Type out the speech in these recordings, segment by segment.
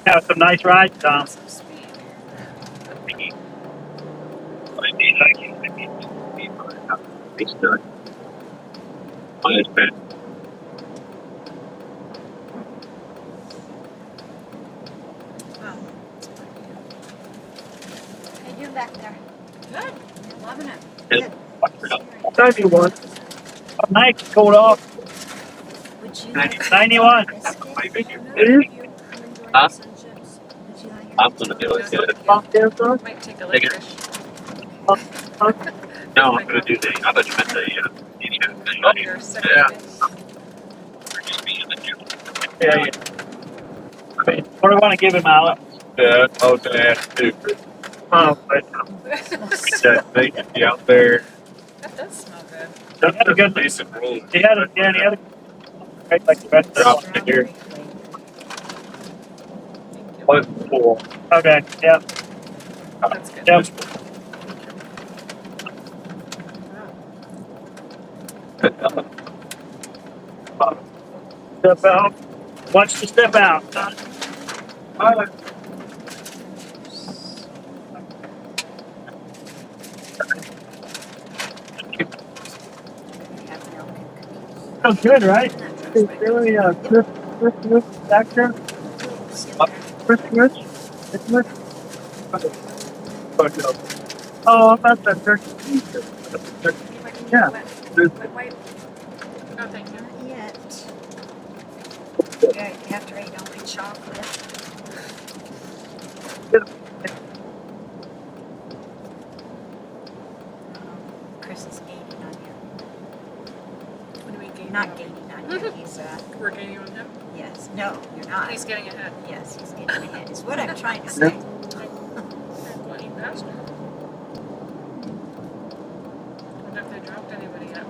Have some nice rides, Tom. Some speed. How you doing back there? Good. Loving it. Good. Time you want. Nice, cold off. Would you like 91. biscuit? It is. Huh? Would you like I'm gonna do it. Off there, son. Might take a Take it. licorice. No, I'm gonna do the. I thought you meant the. You're sick Yeah. of it. Yeah. What do you want to give him, Alex? Yeah, I was gonna ask too. Oh, but That bacon be out there. That does smell good. he had a good. Decent rules. He had a right like the rest of Drop the it here. Thank you. One four. Okay, yeah. That's good. Yep. Step out. Watch the step out. Sounds good, right? It's really Christmas actor. Christmas. Oh, about the turkey. Yeah. Wet wipe. Oh, thank you. Not yet. Yeah, after I eat all my chocolate. Chris is gaining on you. What do we gain? Not gaining on you. He's We're gaining on him. yes. No, you're not. He's getting ahead. Yes, he's getting ahead. Is what I'm trying to say. Well, he passed her. Wonder if they dropped anybody yet.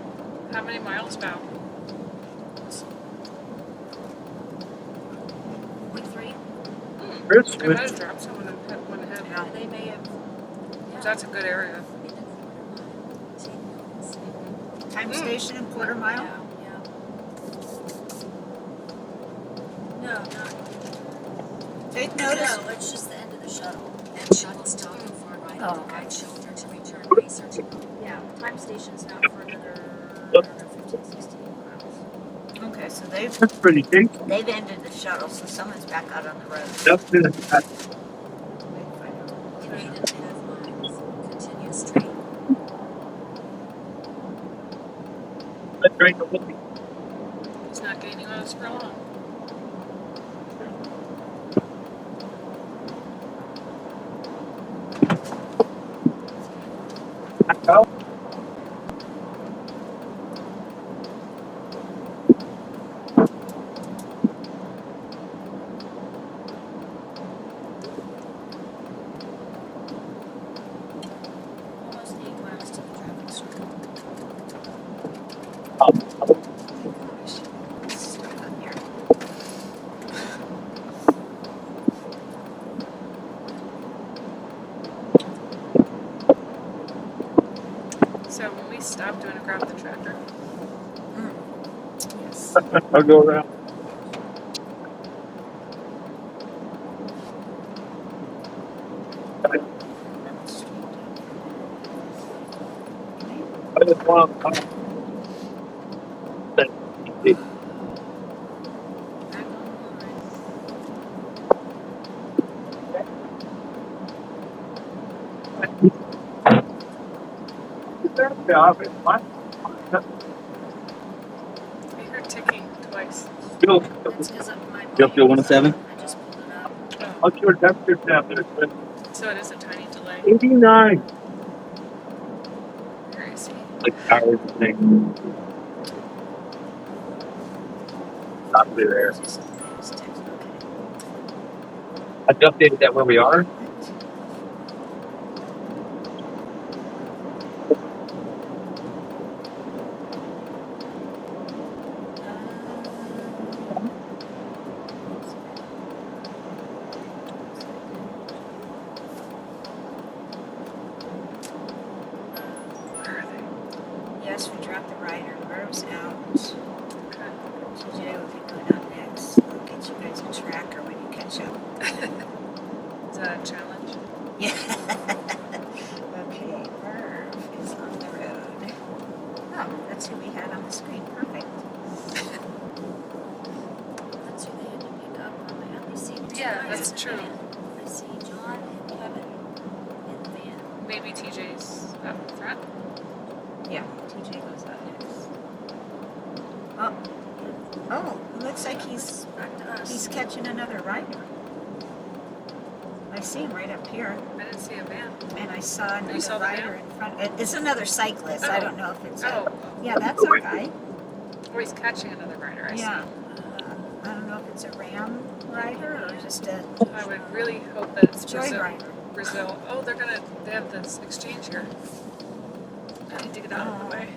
How many miles about? Week 3. Chris, They might have dropped someone and put one ahead. Yeah, they may have. That's a good area. Time station and quarter mile. No, not. Take notice. No, it's just the end of the shuttle. And shuttle stopping for a ride Oh, to okay. guide shoulder to return research. Yeah, time station's now for another 15, 16 miles. Okay, so that's pretty deep. they've ended the shuttle, so someone's back out on the road. That's good. 8.5 miles. Continuous train. Let's drink a little. He's not gaining on us for long. Well, Almost 8 miles to the traffic circle. Stuck on here. So when we stop, do you want to grab the tractor? Yes. I'll go around. I just want to Back online. I heard ticking twice. Bill, That's because of my You up to 107? I just pulled it up. Oh, what's your temperature down there? so it is a tiny delay. 89. Where is he? Like hours a day. Not there. Just text. Okay. I just updated that where we are. Yes, we dropped the rider. Rose out. Okay. TJ will be going out next. We'll get you guys a tracker when you catch catch up. Is that a challenge? Yeah. Okay, Merv is on the road. Oh, that's who we had on the screen. Perfect. That's who they had to pick up on the other seat. Yeah, that's true. I see John and Kevin in the van. Maybe TJ's up front. Yeah, TJ goes out next. Oh, oh, it looks like he's Back to us. he's catching another rider. I see him right up here, I didn't see a van. and I saw another saw the rider in front. It's another cyclist. I Oh. don't know if it's. Oh, Yeah, that's our guy. or he's catching another rider. I Yeah. see. I don't know if it's a RAM rider or just a I would really hope that it's joy Brazil. rider. Brazil. Oh, they have this exchange here. I need to get out of the way.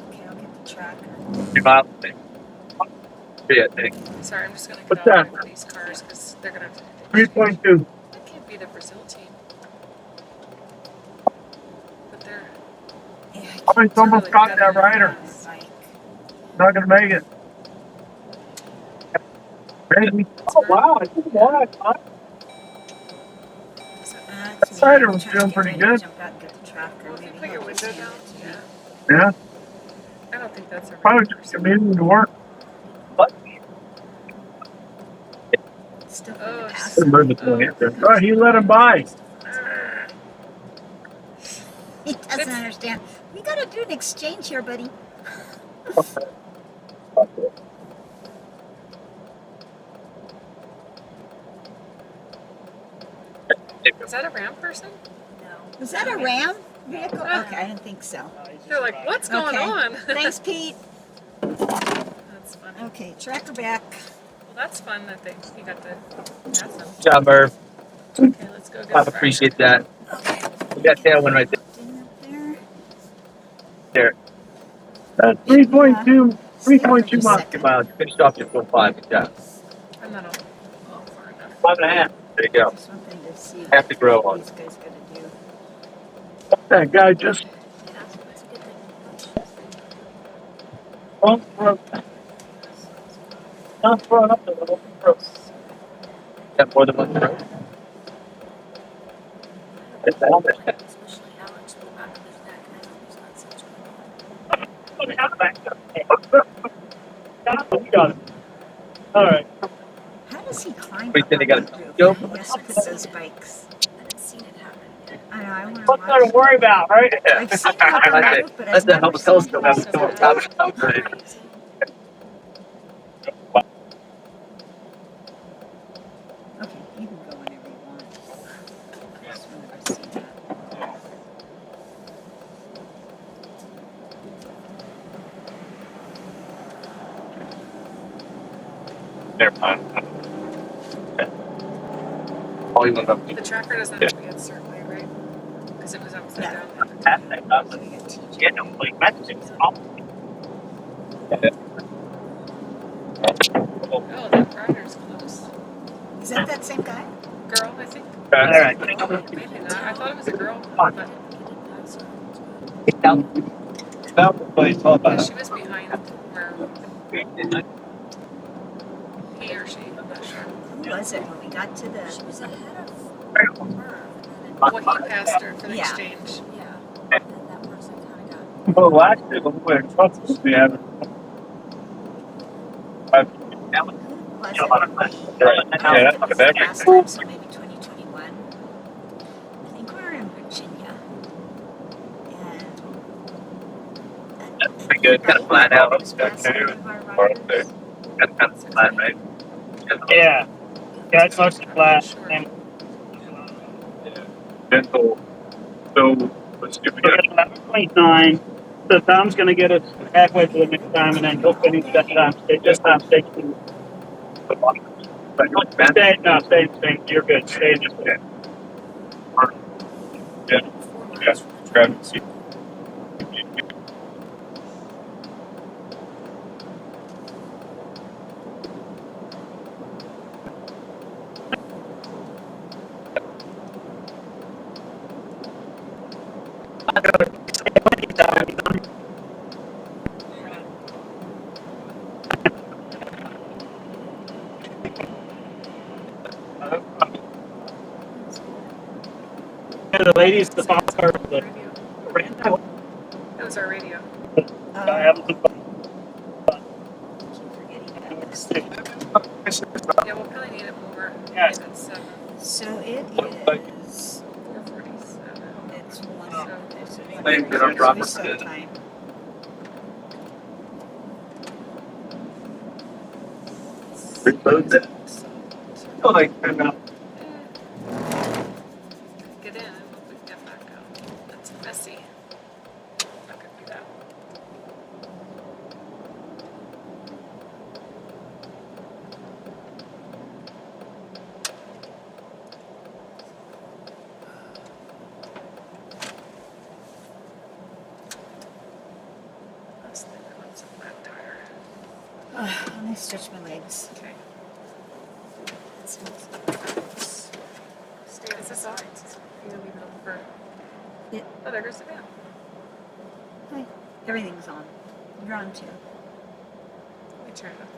Okay, I'll get the tracker. 3 miles. Yeah, I think. Sorry, I'm just gonna What's get out that? of these cars because they're gonna have to. 3.2. That can't be the Brazil team. But they're Yeah, Oh, he's almost got that rider. like, Not gonna make it. Ready? Oh, wow. I think why. that's me. rider I'm was trying to doing get pretty ready to good. Jump out and get the tracker. Well, if you Maybe put your he'll just window hand down, it to you. yeah. Yeah. I don't think that's a Probably right just person. commuting to work. What? Still Oh, going to pass shit. him. Oh, he let him by. He doesn't understand. We got to do an exchange here, buddy. Is that a RAM person? No. Was that a RAM vehicle? Okay, I didn't think so. They're like, what's going Okay. on? Thanks, Pete. That's funny. Okay, tracker back. Well, that's fun that you got to pass them. Good job, Merv. Okay, let's go get I the appreciate that. Okay. We got that one right In up there. there. 3.2. 3.2 miles. 2 miles. Finished off your full 5. Good job. I'm not all far enough. 5.5. There you go. Just one thing to see Have to grow what on. these guys got to do. That guy just Yeah, that's a good thing. not throwing up the little gross. Got more than one row. Especially Alex, the back of his neck, and I know he's got such a Got it. All right. How does he climb Wait, up then on they gotta that roof? go. He has to put those bikes. I haven't seen it happen yet. I know, I want to What's there to watch. worry about, right? I've seen him up on the roof, but I've That's a never help seen telescope him. having to go on top of the Crazy. Okay, you can go whenever you want. Just wanted to see that. Never mind. All you want up. The tracker doesn't have to be a certain way, right? Because it was upside Yeah. down. So we got TJ. Yeah, no, like messages. Oh, that rider's close. Is that same guy? Girl, I think. All right. Maybe not. I thought it was a girl. Fine. But About the place, all yeah, about she was behind where he or she, I'm not sure. Who was it when we got to She the? was ahead of Merv, and Well, he passed her for the Yeah. exchange. then, yeah, and then that person kind of got. Well, last year, when we were supposed to have Who was Yeah, it? a lot of when fun. we- Yeah, I don't that's think not it was bad. the last time, so maybe 2021. I think we were in Virginia. And pretty good. Kind of flat out. was passing one of our Or riders. there. Kind of flat, right? Yeah. Yeah, it's mostly flat. And Dental. So, let's do we're at 11:29. So Tom's going to get us halfway to the next time, and then he'll finish that time station. Stay, no, stay. You're good. Stay just there. Yeah. 4 miles Yeah. from the Grab traffic a seat. circle. Yeah, the ladies, the So it's father, on the radio. That was our radio. guy having some fun. keep forgetting to add this. Yeah, we'll probably need it more. Yeah. It's at 7. So it is. 4:47. It's one. So- It's Maybe one. we don't So drop we it still to- have time. Reload that. Oh, like, I'm out. Get in and we can get back out. That's messy. Not gonna do that. Last thing I want some flat tire. Let me stretch my legs. Okay. Stay on Is the this on? sides. You gonna leave it on for? Yeah. Oh, there goes the van. Hi. Everything's on. You're on too. Let me turn it up.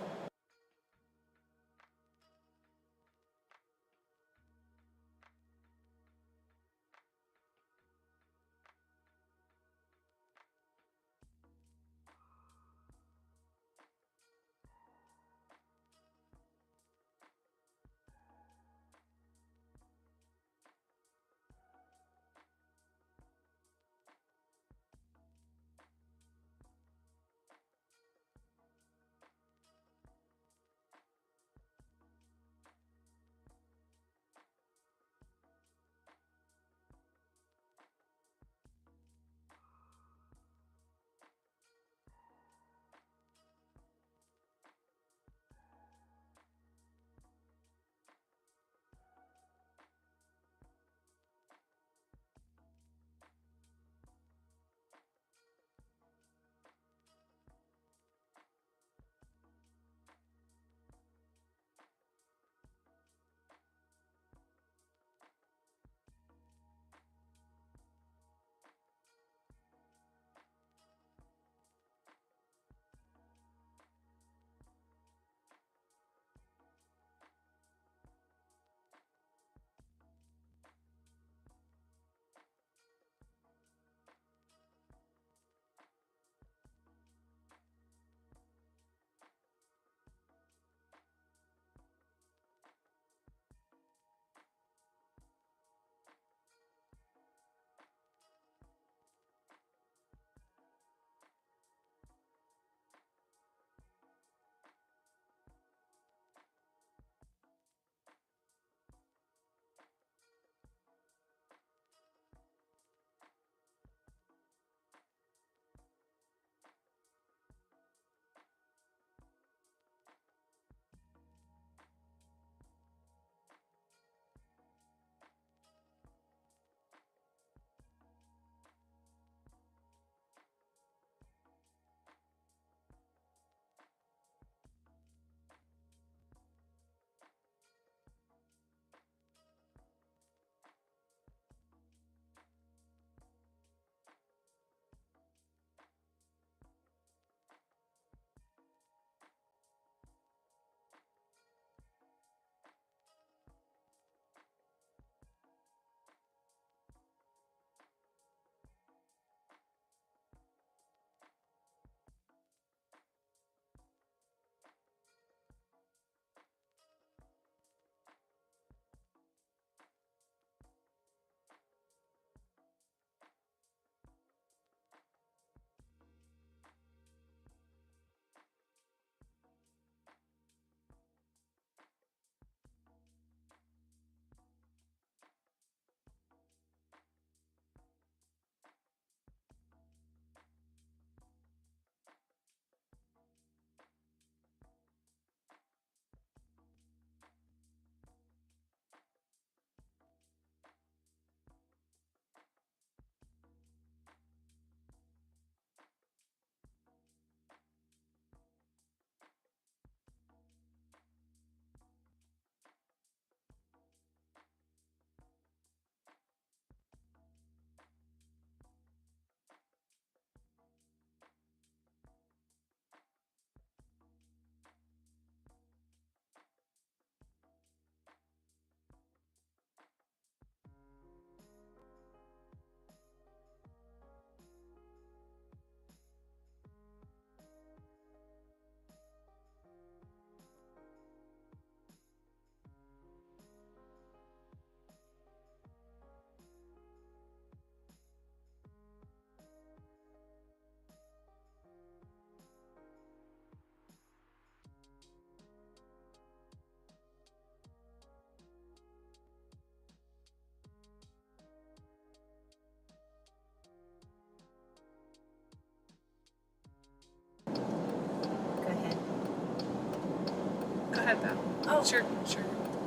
Go ahead, though. Oh, Sure.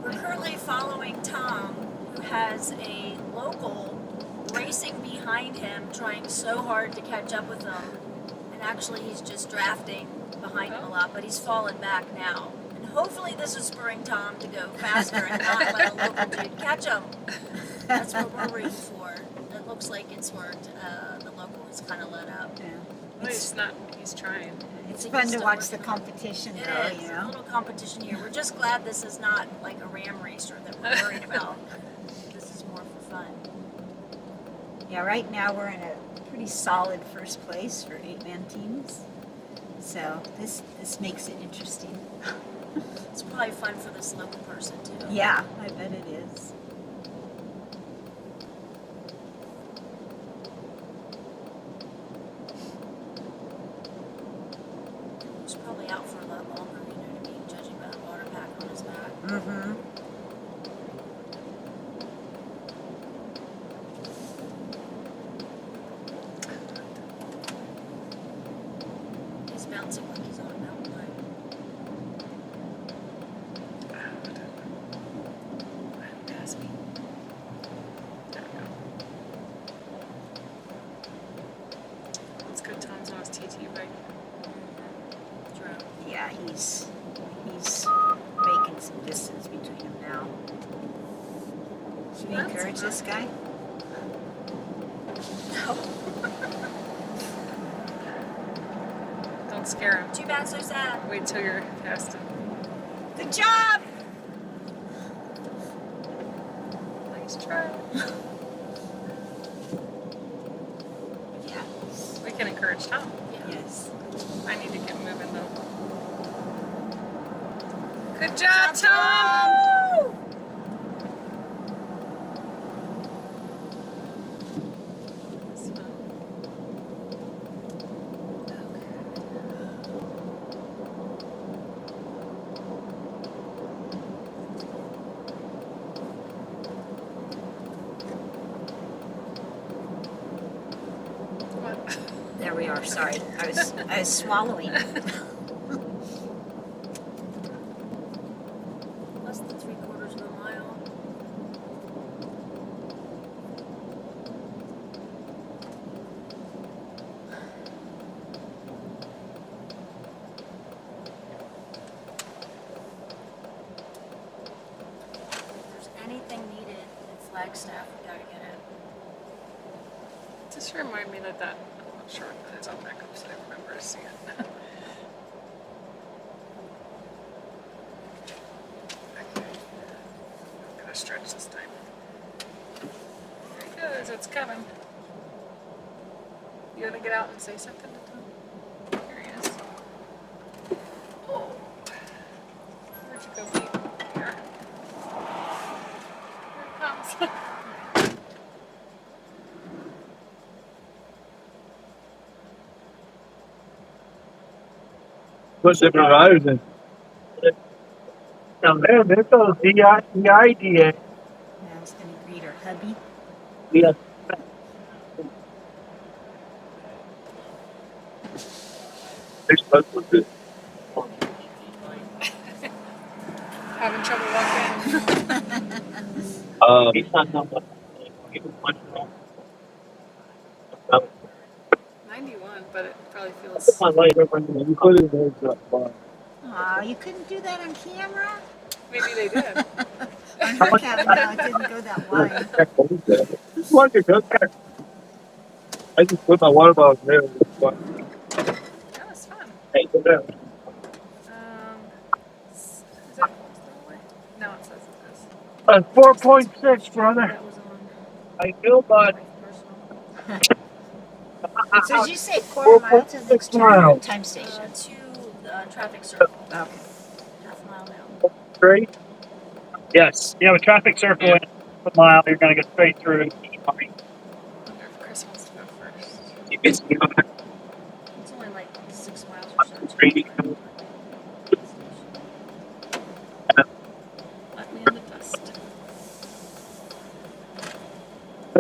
we're currently following Tom, who has a local racing behind him, trying so hard to catch up with him. And actually, he's just drafting behind him a lot, but he's fallen back now. And hopefully, this is spurring Tom to go faster and not let a local dude catch him. That's what we're rooting for. It looks like it's worked. The local has kind of let up. Yeah. Well, he's not. He's trying. It's I think fun it's to still watch the working. competition, It though, is you a know. little competition here. We're just glad this is not like a ram racer that we're worried about. This is more for fun. Yeah, right now we're in a pretty solid first place for 8-man teams. So this makes it interesting. It's probably fun for this local person too. Yeah, I bet it is. He's probably out for a lot longer, you know what I mean, judging by the water pack on his back. Mm-hmm. He's bouncing like he's on a mountain bike. Pass me. There we go. It's good. Tom's on his TT bike. True. Yeah, he's making some distance between him now. Should we That's encourage this guy? No. Don't scare him. Too bad, so sad. Wait till you're past him. Good job! Nice try. Yeah. We can encourage Tom. Yes. I need to get moving though. Good job, Tom! That's fun. What? There we are. Sorry, I was swallowing. Less than 3/4 of a mile. If there's anything needed in Flagstaff, we gotta get it. Just remind me that I'm not sure what that is. I'll back up so I remember to see it. Okay. I'm gonna stretch this time. There he goes. It's coming. You wanna get out and say something to Tom? Here he is. Oh. Where'd you go, Pete? Here. Here it comes. What's the horizon? Now there goes the idea. Now I was going to greet her hubby. Yeah. They're supposed to do. Having trouble walking. He's not number. He was much wrong. 91, but it probably feels. My later when You put it in the bar. Aw, you couldn't do that on camera? Maybe they did. On her camera, no, it didn't go that wide. Just wanted to go there. I just put my water bottle there. That was fun. Hey, go there. Is it still away? No, it says it is. 4.6, brother. That was on I feel, but my personal. So did you say quarter mile to the next turn or time station? To traffic circle. Okay. Half mile now. straight. Yes. Yeah, with traffic circle in a mile, you're going to get straight through. I wonder if Chris wants to go first. It's only like 6 miles or so. Let me in the dust. I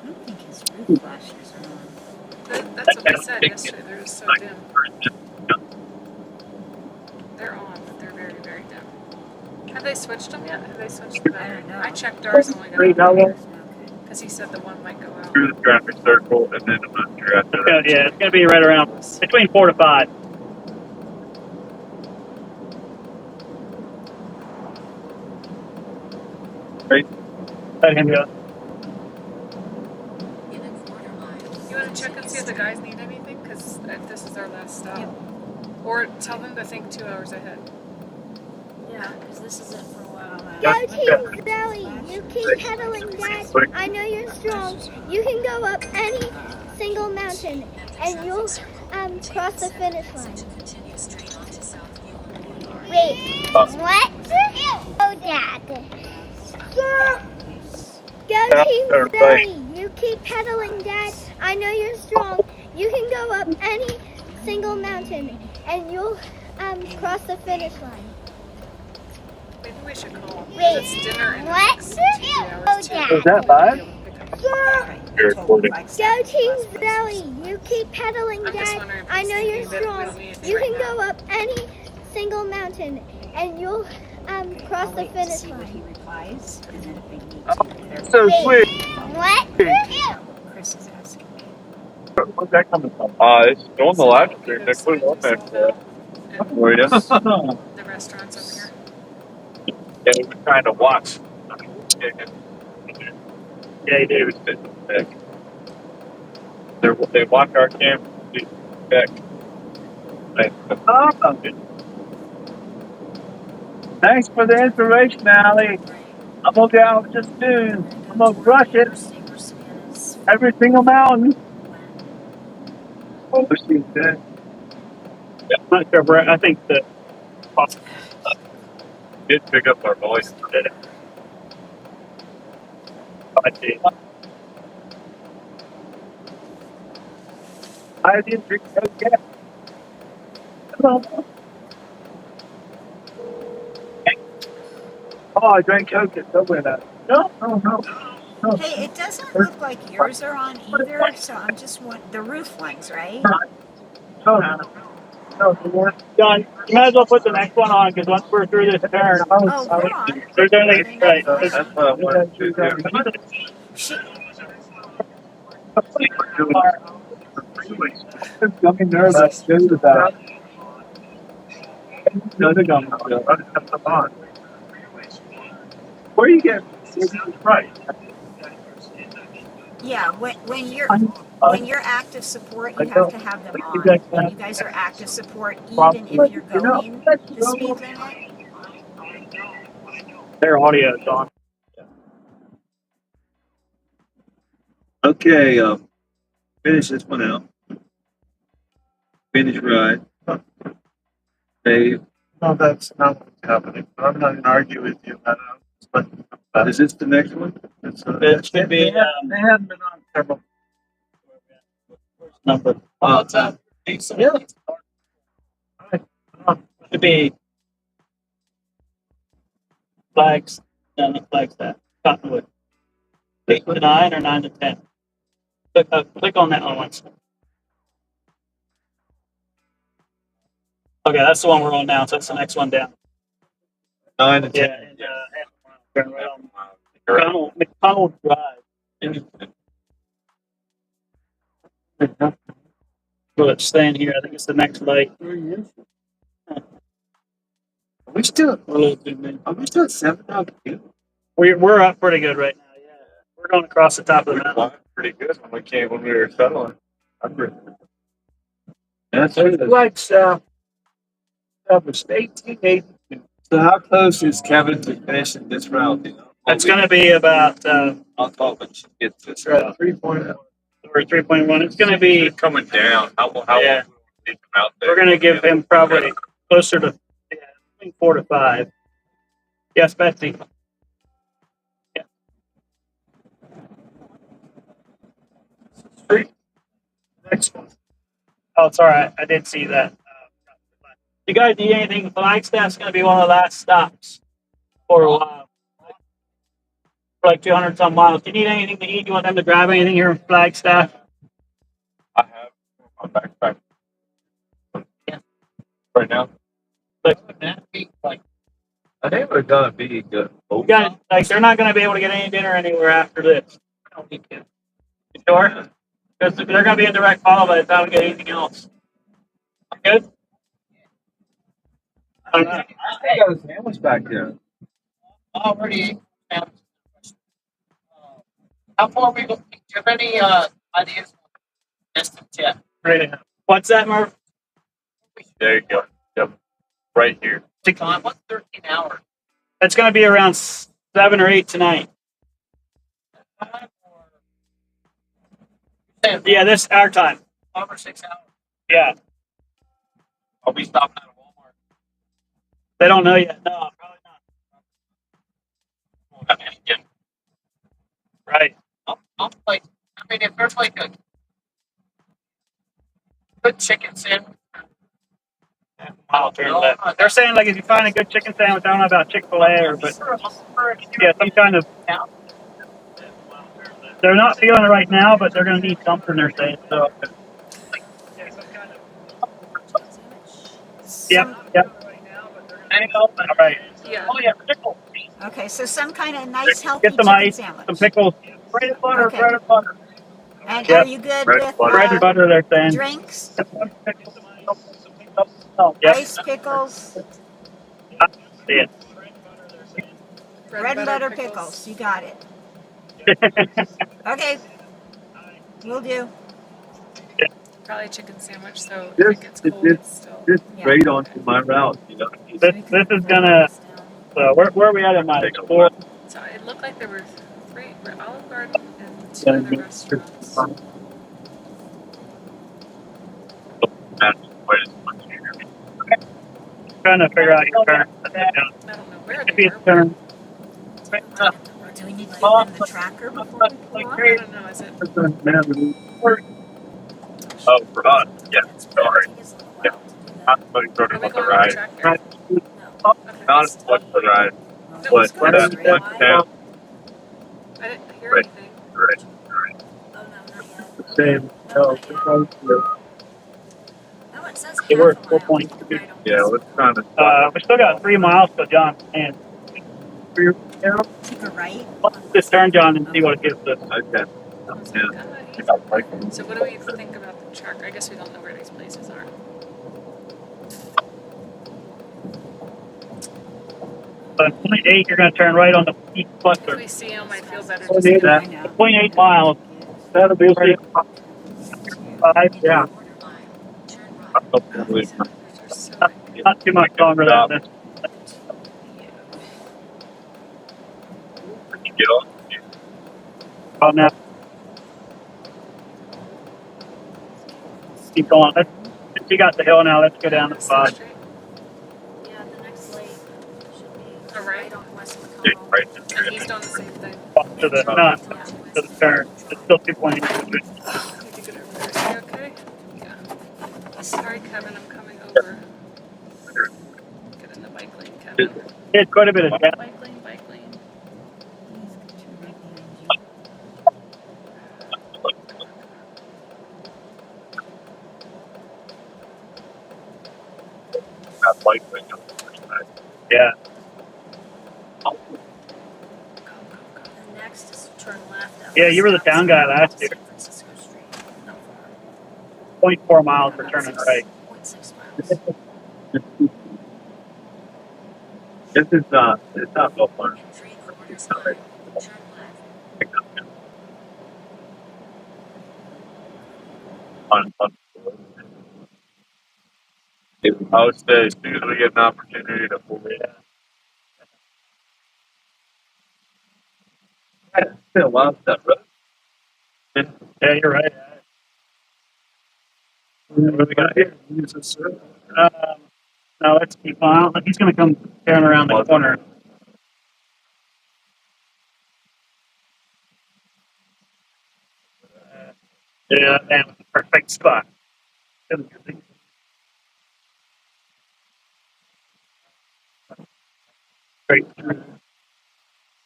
don't think his roof flashers are on. That's what they said yesterday. They're just so dim. They're on, but they're very, very dim. Have they switched them yet? Have they switched them? I don't know. I checked ours and only Three got dollars. because he said the one might go out. Through the traffic circle, and then I'm not sure after that. Yeah, it's gonna be right around between 4 to 5. Right. Let him go. You want to check and see if the guys need anything? Because if this is our last stop. Yep. Or tell them to think 2 hours ahead. Yeah, because this is it for a while now. Go Team ZOE! You keep pedaling, Dad. I know you're strong. You can go up any single mountain, and you'll cross the finish line. Wait, what? Oh, Dad. Go Team ZOE! You keep pedaling, Dad. I know you're strong. You can go up any single mountain, and you'll cross the finish line. Maybe we should call. Wait, It's dinner in what? the next 2 hours. Oh, too. Dad. Is that live? You're recording. Go Team ZOE! You keep pedaling, I'm just Dad. wondering if I know you're we don't strong. need anything You right can now. go up any single mountain, and you'll cross I'll the wait to finish see what he line. replies, and then if they need to, they're So sweet. What? Chris is asking me. Where's that coming from? It's on the live stream. They put it on there. For you. The restaurants up here. Yeah, we were trying to watch. Yeah, you do. They watch our camera. Back. Thanks for the information, Allie. I'm gonna get out just soon. I'm gonna brush it. Every single mountain. Oh, she's dead. Yeah, I'm not sure, Brett. I think that. Did pick up our voice. Did it? I see. I didn't drink Coke yet. Oh, I drank Coke at somewhere now. No. Hey, it doesn't look like yours are on either, so I'm just the roof ones, right? No. John, you might as well put the next one on because once we're through this turn, Oh, they're on. there's only right. That's what I wanted to do. She, I'm nervous. Good about it. Where you get right? yeah, when you're active support, you have to have them on. And you guys are active support even if you're going the speed limit. Their audio is on. Okay, finish this one out. Finish ride. Dave. No, that's not what's happening. But I'm not going to argue with you. Is this the next one? It should be. They haven't been on several. Number. Yeah. Should be flags. No, not flags. That Cottonwood. 8 to 9 or 9 to 10. Click on that one once. Okay, that's the one we're on now. So that's the next one down. 9 to 10. Yeah, and turn right on McDonald Drive. Well, it's staying here. I think it's the next light. Are we still at 7,000 feet? We're up pretty good right now. Yeah, we're going across the top of the mountain. Pretty good when we were settling. That's Like south of 1880. So how close is Kevin to finishing this route? You know? It's going to be about I'll talk when she gets this route. 3.0. or 3.1. It's going to be Coming down. How Yeah. long will come out there? We're going to give him probably closer to between 4 to 5. Yes, Betsy. Yeah. Next one. Oh, sorry. I did see that. You guys need anything? Flagstaff's going to be one of the last stops for a while. For like 200 some miles. Do you need anything to eat? You want them to grab anything here in Flagstaff? I have my backpack. Yeah. Right now. Like that? Like I think we're gonna be good. You got like they're not gonna be able to get any dinner anywhere after this. I don't think it. You sure? Because they're gonna be a direct follow by the time we get anything else. Good. I got a sandwich back there. Already. How far are we going? Do you have any ideas? Distance yet? Right. What's that, Murph? There you go. Yep. Right here. What's 13 hours? It's going to be around 7 or 8 tonight. Yeah, this our time. 5 or 6 hours. Yeah. I'll be stopping at a Walmart. They don't know yet. No, probably not. Right. I'm like, I mean, if there's like a good chicken sandwich. They're saying like if you find a good chicken sandwich, I don't know about Chick-fil-A but yeah, some kind of. They're not feeling it right now, but they're going to need something. They're saying so. Yep. All right. Yeah. Oh yeah, pickles. Okay, so some kind of nice, healthy Get some chicken ice, sandwich. some pickles, bread and butter, Okay. bread and butter. And Yep. are you good Bread with and butter. Bread and butter, they're saying. drinks? Yep. Ice, pickles, Yeah. bread and butter pickles. You got it. Okay. Will do. Probably a chicken sandwich, so This- if it gets cold, this- it's still. Just Yeah. straight onto my route, you know. This is gonna. Where are we at in my explore? So it looked like there were 3 Olive Garden and 2 other restaurants. Trying to figure out your turn. I don't know where Could they be a were. turn. Do we need to give them the tracker before we pull off? I don't know. Is it? Oh, for us, yeah. Sorry. Yeah. Not so sort Are of we on the going on the ride. tractor? Right. Okay. Not as much the ride, No, but let's go that's straight. one down. I didn't hear Right. anything. Right. Oh, no, not yet. Same. No, it says Yeah, we're half a 4 mile. points. Right on Yeah, this let's one. kind of. We still got 3 miles to John. And Take a right. let's just turn John and see what it gives us. Okay. I was like, Yeah. So what do we think about the tractor? I guess we don't know where these places are. So at point 8, you're going to turn right on the east If cluster. we see them, I feel better Oh, just yeah. going. I know. 0.8 miles. That'll be 5. Yeah. These are so big. Not too much longer than this. Get on. Oh, now. Keep going. Since you got the hill now, let's go down to 5. Straight. Yeah, the next lake should be All right. right on West Yeah, McConnell. right. And he's doing the same thing. To the not to the turn. It's still 2.8. Need to get over there. Is he okay? Yeah. Sorry, Kevin. I'm coming over. Get in the bike lane, Kevin. It's quite a bit of depth. Bike lane, bike lane. Not like that. Yeah. Go, go, go. And next is turn left. at Yeah, you were the South town guy San last year. Francisco Street. Not far. 0.4 miles for turning right. 0.6 miles. This is it's not no fun. In 3/4 It's not right. mile, turn left. On. I would say as soon as we get an opportunity to pull it out. It's been a while since that road. Yeah, you're right. What do we got here? No, let's keep on. He's going to come turn around the corner. Yeah, that was the perfect spot. Great.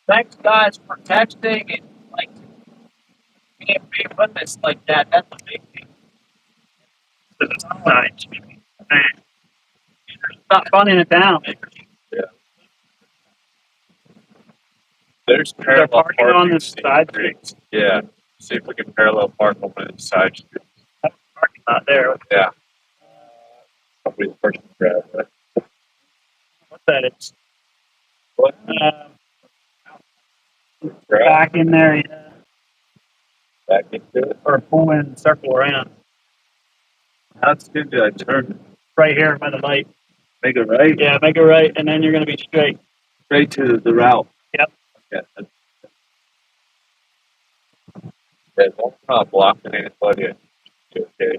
Thanks, guys, for texting and like being with us like that. That's amazing. Nice. Man. Stop running it down. Yeah. There's They're parallel parking on parking the side streets. Yeah. See if we can parallel park on the side street. Parking lot there. Yeah. Somebody's parking the driveway. What that is? What? Back in there, yeah. Back into it. Or pull in and circle around. How soon did I turn? Right here by the light. Make it right? Yeah, make it right, and then you're going to be straight. Straight to the route. Yep. Okay. Yeah, don't stop blocking anybody. Okay.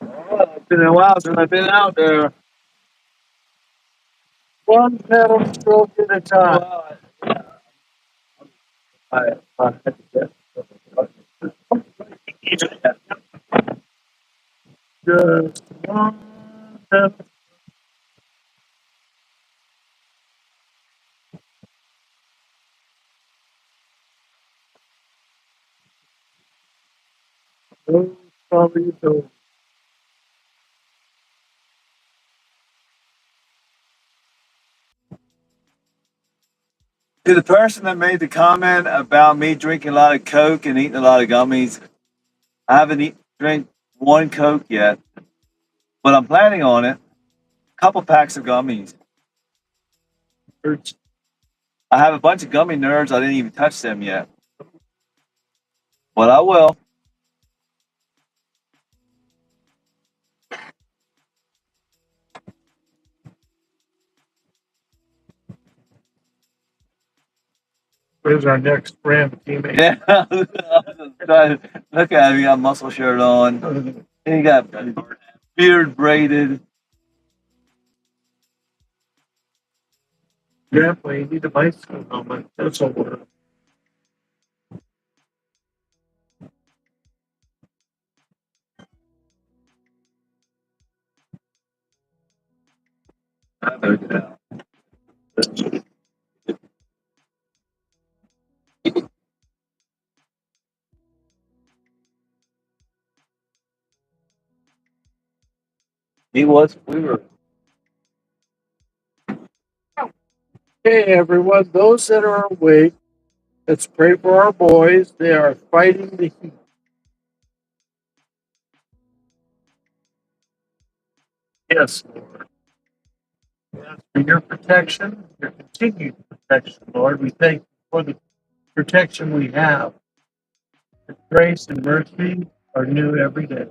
Oh, it's been a while since I've been out there. One pedal stroke at a time. Just one pedal. Probably so. To the person that made the comment about me drinking a lot of Coke and eating a lot of gummies, I haven't drank one Coke yet, but I'm planning on it. A couple packs of gummies. I have a bunch of gummy nerds. I didn't even touch them yet, but I will. Where's our next RAAM teammate? Yeah, look at him. He got a muscle shirt on. He got beard braided. Grandpa, you need a bicycle helmet. That's all we're. He was. We were. Hey everyone, those that are awake, let's pray for our boys. They are fighting the heat. Yes, Lord. We ask for your protection, your continued protection, Lord. We thank you for the protection we have. Your grace and mercy are new every day.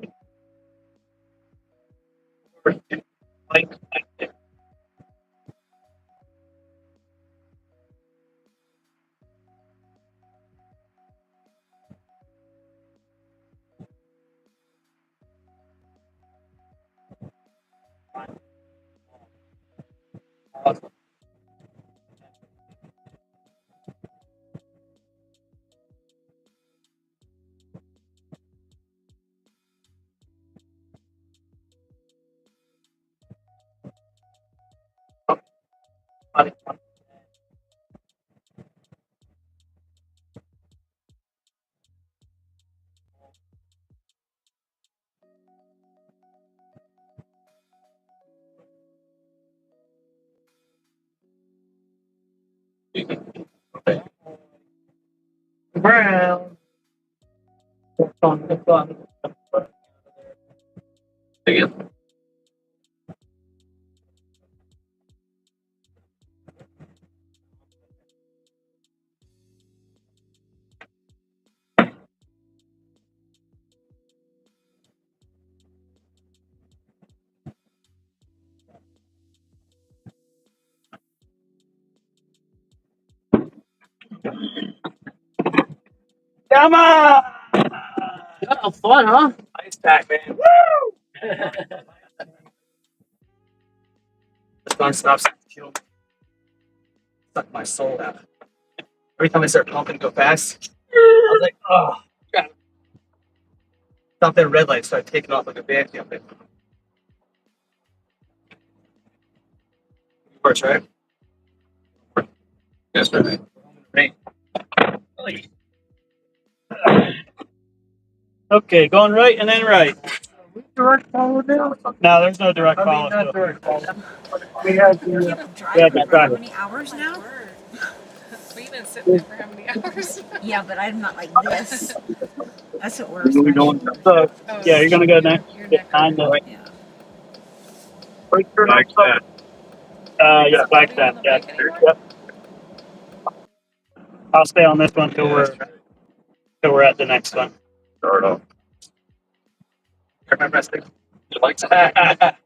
Brown. Again. Come on! Oh, fun, huh? Ice pack, man. Woo! This non-stop kill me. Suck my soul out. Every time I start pumping go fast, I was like, oh, God. Stop that red light, start taking off like a vacuum. Works, right? Yes, right. Right. Okay, going right and then right. direct follow now? No, there's no direct I mean, follow. not direct follow. We had the, You've been We had driving to for how drive. many hours now? We've been sitting there for how many hours? Yeah, but I'm not like this. That's what works. When we My go in shoulders. So, Oh, yeah, you're gonna go your- next. your Get neck behind the, hurt. Yeah. like that. yeah, Flagstaff. on the Yeah. bike anymore? Yep. I'll stay on this one till we're at the next one. Start off. Remember, you like that?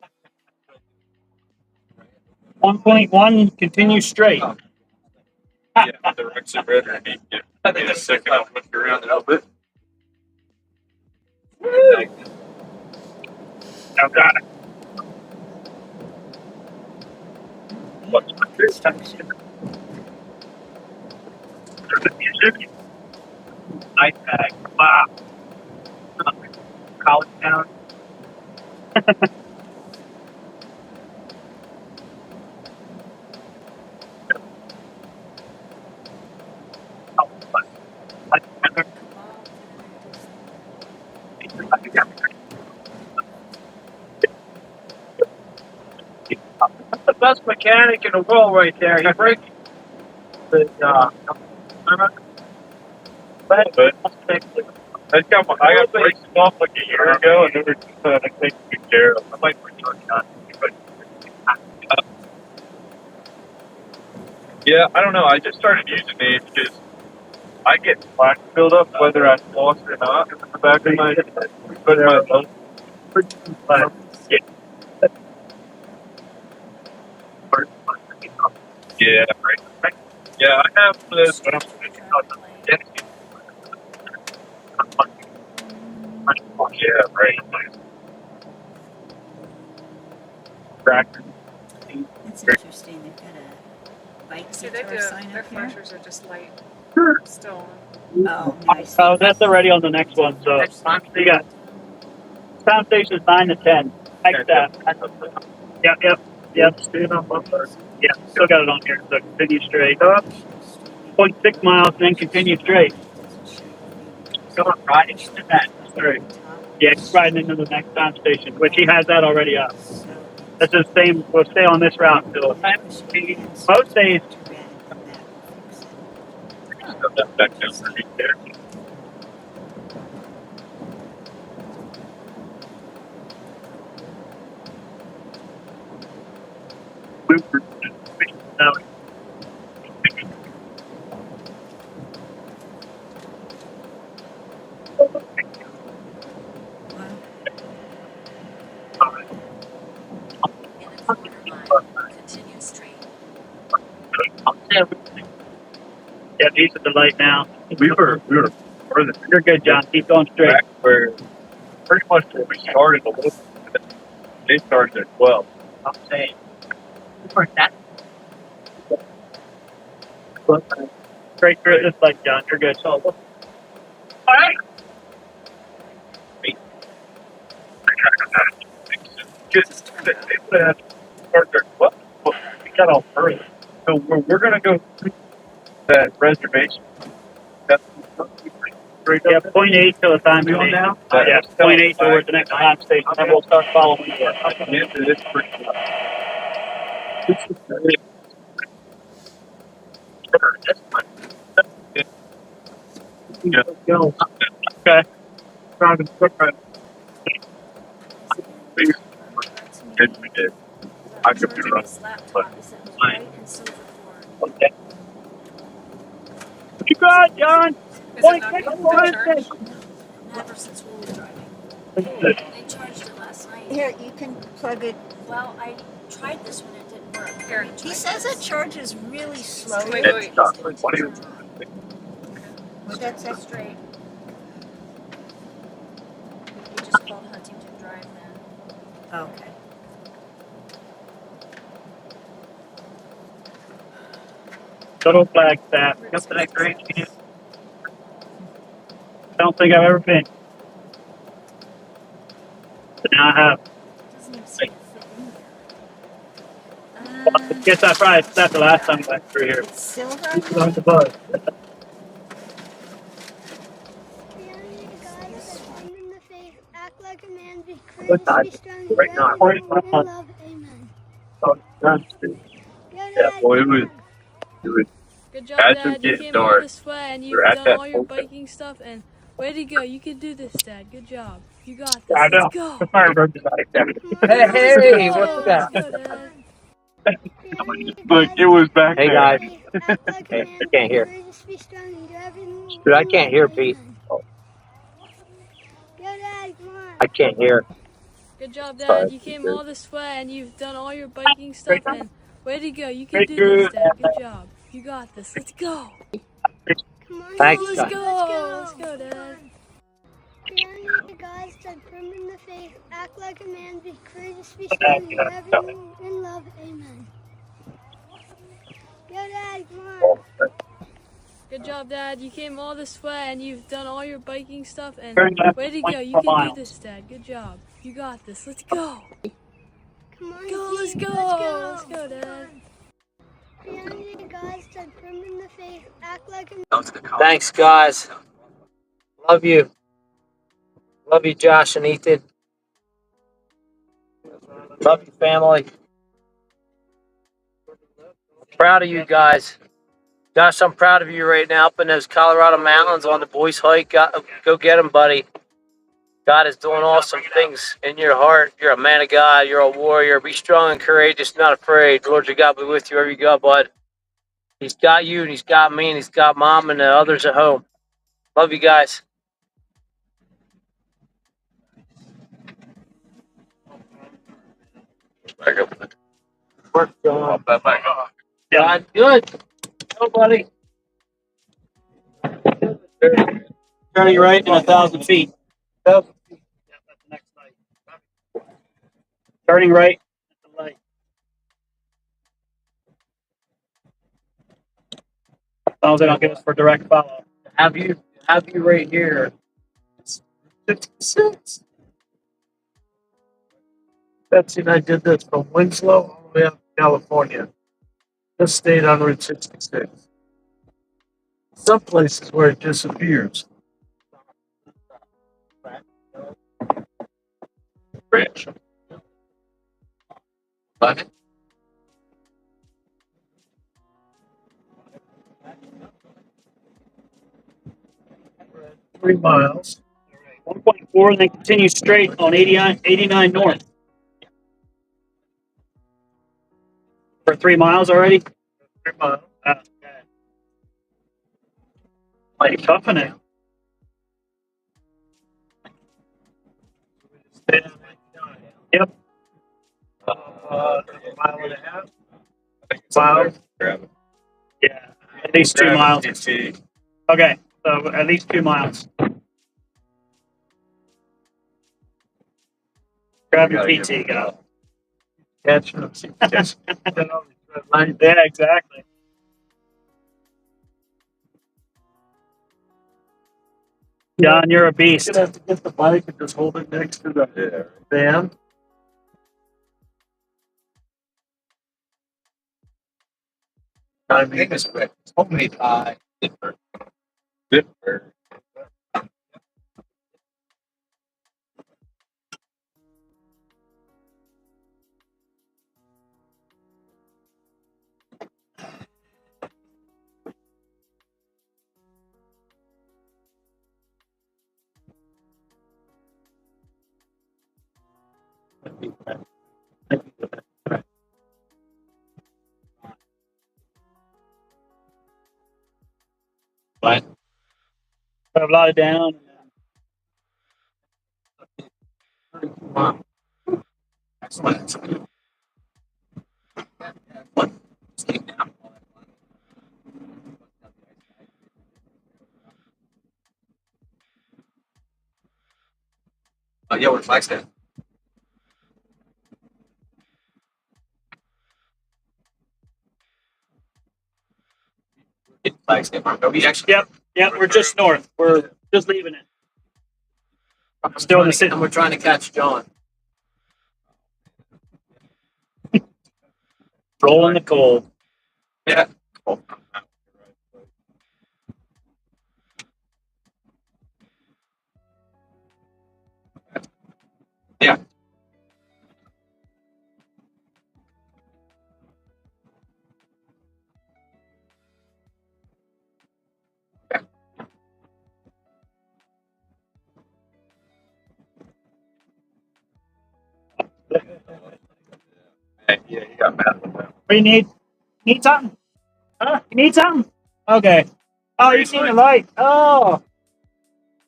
1.1, continue straight. Yeah, the rocks are better. Get a second up with you around a little bit. Now got it. Construction. The music. Nice bag. Wow. College town. That's the best mechanic in the world right there. He breaks the I got brakes off like a year ago, and they were just taking good care of. I might return on. Yeah, I don't know. I just started using these because I get plaque buildup whether I floss or not in the back of my nose. Yeah, right. Yeah, I have this. Yeah, right. Tractor. It's interesting. They've got a bike See, they do. detour sign Their up here. flashers are just light. Still. Oh, nice. Oh, that's already on the next one. So you got sound stations 9 to 10. Flagstaff. Yep. Yeah, still got it on here. So continue straight up. 0.6 miles, then continue straight. Come on, riding into that. Straight. Yeah, he's riding into the next sound station, which he has that already up. That's the same. We'll stay on this route till most days. Back down right there. Continue straight. Yeah, these are the light now. We were further You're good, John. Keep going straight. back where pretty much where we started a little bit. They started at 12. I'm saying. Straight through this light, John. You're good. All right. Just they would have to start their 12. Well, we got off early. So we're going to go through that reservation. That's Yeah, 0.8 till the time station. now? Yeah, 0.8 towards the next time station. Then we'll start following you. It's pretty good. Yeah. Okay. Good we did. I could be wrong. His laptop is in white and silver cord. Okay. What you got, John? Is it not getting full charge? Never since we were driving. Good. They charged it last night. Here, you can plug it. Well, I tried this one, it didn't work. Here. He says it charges really slowly. Wait. What do you What'd that say? Straight. We just called Huntington Drive then. Okay. Total Flagstaff. Come to that great camp. Don't think I've ever been. But now I have. Doesn't even seem to fit in there. Guess that's right. That's the last time I went through here. It's silver. On the bus. The only guy that I'm in the face, act like a man, be crazy. be strong and Right now, in love. Amen. yeah, boy, it was Good job, as we're Dad. You getting came all dark, this way and we're you've at done that all your point. biking stuff. And way to go. You can do this, Dad. Good job. You got I this. Let's know. go. I remember like that. Come on, Hey, Let's hey, go. what's Let's that? go, Dad. But it was back Hey, there. guys. Act like a Hey, man. I can't hear. Courageous, be strong and drive in Dude, I love. can't hear, Pete. Amen. Go, Dad, come on. I can't hear. Good job, Sorry, Dad. You came all this way and you've done all your biking stuff. And way to go. You can Very do this, good. Dad. Good job. You got this. Let's go. Come on, Thanks, Dad. Let's guys. go. Let's go, Dad. Be on your God, stand firm in the faith. Act like a man. Be courageous, be strong and drive in love. Amen. Go, Dad, come on. Good job, Dad. You came all this way and you've done all your biking stuff. And Very good. way to go. You 24 can do miles. this, Dad. Good job. You got this. Let's go. Come on, Go. Let's team. go. Let's go, Dad. Be on your God, stand firm in the faith. Act like a man. Thanks, guys. Love you. Love you, Josh and Ethan. Love you, family. Proud of you guys. Josh, I'm proud of you right now up in those Colorado mountains on the boys' hike. Go get them, buddy. God is doing awesome things in your heart. You're a man of God. You're a warrior. Be strong and courageous, not afraid. Lord your God be with you wherever you go, bud. He's got you, and he's got me, and he's got mom and the others at home. Love you guys. back up. Work, John. Pop that back on. God, good. Go, buddy. Turning right in 1,000 feet. 1,000 feet. Yeah, that's the next light. Turning right at the light. As long as they don't give us for direct follow. Have you right here. 56. Betsy and I did this from Winslow all the way up to California. Just stayed on Route 66. Some places where it disappears. Rich. But 3 miles. 1.4, and then continue straight on 89 north. For 3 miles already? 3 miles. Okay. Like toughing it. Yep. A mile and a half. Miles. Yeah, at least 2 miles. Okay, so at least 2 miles. Grab your PT, go. Catch them. Yeah, exactly. John, you're a beast. You're gonna have to get the bike and just hold it next to the van. I think it's homemade pie. Dipper. What? Put a lot of down. Wow. Excellent. What? Yeah, we're Flagstaff. In Flagstaff, aren't we? Actually, Yep, we're just north. We're just leaving it. Still in the city. We're trying to catch John. Rolling the cold. yeah. Yeah. Yeah, you got mad with that. What do you need? Need something? Huh? You need something? Okay. Oh, you seen the light? Oh,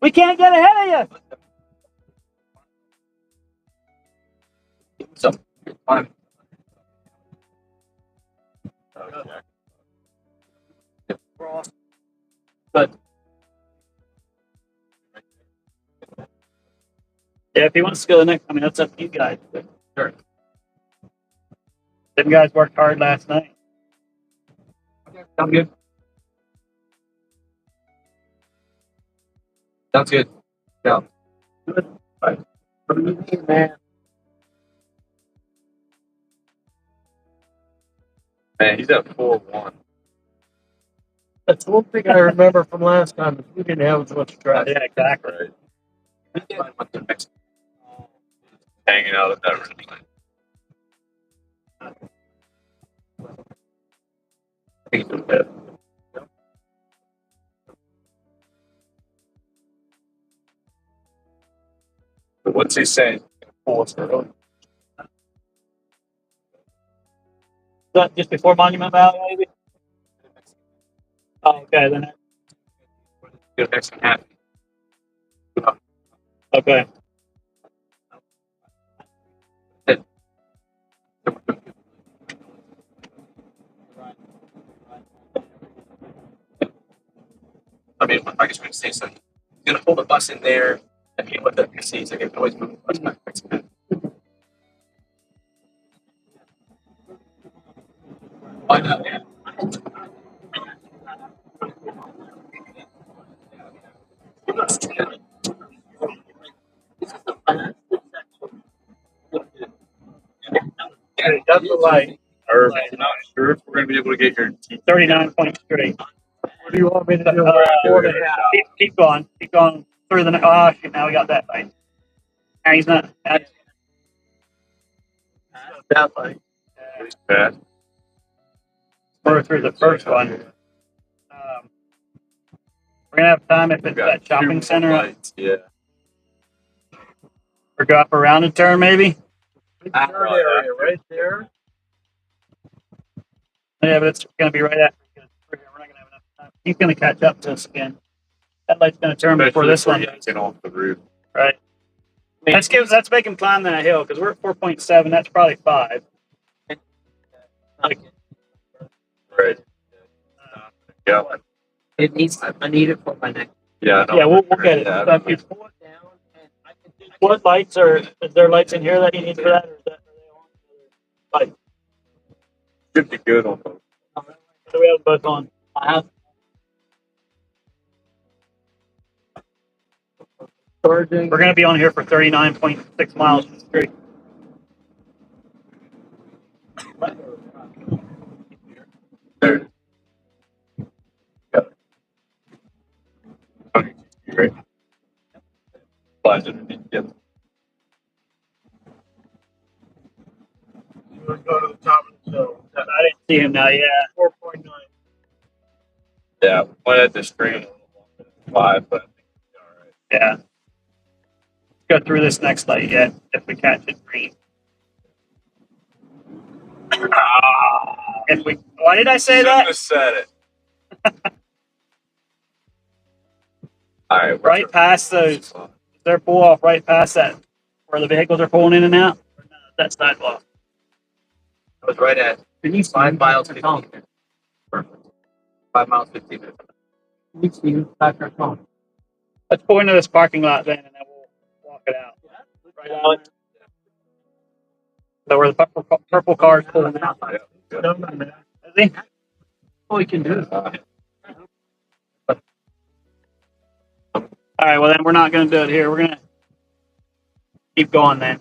we can't get ahead of you. So, fine. But yeah, if he wants to go the next, I mean, that's up to you guys. But sure. Them guys worked hard last night. Sounds good. Sounds good. Yeah. Good. Right. What do you mean, man? Man, he's at 4-1. That's one thing I remember from last time. Is we didn't have as much traffic. Yeah, exactly. Right. Hanging out at that restaurant. I think it's okay. But what's he saying? Is that just before Monument Valley, maybe? Oh, okay, then. Good Mexican hat. Okay. I mean, I guess we can say so. He's gonna hold the bus in there, and he with the seats. I can always move the bus back. Why not? Yeah. Hey, that's the light. Or I'm not sure if we're gonna be able to get your 39 point straight. What do you want me to do? 4.5. Keep going. Keep going through the. Oh, shit, now we got that light. Now he's not. That's, That light. bad. we're through the first one. We're going to have time if it's that shopping center. Lights. Yeah. Or go up around a turn, maybe? Big yard area right there. Yeah, but it's going to be right after. We're not going to have enough time. He's going to catch up to us again. That light's going to turn before this one does. Get off the roof. Right. Let's make him climb that hill because we're at 4.7. That's probably 5. Right. Yeah. I need it for my next. Yeah. Yeah, we'll get it. Yeah, So if you pull it down, and I can do. What lights is there lights in here that you need for that, or is that are they on? Light. should be good on those. So we have them both on. I have. Charging. We're going to be on here for 39.6 miles straight. There. Got it. Okay, great. Slides underneath. Yep. You want to go to the top of the hill. I didn't see him now. Yeah. 4.9. Yeah, went at the stream 5, but I think it's all right. Yeah. Let's go through this next light yet if we catch it green. If we, why did I say Shouldn't that? have said it. All right, Right past those. They're pull off right past that where the vehicles are pulling in and out. That sidewalk. I was right at 5 miles 15 minutes. Perfect. 5 miles 15 minutes. Let's pull into this parking lot then, and then we'll walk it out. Right on. So where the purple car's pulling out. Is he? All we can do is All right. Well, then we're not going to do it here. We're going to keep going then.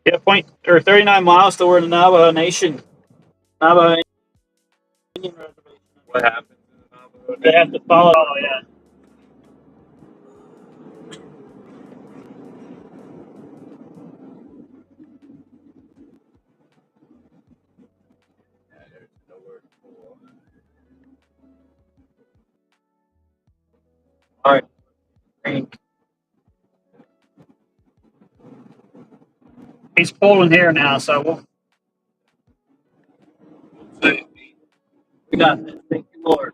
Yeah, 39 miles toward the Navajo Nation. Navajo Indian Reservation. What happens in the Navajo? They have to follow. Oh, yeah. All right. Green. He's pulling here now, so we'll see. We got this. Thank you, Lord.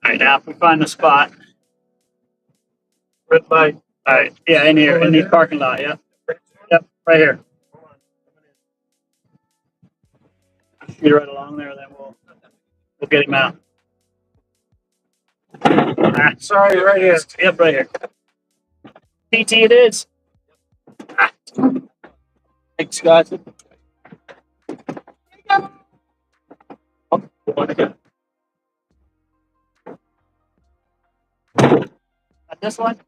All right, now if we find the spot. Red light. All right, yeah, in here, in the parking lot, yeah. Yep, right here. Shoot right along there, then we'll get him out. Ah, sorry, right here. Yep, right here. PT it is. Ah. Thanks, guys. Oh, this one?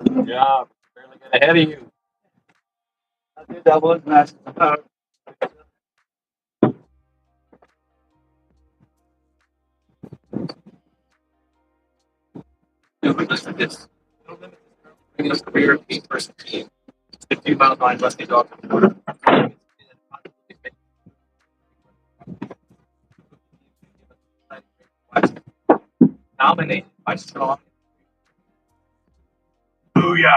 Good job. Barely get ahead of you. I did that was nice. No limits to this. No limits. Bring us career team versus team. 50 miles line, less than dog. Nominated by strong. Booyah!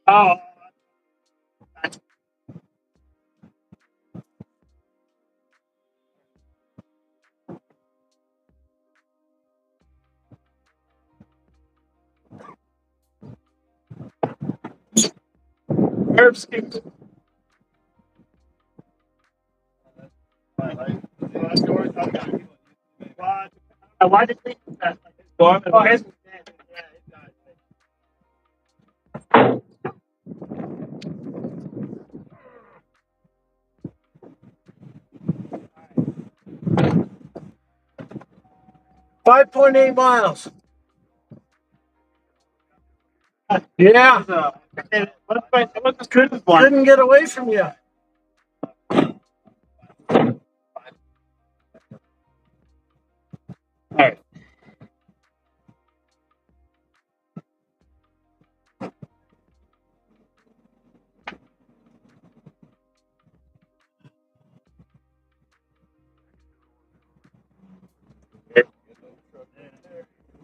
Oh. Herbs keep. Why did we do that? Oh, his. 5.8 miles. Yeah. Couldn't get away from you. All right.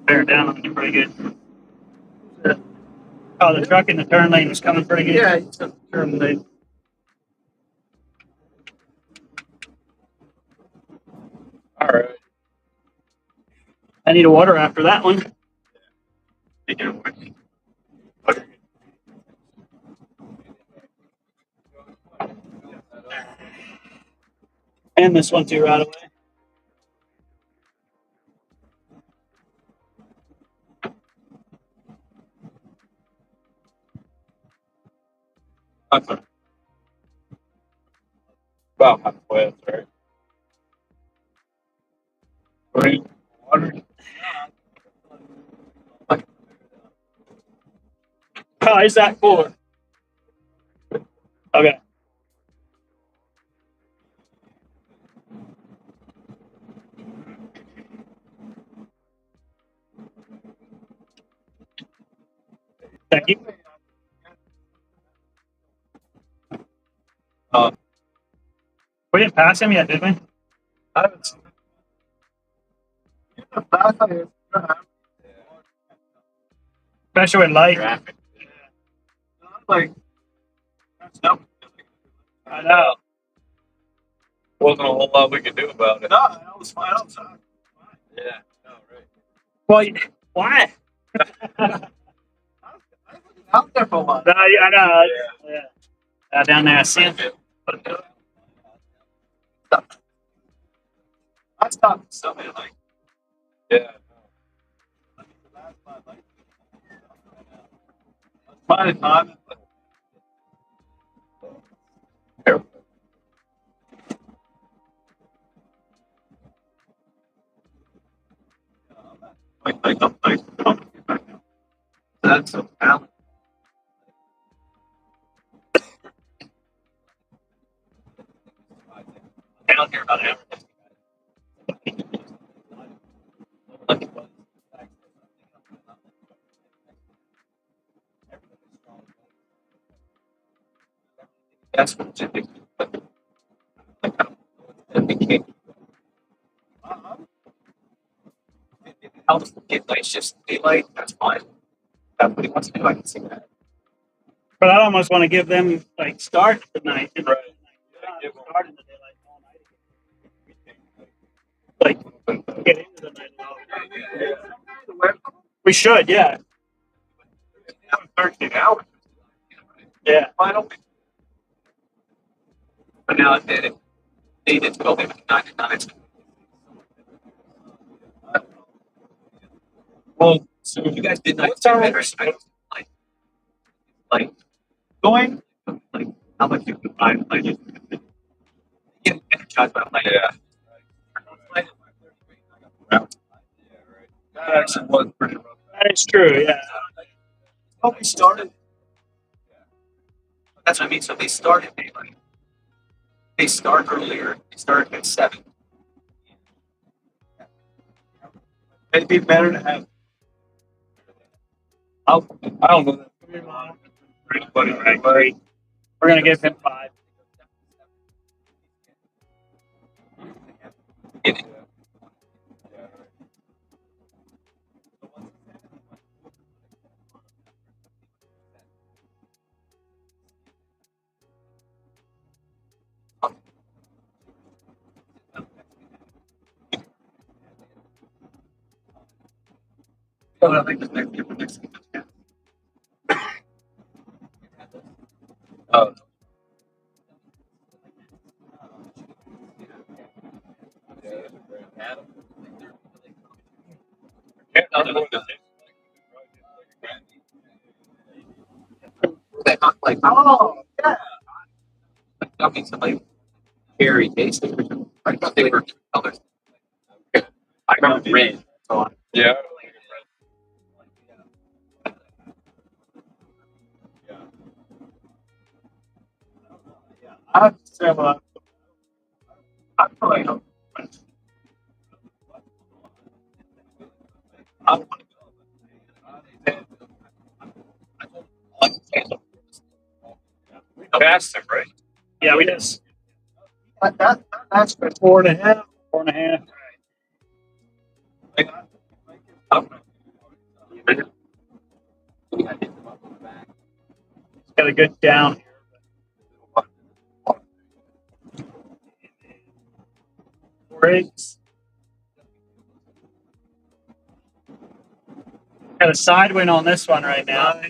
Bear down on you pretty good. Oh, the truck in the turn lane was coming pretty good. Yeah, you took the turn lane. All right. I need a water after that one. And this one too, right away. Okay. About halfway, that's right. Green water. How is that cooler? Okay. Thank you. We didn't pass him yet, did we? I haven't seen it. Especially with light. Traffic. Like, no, I know. wasn't a whole lot we could do about it. No, I was fine outside. Yeah. No, right. Well, why? Out there for a while. No, I know. Yeah. Down there, I see him. I stopped something like, yeah. By the time, that's a talent. I don't care about him. That's what you think. It became. It helps get night shifts daylight. That's fine. That's what he wants to do. I can see that. But I almost want to give them like start the night. Right. Give them start in the daylight all night. Like get into the night. We should, yeah. 13 hours. Yeah. I don't think. But now they did 12 maybe 9 to 9. Well, So if you guys did night what's our better, like going? like how much you could buy like you get energized by like That actually was pretty rough. That is true, yeah. Oh, we started. that's what I mean. So they started daylight. They start earlier. They start at 7. It'd be better to have. I don't know. Anybody, right? We're gonna give him 5. I think the next year, next year. Oh. Like, oh, yeah. I mean, somebody carry cases. I thought they were colors. I remember red. So Yeah. I have to say, well, I probably don't. I'm passed him, right? Yeah, we just That's for 4.5. 4.5. Got a good down. Brakes. Got a side wind on this one right now.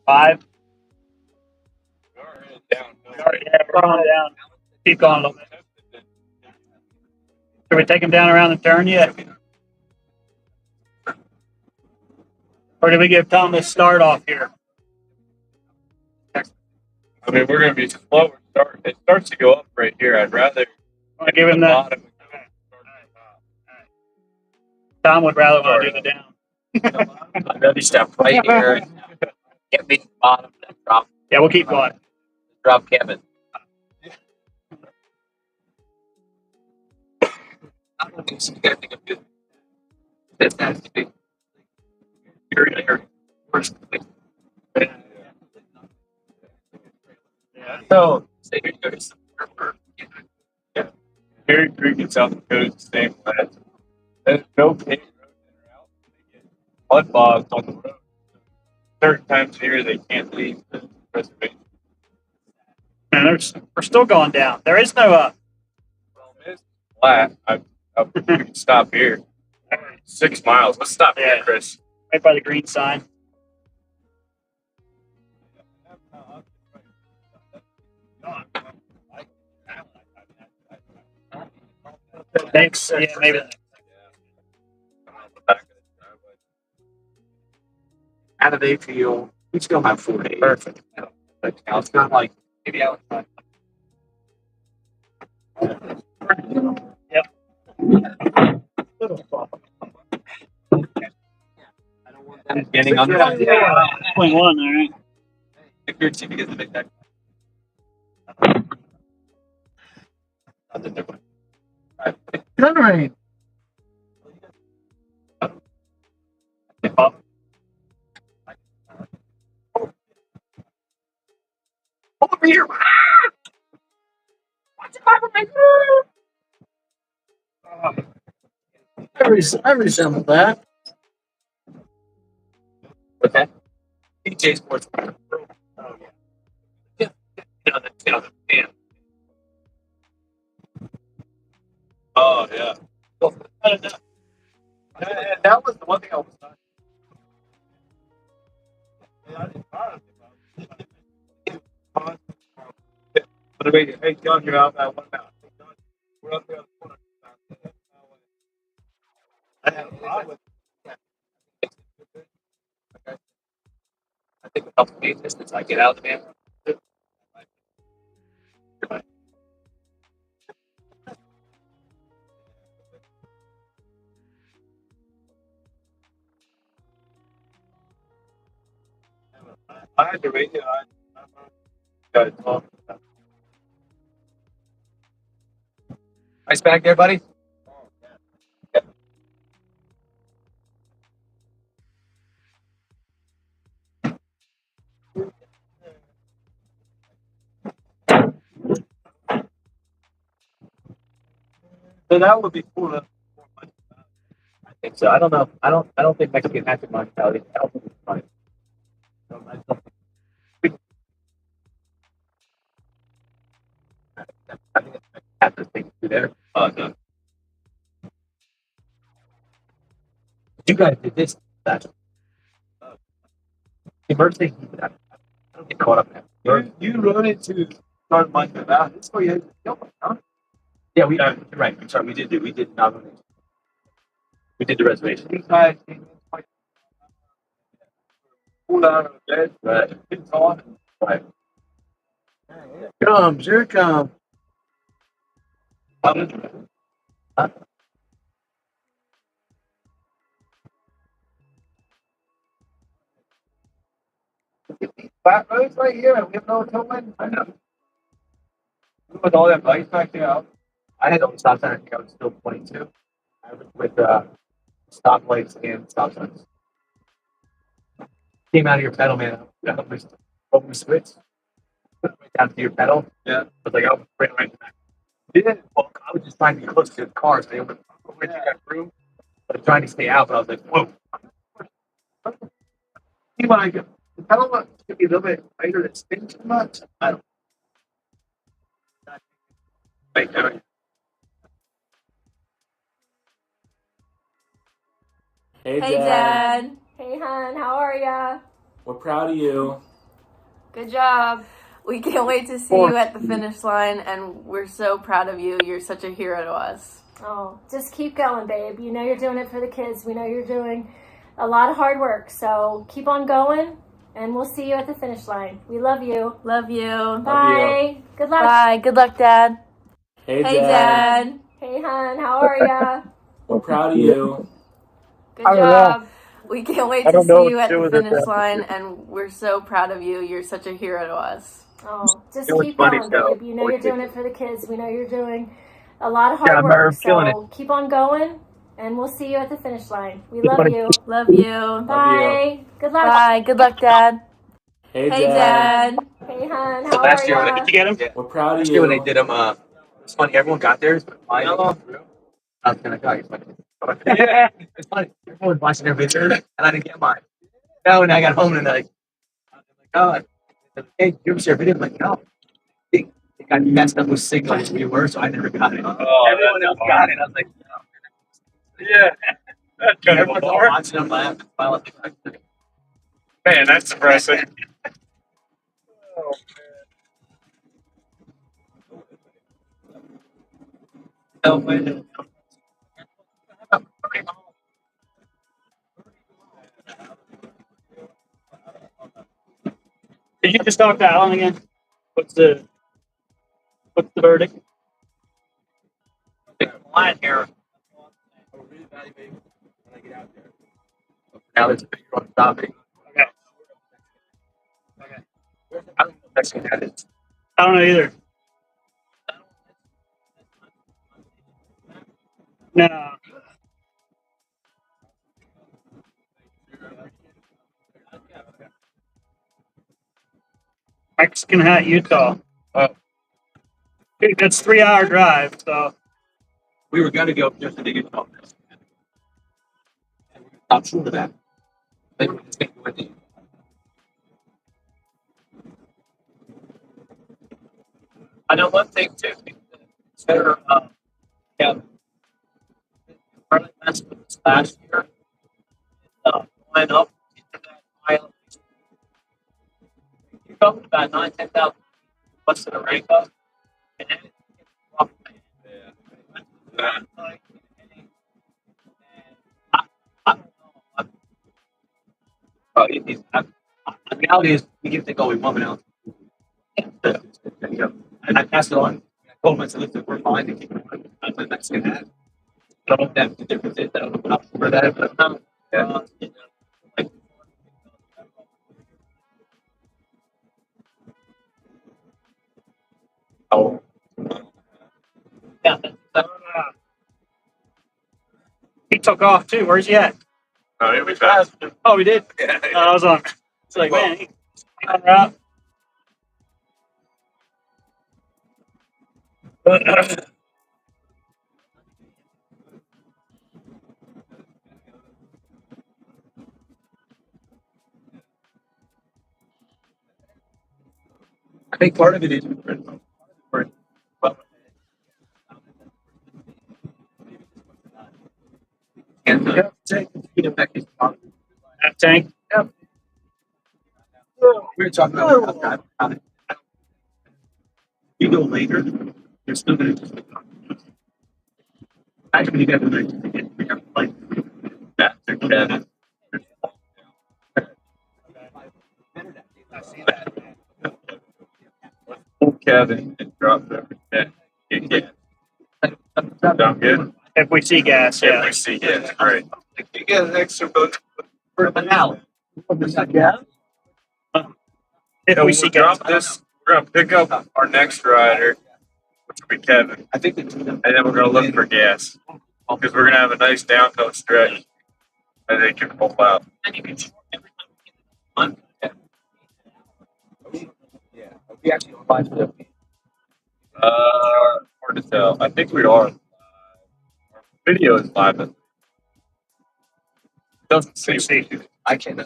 5. Down. Yeah, we're on down. Keep going a little bit. Should we take him down around the turn yet? Or did we give Tom the start off here? I mean, we're going to be slower. It starts to go up right here. I'd rather Want to give him that? bottom. Tom would rather want to do the down. I'd rather stop right here and get me to the bottom and drop Yeah, we'll keep going. Kevin. I don't think so. You gotta think of it. That has to be. You're first. So Say here you go. Yeah. Harry Creek in South Dakota is the same way. There's no paved roads that are out. They get mud bogs on the road. Certain times of year they can't leave the reservation. And we're still going down. There is no up. Well, it's flat. We can stop here. 6 miles. Let's stop here, Chris. Right by the green sign. Thanks. Yeah, maybe. How do they feel? We still have 4 days. Perfect. But now it's not like maybe Alex. Yep. I don't want them getting under. 21, all right. If your team gets the big deck. Nothing different. Generate. Over here. What's happening? I resemble that. What's that? DJ Sports. Oh, yeah. Yeah. Get on the fan. Oh, yeah. And that was the one thing I was not. But wait, hey, John, you're out by 1 mile. Hey, John, we're up there on the corner. I have a problem with it. Okay. I think a couple feet distance, I get out of the van. I had to rate it. Guys, Ice back there, buddy. so that would be cool. I think so. I don't know. I don't think Mexican has the mentality. I don't think it's funny. So I don't think I think it's have this thing to do there. No. You guys did this. That. Emergency. I don't get caught up in that. You run into start months about this for you. Yeah, we are right. I'm sorry. We did not. We did the reservation. These guys pulled out of bed, right? It's on. Right. Comes, here it comes. Flat roads right here, and we have no towing. I know. With all that ice back there, I had only stop sign. I think I was still 22. I was with stoplights and stop signs. Came out of your pedal, man. Open the switch. Right down to your pedal. Yeah. I was like, I was right in the back. Didn't. Well, I was just trying to get close to the car, so they went over to that room. But I was trying to stay out, but I was like, whoa. see when I go, the pedal should be a little bit tighter. It spins too much. I don't. Wait, Eric. Hey, Hey, Dad. Hey, hon. How are ya? We're proud of you. Good job. We can't wait to see you at the finish line, and we're so proud of you. You're such a hero to us. Oh, just keep going, babe. You know you're doing it for the kids. We know you're doing a lot of hard work. So keep on going, and we'll see you at the finish line. We love you. Love you. Bye. Good luck. Bye. Good luck, Dad. Hey, Hey, Dad. Hey, hon. How are ya? We're proud of you. Good I don't job. We can't wait I to don't know see you what at to do the with it finish after line, this. and we're so proud of you. You're such a hero to us. Oh, just It was keep funny, going, so babe. You know you're always doing it for the kids. We know you're doing a lot of Yeah, hard Merv, work. killing So keep on going, and we'll see you at the finish line. We love Funny. you. Love you. Bye. Good luck. Bye. Good luck, Dad. Hey, Hey, Dad. Hey, hon, So how last are year when ya? Did you get him? yeah, We're proud of last year when they you. did them, it's funny. Everyone got theirs, but mine didn't come through. I was gonna go. Yeah, it's funny. Everyone was watching their videos, and I didn't get mine. No, and I got home and like, oh, hey, you ever see our video? I'm like, no. It got messed up with signal where we were, so I never got it. Everyone else got it. I was like, no. Yeah. Everyone's all watching them laugh and smile. Man, that's depressing. No, wait. Did you just talk to Alan again? What's the verdict? Line here. Now there's a big on topic. Okay. I don't know if that's gonna happen. I don't know either. No. Mexican Hat, Utah. Dude, that's 3-hour drive. So We were gonna go just to get on this. Not sure of that. Maybe we just can't go with you. I know one thing too. It's better. Yeah. Probably messed with this last year. Line up into that island. You're talking about 9,000-10,000 west of the rainbow, and then it's off. Yeah. I don't know. The reality is, we can think all we want now. And I passed it on. I told him, I said, listen, we're fine to keep it on. I'm the Mexican hat. I don't know if that's the difference is. I don't know if I'm up for that, but like, oh, yeah. he took off too. Where's he at? Oh, yeah, we passed. Oh, we did. I was on. It's like, man, he on route. I think part of it is and Half tank. we were talking about how you go later, you're still going to actually you got to like that. Kevin and drop everything. Yeah. Sound good? If we see gas, If yeah. we see, yeah, great. You get an extra book for an hour. Yeah. If we see gas. Drop this, we're gonna pick up our next rider, which will be Kevin, I think and then we're gonna look for gas because we're gonna have a nice downhill stretch that they can pull out. Yeah, we actually find the Hard to tell. I think we are. Our video is live. But it doesn't seem. I can.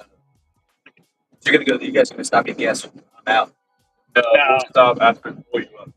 You're gonna go. You guys are gonna stop getting gas. I'm out. No, we'll stop after we pull you up.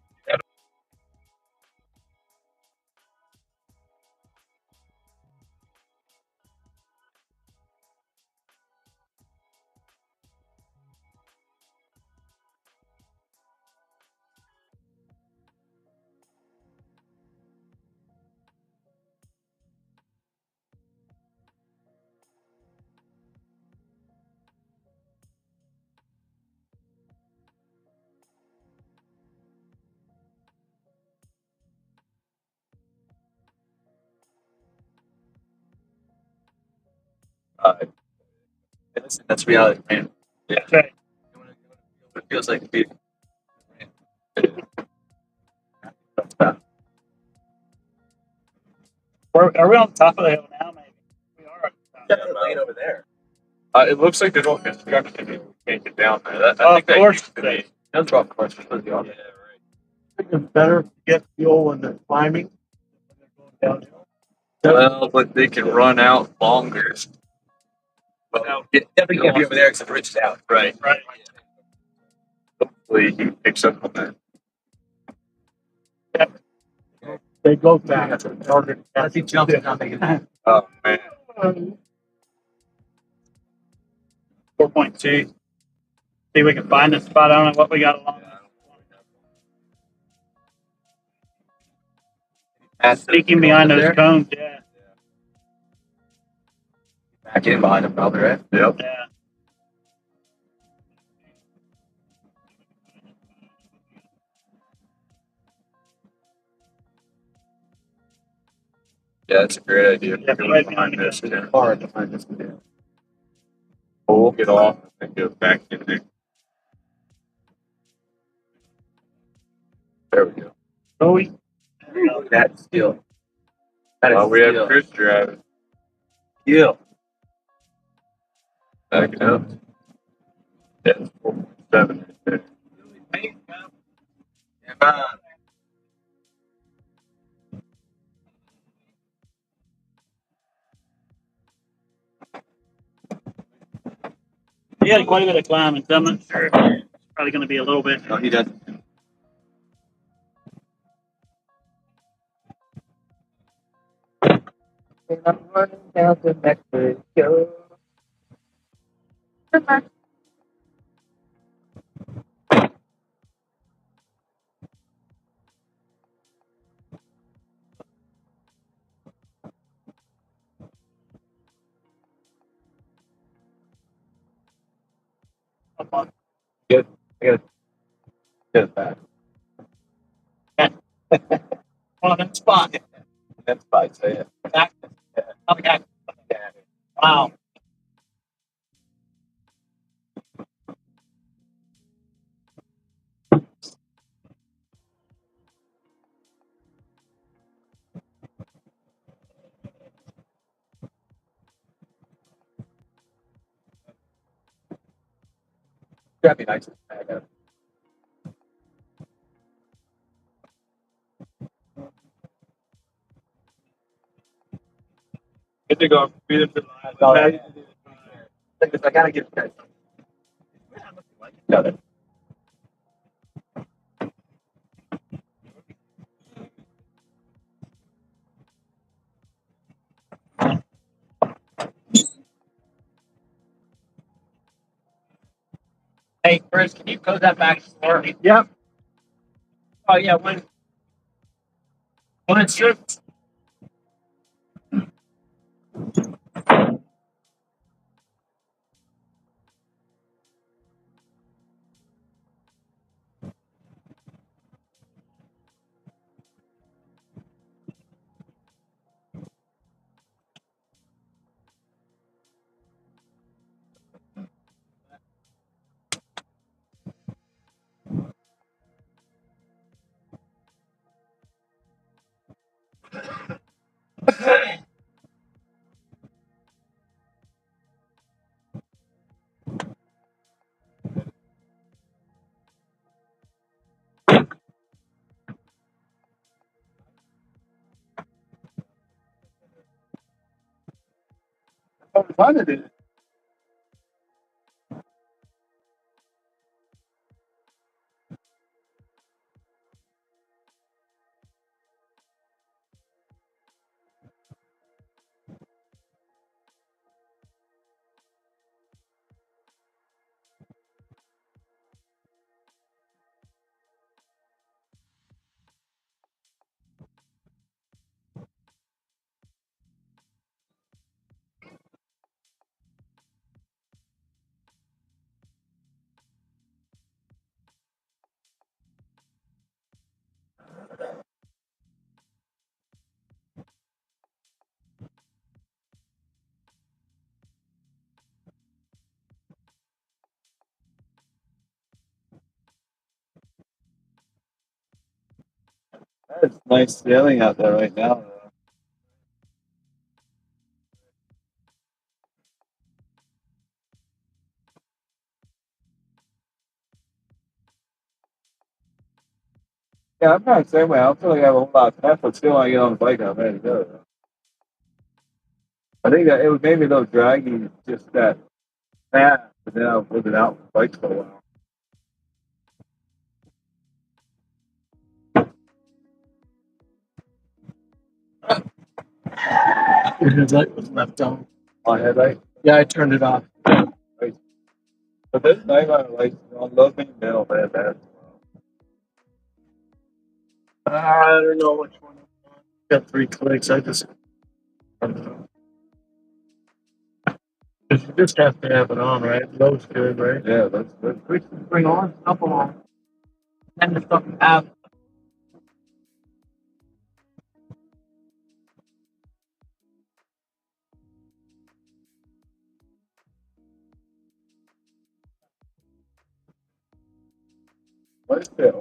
Listen, that's reality, man. Yeah. Okay. It feels like to be. Are we on top of the hill now? Maybe we are. Lane over there. It looks like they don't construction. We can't get down there. I Oh, think of course. that used to be. Those golf courses are supposed to be on Yeah, there. right. I think it's better to get fuel when they're climbing. When they're going downhill. Well, but they can run out longer. Well, definitely can't be over there except Rich's out. Right. Right. Hopefully he picks up on that. They go fast in order to Unless he jumps, he's not making that. Oh man. 4.2. See if we can find a spot. I don't know what we got along. Sneaking behind those cones, yeah. Back in behind him, probably, right? Yep. Yeah. Yeah, that's a great idea. Yeah, Go right behind behind this. it. Yeah. Hard to find this video. We'll get off and go back in there. There we go. Zoe. Look at that skill. That is We have skill. Chris driving. Skill. Backing up. Yeah, 4.7 right there. Yeah, man. He had quite a bit of climbing, so I'm not sure. It's probably going to be a little bit. No, he doesn't. I'm running down to Mexico. Good. I gotta get it back. On that spot. That's fine. So yeah. Wow. That'd be nice. I got it. Good to go. Be there for the Oh, yeah. I gotta get it. Got it. Hey, Chris, can you close that back for me? Yep. Oh, yeah. When it's your Fun it is. It's nice sailing out there right now. Yeah, I'm not the same way. I don't feel like I have a whole lot of pep, but still, when I get on the bike, I'm ready to go. I think that it was maybe a little draggy, just that fast, but then I was living out with bikes for a while. Your headlight was left on. My headlight. Yeah, I turned it off. Right. But this night I like on love me middle, man, man. I don't know which one. Got 3 clicks. I just. I don't know. 'Cause you just have to have it on, right? Low's good, right? Yeah, that's good. We can bring on, up along. And the stuff we have. What is it?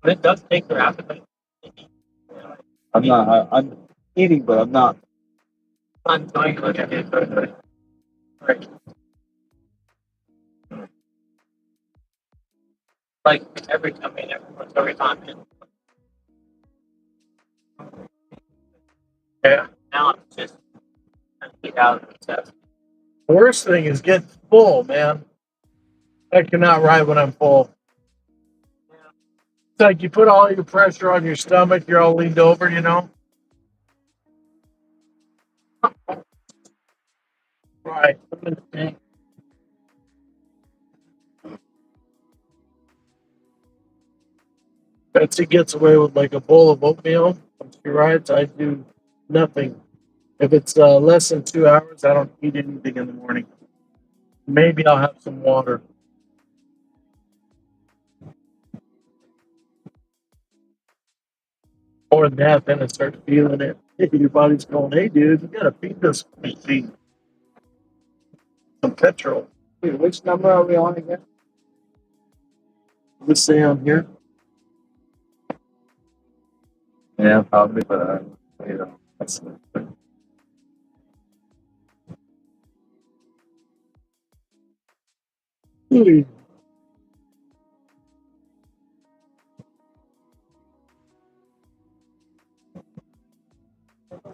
But it does take their appetite. I'm not. I'm eating, but I'm not. I'm going to look at it. Right. Like every company, every time. Yeah. Now I'm just get out of the test. The worst thing is getting full, man. I cannot ride when I'm full. It's like you put all your pressure on your stomach, you're all leaned over, you know? Right. Betsy gets away with like a bowl of oatmeal when she rides. I do nothing. If it's less than 2 hours, I don't eat anything in the morning. Maybe I'll have some water. More than that, then I start feeling it. Your body's going, hey, dude, you got to feed this machine some petrol. Wait, which number are we on again? Let's say I'm here. Yeah, probably, but you know, that's.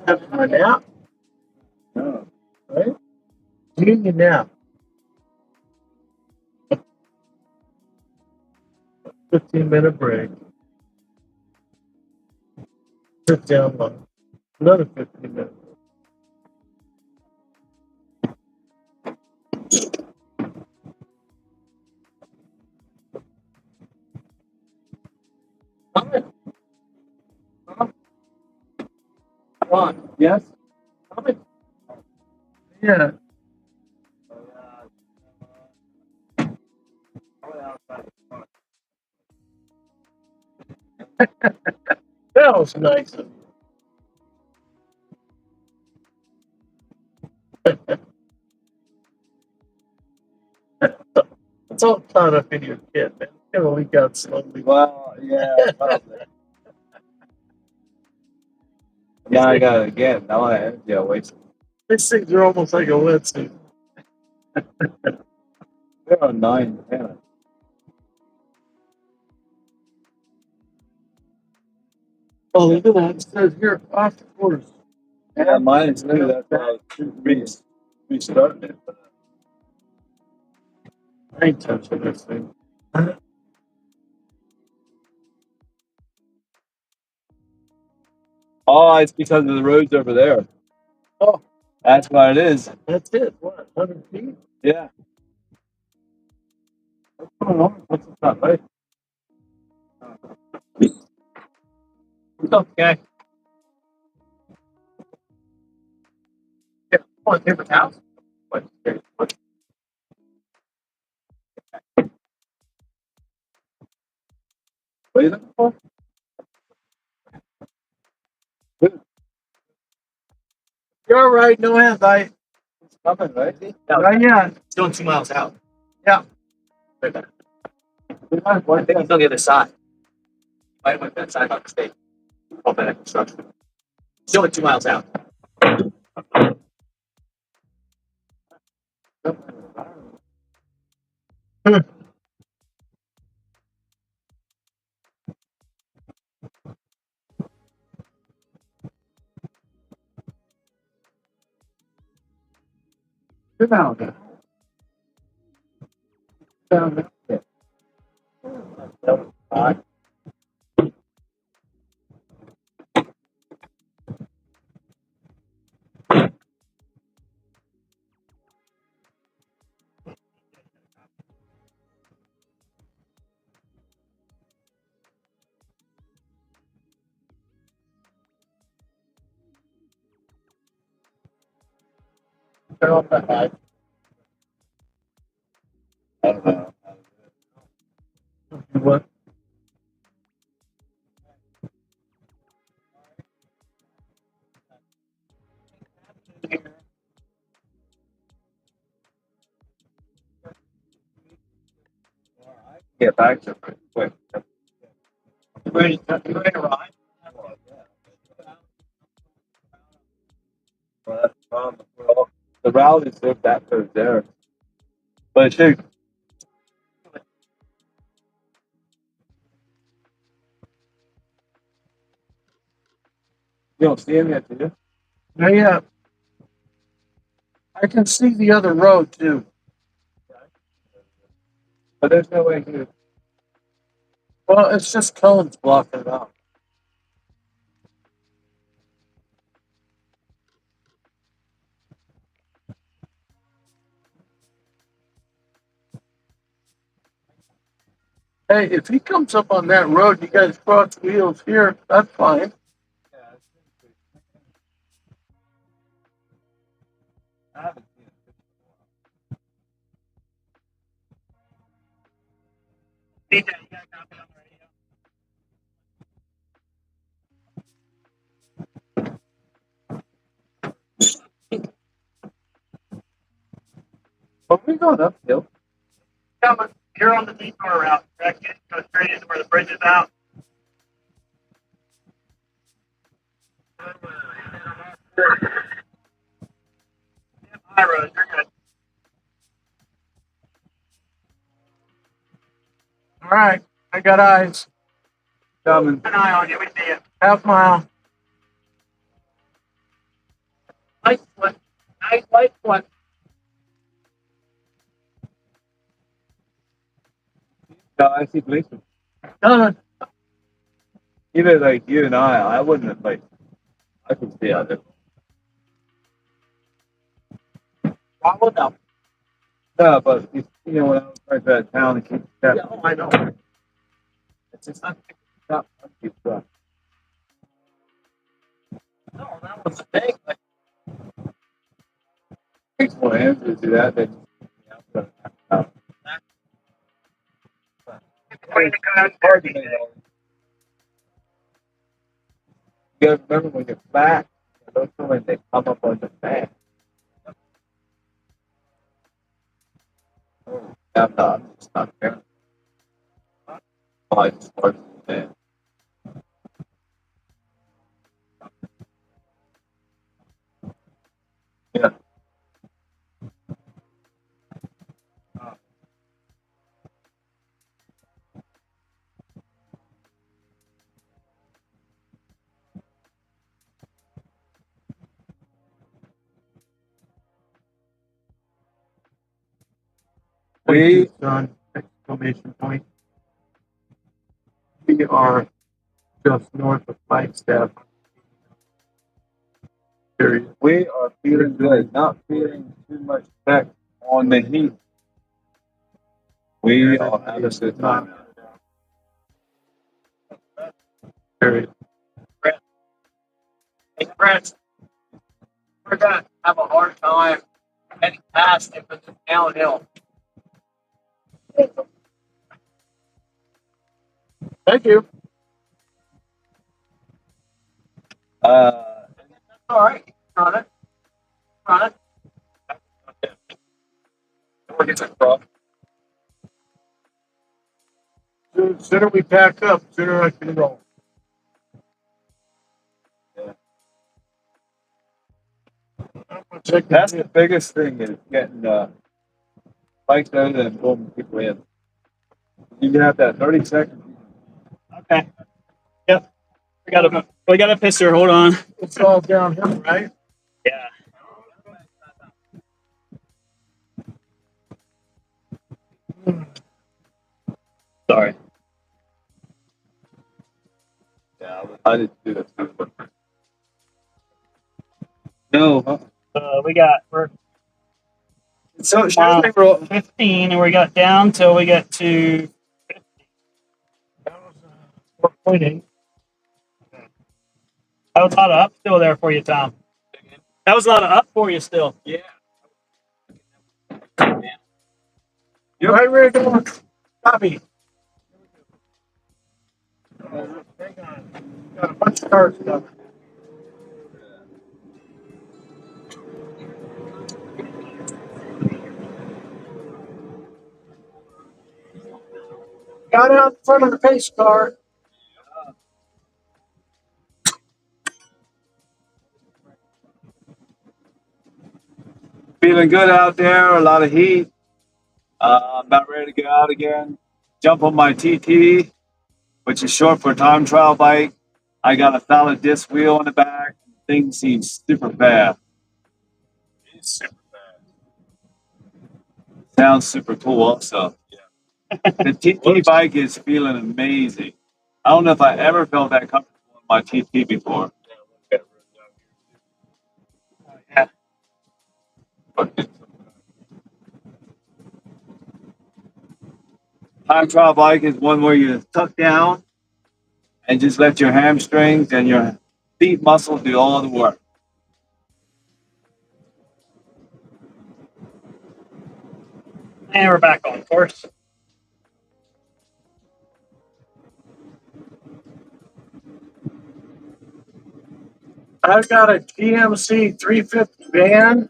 Have my nap, No. right? Taking a nap. 15-minute break. Sit down long. Another 15 minutes. Come on. Yes. Yeah. That was nice of you. It's all caught up in your kid, man. It's gonna leak out slowly. Well, yeah, probably. Yeah, I got it again. Now I energy I wasted. These things are almost like a wetsuit. We're on 9. Yeah. Oh, look at that. It says here, off the course. Yeah, mine is too. That's why I was restarting it. I ain't touching this thing. Oh, it's because of the roads over there. Oh, That's what it is. that's it. What, 100 feet? Yeah. What's going on? What's the stuff, right? It's okay. Yeah, on paper towels. What? What are you looking for? You're all right. No headlight. It's coming, right? Not yet. It's going 2 miles out. Yeah. Right back. I think he's on the other side. Might have went that side by mistake. All that construction. It's only 2 miles out. now. Down there. That was hot. Turn off the high. I don't know. What? Get back to it pretty quick. You ready to ride? The route is if that goes there. But shoot. You don't see him yet, do you? Yeah. I can see the other road too. But there's no way to. Well, it's just cones blocking it out. Hey, if he comes up on that road, you guys cross wheels here, that's fine. DJ, you got a copy on the radio? Are we going uphill? Coming. You're on the detour route, correct? You go straight into where the bridge is out. High road, you're good. All right, I got eyes. Coming. Keep an eye on you. We see you. Half mile. Nice one. Nice light one. No, I see policemen. Done. Even like you and I wouldn't have like. I could see out there. Follow them. No, but you know when I was right to that town and keep that. Yeah, oh, I know. It's just not keep truck. No, that was a big. Like, Takes more hands to do that than. It's hard to make all. You gotta remember when you're back, those when they come up on the back. I'm not there. I just started there. Yeah. We John, exclamation point. We are just north of Flagstaff. Period. We are feeling good, not feeling too much effect on the heat. We are having a good time. Period. hey, Brett, we're going to have a hard time heading past if it's downhill. Thank you. That's all right. Run it. Run it. We're getting across. The sooner we pack up, sooner I can roll. That's the biggest thing is getting bikes out and pulling people in. You can have that 30 seconds. Okay. Yep. We got a pisser. Hold on. It's all downhill, right? Yeah. I didn't do that. No. We're So Wow. should roll. 15, and we got down till we got to 50. That was 4.8. That was a lot of up still there for you, Tom. That was a lot of up for you still. Yeah. You right, Rick? Copy. Hang on. Got a bunch of cards stuff. Got out in front of the pace car. Feeling good out there. A lot of heat. I'm about ready to go out again. Jump on my TT, which is short for time trial bike. I got a solid disc wheel on the back. Thing seems super fast. It's super fast. Sounds super cool also. Yeah. The TT bike is feeling amazing. I don't know if I ever felt that comfortable on my TT before. Yeah. Time trial bike is one where you tuck down and just let your hamstrings and your feet muscles do all the work. And we're back on course. I've got a GMC 350 van.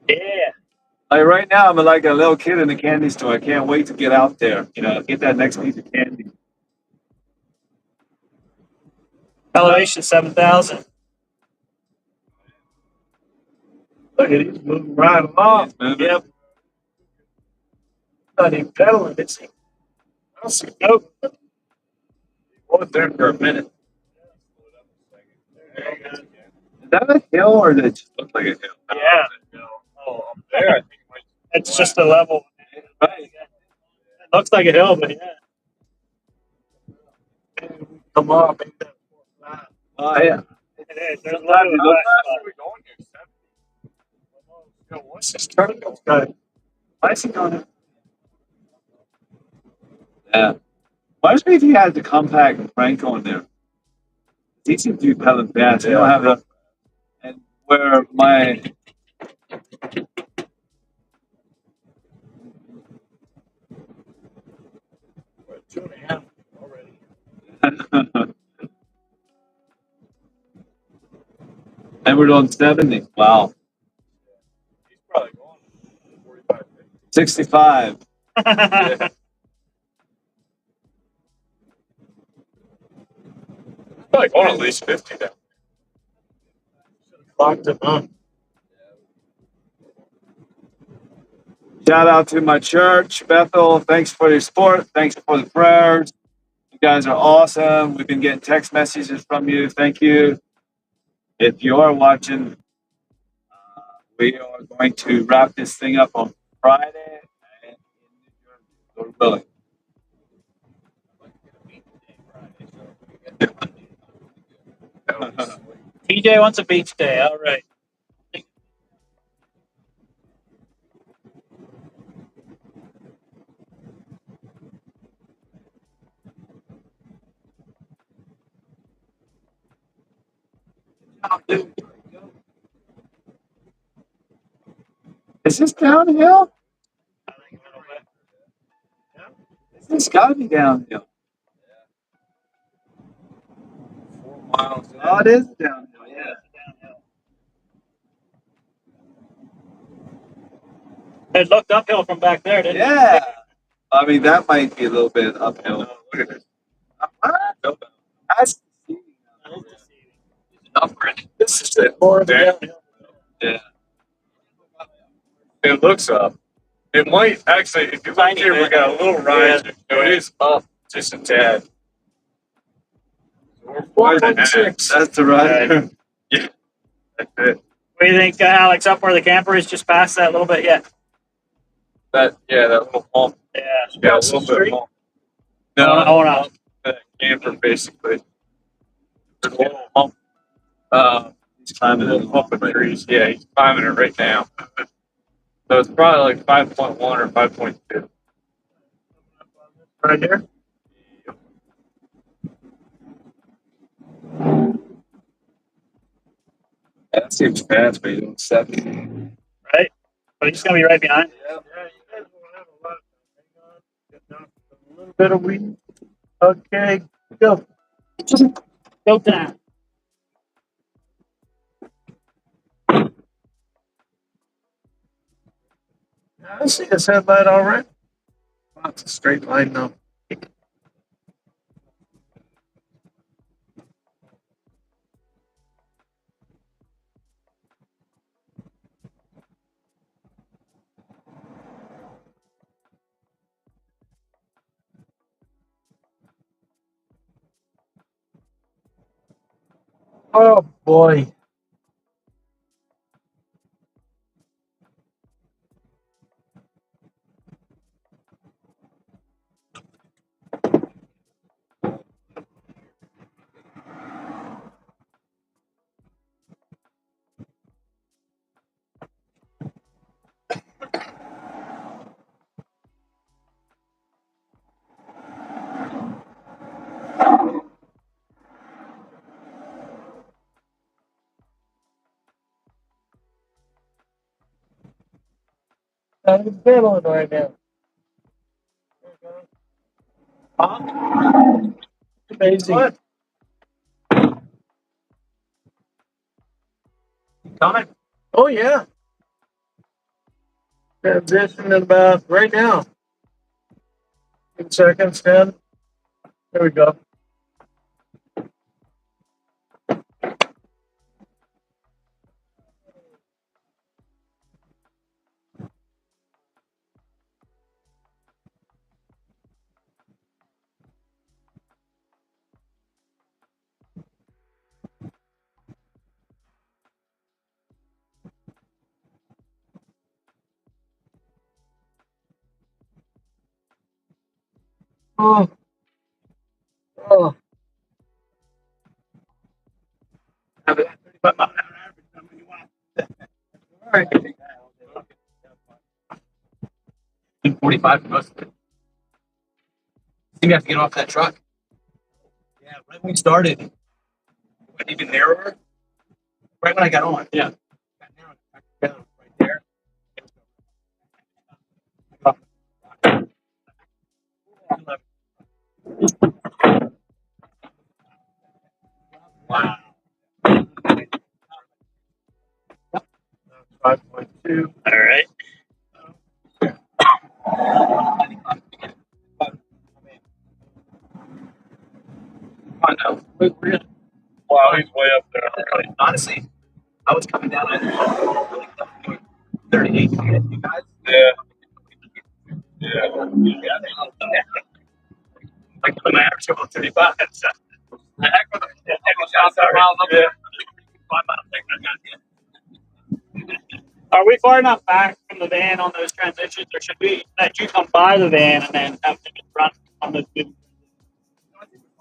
Yeah. Like right now, I'm like a little kid in a candy store. I can't wait to get out there, get that next piece of candy. Elevation 7,000. Look at he's moving right along. Yep. Not even pedaling, is he? I'll see. Nope. Was there for a minute. Is that a hill or does it just look like a hill? Yeah. Oh, up there, I think it might be It's just a level. Right. It looks like a hill, but yeah. Come up. Oh, yeah. It is. There's a Sometimes lot it looks Where are we going here? 70. What's this turn? Got icing on it. Yeah. Wonders me if he had the compact Franco in there. He seems to be pedaling fast. They don't have the. And where my. We're at 2.5 already. And we're doing 70. Wow. He's probably going 45, 50. 65. Yeah. Probably going at least 50 now. Clocked him up. Shout out to my church, Bethel. Thanks for your support. Thanks for the prayers. You guys are awesome. We've been getting text messages from you. Thank you. If you are watching, we are going to wrap this thing up on Friday and in New Jersey, Lord willing. TJ wants a beach day. All right. Is this downhill? This got to be downhill. 4 miles. Oh, it is downhill. Yeah. It looked uphill from back there, didn't it? Yeah. I mean, that might be a little bit uphill. Look at this. That's This is it. More of the Damn. downhill. yeah. It looks up. It might actually, if you look Tiny here, we bit. got a little rise. So it is up just a tad. We're 4.6. That's the right. Yeah. That's it. What do you think, Alex? Up where the camper is, just past that a little bit yet? That little hump. Yeah. Yeah, a Across the little bit street? hump. No, No, no, no. that camper basically. There's a little hump. He's climbing Little hump of trees. Yeah, he's climbing it right now. So it's probably like 5.1 or 5.2. Right here? That seems fast, but he's doing 70. Right? But he's going to be right behind. Yeah, you guys will have a lot of time. Hang on. Getting out a little bit of weed. Okay, go. Go down. I see his headlight all right. Wow, it's a straight line now. Oh boy. I'm battling right now. Amazing. What? Coming? Oh yeah. Transition in about right now. 10 seconds, 10. There we go. Oh. Oh. Have it at 35 mile an hour average. How many you want? All right. 45 for most of it. You have to get off that truck. Yeah, right when we started, it went even narrower. Right when I got on. Yeah. Got narrow, right there. Wow. 5.2. All right. I know. Wow, he's way up there. Honestly, I was coming down at 38 coming at you guys. Yeah. Like my average about 35. So. The heck with it. Yeah, Are we far enough back from the van on those transitions, or should we let you come by the van and then have to just run on the two?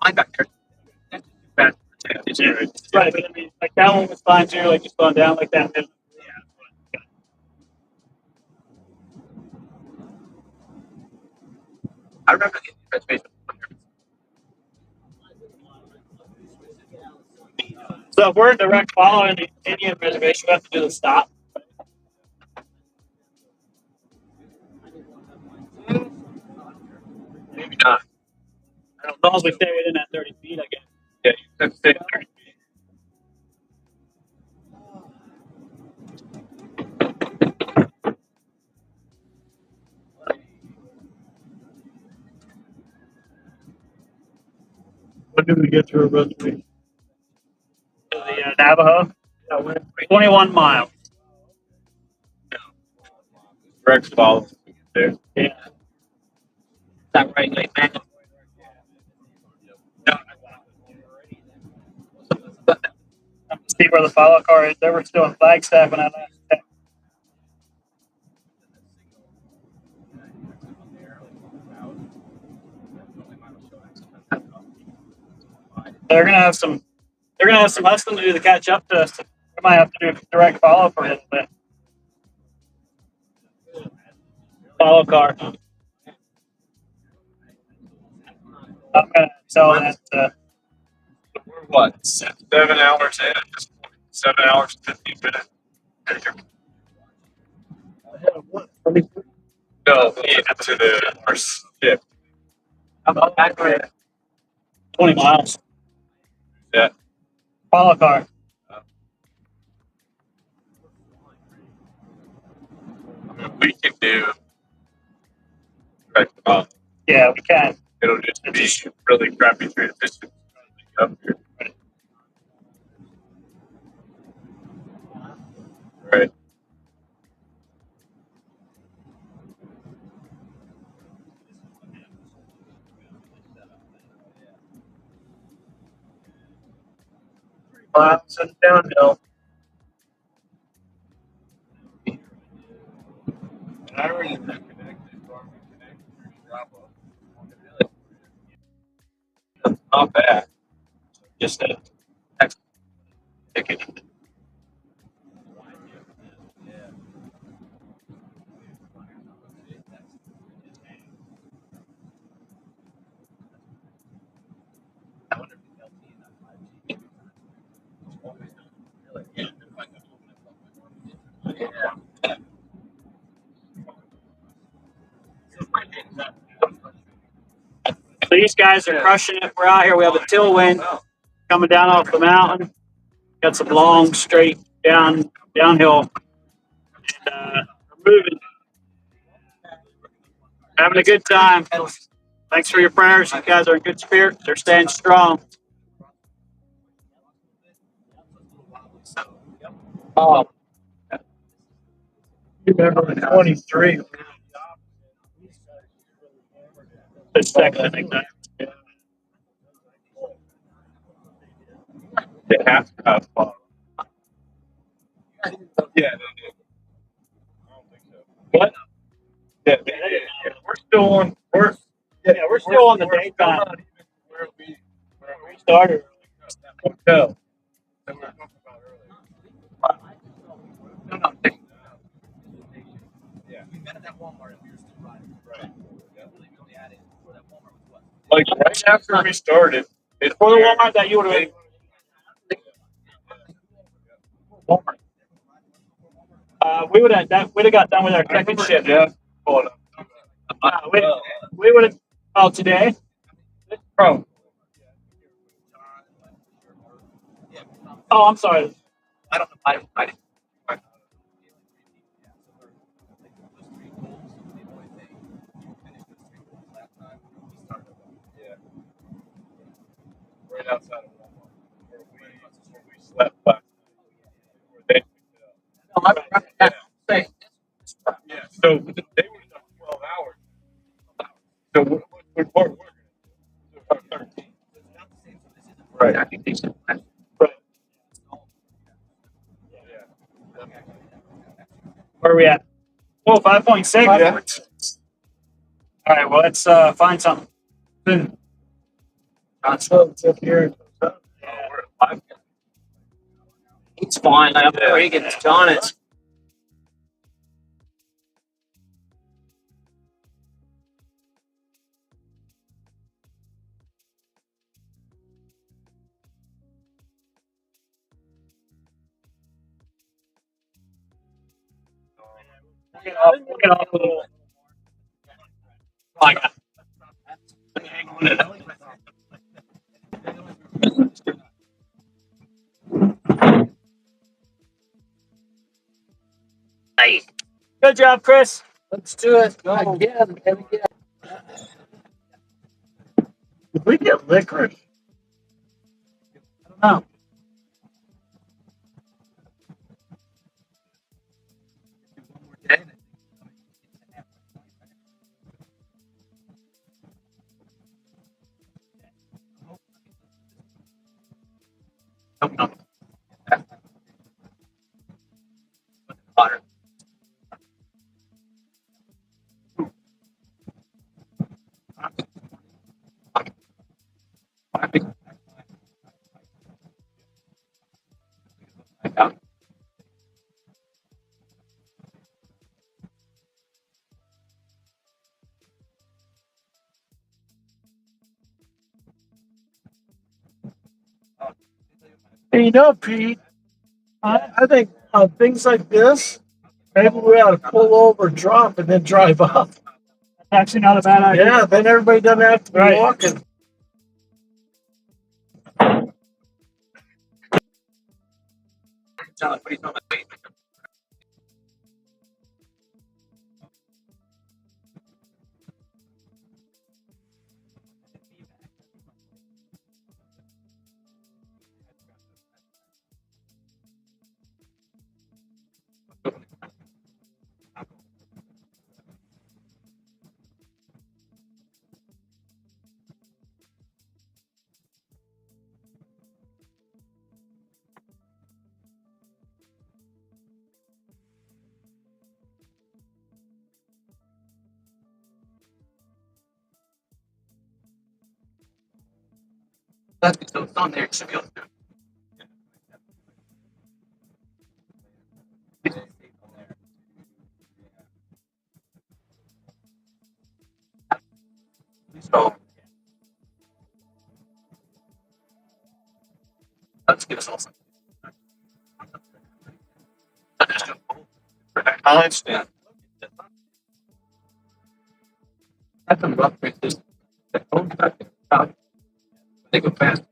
Fine back there. Right, but I mean, like that one was fine too, like just going down like that. I remember the reservation. So if we're in direct following the Indian reservation, we have to do the stop. Maybe not. As long as we stay within that 30 feet, I guess. Yeah, you have to stay 30 feet. When did we get to a reservation? To the Navajo. 21 miles. Direct follow. There. Yeah. Is that right, like man? No. Steve where the follow car is. They were still in Flagstaff when I last checked. They're gonna have some. They're gonna have some hustling to do to catch up to us. We might have to do a direct follow for a little bit. Follow car. I'm gonna tell that. We're what? 7 hours in? Just 7 hours, 15 minutes. No, into our ship. About 20 miles. Yeah. Follow car. We can do. Right. Yeah, we can. It'll just be really crappy transition up here. Right. Miles and downhill. And I already connected, so I'm connected through Bravo. Not bad. Just a text ticket. These guys are crushing it. We're out here. We have a tailwind coming down off the mountain. Got some long, straight downhill. And we're moving. Having a good time. Thanks for your prayers. You guys are in good spirits. They're staying strong. You remember in 23. The second thing that. They have to have fun. Yeah, they do. I don't think so. What? Yeah, we're still on. We're still on the daytime. Where we Started. hotel that we were talking about earlier. No, no. Yeah. We met at that Walmart and we were still riding. Right. Yeah. We only had it. That Walmart was what? Like right after we started, it's For the Walmart that you would have. We would have got done with our second shift. Yeah. We would have. Oh, today. Bro. Oh, I'm sorry. I don't know. I didn't. Yeah. Right outside of Walmart. Where we slept last night. Where they picked it up. Yeah. So they would have done 12 hours. So we're working. So 13. Right. I think they said. Right. Yeah. Where are we at? Oh, 5.6. Yeah. All right. Well, let's find something. It's up here. It's fine. I'm freaking John. It's We'll get off a little. Oh, I got. Hang on to that. Hey. Good job, Chris. Let's do it again. Did we get licorice? I don't know. I think Hey, you know, Pete, I think things like this, maybe we ought to pull over, drop, and then drive up. Actually, not a bad idea. Yeah, then everybody doesn't have to be Right. walking. John, what are you talking about? That's so it's on there. It should be able to do it. So let's give us all some. Constant. That's some rough places. They go fast.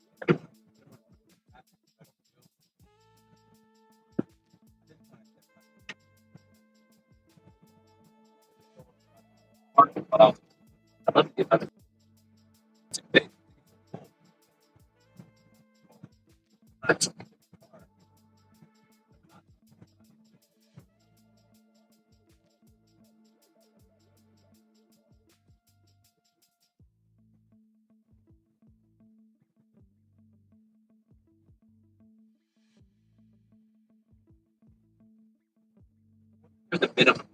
I'd love to get that. That's there's a bit of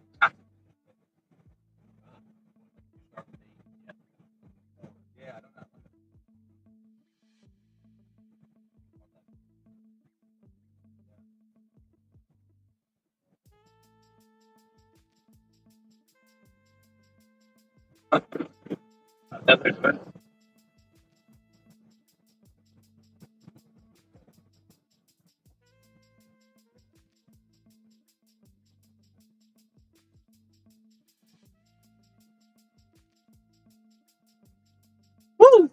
Woo!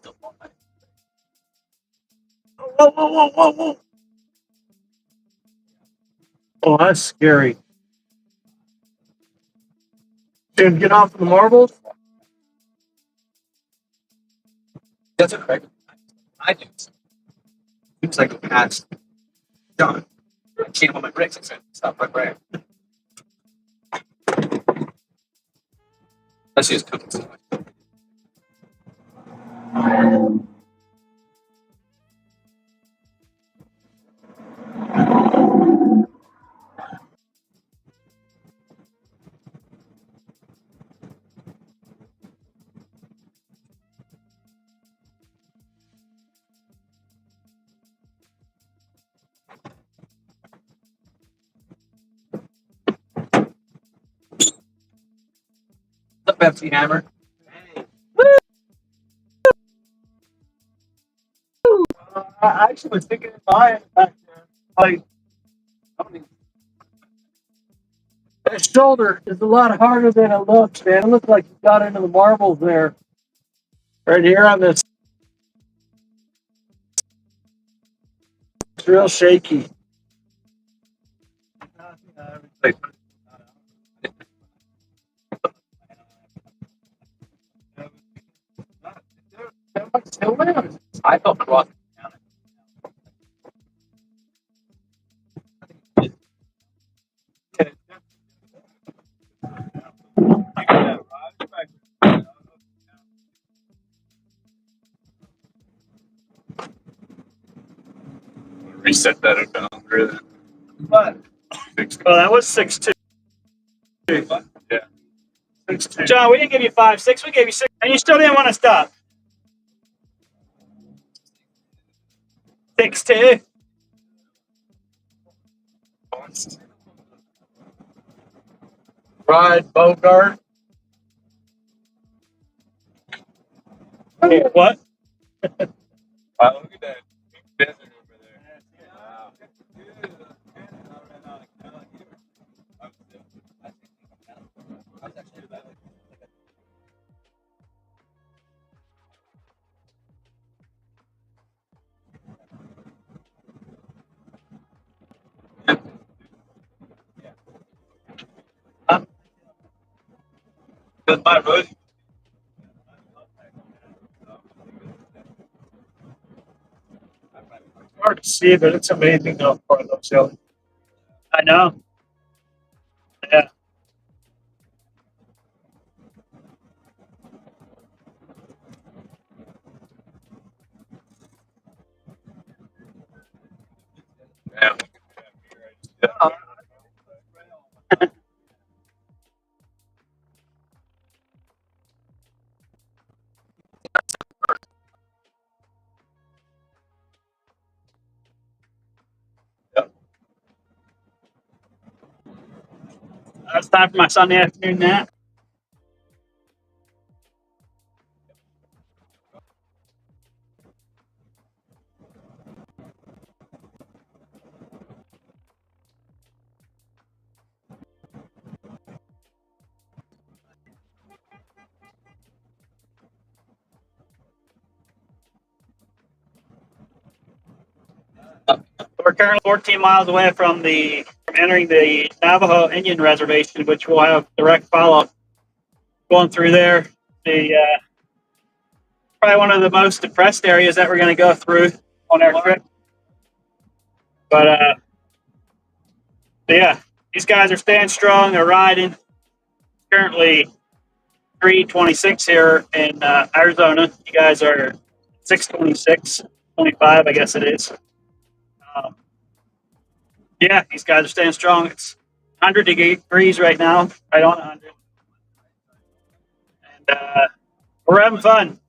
Whoa, whoa, whoa, whoa, whoa. Oh, that's scary. Should get off of the marbles? that's correct. I do. Seems like a past John. I can't on my brakes. I said, stop right there. Let's just cook it. The Pepsi hammer. I actually was thinking of buying it back there. Like, that shoulder is a lot harder than it looks, man. It looks like you got into the marbles there. Right here on this. It's real shaky. I felt cross. Reset that over. But, oh, that was 6'2". Yeah. 6'2". John, we didn't give you 5'6". We gave you 6, and you still didn't want to stop. sticks too. Ride Bogart. What? Wow, look at that big desert over there. Wow. Because my road. Hard to see, but it's amazing how far those hills. I know. Yeah. Damn. It's time for my Sunday afternoon nap. We're currently 14 miles away from entering the Navajo Indian Reservation, which will have direct follow going through there. Probably one of the most depressed areas that we're going to go through on our trip. But yeah, these guys are staying strong. They're riding. Currently 3:26 here in Arizona. You guys are 6:26, 25, I guess it is. Yeah, these guys are staying strong. It's 100 degrees right now, right on 100. And we're having fun.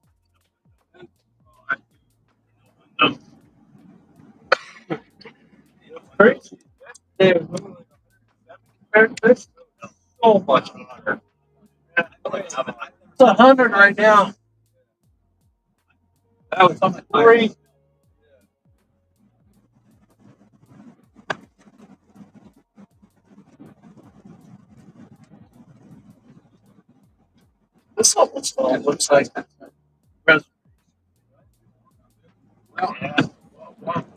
So much hotter. It's 100 right now. That was something. Three. This is what it looks like. Yeah.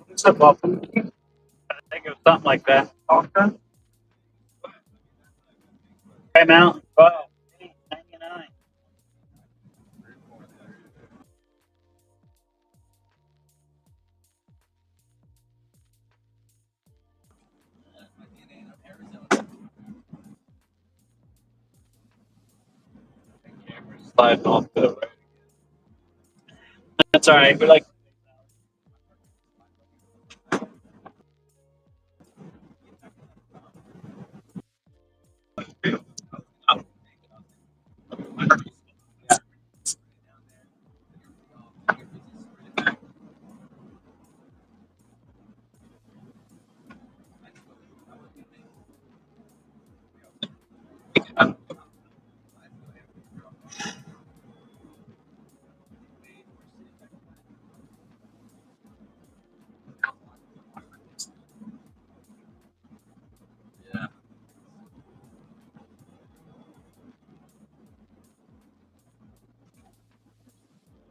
It's a buffalo. I think it was something like that. Okay. Came out. Wow. 99. Sliding off to the right. That's all right. We're like,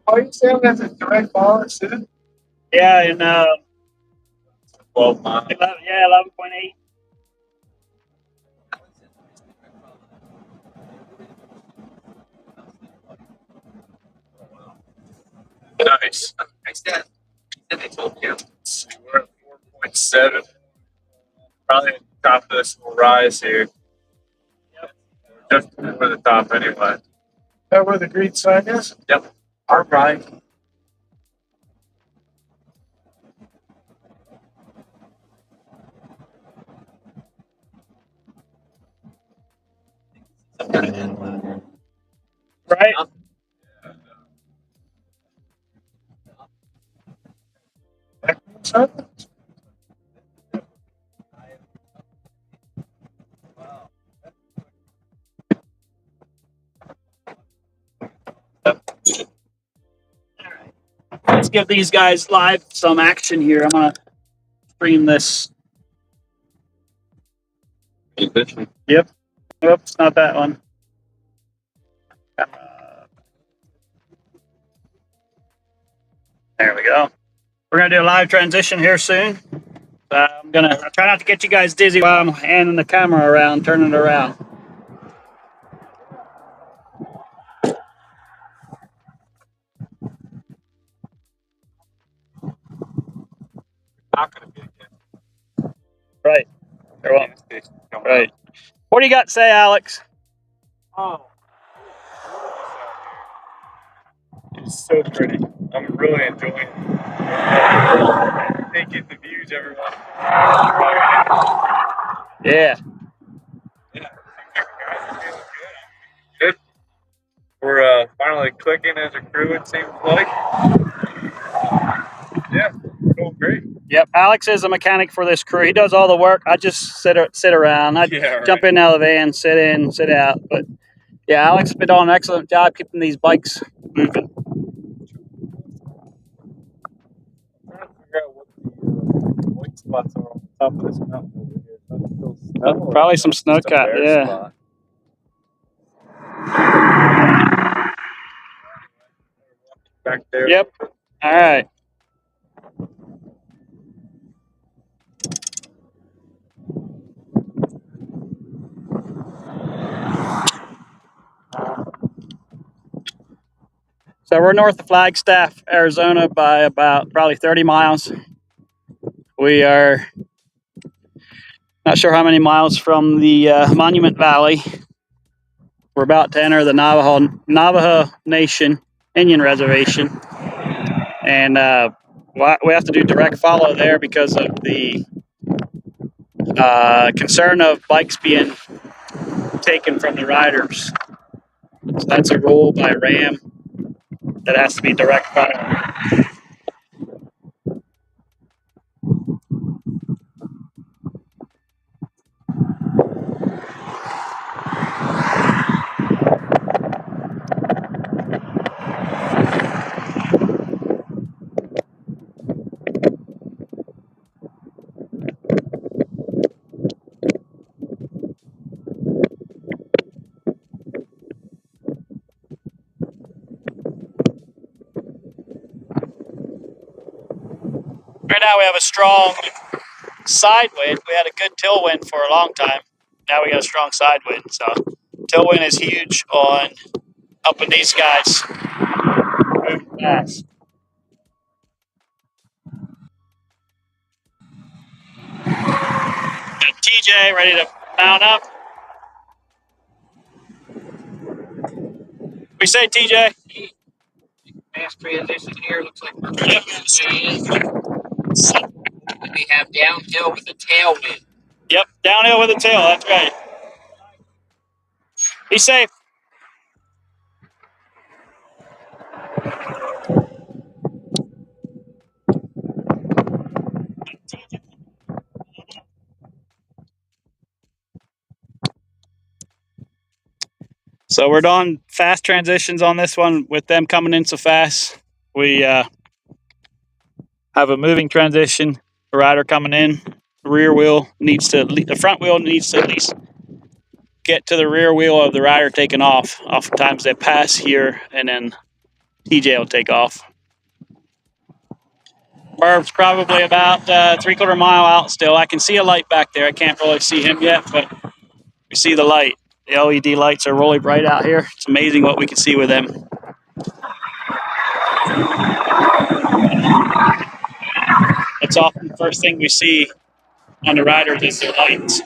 Are you saying that's a direct follow, Sid? yeah, in 12 miles. 11.8. Nice. Nice, Dad. They told you. We're at 4.7. Probably at the top of this little rise here. Yep. Just over the top anyway. Is that where the green sign is? Yep. All right. Right? Let's give these guys live some action here. I'm gonna stream this. Yep. Oops, not that one. There we go. We're gonna do a live transition here soon. I'm gonna try not to get you guys dizzy while I'm handing the camera around, turning it around. Not going to be again. Right. Right. What do you got to say, Alex? Oh, it's so pretty. I'm really enjoying it. Taking the views, everyone. Yeah. Yeah. Good. We're finally clicking as a crew, it seems like. Yeah, going great. Yep. Alex is a mechanic for this crew. He does all the work. I just sit around. I jump in out of the van, sit in, sit out. But yeah, Alex has been doing an excellent job keeping these bikes moving. I'm trying to figure out what the white spots are on the top of this mountain over here. Probably some snow cat. Yeah. Spot. Back there. Yep. All right. So we're north of Flagstaff, Arizona by about probably 30 miles. We are not sure how many miles from the Monument Valley. We're about to enter the Navajo Nation Indian Reservation. And we have to do direct follow there because of the concern of bikes being taken from the riders. So that's a rule by RAAM that has to be direct follow. Right now we have a strong side wind. We had a good tailwind for a long time. Now we got a strong side wind. So tailwind is huge on helping these guys move fast. Got TJ ready to mount up. We say TJ. Fast transition here. Looks like we're going we have downhill with a tailwind. Yep, downhill with a tail. That's right. Be safe. So we're doing fast transitions on this one with them coming in so fast. We have a moving transition. The rider coming in. The front wheel needs to at least get to the rear wheel of the rider taking off. Oftentimes they pass here and then TJ will take off. Burb's probably about 3/4 mile out still. I can see a light back there. I can't really see him yet, but we see the light. The LED lights are really bright out here. It's amazing what we can see with them. It's often the first thing we see on the riders is their lights.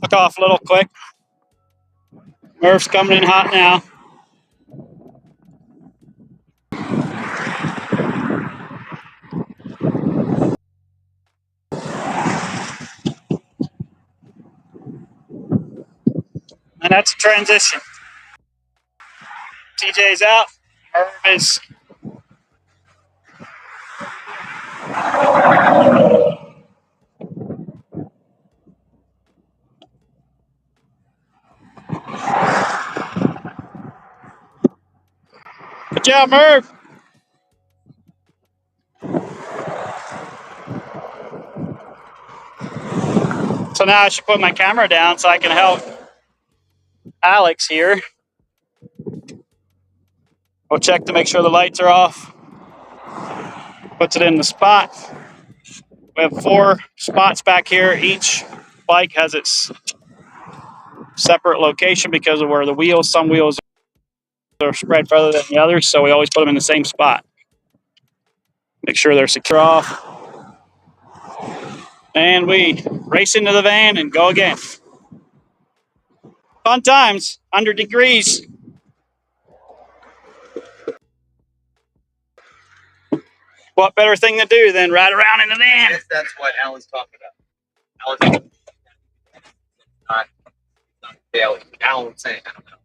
Took off a little quick. Murph's coming in hot now. And that's a transition. TJ's out. Murph is. Good job, Murph. So now I should put my camera down so I can help Alex here. We'll check to make sure the lights are off. Puts it in the spot. We have 4 spots back here. Each bike has its separate location because of where the wheels, some wheels are spread further than the others, so we always put them in the same spot. Make sure they're secure off. And we race into the van and go again. Fun times, 100 degrees. What better thing to do than ride around in the van? That's what Alan's talking about. Alan's not daily. Alan was saying, I don't know.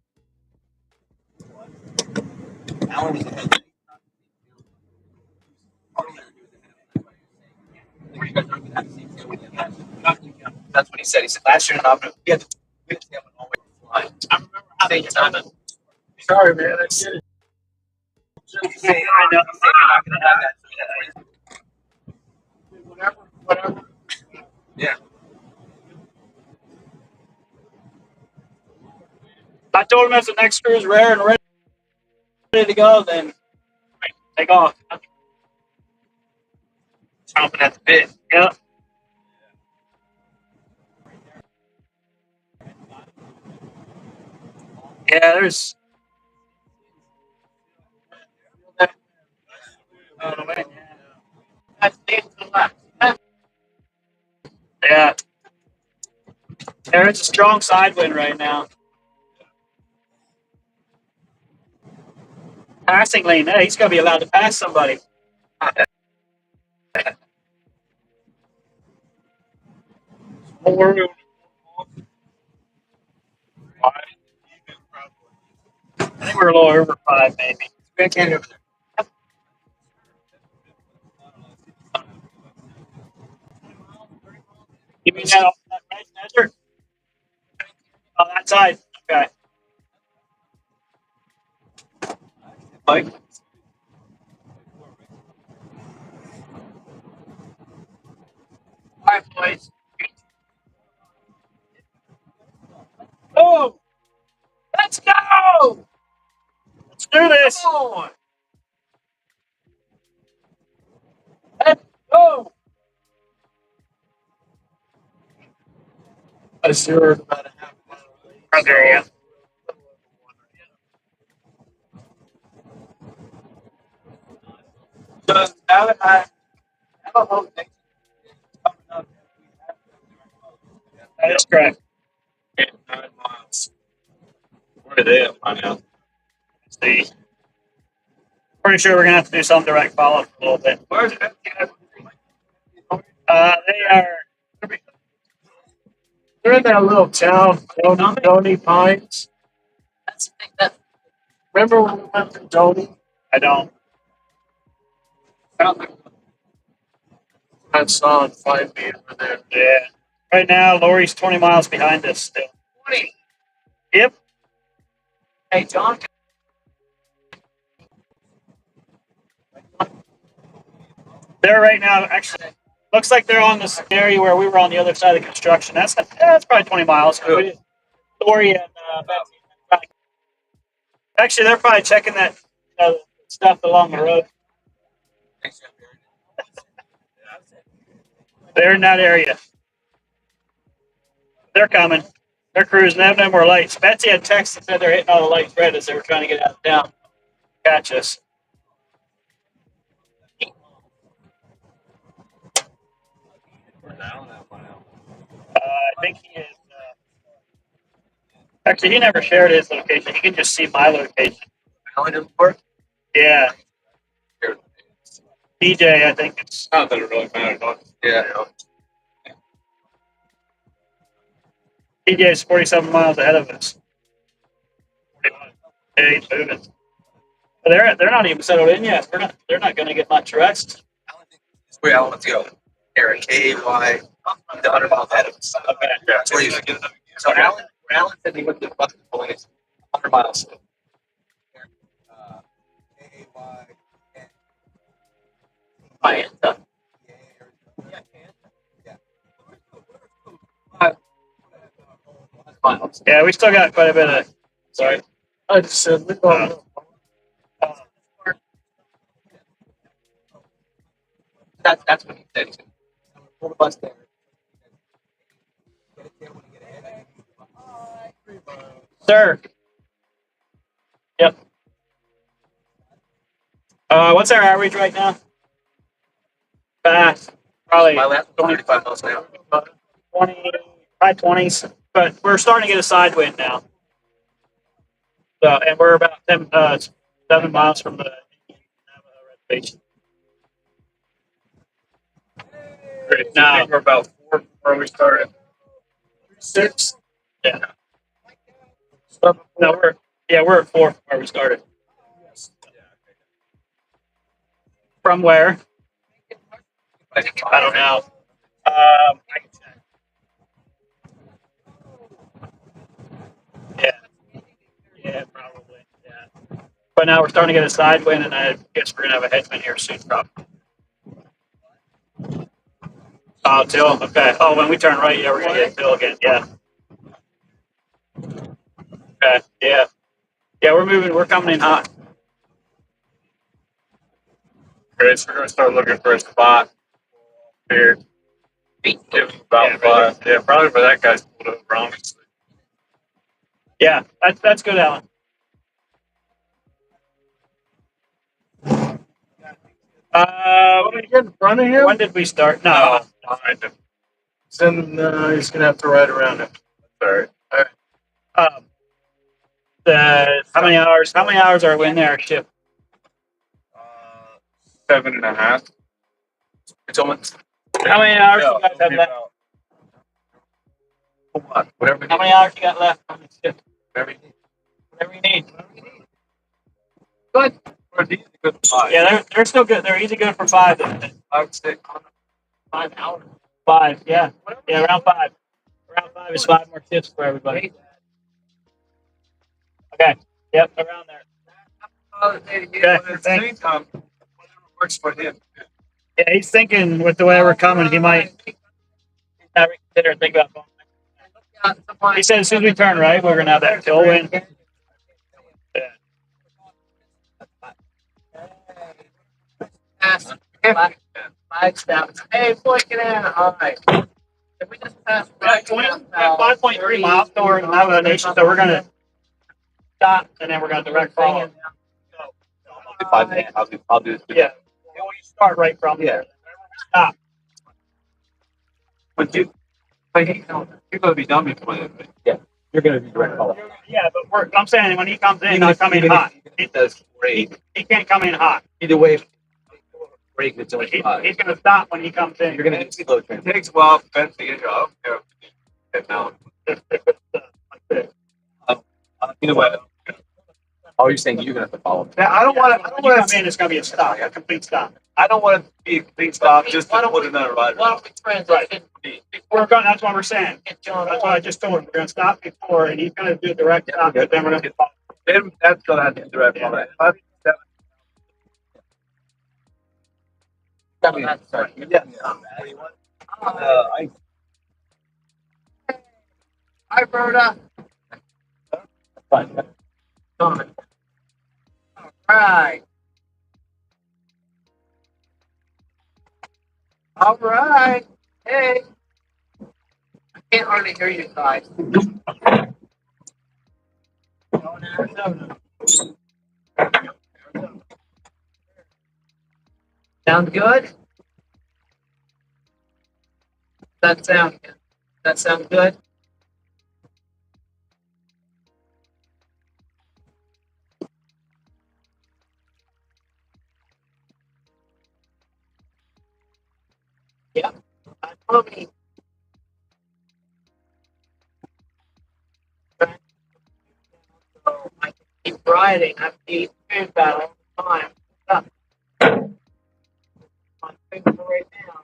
Alan was ahead. That's what he said. He said last year in we had to have an always fly. I remember how they time it. Sorry, man. I did it. I know. I'm not gonna have that. Whatever. Yeah. I told him if the next crew is rare and ready to go, then take off. Chomping at the bit. Yep. Yeah, there's. Yeah. There's a strong side wind right now. Passing lane. Hey, he's going to be allowed to pass somebody. More. I think we're a little over 5, maybe. Backhand over there. You mean that right desert? On that side. Okay. Mike. All right, boys. Oh, let's go! Let's do this. Come on. Let's go. I sure about a half mile away. Oh, there you go. So now that I don't know next coming up. That's correct. 9 miles. Where are they at by now? Let's see. Pretty sure we're going to have to do some direct follow up a little bit. Where's it? They are. They're in that little town, Donny Pines. Remember when we went to Donny? I don't. I saw it 5 me over there. Yeah. Right now, Lori's 20 miles behind us still. 20. Yep. Hey, John. They're right now, actually, looks like they're on this area where we were on the other side of the construction. That's probably 20 miles. Lori and Betsy. Actually, they're probably checking that stuff along the road. They're in that area. They're coming. They're cruising. They have no more lights. Betsy had texted and said they're hitting all the lights red as they were trying to get out of town. Catch us. I think he is. Actually, he never shared his location. He can just see my location. Yeah. DJ, I think it's. Not that it really matters. Yeah. DJ is 47 miles ahead of us. Yeah, he's moving. But they're not even settled in yet. They're not going to get much rest. Where I want to go. Aaron, KAY, the 100 miles ahead of us. Okay. That's where he's going. So Alan said he went to the bus place 100 miles. Kayanta. Miles. Yeah, we still got quite a bit of. Sorry. I just said, That's what he said. He said, pull the bus there. Sir. Yep. What's our average right now? Fast. Probably My last 35 miles an hour. 20, high 20s. But we're starting to get a side wind now. So, and we're about 7 miles from the reservation. Great. So No. I think we're about 4 where we started. 6? Yeah. No, we're at 4 where we started. From where? I don't know. I can check. Yeah, probably. Yeah. But now we're starting to get a side wind, and I guess we're gonna have a headwind here soon, probably. Oh, Till. Okay. Oh, when we turn right, yeah, we're gonna get Till again. Yeah. Okay. Yeah. Yeah, we're moving. We're coming in hot. Great. So we're going to start looking for a spot here. Give him about 5. Yeah, probably for that guy's pulled over, honestly. Yeah, that's good, Alan. we get in front of him? When did we start? No. Behind him. Then he's going to have to ride around him. Sorry. How many hours? How many hours are we in there shift? 7.5. It's almost How many hours you guys have left? whatever. How many hours you got left on the shift? Whatever you need. Whatever you need. Good. Good 5. Yeah, they're still good. They're easy good for 5. I would say 5 hours. 5, yeah. Yeah, around 5. Around 5 is 5 more shifts for everybody. Okay. Yep, around there. At the same time, whatever works for him. Yeah, he's thinking with the way we're coming, he might not reconsider and think about going. He said as soon as we turn right, we're gonna have that tailwind. Yeah. Hey, boy, get out. All right. If we just pass 5.3 miles toward Navajo Nation, so we're gonna stop and then we're gonna direct follow. 5 minutes. I'll do this. Yeah. You start right from there. Stop. But you're gonna be done before that. Yeah. You're gonna be direct follow. Yeah, but I'm saying when he comes in, he's coming in hot. He does great. He can't come in hot. Either way, break it's always hot. He's gonna stop when he comes in. You're gonna get slow train. It takes a while for Ben to get here. I don't care if you now. Either way. Oh, you're saying you're gonna have to follow. Yeah, I don't want to. When you come in, it's gonna be a stop, a complete stop. I don't want it to be a complete stop just to put another rider. Why don't we transition? We're going. That's what we're saying. That's what I just told him. We're gonna stop before, and he's gonna do a direct stop. But then we're gonna get. Then that's gonna have to be direct follow. Hi, Berta. Fine. All right. All right. Hey. I can't hardly hear you guys. Sound good? That sound good? Yeah. I probably so I can keep riding. I keep doing that all the time. Stuff on finger right now.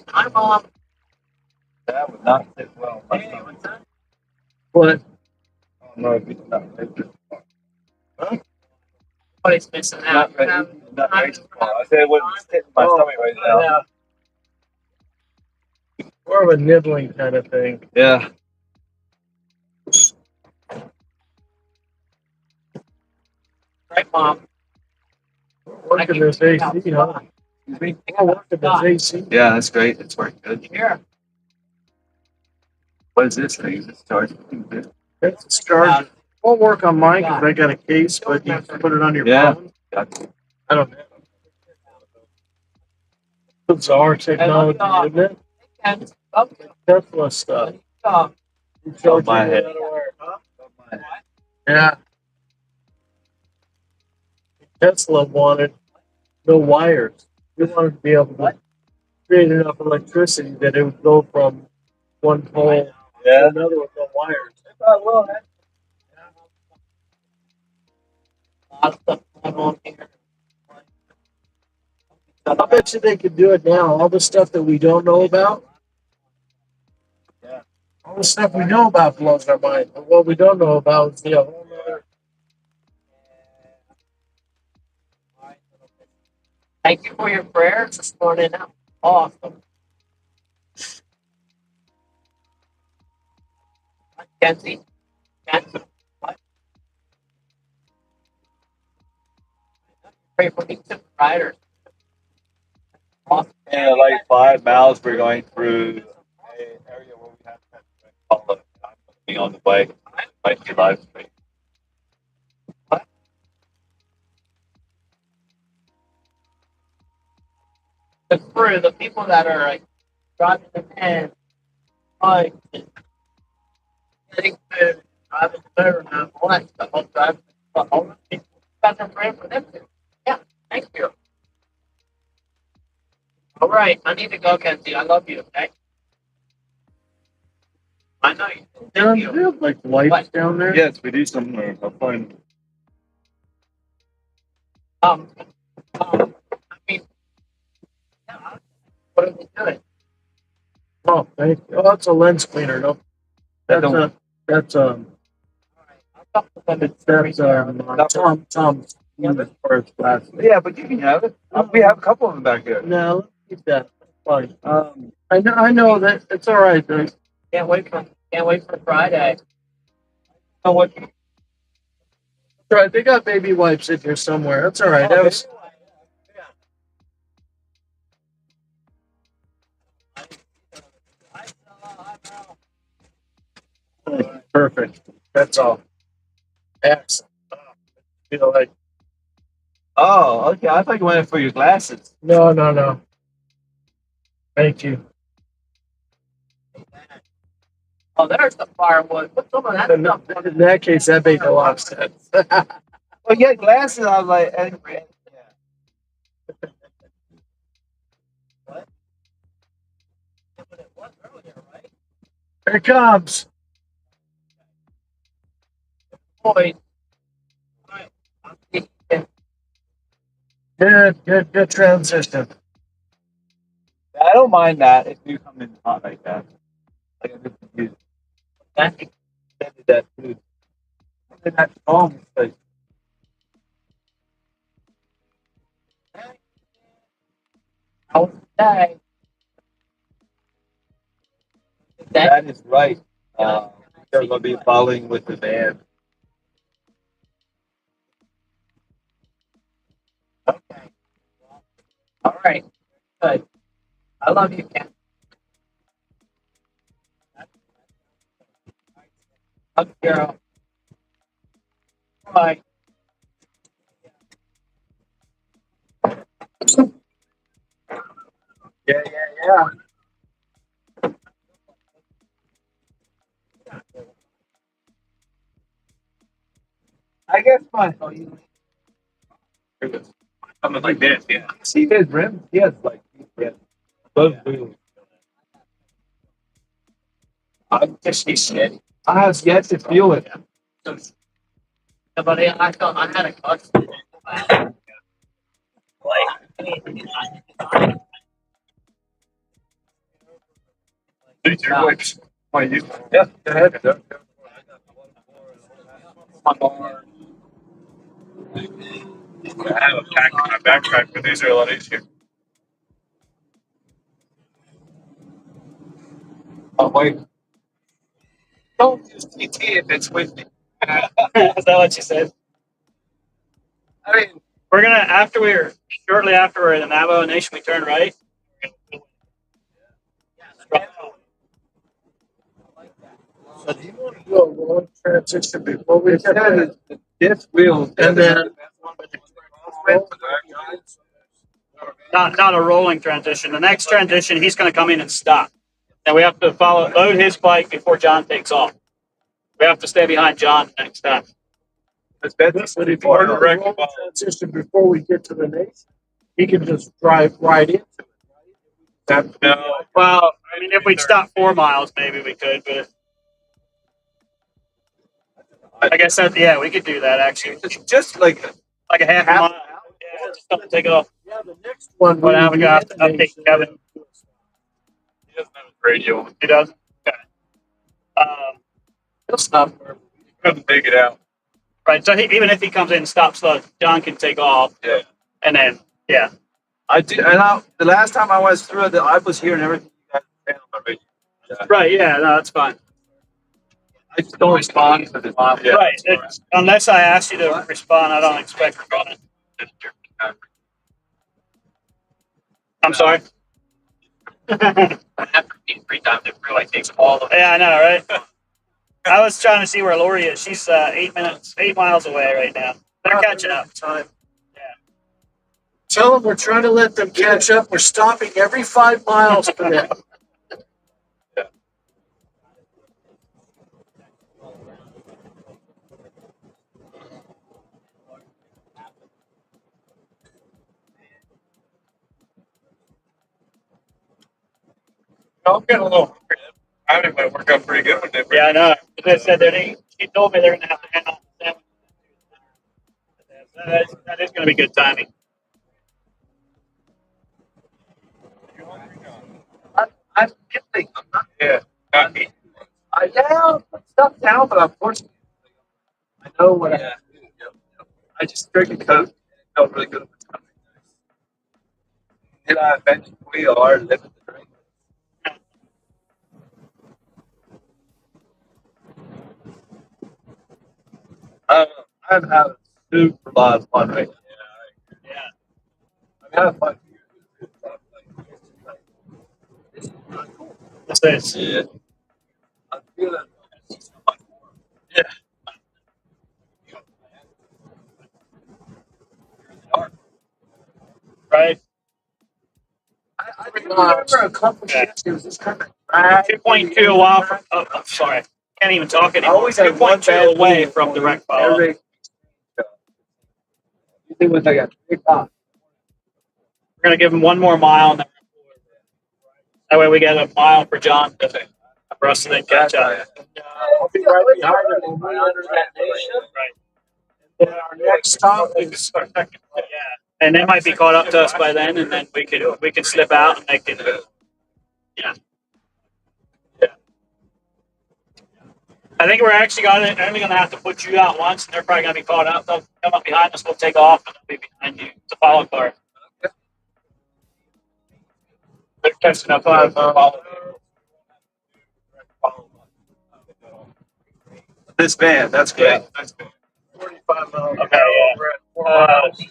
Hi, Mom. That would not sit well. Hey, what's that? What? No, if it's not ready. Somebody's missing out. Not ready. I said it wouldn't sit in my stomach right now. Yeah. More of a nibbling kind of thing. Yeah. Right, Mom. Working this AC, huh? Excuse me? We're working this AC. Yeah, that's great. It's working good. Here. What is this thing? Is this charging? It's charged. Won't work on mine because I got a case, but you can put it on your phone. I don't know. Bizarre technology, isn't it? Tesla stuff. You charge my it head. without a wire, huh? Yeah. Tesla wanted no wires. We wanted to be able to create enough electricity that it would go from one pole to another with no wires. I bet you they could do it now. All the stuff that we don't know about. All the stuff we know about blows our mind. But what we don't know about is a whole other. Thank you for your prayers this morning. Awesome. Kenzie. Kenzie. What? Pray for me too, riders. Awesome. Yeah, like 5 miles we're going through an area where we have to I'm going to be on the way. Might be live stream. The crew, the people that are like driving the van, like getting food, driving the motor home, all that stuff. I'll drive all the people. You guys are praying for them too. Yeah, thank you. All right, I need to go, Kenzie. I love you, okay? I know you. Do Thank you you. have like lights down there? Yes, we do somewhere. I'll find. I mean, yeah, what are we doing? Oh, thank you. Oh, that's a lens cleaner. No, that's that's Tom's unit for his glasses. Yeah, but you can have it. We have a couple of them back here. No, let's keep that. That's fine. I know that it's all right. Though. Can't wait for Friday. Oh, what? That's all right. They got baby wipes in here somewhere. That's all right. That was. Perfect. That's all. Excellent. Feel like. Oh, okay. I thought you wanted for your glasses. No. Thank you. Oh, there's the firewood. Put some of that stuff on In that case, that makes a lot of sense. Well, yeah, glasses. I was like, Here it comes. Boy. Good transition. I don't mind that if you come in hot like that. Like I'm just confused. That Did that too. Did that calm place. outside. That is right. They're going to be following with the van. Okay. All right. Good. I love you, Ken. Love you, girl. Bye. Yeah. I guess my Something like this, yeah. see his rim. He has like both wheels. I'm just steady. I have yet to feel it. But I thought I had a clutch. Dude, your wife's my you. Yeah, go ahead. I have a pack in my backpack, but these are a lot easier. Oh, wait. Don't use TT if it's with me. Is that what you said? I mean, We're gonna shortly after we're in the Navajo Nation, we turn right. So do you want to do a long transition before we get there? This wheel, and then Not a rolling transition. The next transition, he's going to come in and stop. And we have to load his bike before John takes off. We have to stay behind John next time. but if you want to roll transition before we get to the nation, he can just drive right into it. no. Well, I mean, if we'd stop 4 miles, maybe we could, but I guess that, we could do that actually. Just like Like a half a mile. Yeah, just don't take off. Yeah, the next one. But now we have to update Kevin. He doesn't have a radio. He does? Okay. He'll stop wherever. He couldn't dig it out. Right, so even if he comes in and stops slow, John can take off. Yeah. And then, yeah. I did, and the last time I was through it, I was hearing everything you guys were saying on my radio. Yeah. Right, yeah, no, that's fine. I just don't respond to the mom. Yeah. Right, unless I ask you to respond, I don't expect responding. I'm sorry? After being 3 times, it really takes all of it. Yeah, I know, right? I was trying to see where Lori is. She's 8 miles away right now. They're catching up. Time. Tell them we're trying to let them catch up. We're stopping every 5 miles for them. I'm getting a little hungry. I think might work out pretty good with it. Yeah, I know. As I said, she told me they're going to have to hand off the sandwich. That is going to be good timing. I'm getting. I'm not. Yeah. Not me. I put stuff down, but unfortunately, I know what I have to do. I just drank a Coke. It felt really good. And I mentioned we are living the dream. I'm having a super lot of fun right now. Yeah. I'm having fun. What's this? Yeah. I'm feeling Yeah. Right? I remember a couple of years it was just kind of 2.2 a while from. Oh, I'm sorry. Can't even talk I anymore. always had one 2.2 bad away week from direct follow. every. It was like a big pop. We're going to give him 1 more mile. And that way we get a mile for John for us to then catch up. I'll be right behind him when we enter that nation. Right. And our next stop is Yeah. And they might be caught up to us by then, and then we can slip out and they can. Yeah. I think we're actually only going to have to put you out once, and they're probably going to be caught up. They'll come up behind us. We'll take off, and they'll be behind you. It's a follow car. They're catching up on follow. This van, that's great. 45 miles. Okay, yeah. We're at 4 miles.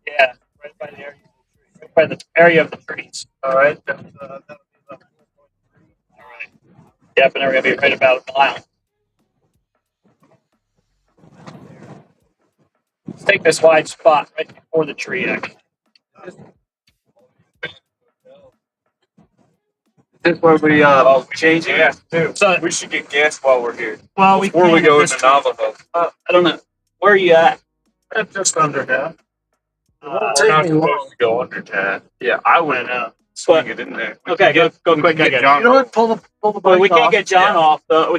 Yeah, right by the area of the trees. All right. Yep, and they're going to be right about a mile. Let's take this wide spot right before the tree, actually. This where we change it? gas too. So- we should get gas while we're here. Well, Before we can go at into this- Navajo. I don't know. Where are you at? That's just under half. We're Take not me supposed long. to go under that. Yeah, I would swing it in there. We Okay, can go we quick, can I get guess. John. You know what? Pull the Well, bike we can't off. get John off. No,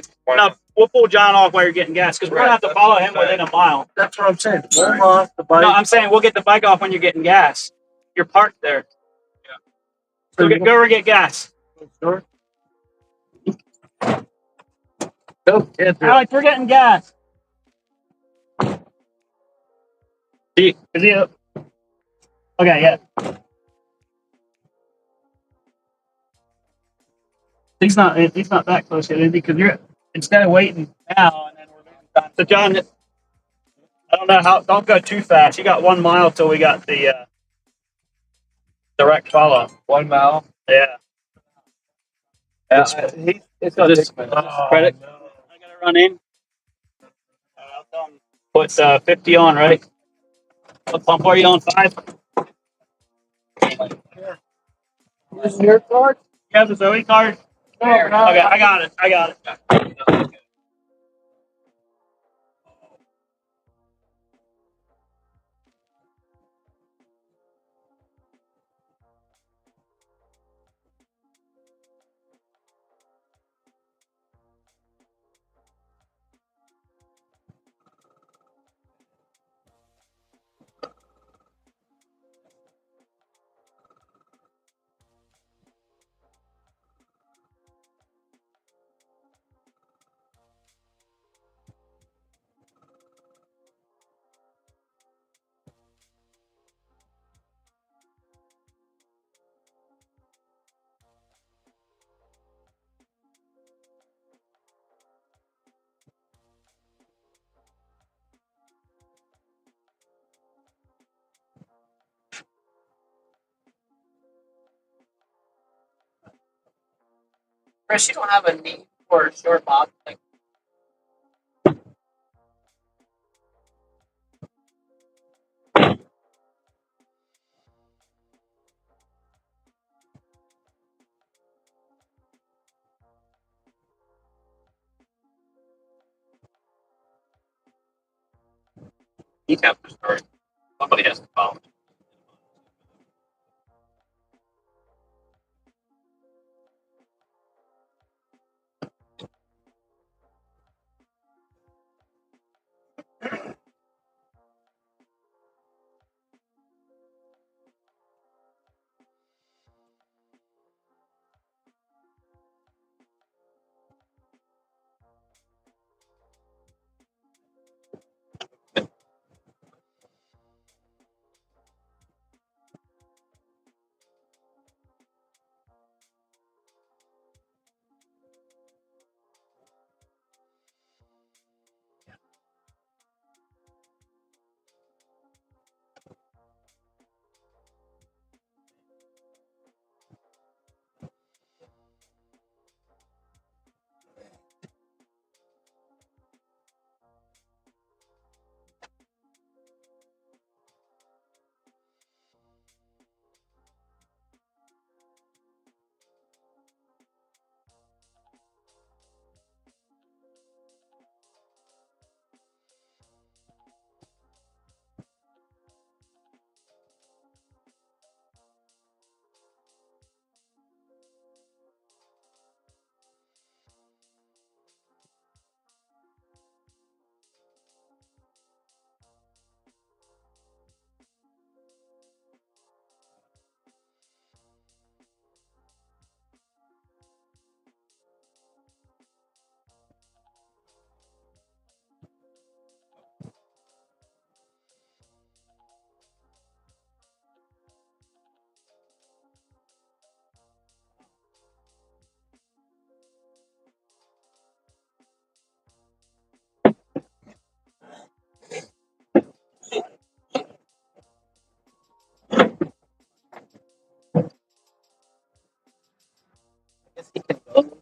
we'll pull John off while you're getting gas because we're gonna have to follow him within a mile. That's what I'm saying. Pull him off the bike. No, I'm saying we'll get the bike off when you're getting gas. You're parked there. So go over and get gas. Sure. Nope, can't do it. Alex, we're getting gas. Is he up? Okay, yeah. He's not that close yet, is he? Because you're instead of waiting now and then we're losing time. So John, I don't know how. Don't go too fast. You got 1 mile till we got the direct follow. 1 mile. Yeah. It's gonna Just take a minute. credit. no. I gotta run in. I'll tell him. Put 50 on, right? What pump are you on? 5? Here's your card. You have the ZOE card? No, Okay, I got it. Chris, you don't have a need for a short bob. Like, you have to start. Somebody has to follow.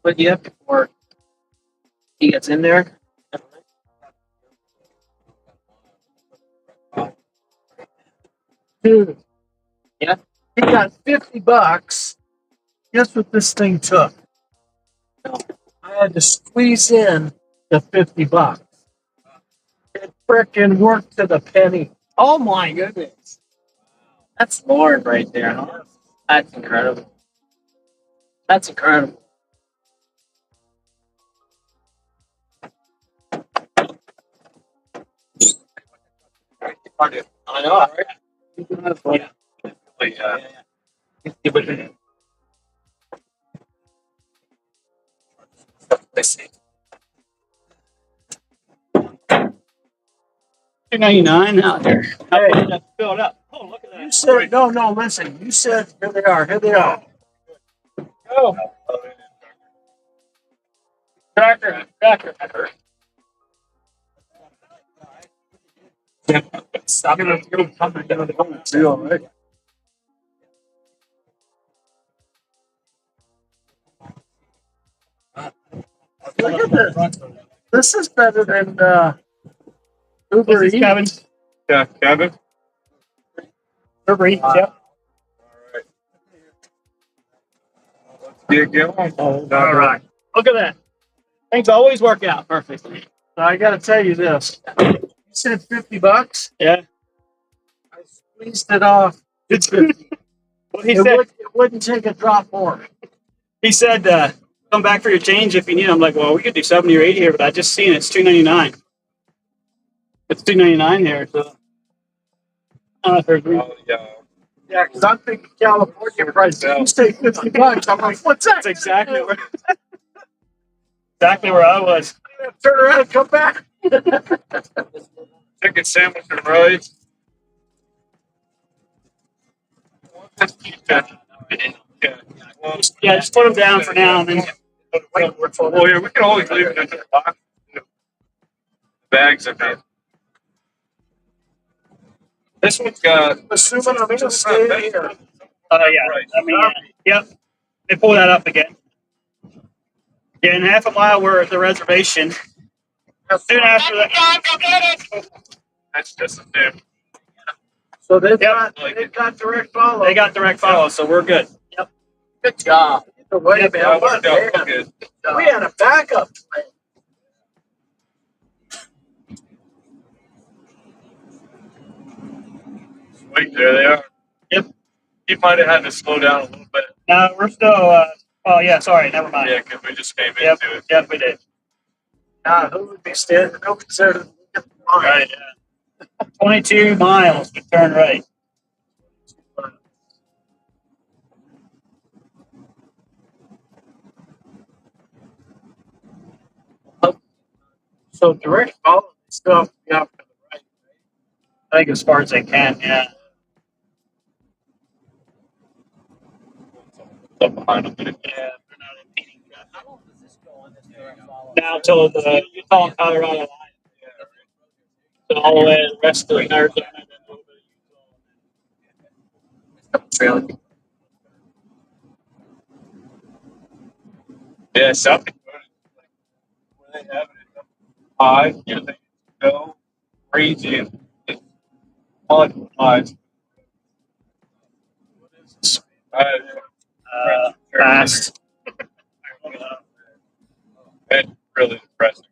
But yeah, before he gets in there. Dude. Yeah. He got $50 Guess what this thing took? I had to squeeze in the $50. It frickin' worked to the penny. Oh my goodness. That's Lord right there, huh? That's incredible. That's incredible. I know, right? Yeah. Let's see. $2.99 out there. Hey. That's filled up. Oh, look at that. You said, no, listen. You said, here they are. Go. Tractor. I'm gonna go come and go to the See, all right. Look at this. This is better than Uber Eats. Eats. Kevin. Yeah, Kevin. Uber Eats, yep. Get going. All right. Look at that. Things always work out perfectly. So I got to tell you this. You said $50. Yeah. I squeezed it off. It's what he It said. wouldn't take a drop more. He said, "Come back for your change if you need." I'm like, "Well, we could do 70 or 80 here, but I just seen it's $2.99. It's $2.99 here, so I don't know if there's room. Oh, yeah. Yeah, because I'm thinking California price. You say $50. I'm like, what's that? That's exactly where I was. Turn around and come back. Chicken sandwich and rice. Yeah, just put them down for now, and then Well, yeah, we can always leave it in the box. The bags are there. This one's got. Assuming I'm going to stay here. yeah. I mean, yep. They pull that up again. Yeah, in half a mile, we're at the reservation. Soon after that, That's just a dip. So they've got direct follow. they got direct follow, so we're good. Yep. Good job. Wait a minute. That worked out real good. We had a backup plan. Sweet, there they are. Yep. You might have had to slow down a little bit. No, we're still. Oh yeah, sorry, never mind. Yeah, because we just came Yep. into it. Yep, we did. Who would be standing? Nobody's there to get the line. Right. Yeah. 22 miles to turn right. So direct follow stuff up to the right. I think as far as they can. Yeah. Up behind them. Yeah, they're not impeding traffic. How long does this go on this direct follow? Now till the Utah and Colorado line. So all the way to the rest of Arizona and then a little bit of Utah. Trailer. Yeah, South Dakota. When they have it at high, you know, they go crazy and it's fun. Fast. It's really impressive.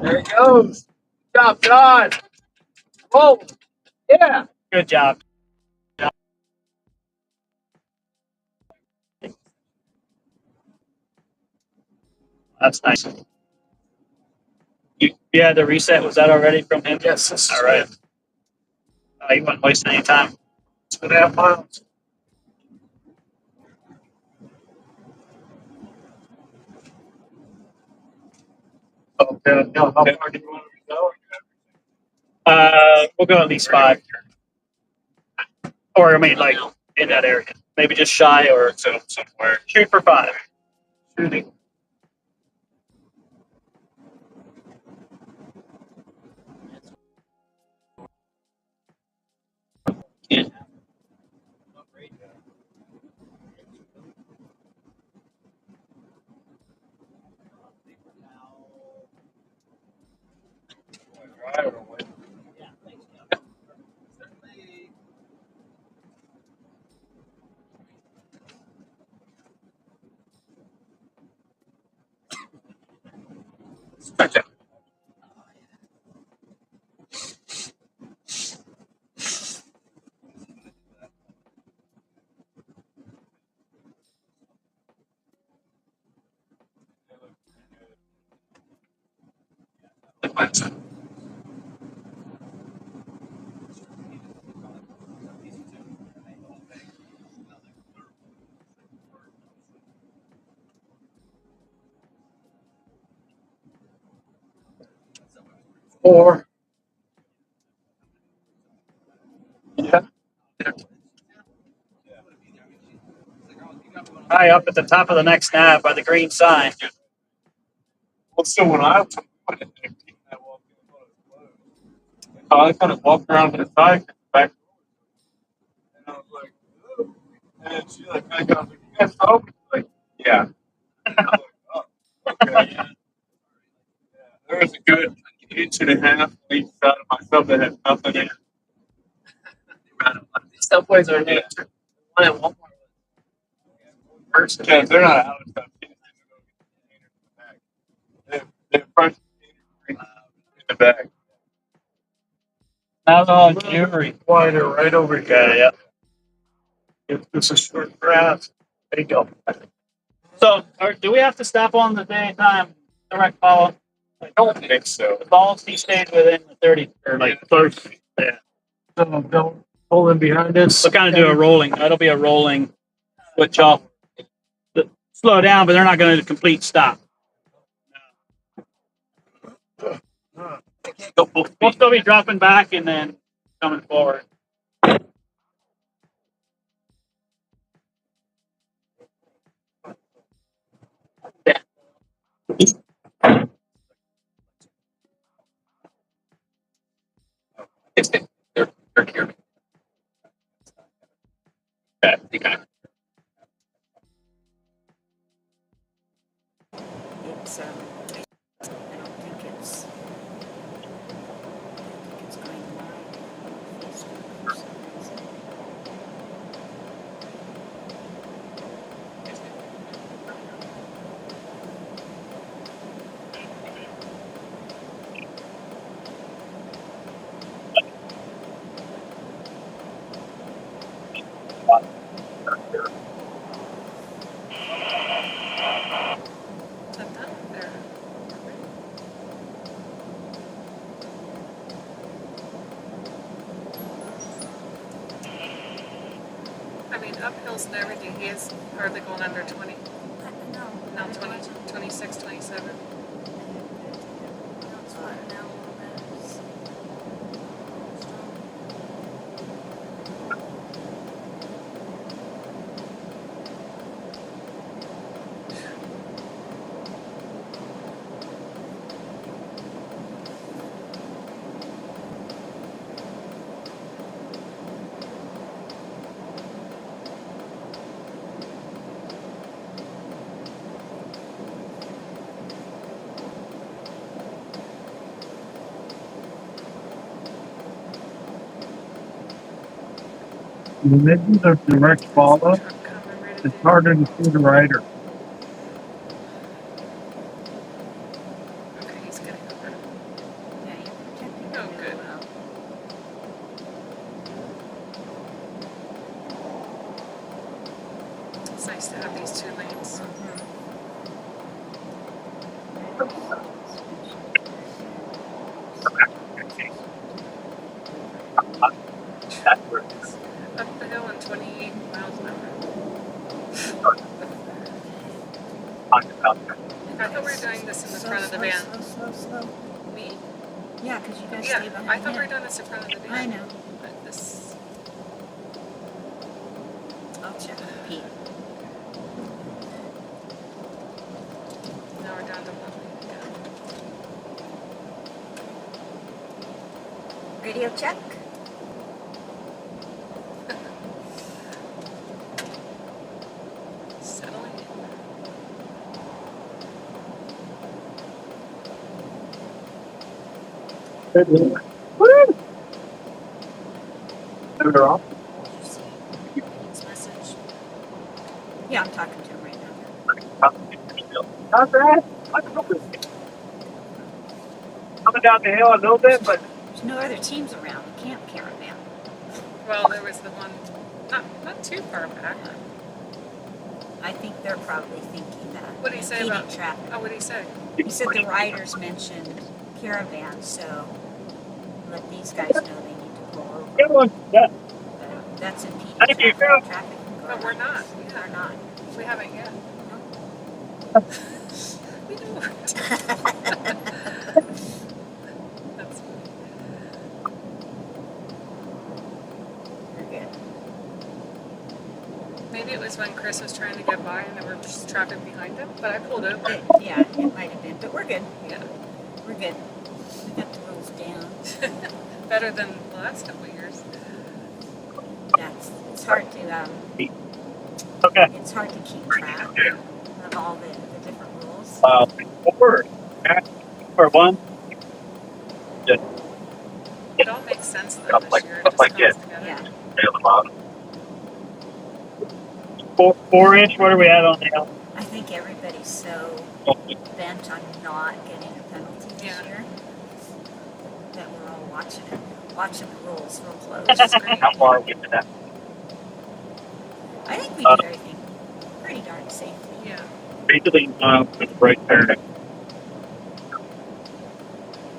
There he goes. Good job, John. Oh, yeah. Good job. That's nice. You had the reset. Was that already from him? Yes. All right. You wasn't wasting any time. 2.5 miles. Okay. Now, how far do you want to go? We'll go at least 5. Or I mean, like in that area, maybe just shy or somewhere. Shoot for 5. Shooting. Yeah. 4. Yeah. High up at the top of the next nav by the green sign. Well, so when I kind of walked around to the side, back, and I was like, "Ooh." And then she like kind of got like, "You guys open?" Like, yeah. I was like, oh, okay. Yeah. There was a good inch and a half on each side of myself that had nothing in it. Subways are new. One at Walmart. First, yeah, they're not out of stuff. They're front in the back. Now on jewelry. Wider right over here. Okay, yeah. If this is short grass, there you go. So, do we have to stop on the daytime direct follow? I don't think so. As long as he stayed within the 30 or like 30. Yeah. So don't pull in behind us. We'll kind of do a rolling. That'll be a rolling switch off. Slow down, but they're not going to complete stop. We'll still be dropping back and then coming forward. Yeah. They're here. Yeah, you got it. It's I don't think it's going live on Facebook for some reason. I mean, uphills and everything, he is hardly going under 20. No, 20, 26, 27. When they do the direct follow, it's harder to see the rider. Okay, he's getting over. Yeah, you're protecting Oh, them really good. well. It's nice to have these 2 lanes. Up the hill in 28 miles an hour. I thought we were doing this in the front of the van. Slow. Me? Yeah, because you guys Yeah, stay behind I thought we were him. doing this in front of the van. I know. But this, I'll check with Pete. now we're down to 1 lane again. Radio check. Settling in. Woo! They're off. His message. Yeah, I'm talking to him right now. Not bad. Coming down the hill a little bit, but There's no other teams around the camp caravan. Well, there was the one not too far back. I think they're probably thinking that. What did he say impeding about- traffic? Oh, what did he say? He said the riders mentioned caravans, so let these guys know they need to pull over. good one. Yeah. But that's impeding Thank you, traffic. Phil. Traffic can go But we're around not. us. Yeah. We're not. We haven't yet. We know. That's funny. We're good. Maybe it was when Chris was trying to get by and there were just traffic behind him, but I pulled over. Yeah, it might have been, but we're good. Yeah. We're good. We got the rules down. Better than the last couple of years. It's hard to Okay. it's hard to keep track of all the different rules. 4 or 1. It all makes sense though this year. It just like comes it. together. Yeah. 4-inch. What are we at on the hill? I think everybody's so bent on not getting a penalty this Yeah. year that we're all watching the rules real close. Which is great. How far are we to that? I think we do everything pretty darn safely. Yeah. Basically, with the right turn.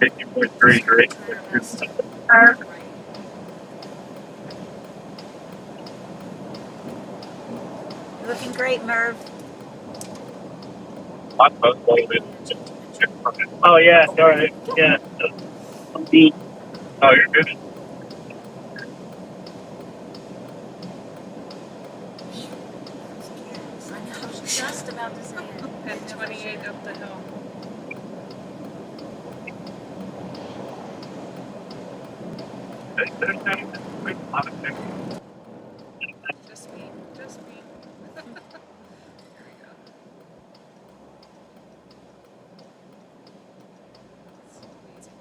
50.3 great. Right. You're looking great, Merv. I'm both loaded. Oh yeah, sorry. Yeah. Oh, you're good. I know, I was just about to say it. And 28 up the hill. Just me. Just me. Here we go. It's amazing.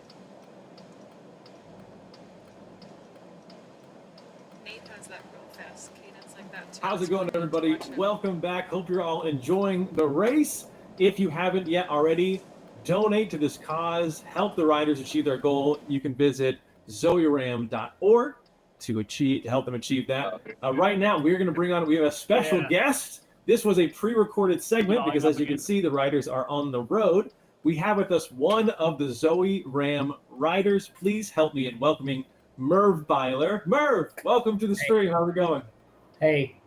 Nate has that real fast cadence like that too. How's it It's going, fun to everybody? watch him. Welcome back. Hope you're all enjoying the race. If you haven't yet already, donate to this cause. Help the riders achieve their goal. You can visit zoeram.org to help them achieve that. Right now, we have a special guest. This was a pre-recorded segment because, as you can see, the riders are on the road. We have with us one of the ZOE RAM riders. Please help me in welcoming Merv Byler. Merv, welcome to the stream. How's it going? Hey,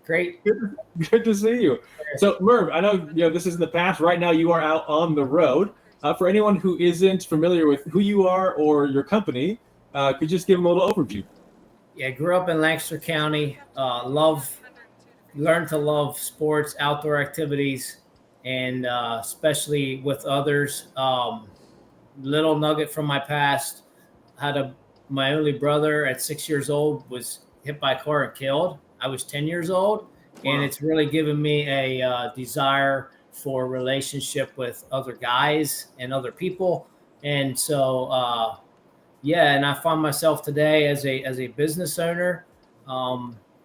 great. Good to see you. So, Merv, I know this is in the past. Right now, you are out on the road. For anyone who isn't familiar with who you are or your company, could you just give them a little overview? Yeah, grew up in Lancaster County. Learned to love sports, outdoor activities, and especially with others. Little nugget from my past: my only brother at 6 years old was hit by a car and killed. I was 10 years old, and it's really given me a desire for relationship with other guys and other people. And so, and I find myself today as a business owner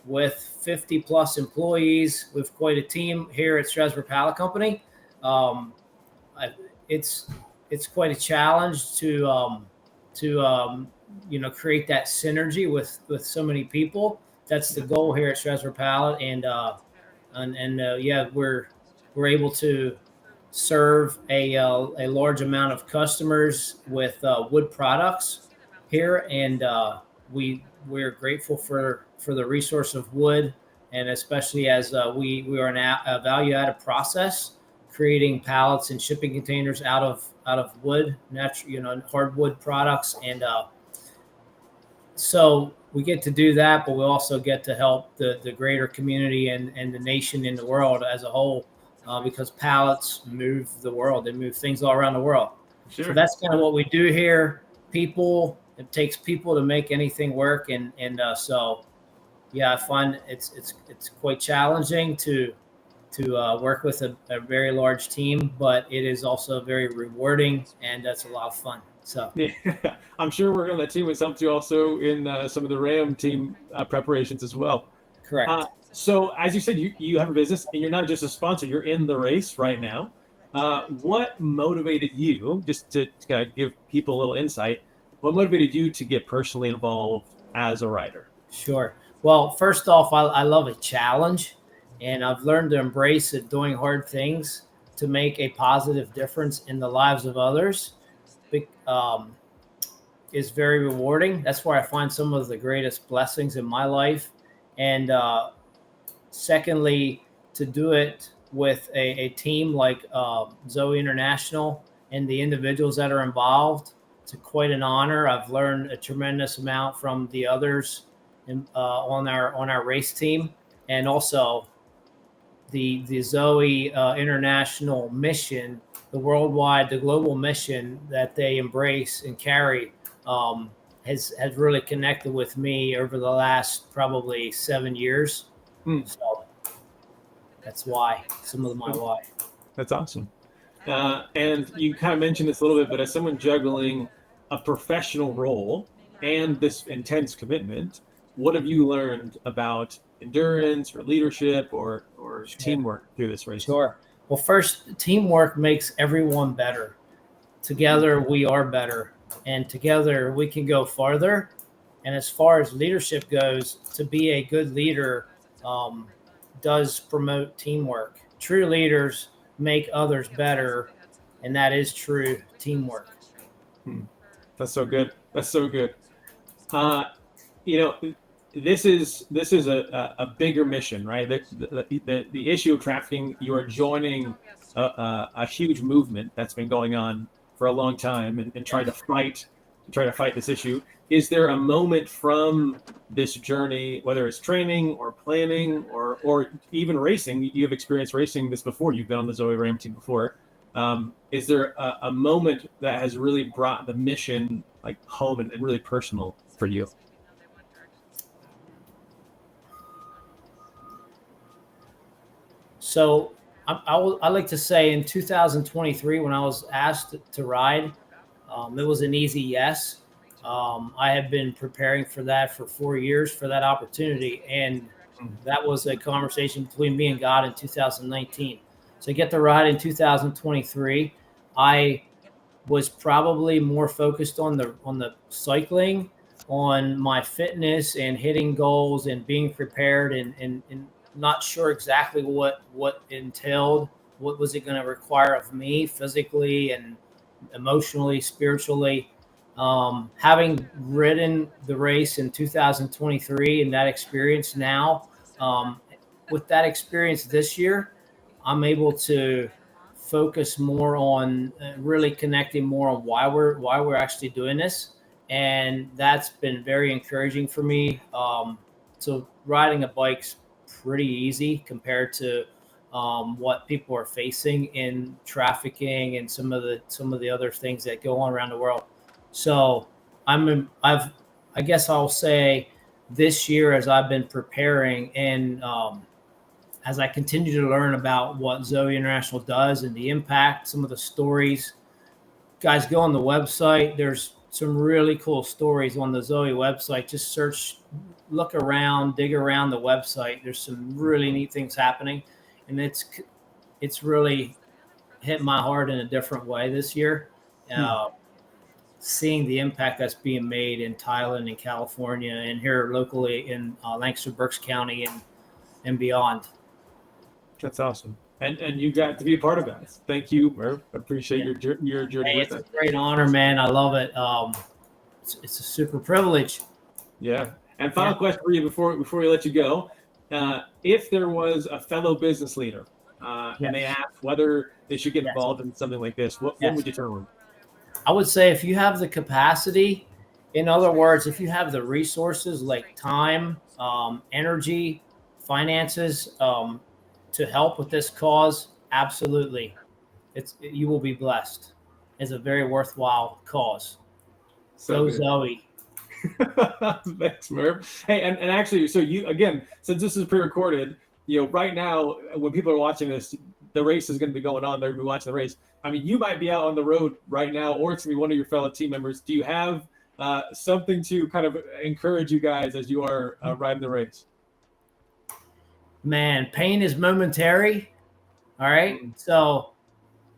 with 50 plus employees, with quite a team here at Strasburg Pallet Company. It's quite a challenge to create that synergy with so many people. That's the goal here at Strasburg Pallet, and we're able to serve a large amount of customers with wood products here, and we're grateful for the resource of wood, and especially as we are a value added process, creating pallets and shipping containers out of wood, natural, hardwood products, and so we get to do that, but we also get to help the greater community and the nation and the world as a whole, because pallets move the world. They move things all around the world. Sure. So that's kind of what we do here. It takes people to make anything work, and so I find it's quite challenging to work with a very large team, but it is also very rewarding, and that's a lot of fun. So Yeah, I'm sure we're on that team with helped you also in some of the RAAM team preparations as well. correct. So as you said, you have a business and you're not just a sponsor, you're in the race right now. What motivated you, just to kind of give people a little insight, what motivated you to get personally involved as a rider? Sure. Well, first off, I love a challenge, and I've learned to embrace it, doing hard things to make a positive difference in the lives of others. Um, is very rewarding. That's where I find some of the greatest blessings in my life. And secondly, to do it with a team like ZOE International and the individuals that are involved, it's quite an honor. I've learned a tremendous amount from the others on our race team, and also the ZOE International mission, the global mission that they embrace and carry. Has really connected with me over the last probably 7 years. So that's why some of my why. That's awesome. And you kind of mentioned this a little bit, but as someone juggling a professional role and this intense commitment, what have you learned about endurance or leadership or teamwork through this race? Sure. Well, first, teamwork makes everyone better. Together, we are better, and together we can go farther. And as far as leadership goes, to be a good leader does promote teamwork. True leaders make others better, and that is true teamwork. That's so good. That's so good. You know, this is a bigger mission, right? The issue of trafficking. You are joining a huge movement that's been going on for a long time and trying to fight this issue. Is there a moment from this journey, whether it's training or planning or even racing? You've experienced racing this before. You've been on the ZOE RAAM team before. Is there a moment that has really brought the mission like home and really personal for you? So I like to say in 2023, when I was asked to ride, it was an easy yes. I had been preparing for that for 4 years for that opportunity. And that was a conversation between me and God in 2019. So I get to ride in 2023. I was probably more focused on the cycling, on my fitness and hitting goals and being prepared and not sure exactly what entailed, what was it going to require of me physically and emotionally, spiritually. Having ridden the race in 2023 and that experience now, with that experience this year, I'm able to focus more on really connecting more on why we're actually doing this, and that's been very encouraging for me. So riding a bike's pretty easy compared to what people are facing in trafficking and some of the other things that go on around the world. So I guess I'll say this year, as I've been preparing and as I continue to learn about what ZOE International does and the impact, some of the stories, guys, go on the website. There's some really cool stories on the ZOE website. Just search, look around, dig around the website. There's some really neat things happening, and it's really hit my heart in a different way this year. Seeing the impact that's being made in Thailand and California and here locally in Lancaster, Berks County and beyond. That's awesome. And you got to be a part of that. Thank you, Merv. I appreciate your journey Hey, with it's us. a great honor, man. I love it. It's a super privilege. Yeah. And final question for you before we let you go. If there was a fellow business leader and they asked whether they should get involved in something like this, what would you tell them? I would say if you have the capacity, in other words, if you have the resources like time, energy, finances to help with this cause, absolutely. You will be blessed. It's a very worthwhile cause. So ZOE. Thanks, Merv. Hey, and actually, so you, again, since this is pre-recorded, right now when people are watching this, the race is going to be going on. They're going to be watching the race. I mean, you might be out on the road right now, or it's going to be one of your fellow team members. Do you have something to kind of encourage you guys as you are riding the race? Man, pain is momentary. All right. So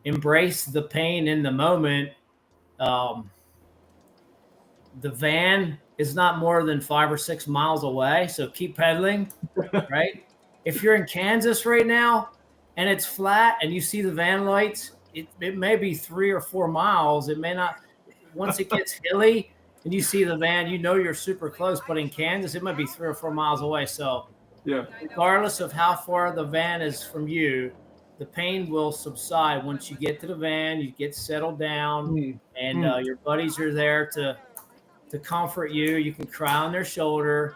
embrace the pain in the moment. The van is not more than 5 or 6 miles away. So keep pedaling. Right. If you're in Kansas right now and it's flat and you see the van lights, it may be 3 or 4 miles. It may not. Once it gets hilly and you see the van, you know you're super close. But in Kansas, it might be 3 or 4 miles away. So yeah, regardless of how far the van is from you, the pain will subside once you get to the van. You get settled down, and your buddies are there to comfort you. You can cry on their shoulder,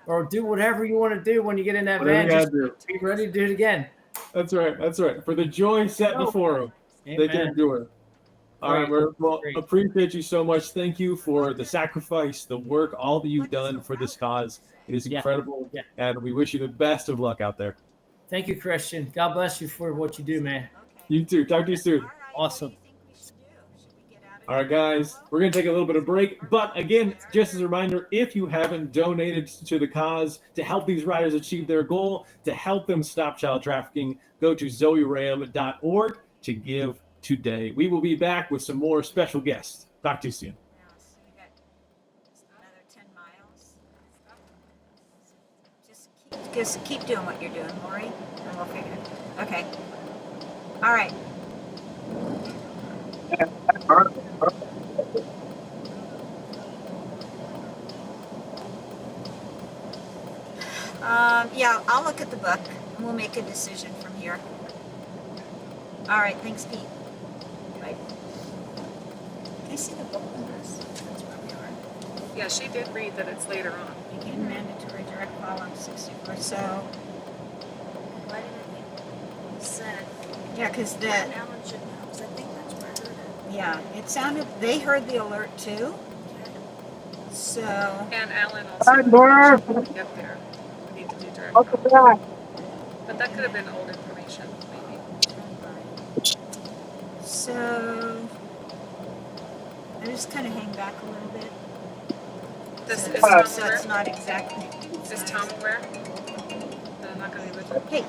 or do whatever you want to do when you get in that van. Just be ready to do it again. That's right. That's right. For the joy set before them, they can endure it. All right, well, appreciate you so much. Thank you for the sacrifice, the work, all that you've done for this cause. It is incredible, and we wish you the best of luck out there. Thank you, Christian. God bless you for what you do, man. You too. Talk to you soon. Awesome. All right, guys, we're going to take a little bit of break. But again, just as a reminder, if you haven't donated to the cause to help these riders achieve their goal, to help them stop child trafficking, go to zoeram.org to give today. We will be back with some more special guests. Talk to you soon. Another 10 miles. Just keep doing what you're doing, Lori, and we'll figure it. Okay. All right. Yeah, I'll look at the book and we'll make a decision from here. All right, thanks, Pete. Bye. Can I see the book numbers? That's where we are. Yeah, she did read that it's later on. Begin mandatory direct follow on 64. So, Why did I think you said? yeah, because And Alan should know, because I think that's where I heard it. yeah, it sounded, they heard the alert too. So, And Alan also Hi, Barb. get there. We need to do direct Welcome follow. back. But that could have been old information, maybe. so I just kind of hang back a little bit. This So, is Tom so aware? it's not exactly. Is Tom aware? That I'm not going to be with him? Hey,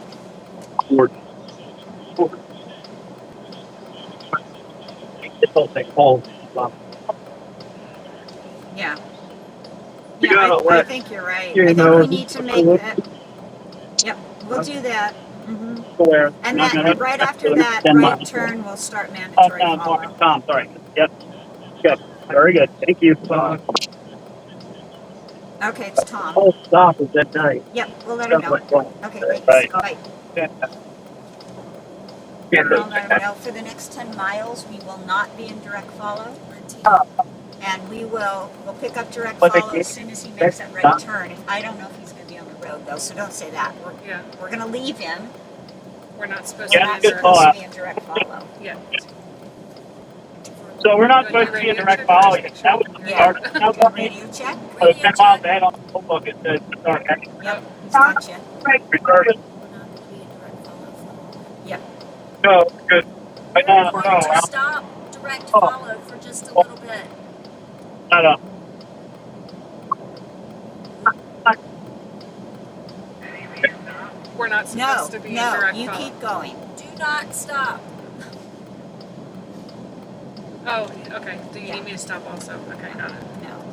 It's all thing cold. yeah. You Yeah, gotta I let- think you're right. you I think know, we need to make that. Yep, we'll do that. Where? And Not that, gonna- right after that 10 right miles. turn, we'll start Oh, mandatory Tom, follow. Tom, sorry. Yep. Good. Very good. Thank you. Okay, it's Tom. Whole stop is at night. Yep, we'll let him know. Okay, thanks. Right. Bye. Yeah. I'll let him know for the next 10 miles, we will not be in direct follow. And we'll pick up direct But they follow can't- as soon as he makes that right turn. I don't know if he's going to be on the road though, so don't say that. We're going to leave him. We're not supposed We're to not be supposed to be in direct follow. Yeah. So we're not supposed to be in direct follow yet. That was the Yeah. start. That was Radio check? the 10 miles ahead on the whole book. It says start action. Yep, he's got you. Retarded. Yep. No, good. I know. We're No, going to stop direct follow for just a little bit. no. We're not supposed to be in direct you follow. keep going. Do not stop. Oh, okay. Do you need me to stop also? Okay, got it. No.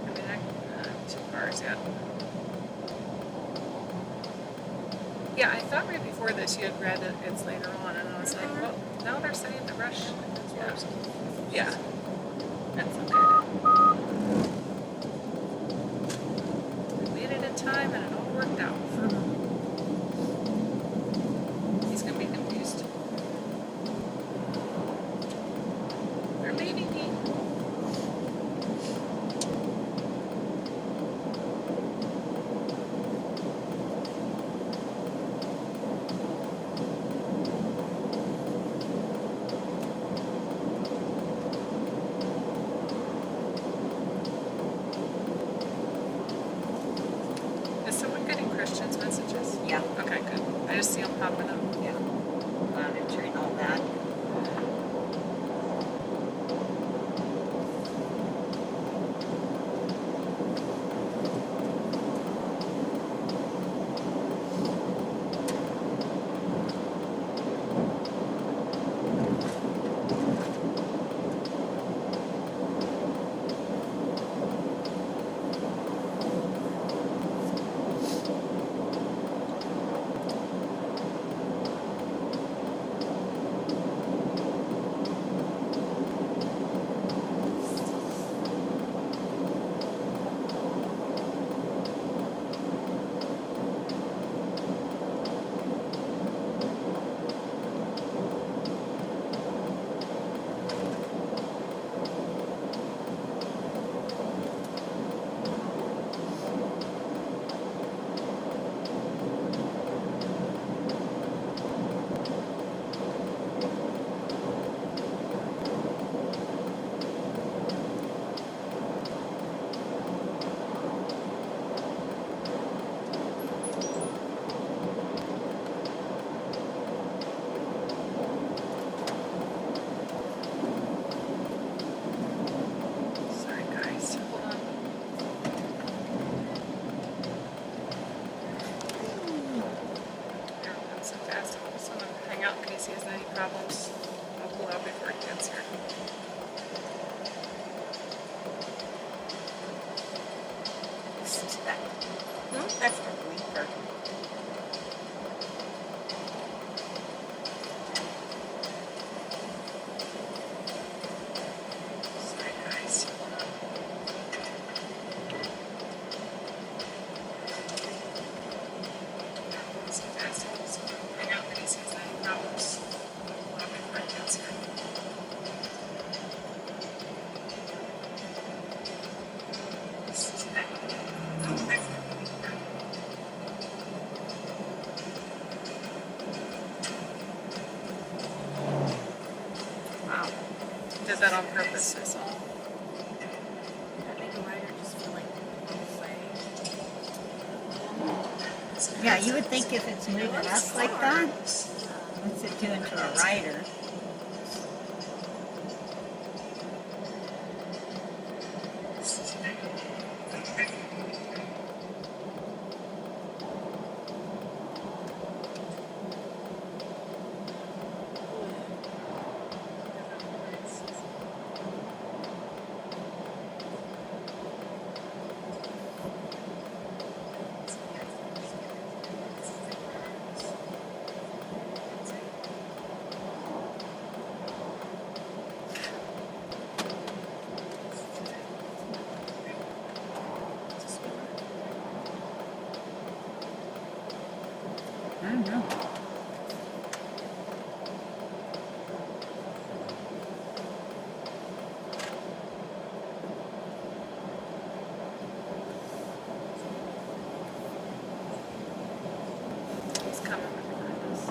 I mean, I 2 cars yet. Yeah, I thought right before this you had read that it's later on, and I was like, well, now they're saying the rush. Yeah. That's okay. We made it in time, and it all worked out. He's gonna be confused. They're leaving me. just see them popping up. Yeah. Monitoring all that. Sorry, guys. Hold on. There, that's so fast. I just want to hang out in case he has any problems. I'll pull out before he gets here. This is that. That's the blinker. Sorry, guys. Hold on. That's so fast. I just want to hang out in case he has any problems. I'll pull out before he gets here. This is that. Wow. Did that on purpose, I saw. That make a rider just feel like away. Yeah, you would think if it's moving us like that, what's it doing to a rider? I don't know. He's coming behind us.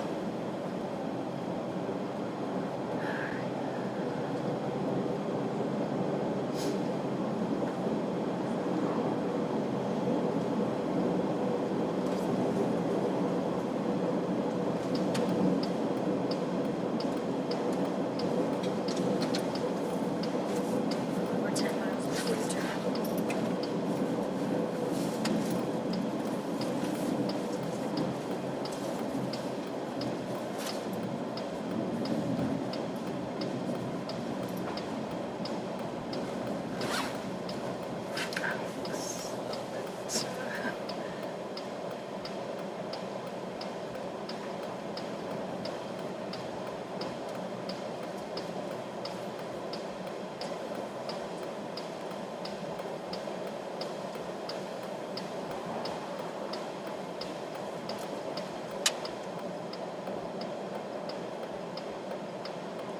We're 10 miles before you turn.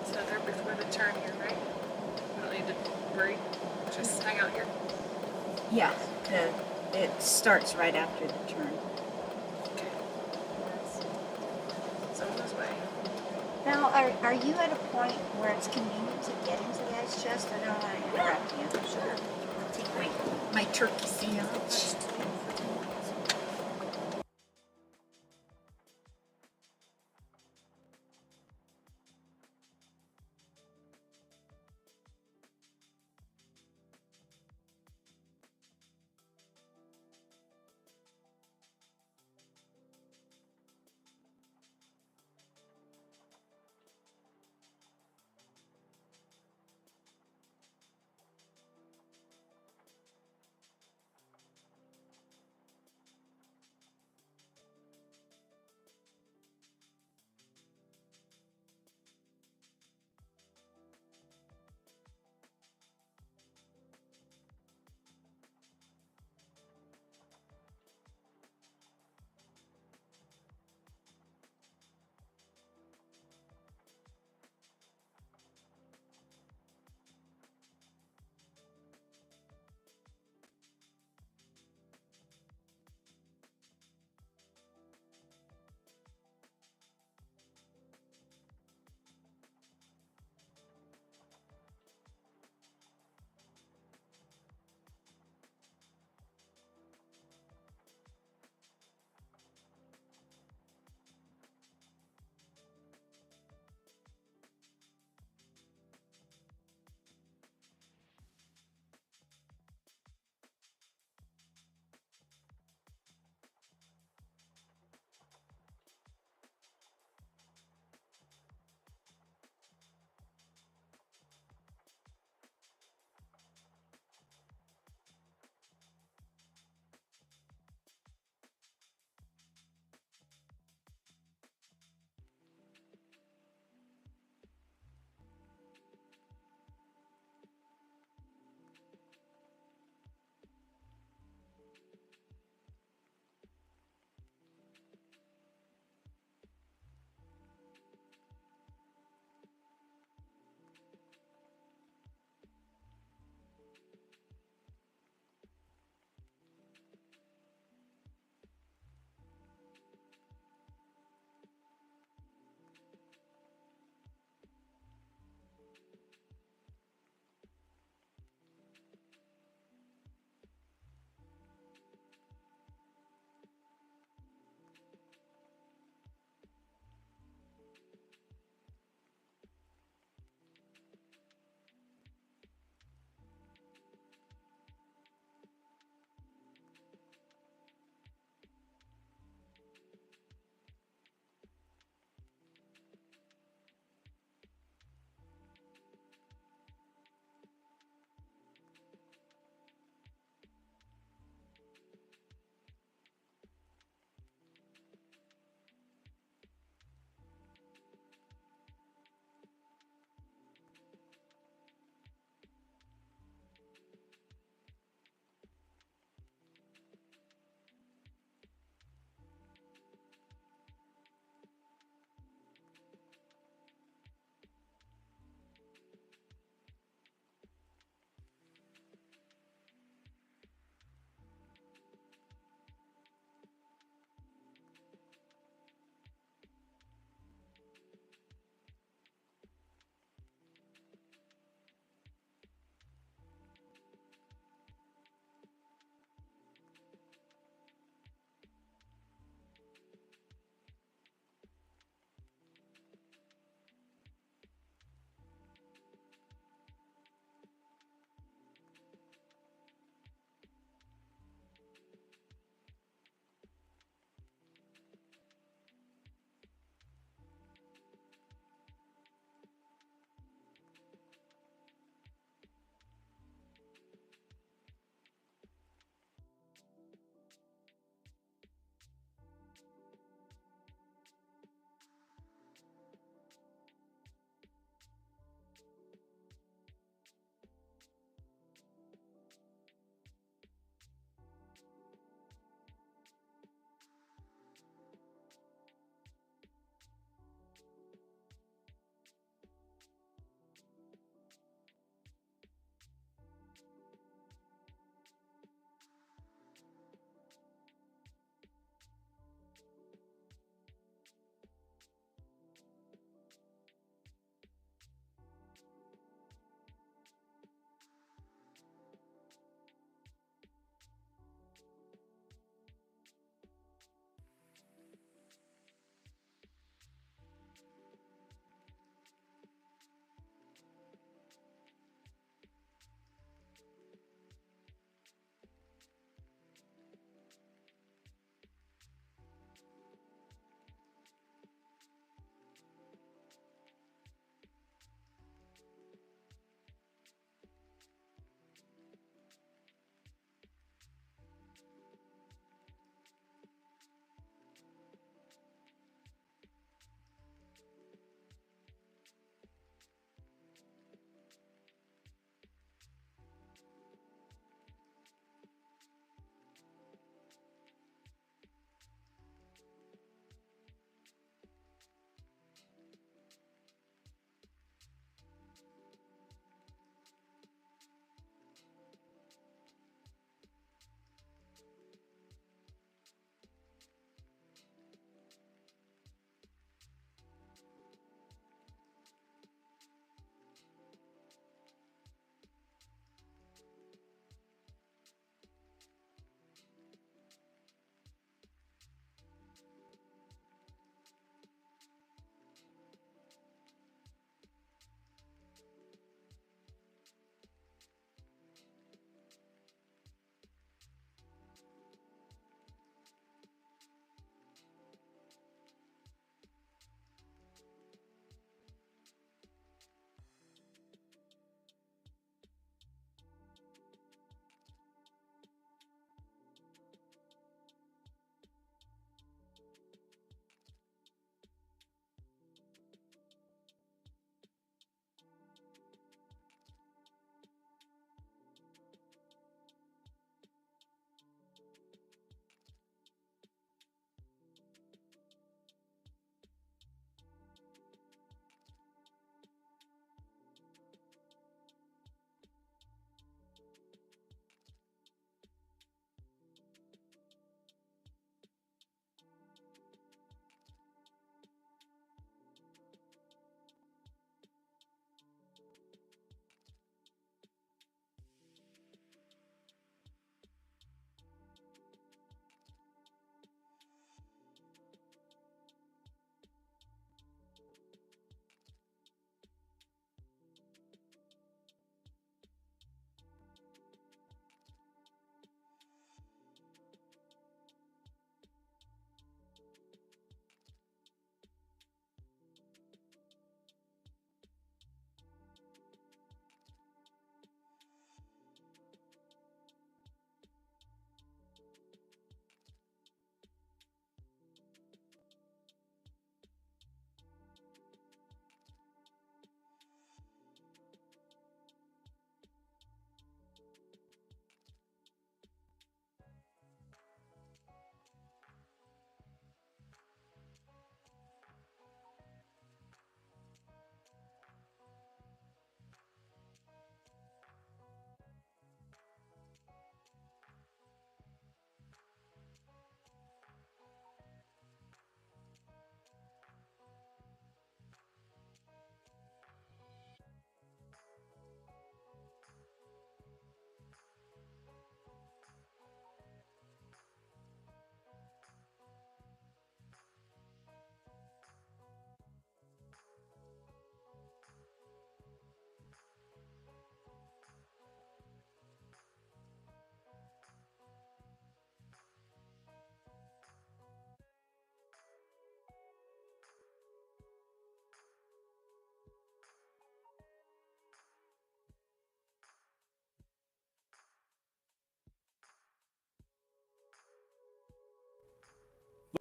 So they're before the turn here, right? We don't need to worry. Just hang out here. Yeah, it starts right after the turn. Okay. Someone's way. Now, are you at a point where it's convenient to get into the ice chest? I don't want to interrupt you. Sure. I'll take my turkey sandwich.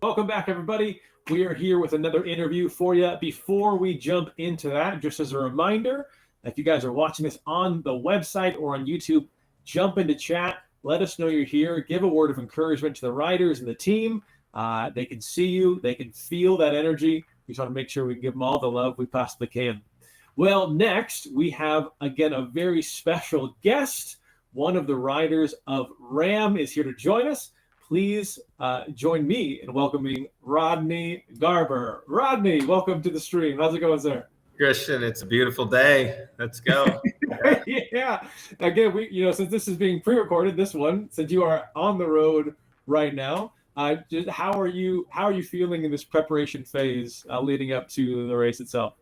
Welcome back, everybody. We are here with another interview for you. Before we jump into that, just as a reminder, if you guys are watching this on the website or on YouTube, jump into chat. Let us know you're here. Give a word of encouragement to the riders and the team. They can see you. They can feel that energy. We just want to make sure we give them all the love we possibly can. Well, next, we have, again, a very special guest. One of the riders of RAAM is here to join us. Please join me in welcoming Rodney Garber. Rodney, welcome to the stream. How's it going, sir? Christian, it's a beautiful day. Let's go. Yeah. Again, since this is being pre-recorded, since you are on the road right now, how are you feeling in this preparation phase leading up to the race itself?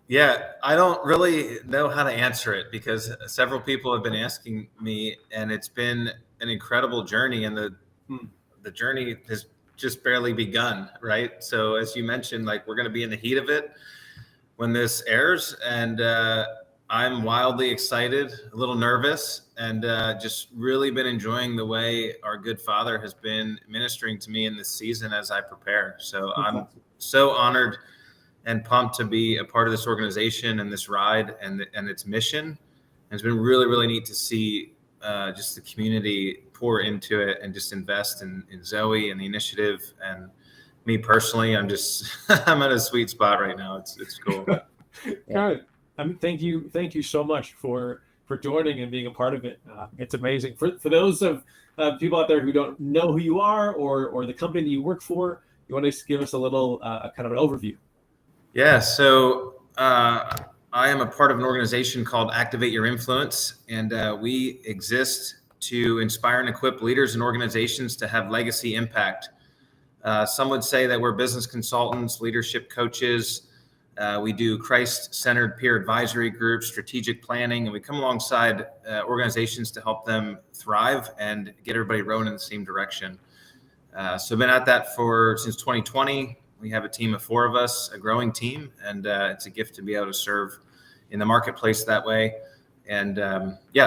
Yeah, I don't really know how to answer it because several people have been asking me, and it's been an incredible journey, and the journey has just barely begun, right? So as you mentioned, like, we're going to be in the heat of it when this airs, and I'm wildly excited, a little nervous, and just really been enjoying the way our good Father has been ministering to me in this season as I prepare. So I'm so honored and pumped to be a part of this organization and this ride and its mission. And it's been really, really neat to see just the community pour into it and just invest in ZOE and the initiative. And me personally, I'm at a sweet spot right now. It's cool. Good. Thank you so much for joining and being a part of it. It's amazing. For those of people out there who don't know who you are or the company that you work for, you want to give us a little kind of an overview? Yeah, so I am a part of an organization called Activate Your Influence, and we exist to inspire and equip leaders and organizations to have legacy impact. Some would say that we're business consultants, leadership coaches. We do Christ-centered peer advisory groups, strategic planning, and we come alongside organizations to help them thrive and get everybody rowing in the same direction. So I've been at that since 2020. We have a team of 4 of us, a growing team, and it's a gift to be able to serve in the marketplace that way. And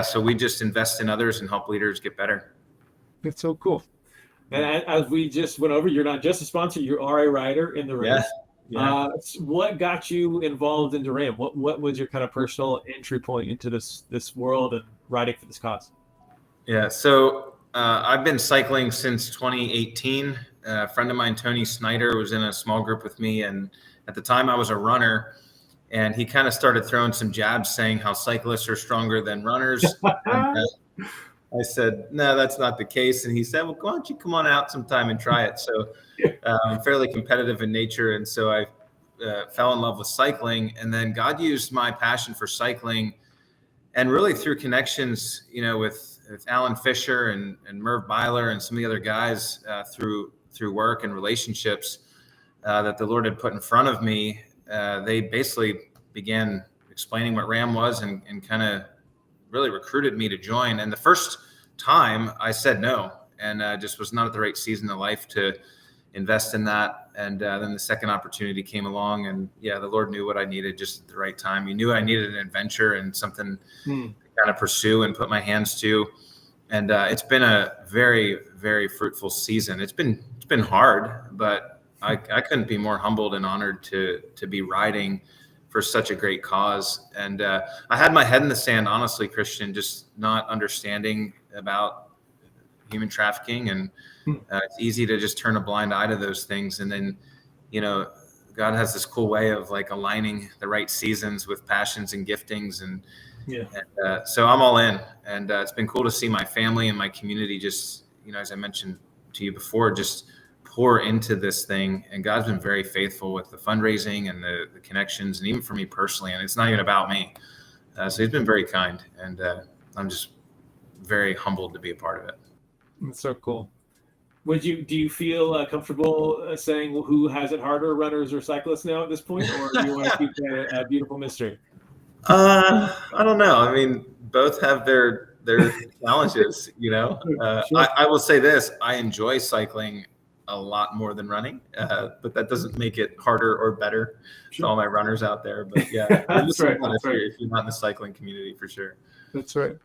so we just invest in others and help leaders get better. That's so cool. And as we just went over, you're not just a sponsor, you are a rider in the race. Yeah. What got you involved into RAAM? What was your kind of personal entry point into this world and riding for this cause? Yeah, so I've been cycling since 2018. A friend of mine, Tony Snyder, was in a small group with me, and at the time I was a runner, and he kind of started throwing some jabs saying how cyclists are stronger than runners. I said, no, that's not the case. And he said, well, why don't you come on out sometime and try it? So I'm fairly competitive in nature, and so I fell in love with cycling, and then God used my passion for cycling, and really through connections, with Alan Fisher and Merv Byler and some of the other guys through work and relationships that the Lord had put in front of me. They basically began explaining what RAAM was and kind of really recruited me to join. And the first time I said no, and just was not at the right season of life to invest in that. And then the second opportunity came along, and the Lord knew what I needed just at the right time. He knew I needed an adventure and something to kind of pursue and put my hands to. And it's been a very, very fruitful season. It's been hard, but I couldn't be more humbled and honored to be riding for such a great cause. And I had my head in the sand, honestly, Christian, just not understanding about human trafficking. And it's easy to just turn a blind eye to those things. And then, God has this cool way of like aligning the right seasons with passions and giftings. And so I'm all in. And it's been cool to see my family and my community just, as I mentioned to you before, just pour into this thing. And God's been very faithful with the fundraising and the connections, and even for me personally. And it's not even about me. So he's been very kind. And I'm just very humbled to be a part of it. That's so cool. Do you feel comfortable saying who has it harder, runners or cyclists now at this point, or do you want to keep that a beautiful mystery? I don't know. I mean, both have their challenges, Sure. I will say this: I enjoy cycling a lot more than running, but that doesn't make it harder or better to all my runners out there. But That's right. If you're not in the cycling community, for sure. That's right.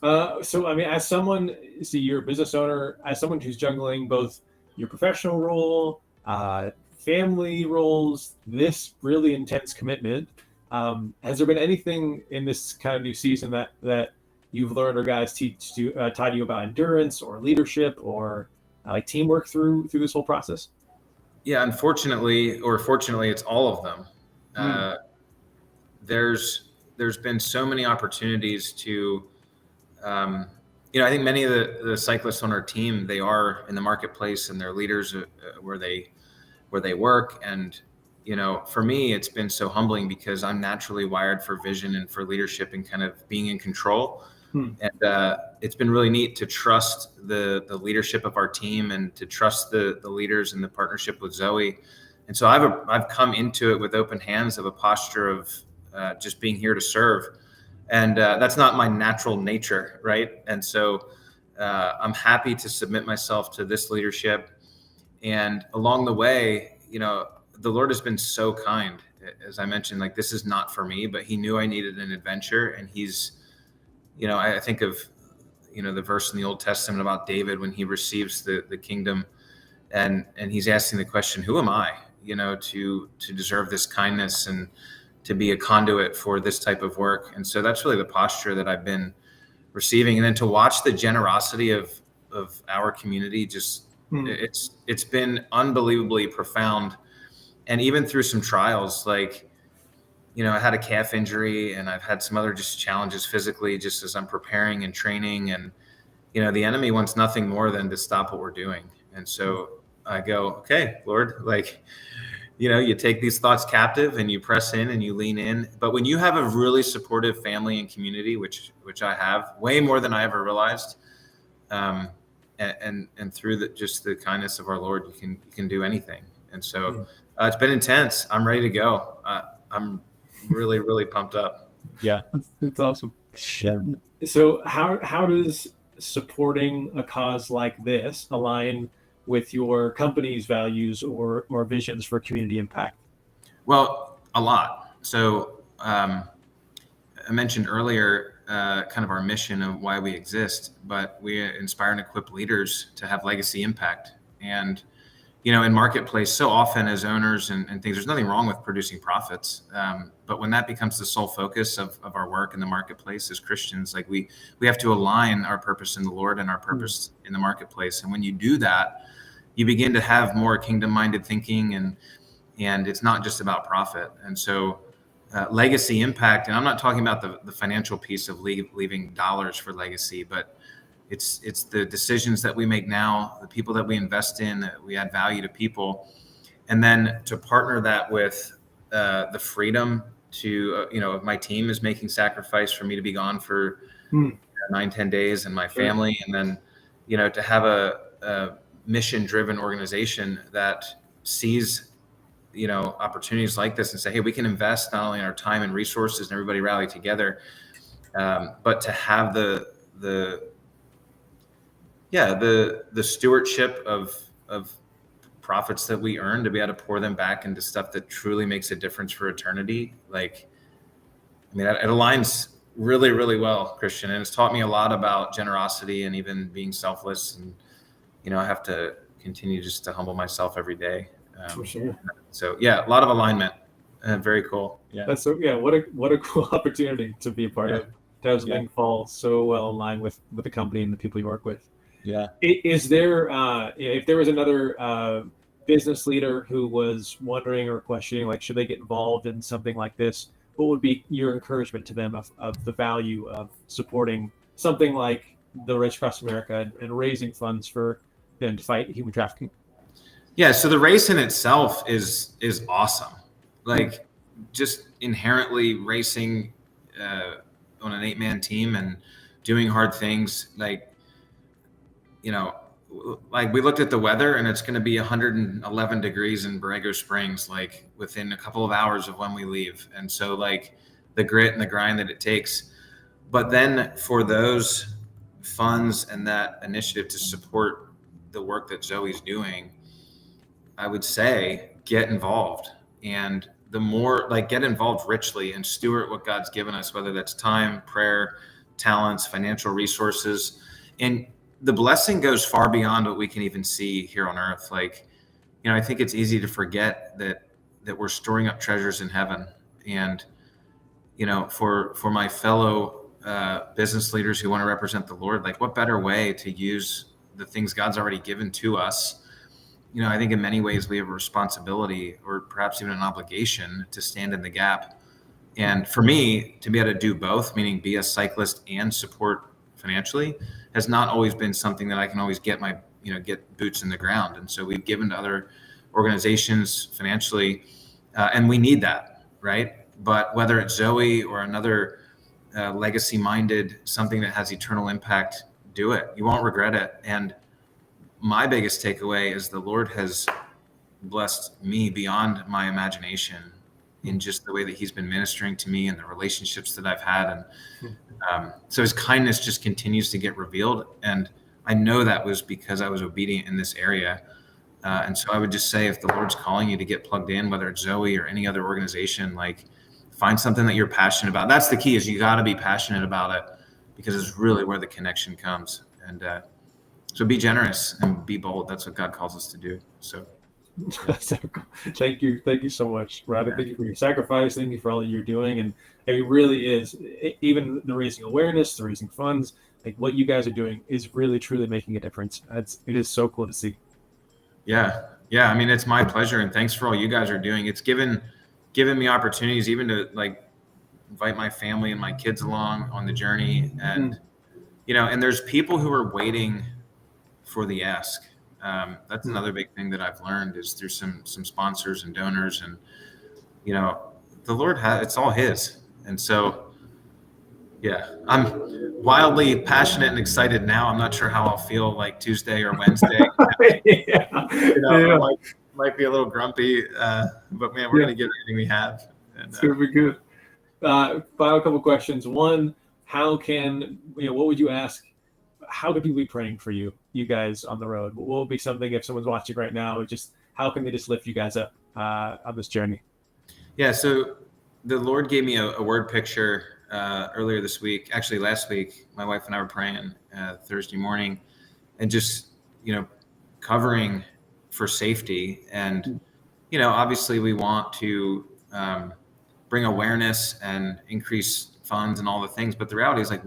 So, I mean, as someone, you're a business owner, as someone who's juggling both your professional role, family roles, this really intense commitment. Has there been anything in this kind of new season that you've learned or guys taught you about endurance or leadership or like teamwork through this whole process? Yeah, unfortunately, or fortunately, it's all of them. There's been so many opportunities to, I think many of the cyclists on our team, they are in the marketplace and they're leaders where they work. And, for me, it's been so humbling because I'm naturally wired for vision and for leadership and kind of being in control. And it's been really neat to trust the leadership of our team and to trust the leaders and the partnership with Zoe. And so I've come into it with open hands, of a posture of just being here to serve. And that's not my natural nature, right? And so I'm happy to submit myself to this leadership. And along the way, the Lord has been so kind. As I mentioned, like, this is not for me, but he knew I needed an adventure. And he's, I think of, the verse in the Old Testament about David when he receives the kingdom, and he's asking the question, who am I, to deserve this kindness and to be a conduit for this type of work. And so that's really the posture that I've been receiving. And then to watch the generosity of our community, just it's been unbelievably profound. And even through some trials, like, I had a calf injury and I've had some other just challenges physically, just as I'm preparing and training. And, the enemy wants nothing more than to stop what we're doing. And so I go, okay, Lord, like, you take these thoughts captive and you press in and you lean in. But when you have a really supportive family and community, which I have way more than I ever realized, and through just the kindness of our Lord, you can do anything. And so it's been intense. I'm ready to go. I'm really, really pumped up. Yeah, it's awesome. So how does supporting a cause like this align with your company's values or visions for community impact? Well, a lot. So I mentioned earlier kind of our mission of why we exist, but we inspire and equip leaders to have legacy impact. And in marketplace, so often as owners and things, there's nothing wrong with producing profits. But when that becomes the sole focus of our work in the marketplace as Christians, like we have to align our purpose in the Lord and our purpose in the marketplace. And when you do that, you begin to have more kingdom-minded thinking, and it's not just about profit. And so legacy impact, and I'm not talking about the financial piece of leaving dollars for legacy, but it's the decisions that we make now, the people that we invest in, that we add value to people, and then to partner that with the freedom to, if my team is making sacrifice for me to be gone for 9-10 days and my family, and then, to have a mission-driven organization that sees, opportunities like this and say, hey, we can invest not only in our time and resources and everybody rally together, but to have the stewardship of profits that we earn, to be able to pour them back into stuff that truly makes a difference for eternity. Like, it aligns really, really well, Christian. And it's taught me a lot about generosity and even being selfless. And, I have to continue just to humble myself every day. For sure. So yeah, a lot of alignment. Very cool. Yeah. What a cool opportunity to be a part of. To have something fall so well aligned with the company and the people you work with. Yeah. Is there, if there was another business leader who was wondering or questioning, like, should they get involved in something like this, what would be your encouragement to them of the value of supporting something like the Race Across America and raising funds for them to fight human trafficking? Yeah. So the race in itself is awesome. Like, just inherently racing on an 8-man team and doing hard things, like, like we looked at the weather and it's going to be 111 degrees in Borrego Springs, like within a couple of hours of when we leave. And so, like, the grit and the grind that it takes, but then for those funds and that initiative to support the work that Zoe's doing, I would say get involved. And the more, like, get involved richly and steward what God's given us, whether that's time, prayer, talents, financial resources. And the blessing goes far beyond what we can even see here on earth. Like, I think it's easy to forget that we're storing up treasures in heaven. And, for my fellow business leaders who want to represent the Lord, like what better way to use the things God's already given to us? I think in many ways we have a responsibility or perhaps even an obligation to stand in the gap. And for me, to be able to do both, meaning be a cyclist and support financially, has not always been something that I can always get get boots in the ground. And so we've given to other organizations financially, and we need that, right? But whether it's Zoe or another legacy-minded, something that has eternal impact, do it. You won't regret it. And my biggest takeaway is the Lord has blessed me beyond my imagination in just the way that he's been ministering to me and the relationships that I've had. And so his kindness just continues to get revealed. And I know that was because I was obedient in this area. And so I would just say, if the Lord's calling you to get plugged in, whether it's Zoe or any other organization, like find something that you're passionate about. That's the key, is you got to be passionate about it, because it's really where the connection comes. And so be generous and be bold. That's what God calls us to do. So Thank you so much, Rod. Thank you for your sacrifice. Thank you for all that you're doing. And it really is, even the raising awareness, the raising funds, like what you guys are doing is really truly making a difference. It is so cool to see. Yeah. I mean, it's my pleasure, and thanks for all you guys are doing. It's given me opportunities even to like invite my family and my kids along on the journey. And and there's people who are waiting for the ask. That's another big thing that I've learned, is through some sponsors and donors, and the Lord it's all his. And so I'm wildly passionate and excited now. I'm not sure how I'll feel like Tuesday or Wednesday. Might be a little grumpy, but man, we're gonna give everything we have. And, it's gonna be good. Final couple questions. One, how can what would you ask? How could people be praying for you guys on the road? What will be something, if someone's watching right now, just how can they just lift you guys up on this journey? Yeah, so the Lord gave me a word picture earlier this week. Actually, last week, my wife and I were praying Thursday morning, and just covering for safety. And obviously, we want to bring awareness and increase funds and all the things. But the reality is, like,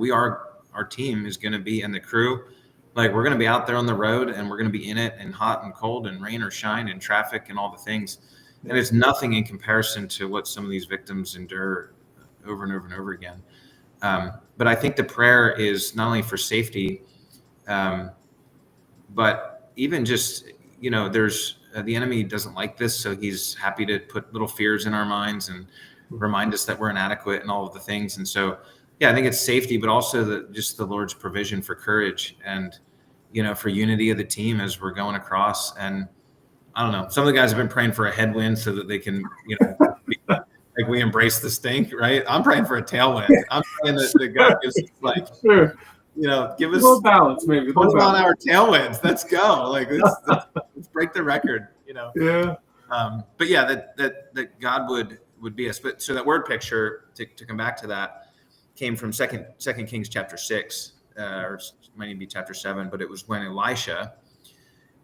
our team is going to be, and the crew, like, we're going to be out there on the road, and we're going to be in it, and hot and cold and rain or shine and traffic and all the things. And it's nothing in comparison to what some of these victims endure over and over and over again. But I think the prayer is not only for safety, but even just, there's the enemy doesn't like this. So he's happy to put little fears in our minds and remind us that we're inadequate and all of the things. And so, I think it's safety, but also just the Lord's provision for courage and, for unity of the team as we're going across. And I don't know, some of the guys have been praying for a headwind so that they can, like, we embrace the stink, right? I'm praying for a tailwind. I'm praying that God gives us, like, sure. Give us a little balance, maybe. 12-mile-an-hour tailwinds. Let's go. Like, let's break the record, Yeah. But that God would be us. But so that word picture, to come back to that, came from Second Kings chapter 6, or it might even be chapter 7, but it was when Elisha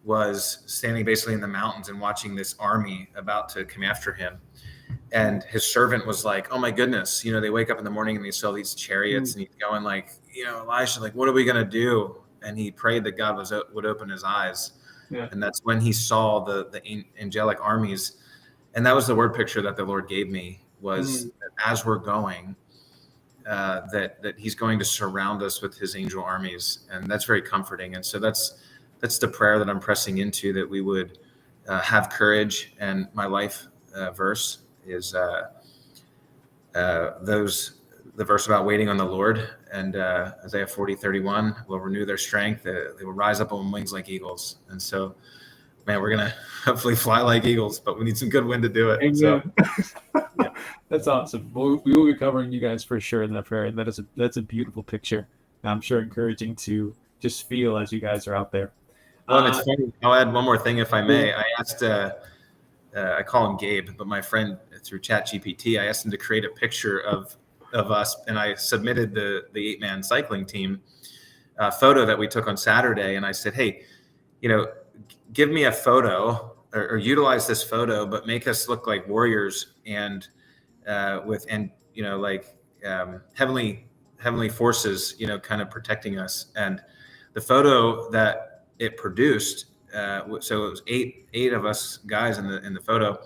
was standing basically in the mountains and watching this army about to come after him. And his servant was like, oh my goodness, they wake up in the morning and they saw these chariots, and he's going like, Elisha, like, what are we going to do? And he prayed that God would open his eyes. Yeah. And that's when he saw the angelic armies. And that was the word picture that the Lord gave me, was that as we're going, that he's going to surround us with his angel armies. And that's very comforting. And so that's the prayer that I'm pressing into, that we would have courage. And my life verse is the verse about waiting on the Lord, and Isaiah 40:31 will renew their strength. They will rise up on wings like eagles. And so, man, we're gonna hopefully fly like eagles, but we need some good wind to do it. Amen. So, that's awesome. We will be covering you guys for sure in that prayer, and that's a beautiful picture. I'm sure encouraging to just feel as you guys are out there. Well, and it's funny. I'll add one more thing, if I may. I asked, I call him Gabe, but my friend through ChatGPT, I asked him to create a picture of us, and I submitted the 8-man cycling team photo that we took on Saturday, and I said, hey, give me a photo or utilize this photo, but make us look like warriors and like heavenly forces, kind of protecting us. And the photo that it produced, so it was eight of us guys in the photo,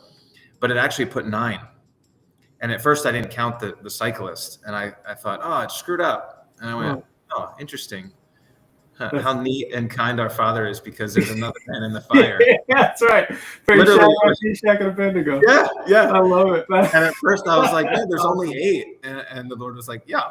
but it actually put 9. And at first I didn't count the cyclist, and I thought, oh, it's screwed up. And I went, oh, interesting. How neat and kind our Father is, because there's another man in the fire. Yeah, that's right. Literally, Shack and Bendigo. Yeah. I love it. And at first I was like, man, there's only 8. And the Lord was like, yeah.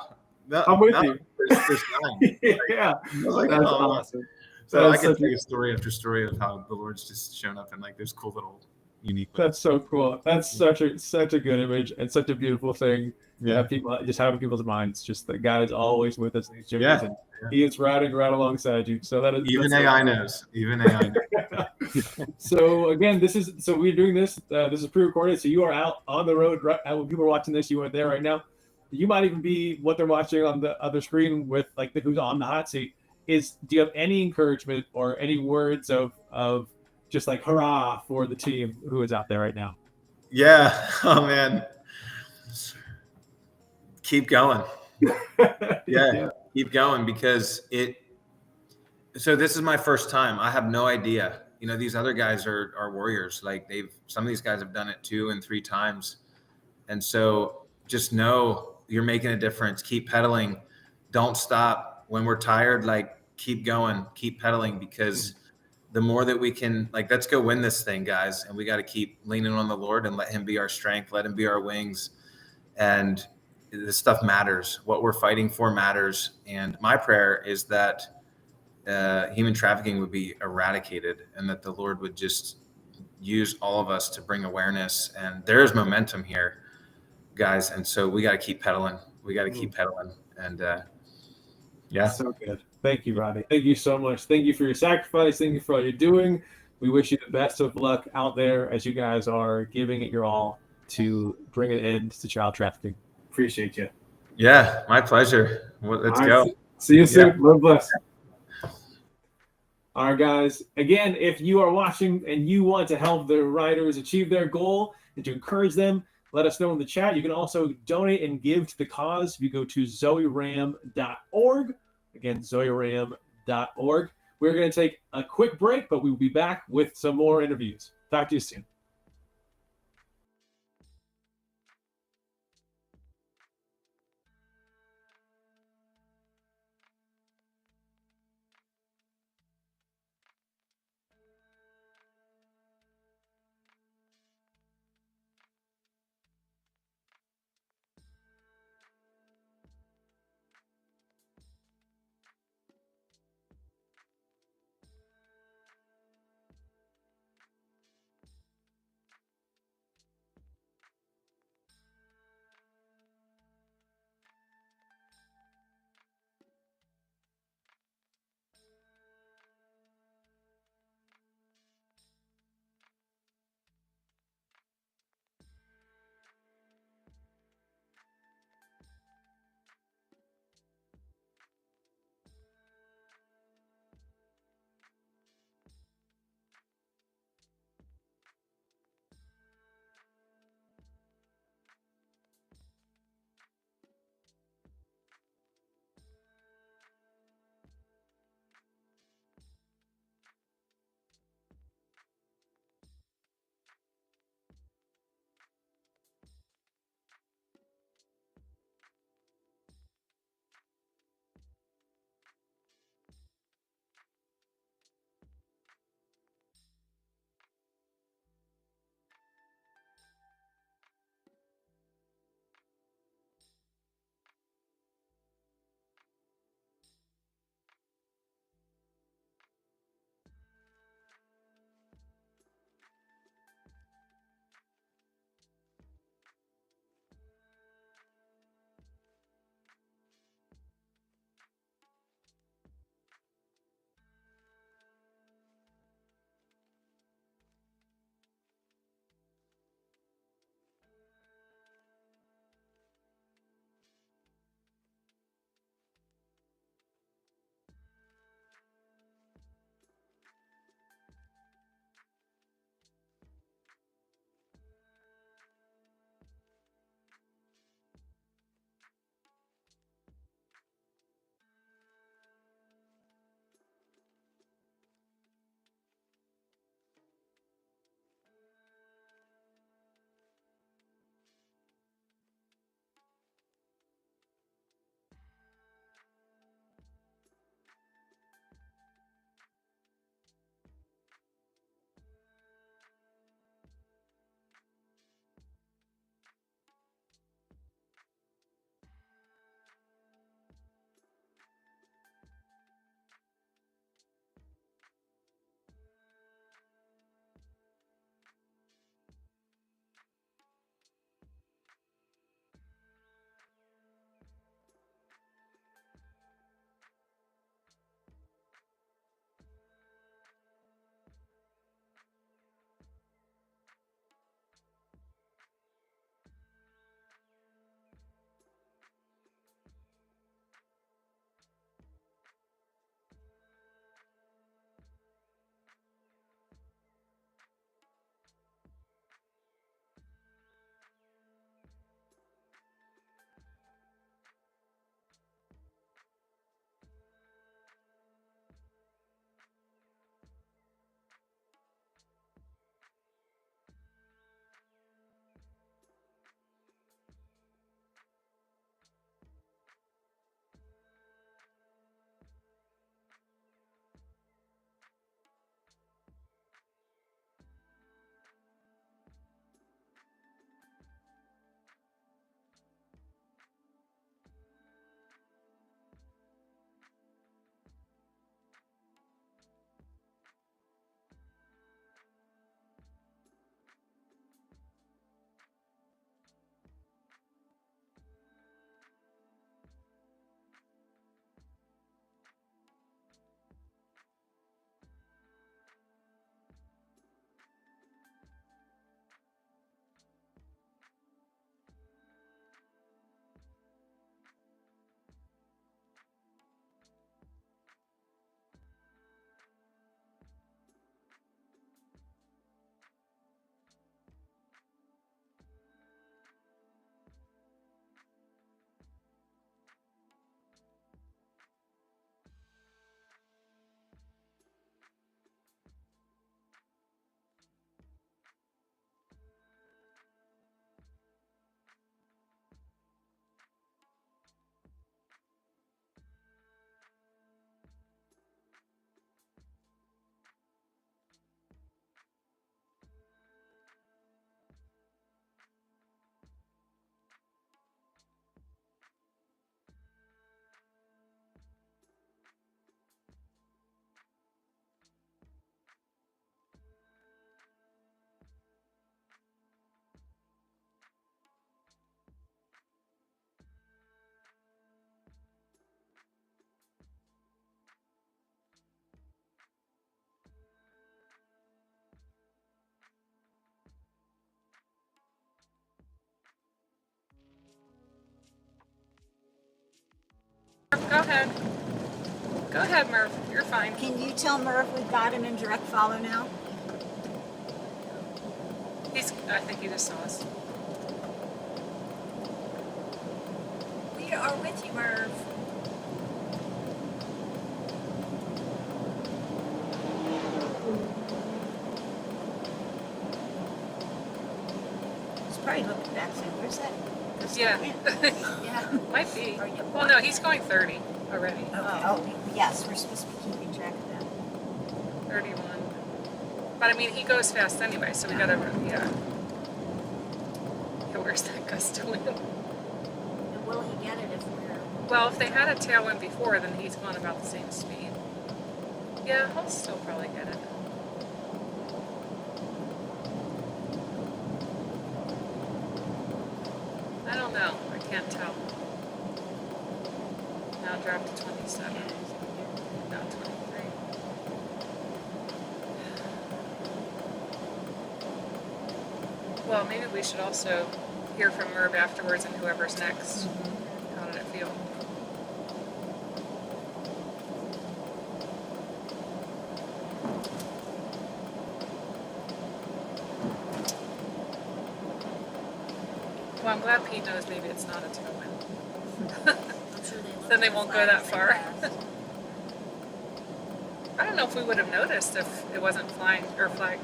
I'm with you. There's 9. Yeah. I was like, That's oh. awesome. So I That's could such tell you story after story of how the Lord's just shown up in like those cool little unique. That's so cool. That's such a good image and such a beautiful thing. Yeah, people just having people's minds. Just that God is always with us in these journeys, Yeah. and He is riding right alongside you. So that is Even that's AI knows. Even AI knows. So again, we're doing this. This is pre-recorded, so you are out on the road. Right, when people are watching this, you are there right now. You might even be what they're watching on the other screen with like who's on the hot seat. Do you have any encouragement or any words of just like hurrah for the team who is out there right now? Yeah. Oh man. Keep going. Yeah. Keep going, because so this is my first time. I have no idea. These other guys are warriors. Like some of these guys have done it 2 and 3 times. And so just know you're making a difference. Keep pedaling. Don't stop. When we're tired, like keep going, keep pedaling, because the more that we can, like, let's go win this thing, guys. And we got to keep leaning on the Lord and let Him be our strength. Let Him be our wings. And this stuff matters. What we're fighting for matters. And my prayer is that human trafficking would be eradicated, and that the Lord would just use all of us to bring awareness. And there's momentum here, guys. And so we got to keep pedaling. We got to keep pedaling. And yeah. So good. Thank you, Rodney. Thank you so much. Thank you for your sacrifice. Thank you for all you're doing. We wish you the best of luck out there as you guys are giving it your all to bring an end to child trafficking. Appreciate you. Yeah, my pleasure. Well, let's go. See you soon. Lord bless. All right, guys. Again, if you are watching and you want to help the riders achieve their goal and to encourage them, let us know in the chat. You can also donate and give to the cause if you go to zoeram.org. Again, zoeram.org. We're going to take a quick break, but we will be back with some more interviews. Talk to you soon. ahead. Go ahead, Merv. You're fine. Can you tell Merv we've got him in direct follow now? I think he just saw us. We are with you, Merv. He's probably looking back saying, where's that? Yeah. Yeah. Might be. Are you- Well, no, he's going 30 already. Oh, yes, we're supposed to be keeping track of that. 31. But I mean, he goes fast anyway, so we gotta, yeah. Where's that gust of wind? And will he get it if we're... Well, if they had a tailwind before, then he's going about the same speed. Yeah, he'll still probably get it. I don't know. I can't tell. Now dropped to 27. Now 23. Well, maybe we should also hear from Merv afterwards and whoever's next. How did it feel? Well, I'm glad Pete knows maybe it's not a tailwind. I'm sure they look Then they at the won't go flags that they far. passed. I don't know if we would have noticed if it wasn't flying or flag.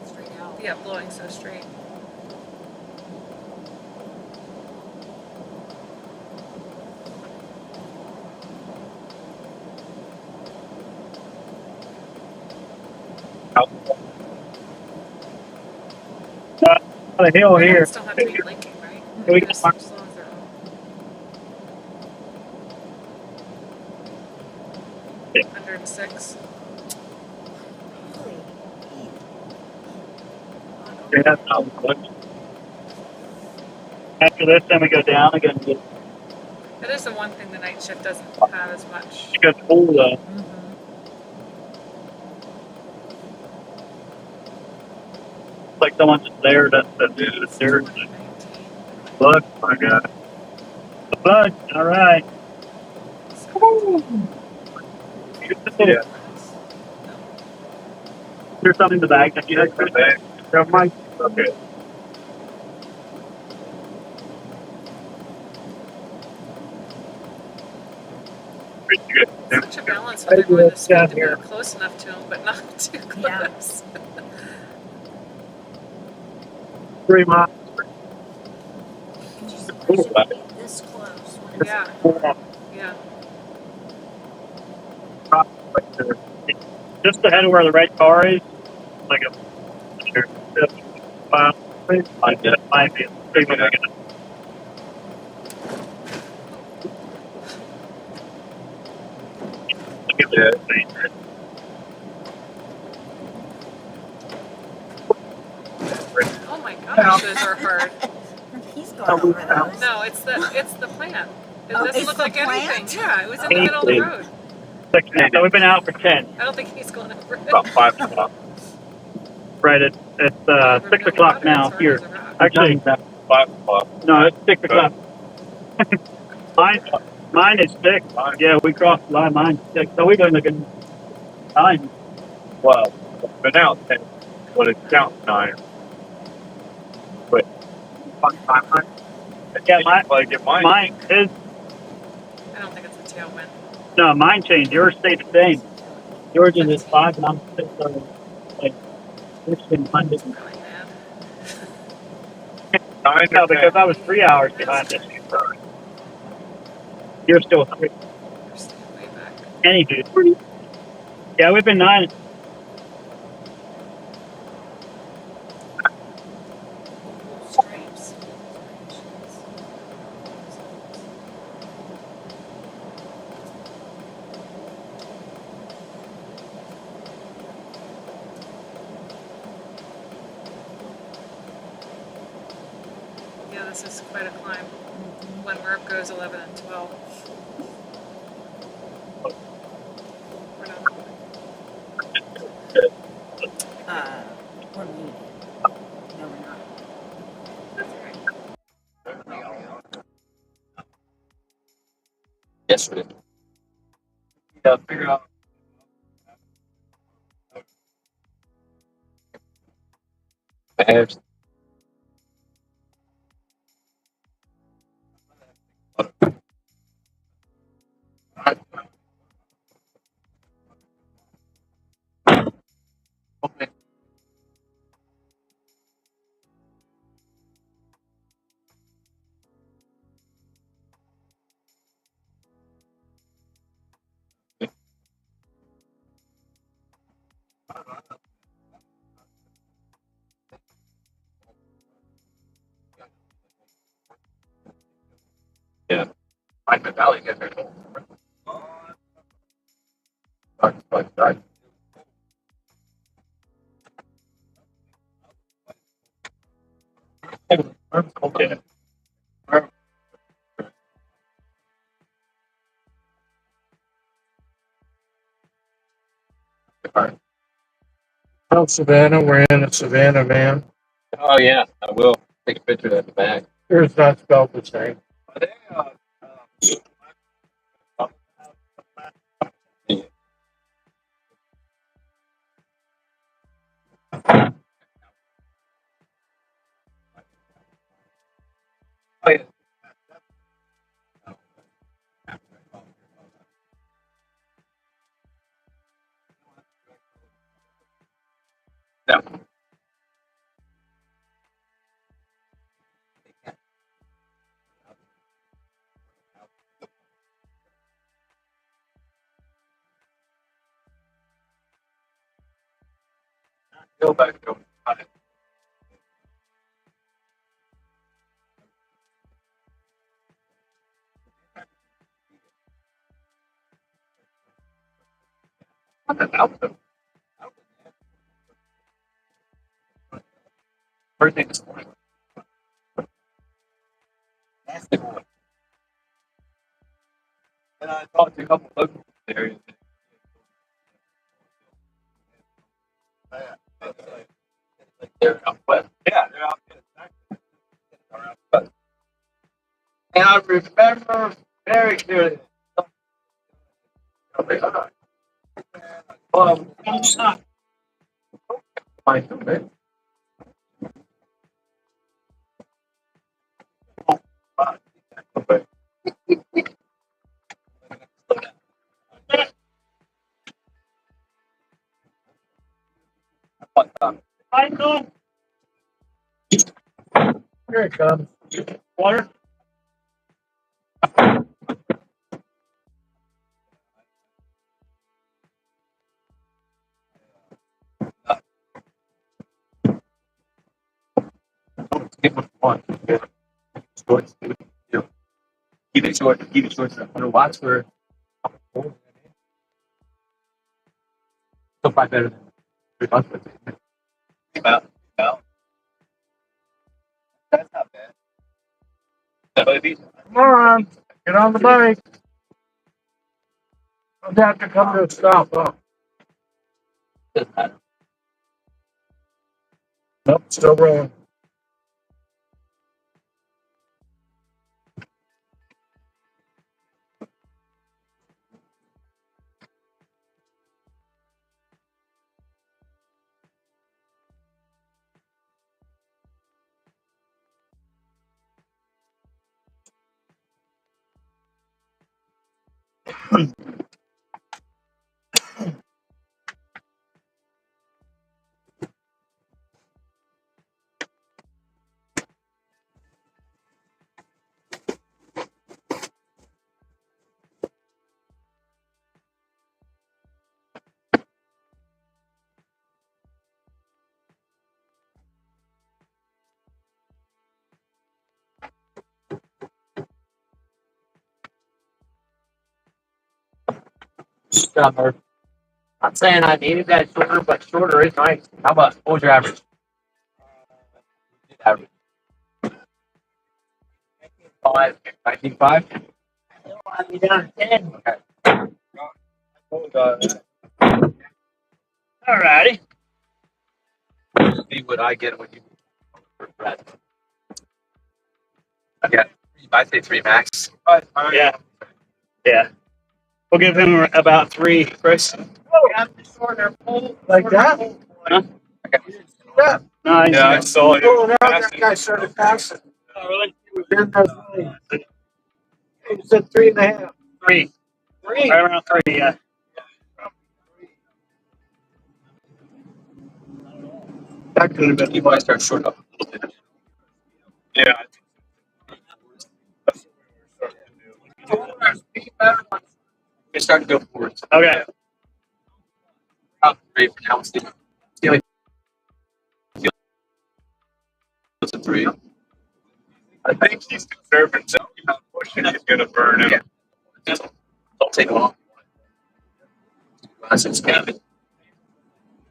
Straight out. Yeah, blowing so straight. On the hill They here. don't still have to be blinking, right? We Just can- as long as they're on. 106. Yeah, that's not good. After this, then we go down again. It That is the one thing the night shift doesn't have as much. gets cool though. It's like someone just there that's there. 2019. Look, my God. The bug, all right. Yeah. There's something in the bag that you had to bag. Mike. Okay. Pretty good. Such a balance when they're going this speed to be close enough to him, but not too Yeah. close. 3 miles. Just push it to be this close when it's Yeah. Cool. Yeah. Just ahead of where the red car is, like a mile. Might be. Oh my gosh, those are hard. He's going over those. No, it's the plant. It Oh, doesn't it's look the like anything. plant? Yeah, it was in the middle of the road. So we've been out for 10. I don't think he's going over it. About 5 o'clock. Right, it's 6 o'clock now here. Actually, 5 o'clock. No, it's 6 o'clock. Mine is 6. Yeah, we crossed the line. Mine's 6. So we've been looking time. Well, been out 10. What it counts 9. But yeah, mine is. I don't think it's a tailwind. No, mine changed. Yours stayed the same. Yours is at 5 and I'm 6. So like 1600. Going mad. No, because I was 3 hours behind this. You're still 3. You're staying way back. Anywho. Yeah, we've been 9. stripes. Yeah, this is quite a climb. When Merv goes 11 and 12. We're not. We're muted. No, we're not. That's all right. Yesterday. Yeah, figure out. Perhaps. Okay. Yeah. Like the valley gets there. Okay. Tell Savannah we're in a Savannah van. Oh yeah, I will take a picture at the back. Here's not spelled the same. Oh, yeah. Yeah. Go back to first thing this morning. And I talked to a couple of locals there. They're out west. Yeah, they're out west. And I remember very clearly. Fine, okay. Okay. Michael, Here it comes. water. Get what you want. Shorts. Keep it short. Keep it short. 100 watts for. Still probably better than 3 months. Well, that's not bad. That might be. Come on, get on the bike. Don't have to come to a stop, huh? Doesn't matter. Nope, still rolling. Summer. Not saying I needed that shorter, but shorter is nice. How about what was your average? Average. 19.5. I'll be down to 10. Okay. Alrighty. See what I get when you. Yeah, I say 3 max. Yeah. Yeah. We'll give him about 3, Chris. Like that? Huh? Yeah. No, Yeah, I saw it. Oh, now that guy started passing. Oh, really? He was in the lane. He said 3.5. 3. 3. Right around 3, yeah. That could have been. You might start short up. Yeah. You start to go forwards. Okay. Top 3 for now. Stealing. It's a 3. I think he's conservative. So he's not pushing. He's going to burn him. Yeah. Don't take long. That's good.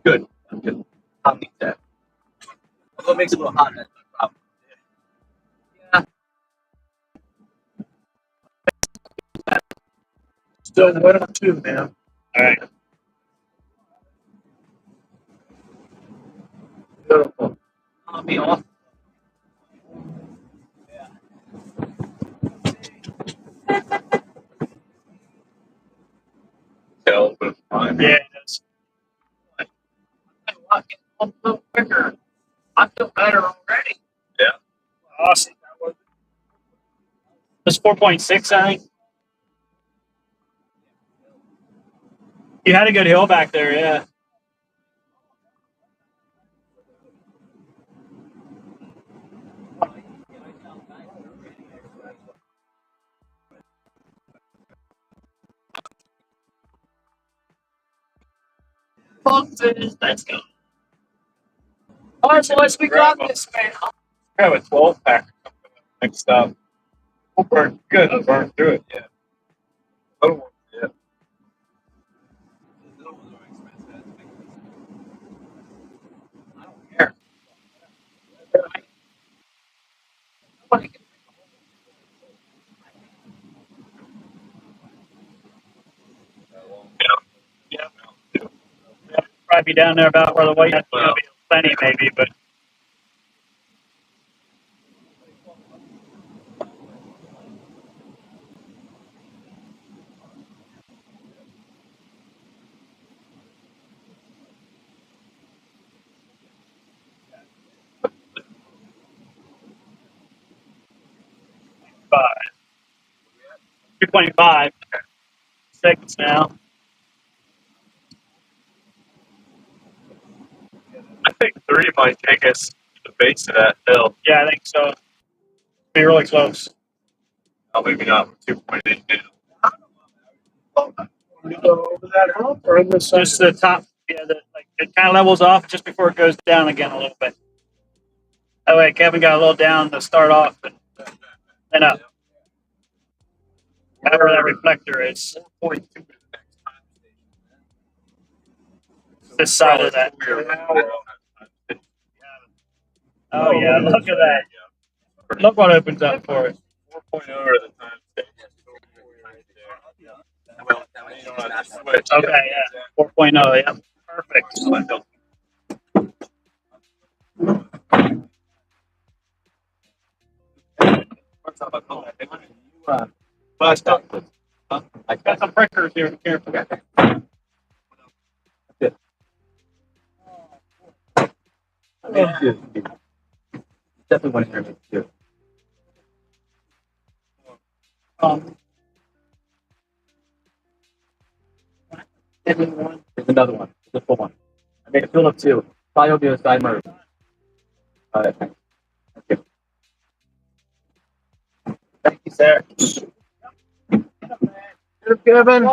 Good. Good. I'll need that. Although it makes it a little hot. That's no problem. Still 1-2, man. All right. Beautiful. I'll be off. Tell, but fine. Yeah, it is. A little quicker. I feel better already. Yeah. Awesome. It's 4.6, I think. You had a good hill back there, yeah. Let's go. All right, so let's we got this, man. Grab a 12 pack next up. We'll burn good. We'll burn through it. Yeah. Little one, yeah. Yeah. Probably be down there about where the white is going to be plenty, maybe, but. Five. 2.5 seconds now. I think 3 might take us to the base of that hill. Yeah, I think so. Be really close. Oh, maybe not. We're 2.8 now. We go over that hump or in the side? Just the top. Yeah, it kind of levels off just before it goes down again a little bit. That way, Kevin got a little down to start off, and then up. Whatever that reflector is. 4.2. This side of that. Oh, yeah, look at that. Look what opens up for us. 4.0 are the time stage. Okay, yeah. 4.0, yeah. Perfect. Last time. I got some prickers here. Careful. Definitely want to hear me too. There's another one. There's a full one. I made a fill of 2. Probably will be a side merge. All right, thanks. Thank you. Thank you, sir. Here, Kevin.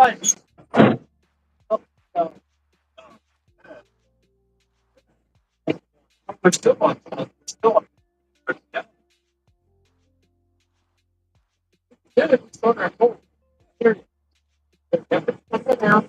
We're still on. Still on. Yeah, it's still on our phone. Here. Now.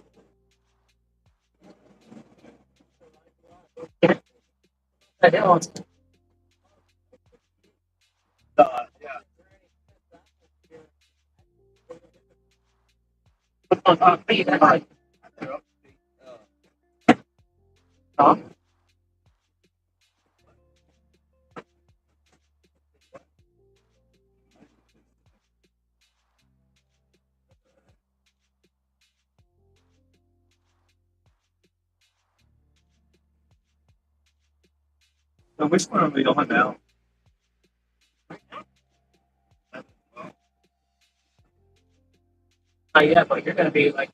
So which one are we on now? Yeah, but you're gonna be like.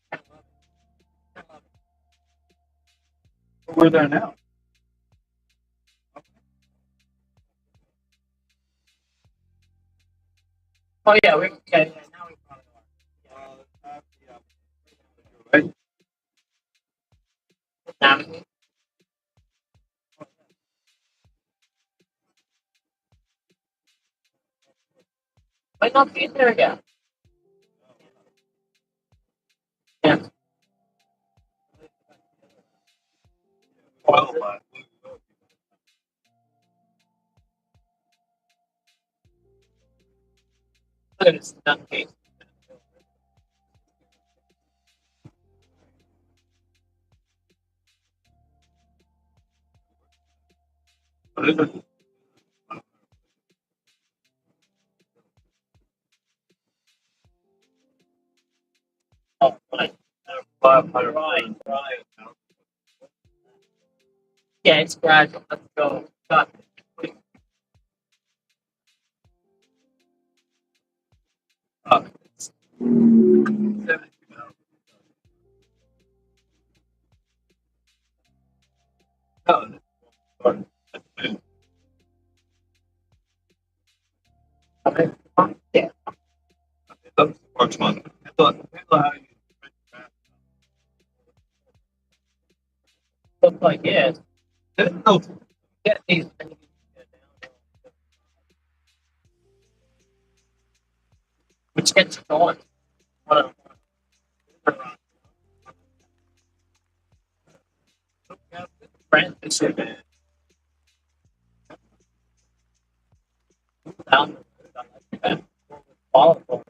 We're there now. Oh yeah, we okay. Yeah, now we probably are. Right? Navigate. Might not be in there yet. Yeah. Well, Look at this nutcase. Oh, right. Right. Yeah, it's gradual. Let's go. Got it. Yeah. That's March month. I thought how you Looks like it. no, Get these. Which gets you going. Brand is it. Down. All of them.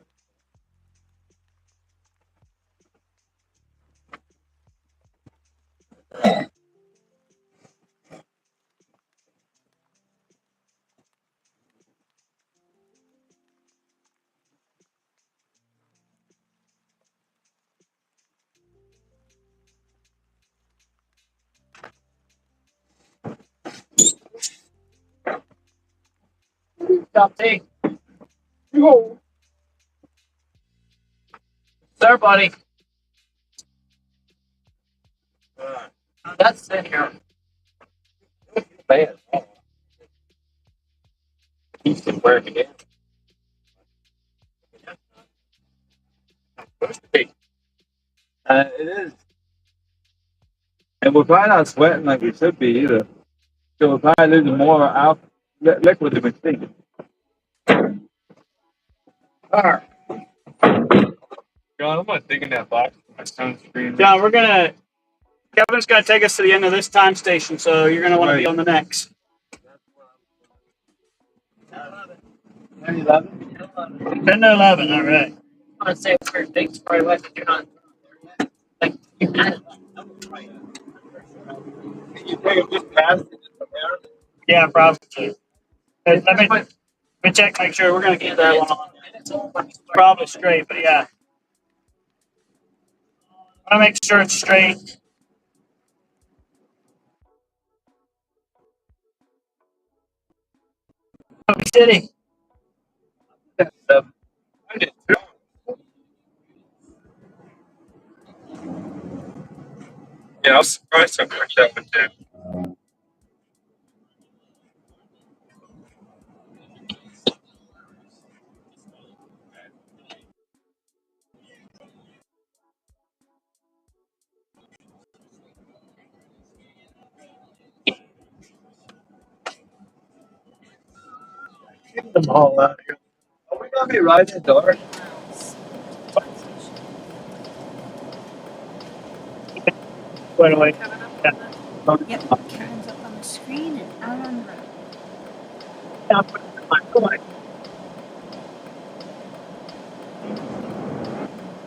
Something. Whoa. Sir, buddy. That's it here. Bad. He's been working it. Supposed to be. it is. And we're probably not sweating like we should be either. So we're probably losing more liquid than we think. Alright. God, I'm not digging that box with my son's screen. John, Kevin's gonna take us to the end of this time station, so you're gonna want to be on the next. 11? 10 to 11, alright. I want to say certain things probably what you're not. Like, you had it. You take it just past it from there? Yeah, probably. Let me check, make sure we're gonna get that one on. Probably straight, but yeah. I want to make sure it's straight. City. I did too. Yeah, I was surprised how quick that went down. Get them all out here. Are we gonna be riding in the dark? Wait a minute. Yep, Kevin's up on the screen and out on the road. Come on.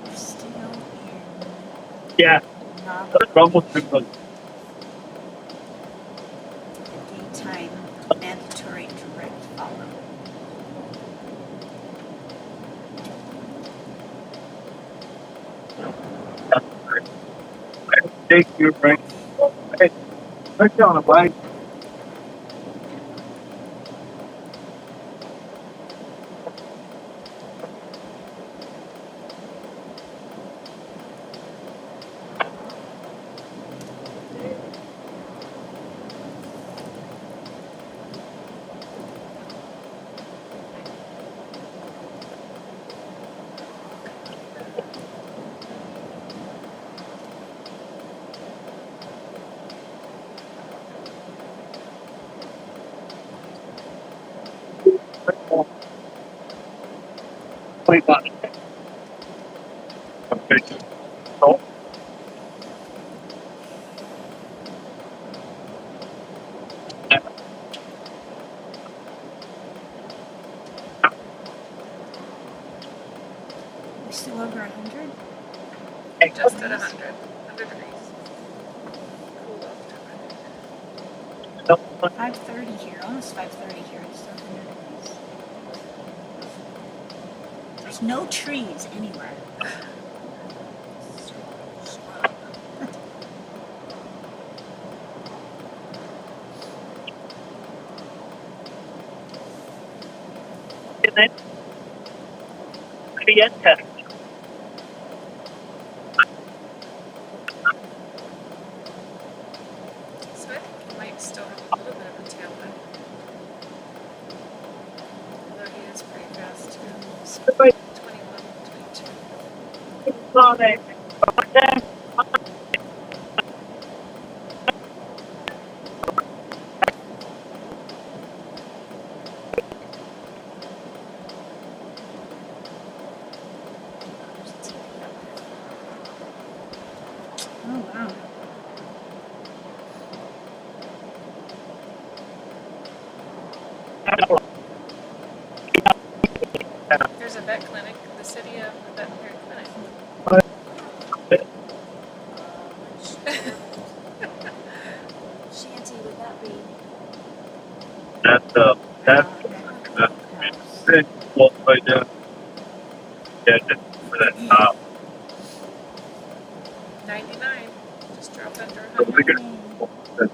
We're still in Yeah. the daytime mandatory direct follow. Take your break. Hey, put you on a bike. 25. Okay. Oh, We're still over 100? Just at 100. 100 degrees. Cool off temperature. 5:30 here, almost 5:30 here. It's still 100 degrees. There's no trees anywhere. And then, maybe at 10. So I think he might still have a little bit of a tailwind. Although he is pretty fast too. So 21, 22. Oh, wow. There's a vet clinic in the city of a veterinary clinic. Shanty would that be? that's close right there. Yeah, just for that top. 99. Just dropped under So 100. we're gonna,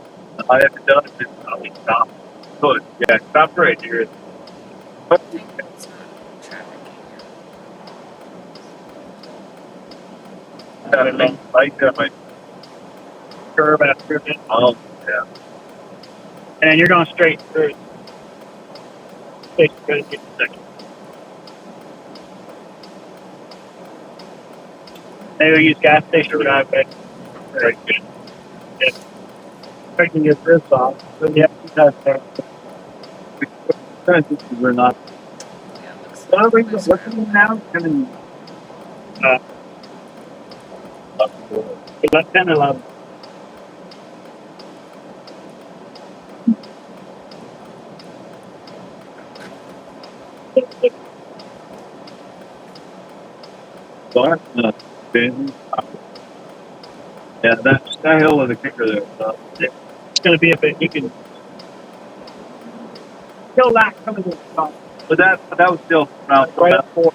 I haven't done it since probably stop. Good. Yeah, stop right here. I think it's not trafficking. Got a link like that, my Curve after it. oh yeah. And then you're going straight through. Basically, get the second. Maybe use gas station driveway. Very good. Taking your grips off. So you have to touch there. We're not. Yeah, it looks So like we're loose looking road. now. Coming. About 10, 11. Dark, yeah, that's that hill of the kicker there. So. It's going to be a bit. You can still lack some of the stuff. But that was still around Right up for.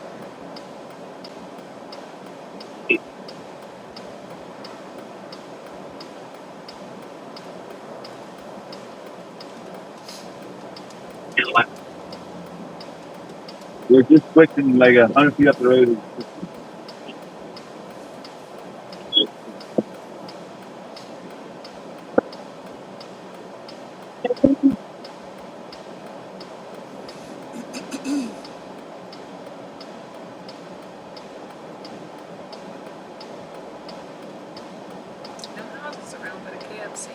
We're just switching like 100 feet up the road. No houses around but a KFC.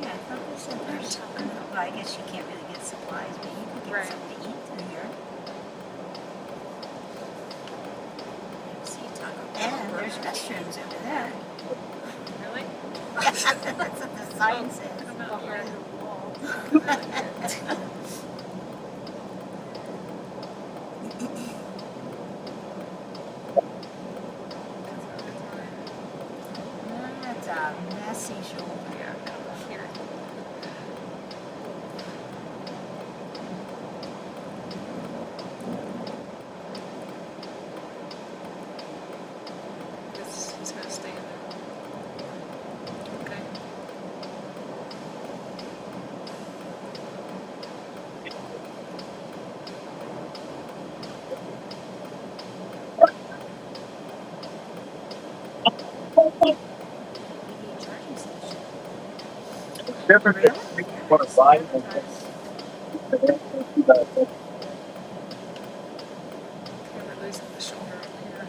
Yeah, I thought they said there's, well, I guess you can't really get supplies, but you can get Right. something to eat through here. See Taco Bell. And there's restrooms over there. Really? That's what the sign says. I'm out here. That's a messy shoulder. Yeah, come here. This is going to stay in there. Okay. EV charging station. Different Really? things Yeah, you want it's to buy. advertised. Okay, we're losing the shoulder over here.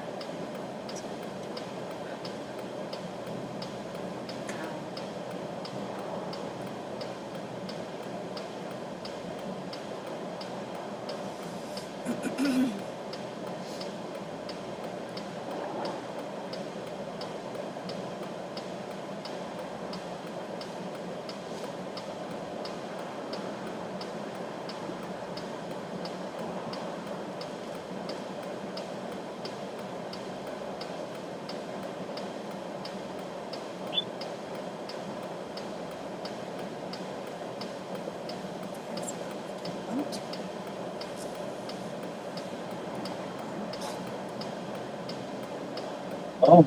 Oh,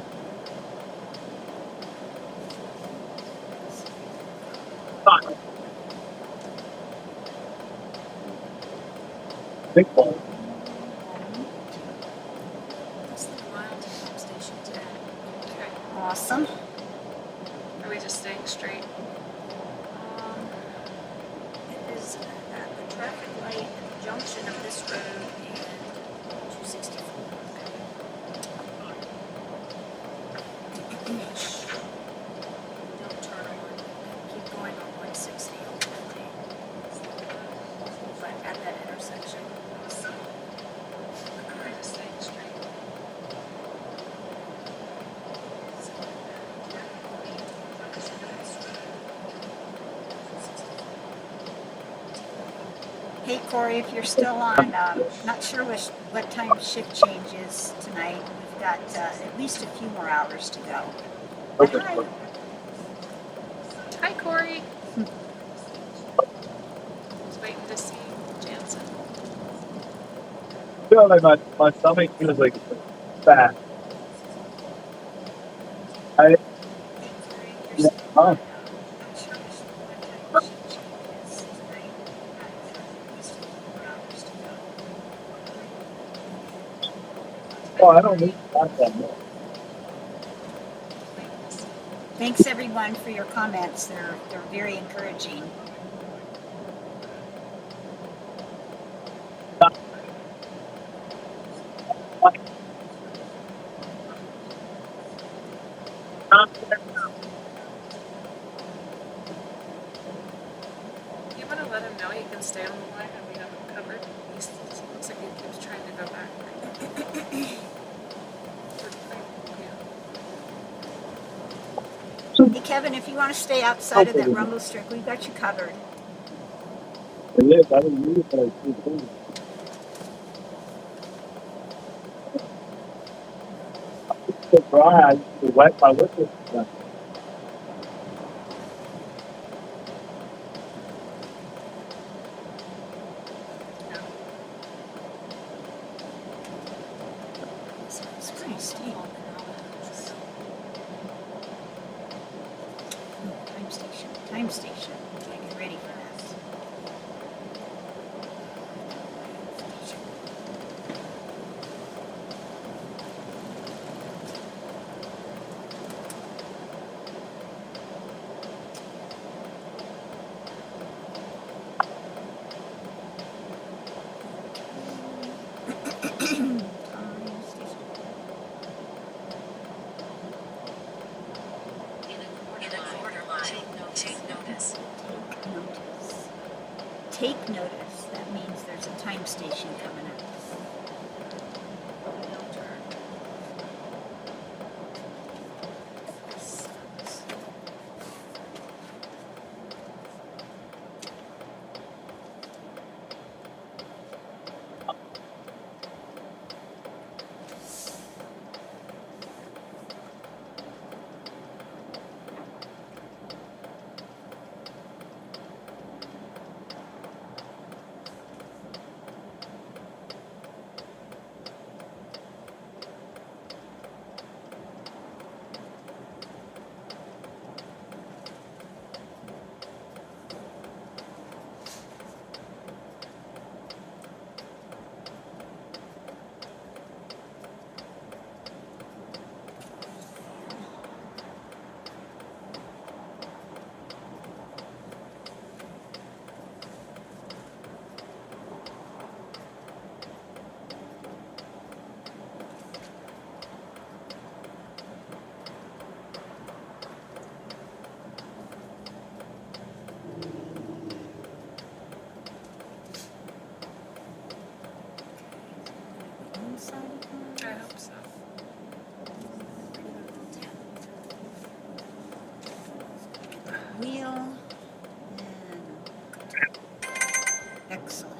big ball. That's the mile to pump station 10. Okay. Awesome. Are we just staying straight? It is at the traffic light at the junction of this road and 264. Don't turn on. Keep going on 160 or 50. But at that intersection. We're just staying straight. Hey Corey, if you're still on, not sure what time shift change is tonight. We've got at least a few more hours to go. Okay. Hi. Hi, Corey. Just waiting to see Jansen. I feel like my stomach feels like fat. I, yeah, huh. Oh, I don't need that much. Thanks everyone for your comments. They're very encouraging. You want to let him know he can stay on the line and we have him covered? He looks like he keeps trying to go back. Hey Kevin, if you want to stay outside of that rumble strip, we've got you covered. It is. I didn't need it, but I see it. It's so dry. I used to wet my whippers. It's pretty steep. Time station. Time station. Okay, get ready for that. Take notice. That means there's a time station coming up. Don't turn. Excellent.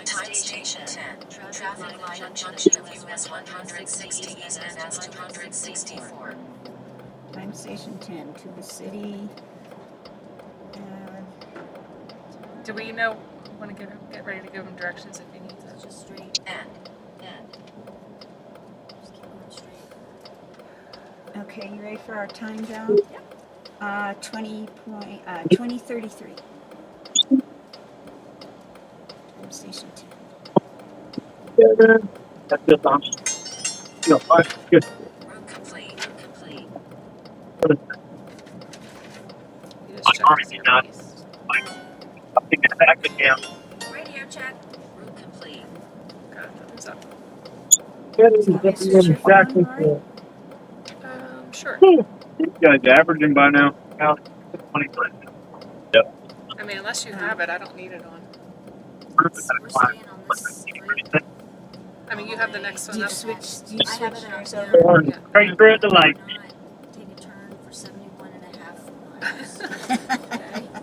Time station 10. Traffic light junction of US 160 East and S 264. Time station 10 to the city. Do we know want to get ready to give him directions if he needs it? Just straight end. Just keep going straight. Okay, you ready for our time down? Yep. 2033. Time station 10. That's good, Tom. No, fine. Good. Route complete. You just check Army to see if not. he's- I think it's back again. Radio check. Route complete. God, thumbs up. Sure. You guys averaging by now? 23. I mean, unless you have it, I don't need it on. We're staying on this street. I mean, you have the next one Do you up. switch? Do you I have switch it yours out over? there. Straight through the light. Take a turn for 71.5 miles.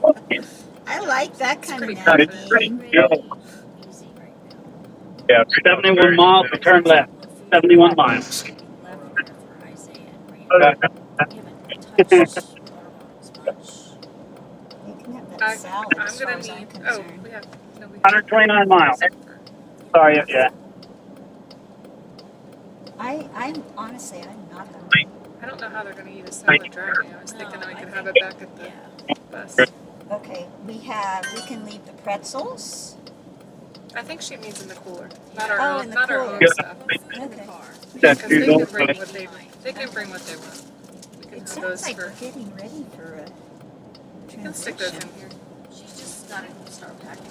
Okay. I like that kind of pretty navigating. Good. Easy right now. Yeah. 71 miles to turn left. 71 miles. Left there for Isaiah and Randy. Okay. We haven't touched water bottles much. You can have that I'm salad as far gonna as I'm need. Oh, concerned. we have. No, we 129 miles. Sorry, yeah. I'm honestly, I'm not hungry. I don't know how they're gonna eat a salad driving. I was thinking that we could have it back at the bus. Okay, we can leave the pretzels. I think she means in the cooler, not our Oh, own, in the not our cooler. own stuff. Food in the Okay. car. Because That's they too can low. bring what they bring what they want. We can It have sounds those like for. we're getting ready for a You can stick those transition. in here She's just gotta start packing.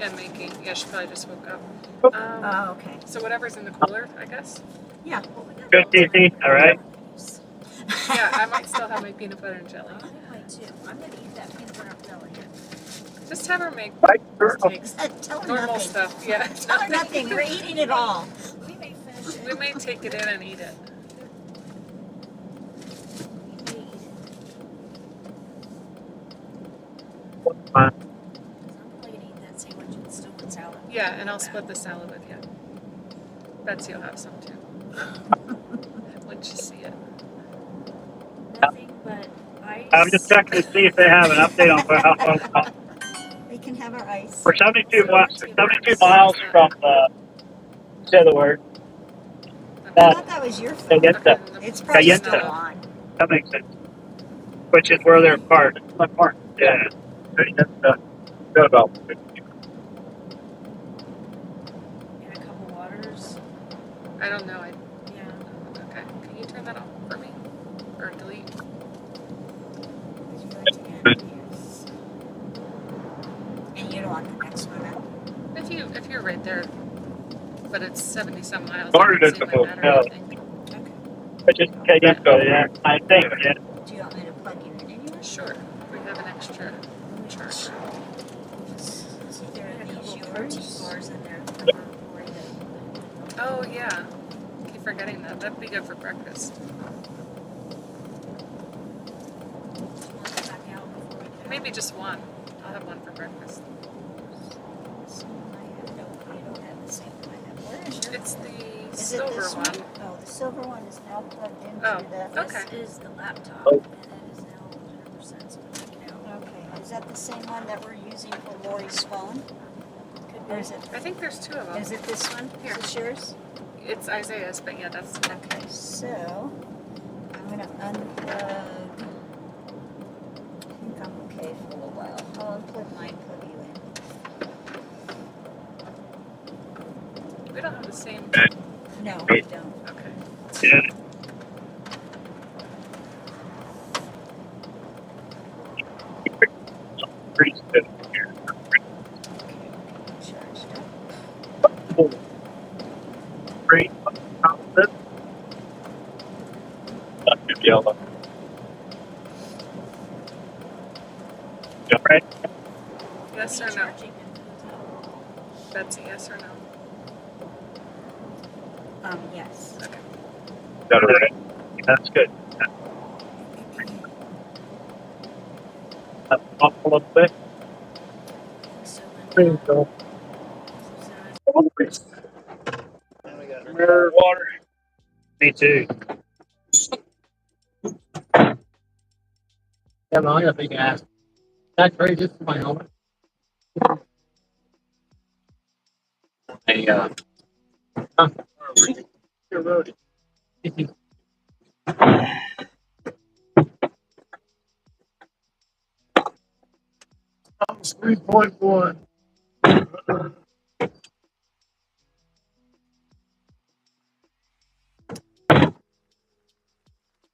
and making. Yeah, she probably just woke up. Oh, okay. So whatever's in the cooler, I guess. Yeah. Good, Casey. All right. Yeah, I might still have my peanut butter and jelly. I might too. I'm gonna eat that peanut butter and jelly. Just have her make Right. steaks. Tell her Normal nothing. stuff. Yeah. Tell her nothing. We're eating it all. We may finish it. We may take it in and eat it. We may eat it. Fine. I'm probably gonna eat that sandwich and still with salad. Yeah, and I'll split the salad with you. Betsy will have some too. Once you see it. Nothing but ice. I'm just checking to see if they have an update on how far. We can have our ice. We're 72 miles from say the word. I That, thought that was your they phone. get that. It's probably Galleta. still on. That makes sense. Which is where they're parked. Yeah. That's good about And a couple waters. I don't know. Yeah. Okay. Can you turn that off for me? Or delete? Would you like to add yours? And you don't want the next one, huh? If you're right there, but it's 70 some miles. Ordered I it can see my before, battery, yeah. I think. Okay. Which is Galleta, yeah. I think, yeah. Do you want me to plug you in anywhere? Sure. We have an extra charge. Is there And a these couple protein yours? bars in there. Oh yeah. Keep forgetting that. That'd be good for breakfast. Maybe just one. I'll have one for breakfast. No, you don't have the same one I have. Where is yours? It's the Is it silver this one. Oh, the silver one is now plugged into Oh, the. okay. This is the laptop, Oh. and it is now 100% so taken out. Okay, is that the same one that we're using for Lori's phone? Or is it? I think there's two of them. Is it this one? Here. Is this yours? It's Isaiah's, but yeah, that's Okay, so I'm gonna unplug. I think I'm okay for a little while. I'll unplug mine, plug you in. we don't have the same. No, we don't. Okay. Yeah. Pretty good here. Charged up. Great. Yellow. Jump right. Yes or no? Charging into the tower. Betsy, yes or no? Yes. Okay. Got it right. That's good. Up a little bit. So then There you go. Mirror water. Me too. Yeah, man, I got a big ass. That's very just for my helmet. Hey, Your road. That was 3.1.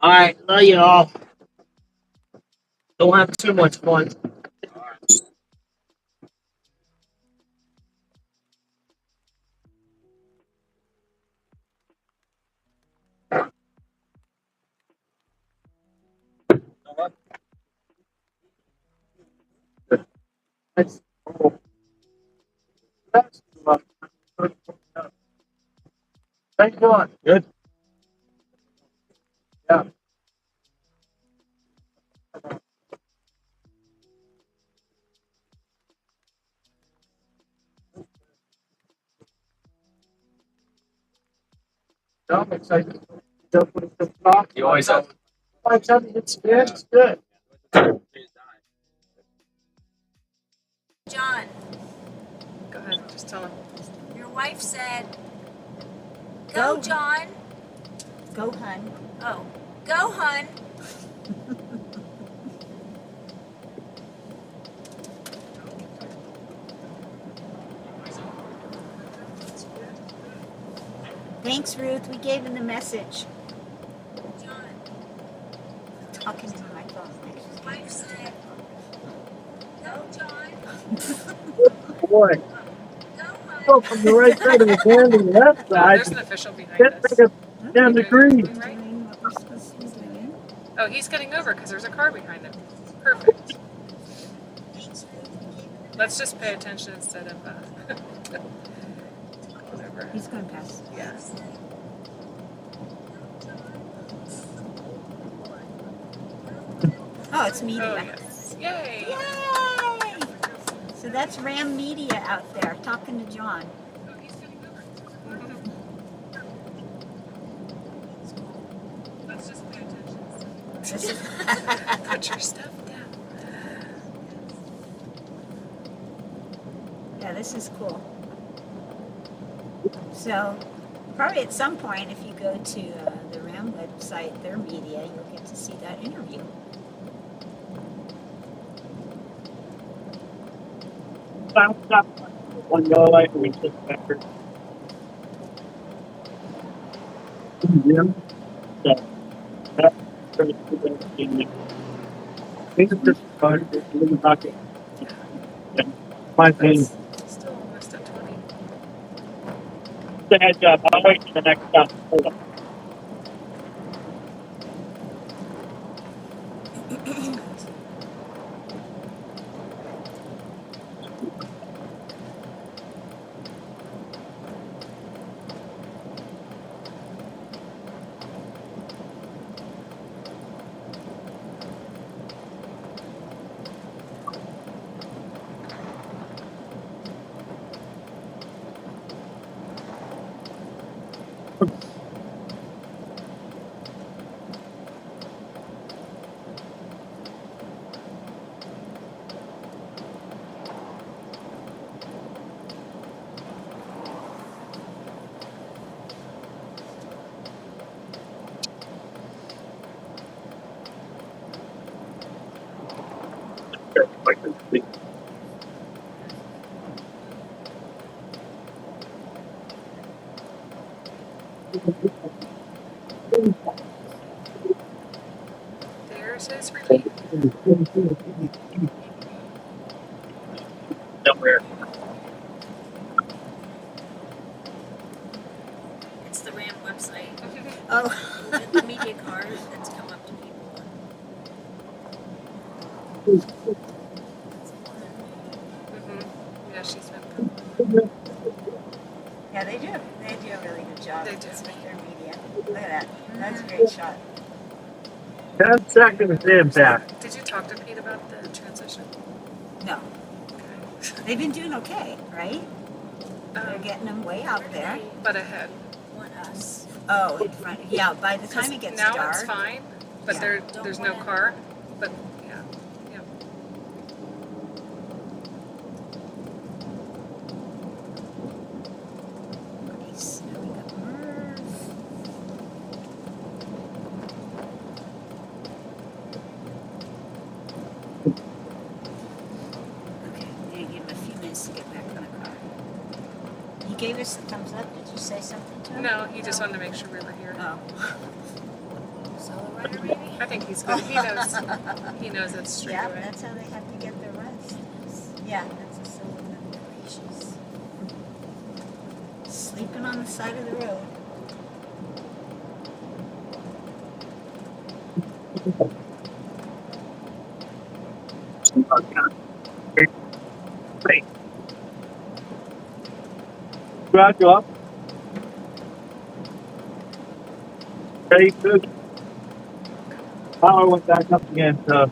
all right, love you all. Don't have too much fun. That's cool. That's cool. Thank God. Good. Yeah. I'm excited. Jump with the top. You always have. By the time it's good, it's good. John, Go ahead, just tell him. your wife said, "Go, John." Go, hun. Oh, go, hun. Thanks, Ruth. We gave him the message. John, Talking into my phone. your wife said, "Go, John." Boy, Go, hun. go from the right side of the hand to the left Oh, side. there's an official behind Can't us. make a 10 degrees. Right? Doing what we're supposed to be doing. Oh, he's getting over because there's a car behind him. Perfect. Let's just pay attention instead of whatever. He's going past. Yeah. Oh, it's media. Oh, yes. Yay. Yay! So that's RAM Media out there talking to John. Oh, he's getting over. Let's just pay attention. Put your stuff down. Yeah, this is cool. So, probably at some point, if you go to the RAM website, their media, you'll get to see that interview. Stop. One go away and we just better. Jim, That's pretty good. These are just cards in the pocket. My thing. Still almost at 20. The heads up. I'll wait for the next stop. Hold on. There's his relief. Somewhere. It's the RAM website. Oh, The media card that's come up to people. Yeah, she's been good. yeah, they do. They do a really good job. They do. With their media. Look at that. That's a great shot. 10 seconds impact. Did you talk to Pete about the transition? No. They've been doing okay, right? They're getting them way out there. But ahead. Want us. Oh, in front. Yeah, by the time it gets now dark. it's fine, but Yeah. there's no car. But yeah. Nice. Now we got Murph. Okay, I'm gonna give him a few minutes to get back on the car. He gave us a thumbs up. Did you say something to him? No, he just wanted to make sure we were here. Oh. Solo runner, maybe? I think he's good. He knows. He knows it's straight Yeah, away. that's how they have to get their rest. Yeah, that's a solo runner. Gracious. Sleeping on the side of the road. Drive you up. Okay, good. Power went back up again. Sorry.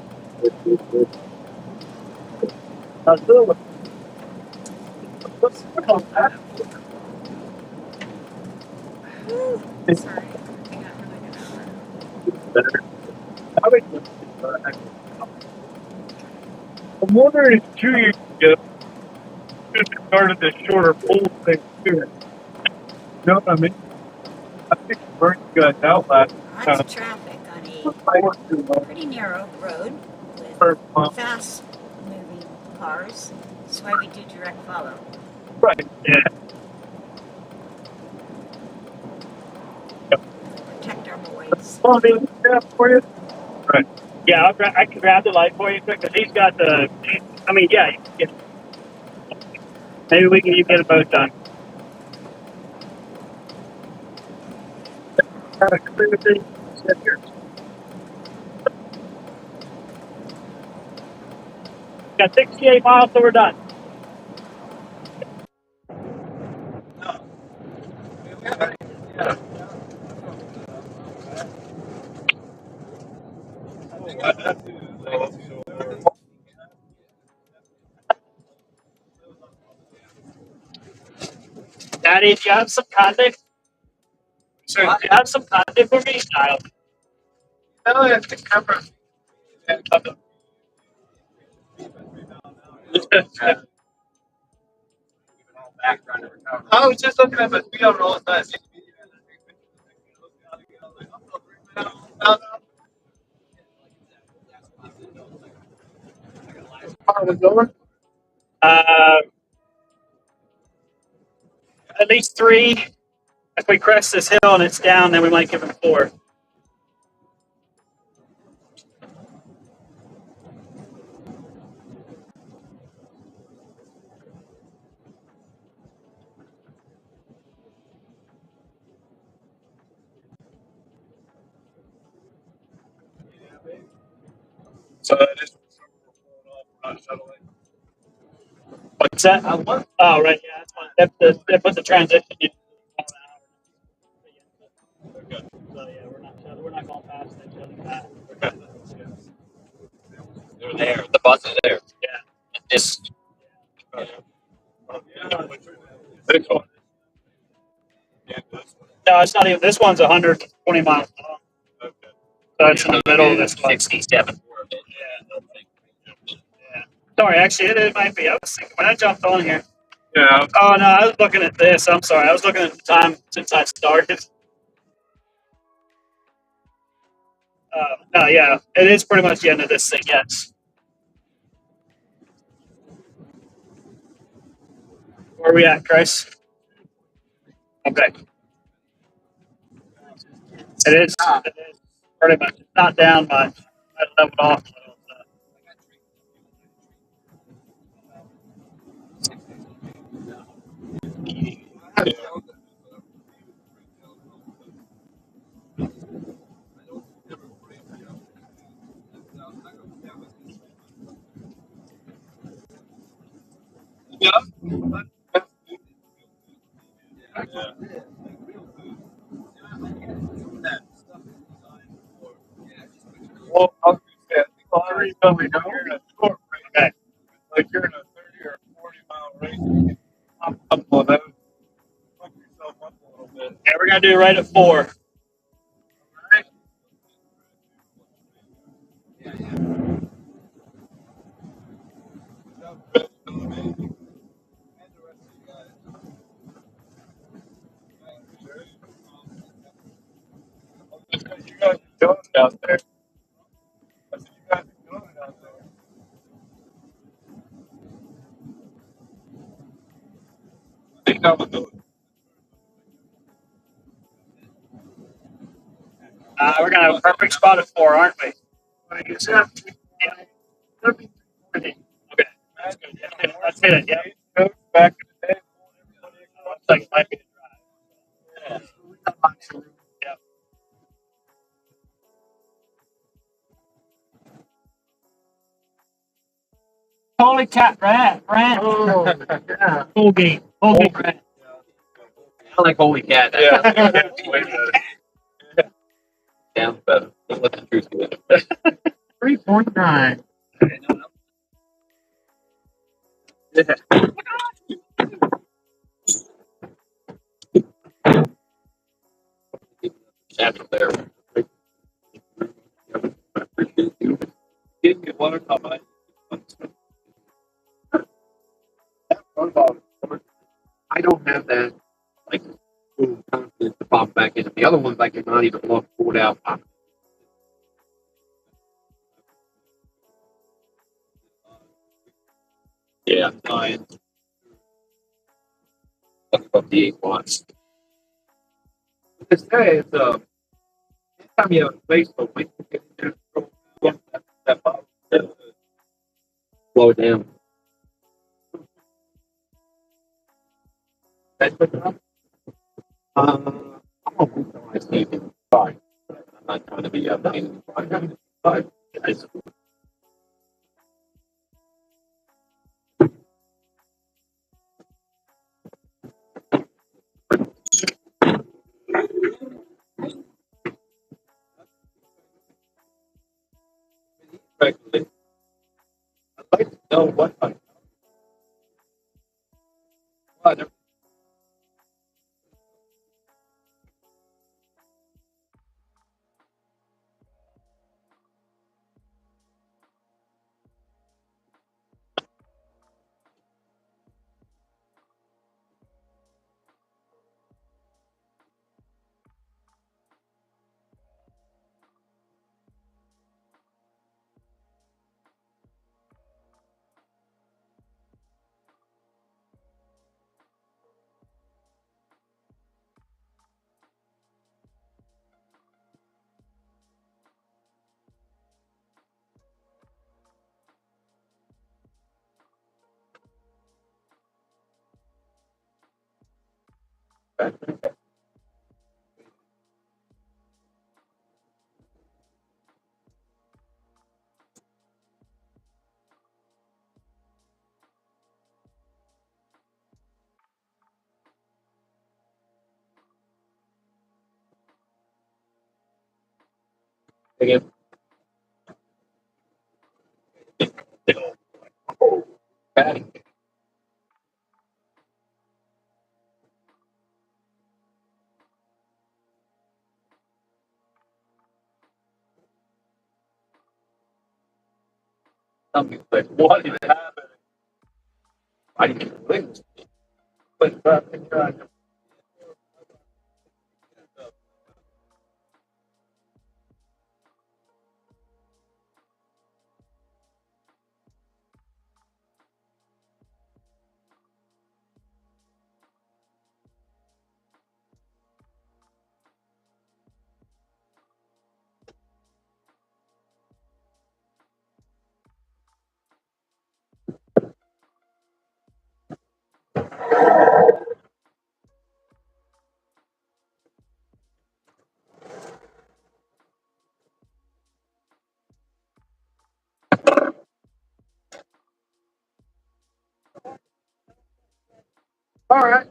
I'm wondering if 2 years ago, should have started this shorter pole thing too. You know what I mean? I think it burnt you guys out last Lots of traffic on a pretty narrow road with fast moving cars. That's why we do direct follow. Right, yeah. Protect our boys. Oh, they have for you? Right. Yeah, I can grab the light for you quick because he's got the. I mean, yeah. Maybe we can get them both done. Got 68 miles, so we're done. Daddy, do you have some contact? Sir, do you have some contact for me, Kyle? No, it's the camera. I was just looking at the speed on all the time. At least 3. If we crest this hill and it's down, then we might give him 4. So that is not shuttling. What's that? Oh, right. Yeah, that's fine. They put the transition in. So yeah, we're not going past that shutting back. They're there. The bus is there. Yeah. This. This one. No, it's not even. This one's 120 miles long. Okay. So it's in the middle of this one. 67. Yeah. Sorry, actually, it might be. I was thinking when I jumped on here. Yeah. Oh no, I was looking at this. I'm sorry. I was looking at the time since I started. No, yeah, it is pretty much the end of this thing. Yes. Where are we at, Chris? Okay. It is. It is pretty much. It's not down much. I leveled off. Yeah. Well, I was going to say, I think the reason we know you're in a short range, Okay. like you're in a 30 or couple of those. Fuck yourself up a little bit. Yeah, we're gonna do it right at 4. You guys are doing it out there. I said, you guys are doing it out there. I think that was good. We're gonna have a perfect spot at 4, aren't we? You said, yeah. Okay, that's good. Yeah, let's hit it. Yeah. Coach back in the day. Looks like it might be a drive. Yeah. Holy cat rat. Oh, yeah. Full game. Full game rat. I like holy cat. Yeah, it's way better. Sounds better. Don't let the truth get in. 3.9. After there. I appreciate you. Didn't get water comment. I don't have that like full confidence to pop back in. The other ones I cannot even look pulled out. Yeah, 9. Talk about the 8 watts. It's it's anytime you have a Facebook, we can get in there, that pop, slow it down. That's what I'm a weekend Steve. Sorry. I'm not trying to be a pain. But guys. I'd like to know what again. Patty. Something like, what is happening? I didn't believe this. But all right.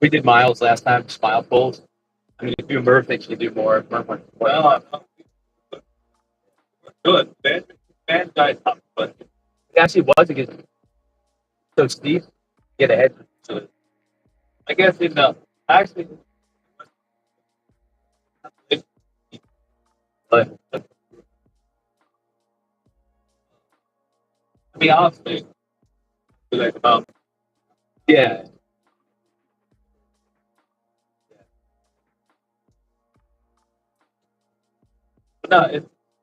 We did miles last time, just mile pulls. I mean, if you Murph thinks you do more. Well, good. Bad guy's up, but it actually was against so steep. Get ahead. So I guess in the actually, but I mean, honestly, like, yeah. But no,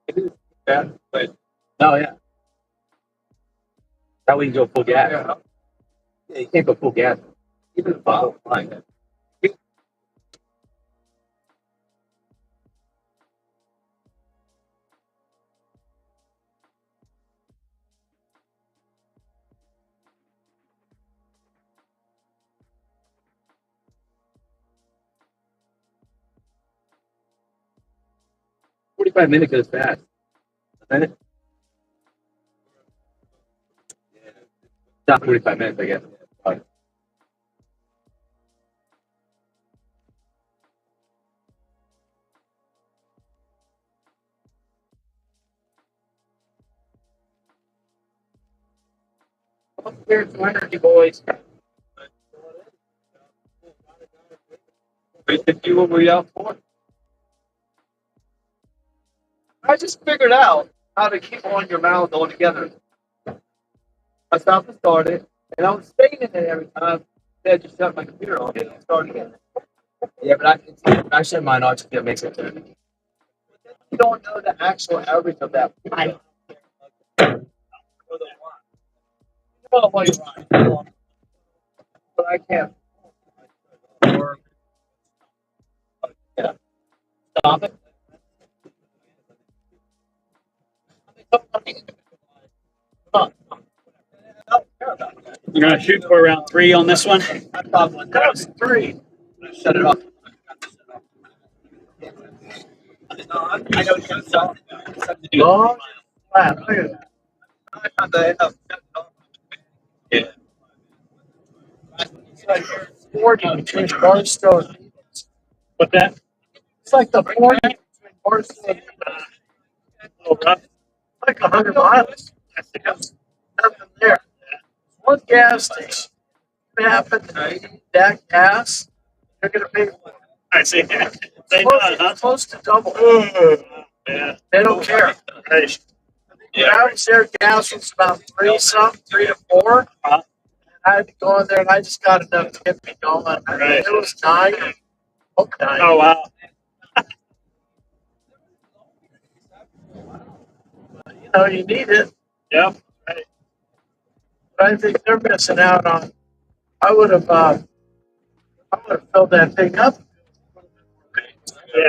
it is bad, but no, yeah. That way you go full gas. Yeah, you can't go full gas. Even the bottom line. 45 minutes goes fast. A minute? Not 45 minutes, I guess. But 200, you boys. 350, what were you out for? I just figured out how to keep on your mouth all together. I stopped and started, and I was staying in it every time. Then I just shut my computer on and start again. Yeah, but I shut mine off just to make it. You don't know the actual average of that. I know. Well, what you're right. But I can't. Yeah. Stop it. You're gonna shoot for round 3 on this one. That was 3. Shut it off. I know you got something to do. Long lap. Look at that. Yeah. It's like 40 between Barstow and Peoples. What that? It's like the 40 between Barstow and Peoples. Oh, rough. Like 100 miles. There's nothing there. One gas station. You happen to need that gas, you're going to pay for it. I see. They know, close to double. Yeah. They don't care. Right. Yeah. When I was there, gas was about 3 to 4. I had to go in there and I just got enough to get me going. Right. It was 9. Okay. Oh, wow. You know, you need it. Yep. Right. But I think they're missing out on. I would have filled that thing up. Yeah,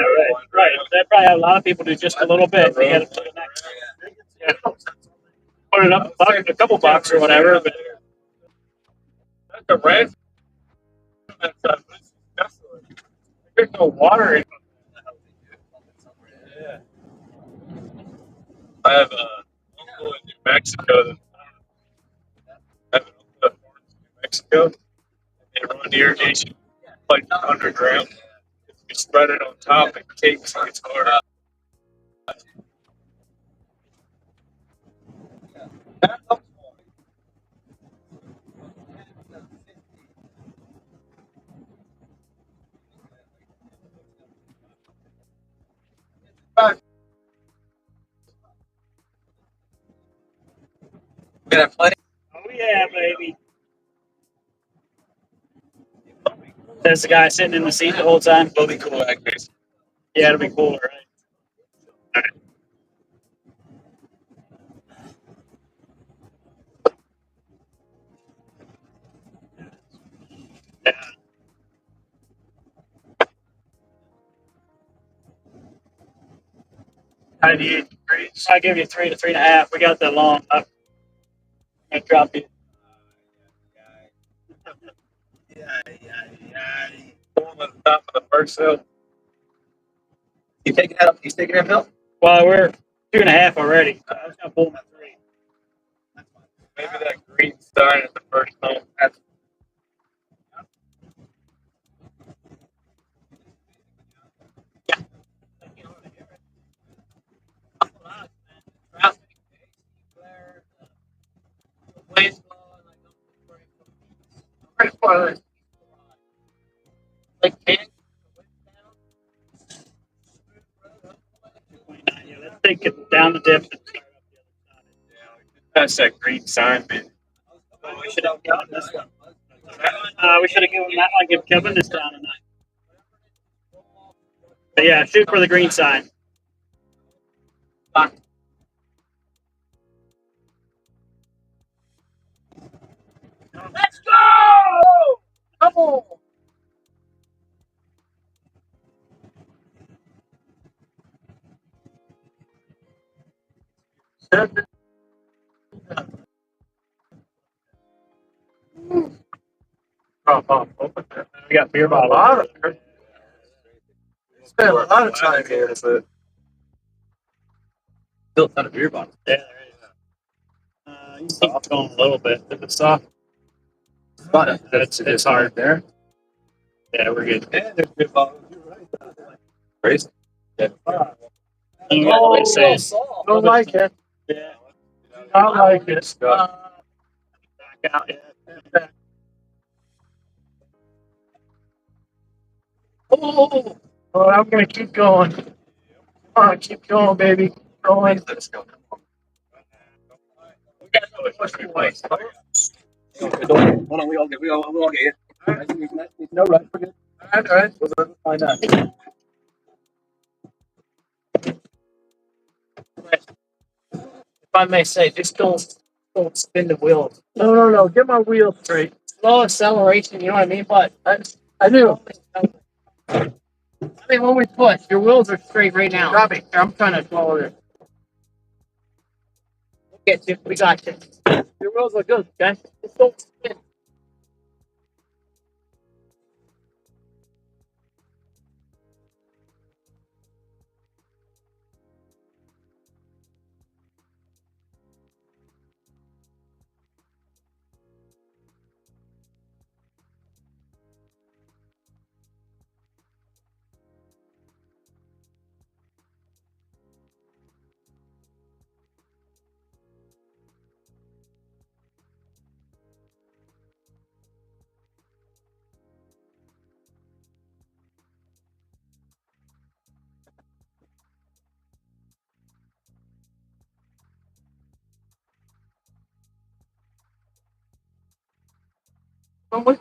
right. That probably have a lot of people do just a little bit. They get it to the next. Yeah. Put it up a couple bucks or whatever. But that's a red. There's no water in. Yeah. I have a uncle in New Mexico. I have an uncle in New Mexico. They run irrigation like underground. You spread it on top and cakes. It's hard. Gonna play? Oh yeah, baby. There's the guy sitting in the seat the whole time. It'll be cool, actually. Yeah, it'll be cool, right? Yeah. 98 degrees. I give you 3 to 3.5. We got that long up. I'm gonna drop you. Pulling the top of the first hill. You taking that up? He's taking that hill? Well, we're 2.5 already. I was gonna pull my 3. Maybe that green sign at the first hill. That's Like, let's take it down the dip. that's that green sign, man. We should have given this one. We should have given that one. Give Kevin this down tonight. But yeah, shoot for the green sign. Let's go! Come on! We got beer bottles. Spent a lot of time here, but still a ton of beer bottles. Yeah, there is. You keep going a little bit. If it's soft, it's hard there. Yeah, we're good. Yeah, there's beer bottles. You're right. Crazy. Yeah. Don't like it. Yeah. I like it. Back out. Yeah. Oh, I'm gonna keep going. Come on, keep going, baby. Keep going. Let's go. Hold on, we all get it. No, right, we're good. All right. Why not? If I may say, just don't spin the wheels. No. Get my wheel straight. Slow acceleration, you know what I mean? But I do. I mean, when we push, your wheels are straight right now. Drop it. I'm trying to follow this. Get you. We got you. Your wheels are good, okay? Just don't spin.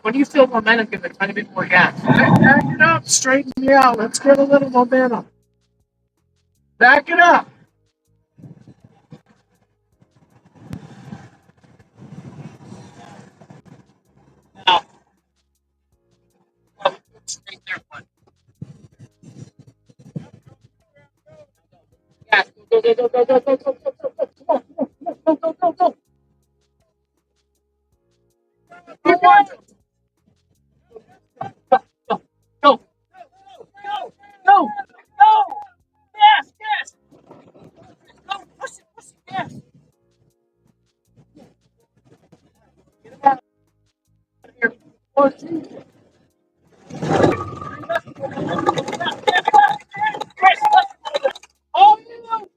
When you feel momentum, give it a tiny bit more gas. Back it up. Straighten me out. Let's get a little momentum. Back it up. Straight there, one. Gas. Go. Keep going. Go. Yes. Go. Push it. Yes. Get it out of here. Push it. Oh, no.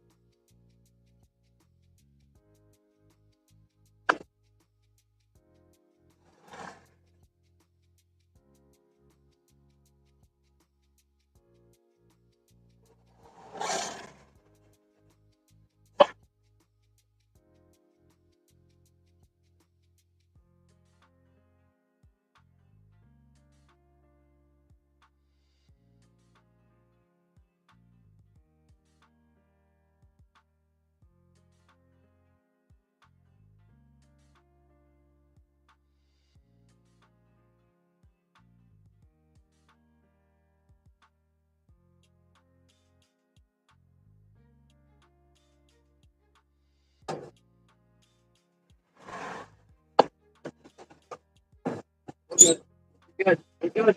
good.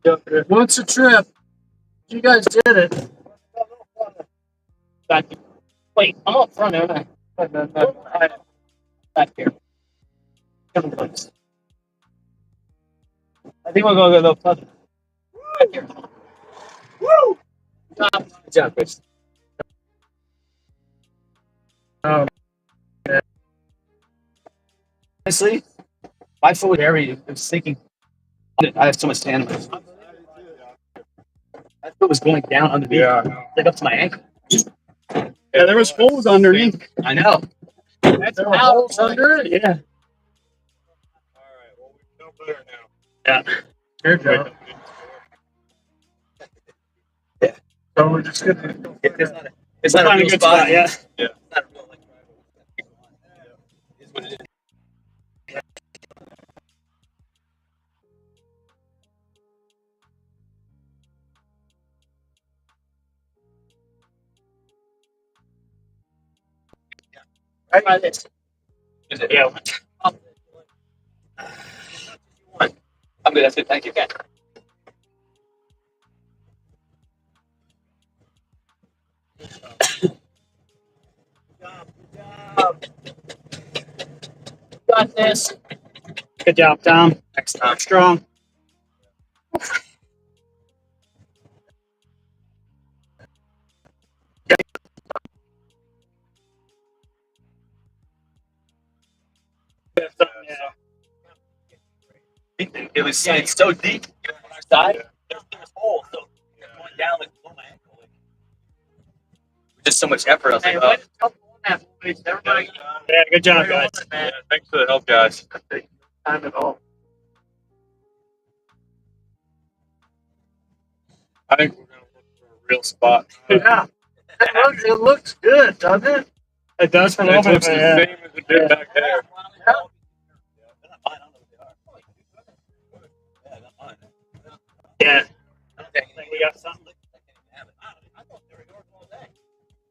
Good. Once a trip. You guys did it. Back here. Wait, I'm up front, aren't I? Back here. Come on, please. I think we're going to go a little further. Back here. Woo! Good job, Chris. Honestly, my forward area was thinking, I have so much stamina. That foot was going down underneath, like up to my ankle. Yeah, there was holes underneath. I know. That's there were holes under it. Yeah. All right. Well, we know better now. Yeah. Good job. Yeah. So we're just gonna. It's not a good spot. Yeah. Yeah. It's not a real, like, it's what it is. Right by this. Is it? Yeah. I'm good. That's it. Thank you. Yeah. Got this. Good job, Tom. Next time. Strong. It was it's so deep on our side. There's holes, so going down like below my ankle. Like, just so much effort. I was like, oh. Yeah, good job, guys. Yeah, thanks for the help, guys. Time at all. I think we're gonna look for a real spot. Yeah. It looks good, doesn't it? It does for a It little looks bit. the Yeah. same as it did back there. Yeah. We got something.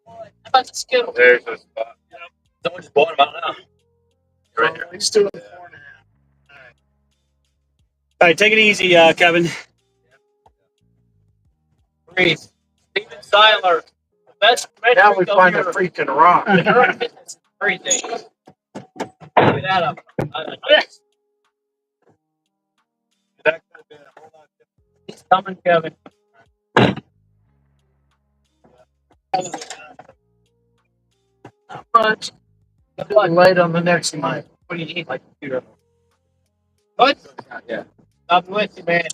How about the Skittles? There's the spot. Someone just bought them out now. Right here. He's doing 4.5. All right, take it easy, Kevin. Breathe. Steven Seiler. Best Now we find a freaking rock. Everything. Get that up. Yes. That could have been a whole lot different. He's coming, Kevin. Not much. Light on the next mic. What do you need? Like computer. What? Yeah. I'm with you, man.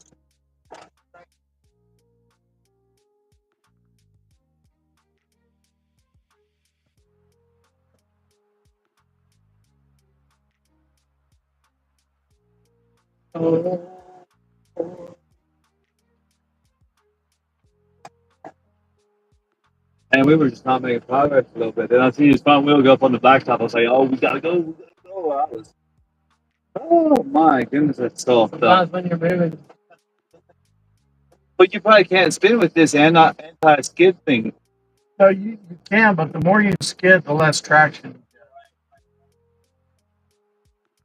And we were just not making progress a little bit. Then I see his front wheel go up on the blacktop. I was like, oh, we gotta go. We gotta go. I was, oh my goodness, that's soft. Sometimes when you're moving. But you probably can't spin with this anti-skid thing. No, you can, but the more you skid, the less traction.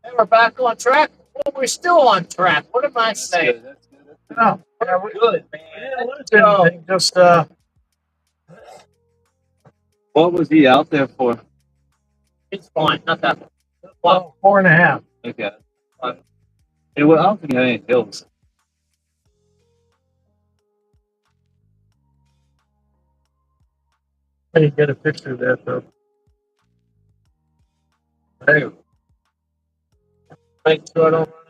Hey, we're back on track. Well, we're still on track. What am I saying? That's good. No, yeah, We're good, man. we didn't lose anything. Just What was he out there for? It's fine. Not that. well, 4.5. Okay. It was, I don't think it had any hills. I didn't get a picture of that though. Hey. Make sure I don't run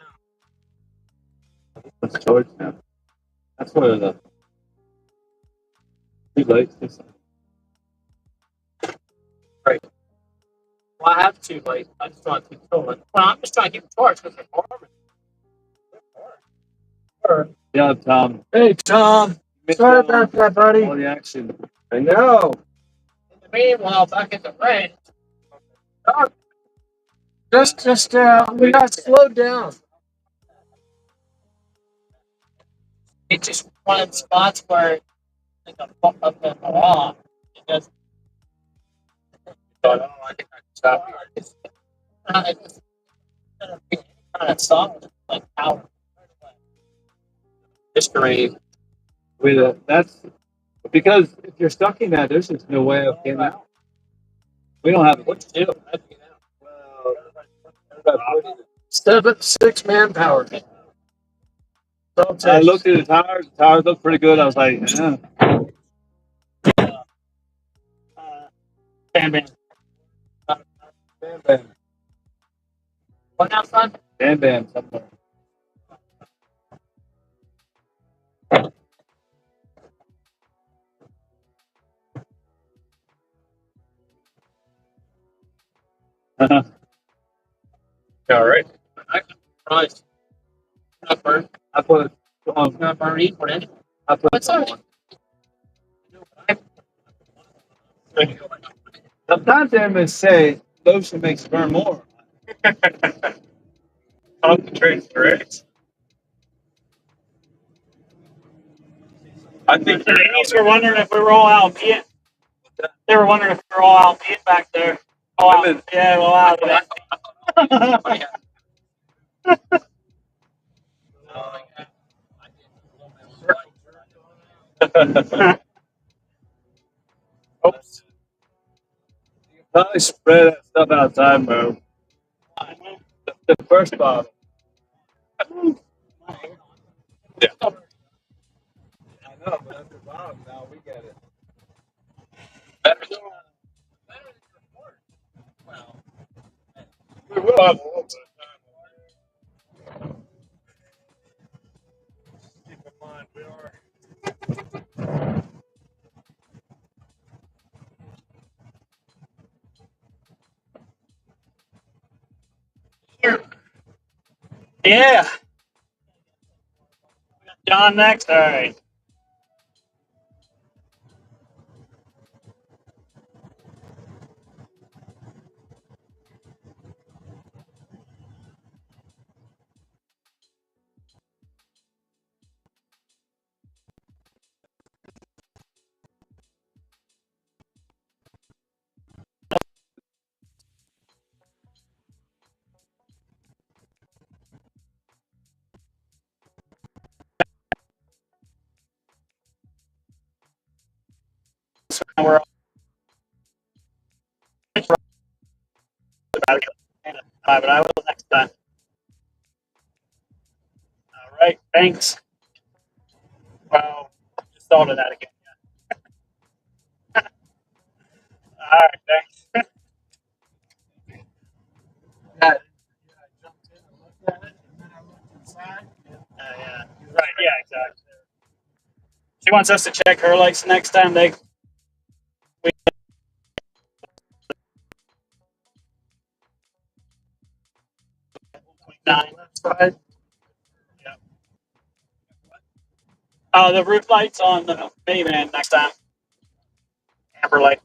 out. That's George now. That's where the two lights is. Right. Well, I have 2 lights. I just want to keep going. Well, I'm just trying to keep it charged because they're farming. Yeah, Tom. Hey, Tom. Sorry about that, buddy. All the action. I know. In the meanwhile, back at the ranch, Just we got slowed down. it's just one of the spots where like a bump up in the wall. It doesn't. I think I can stop here. Kind of solid, like power. History. With a, that's because if you're stuck in that, there's just no way of getting out. We don't have What you do? well, 6 manpower. I looked at the tires. The tires looked pretty good. I was like, yeah. Bam, bam. Bam, bam. What now, son? Bam, bam. Somewhere. All right. I'm surprised. Not burnt. I put it on. Not burnt or anything. I put What's it on? on. Sometimes they may say lotion makes it burn more. Concentrates, right? I think The ladies were wondering if we were all out peeing. They were wondering if we were all out peeing back there. All out, Women. yeah, all out of that. Oops. Probably spread that stuff outside, bro. The first bottle. Yeah. I know, but that's the bottom. Now we get it. Better than we will have a little bit of time. Keep in mind, we are. Yeah. John next. All right. We're all but I will next time. All right. Thanks. Well, just thought of that again. All right. Thanks. Yeah, I jumped in and looked at it, and then I looked inside. Yeah. Right. Yeah. Exactly. She wants us to check her lights next time. They. Nine. Side. Yeah. Oh, the roof lights on the minivan next time. Amber light.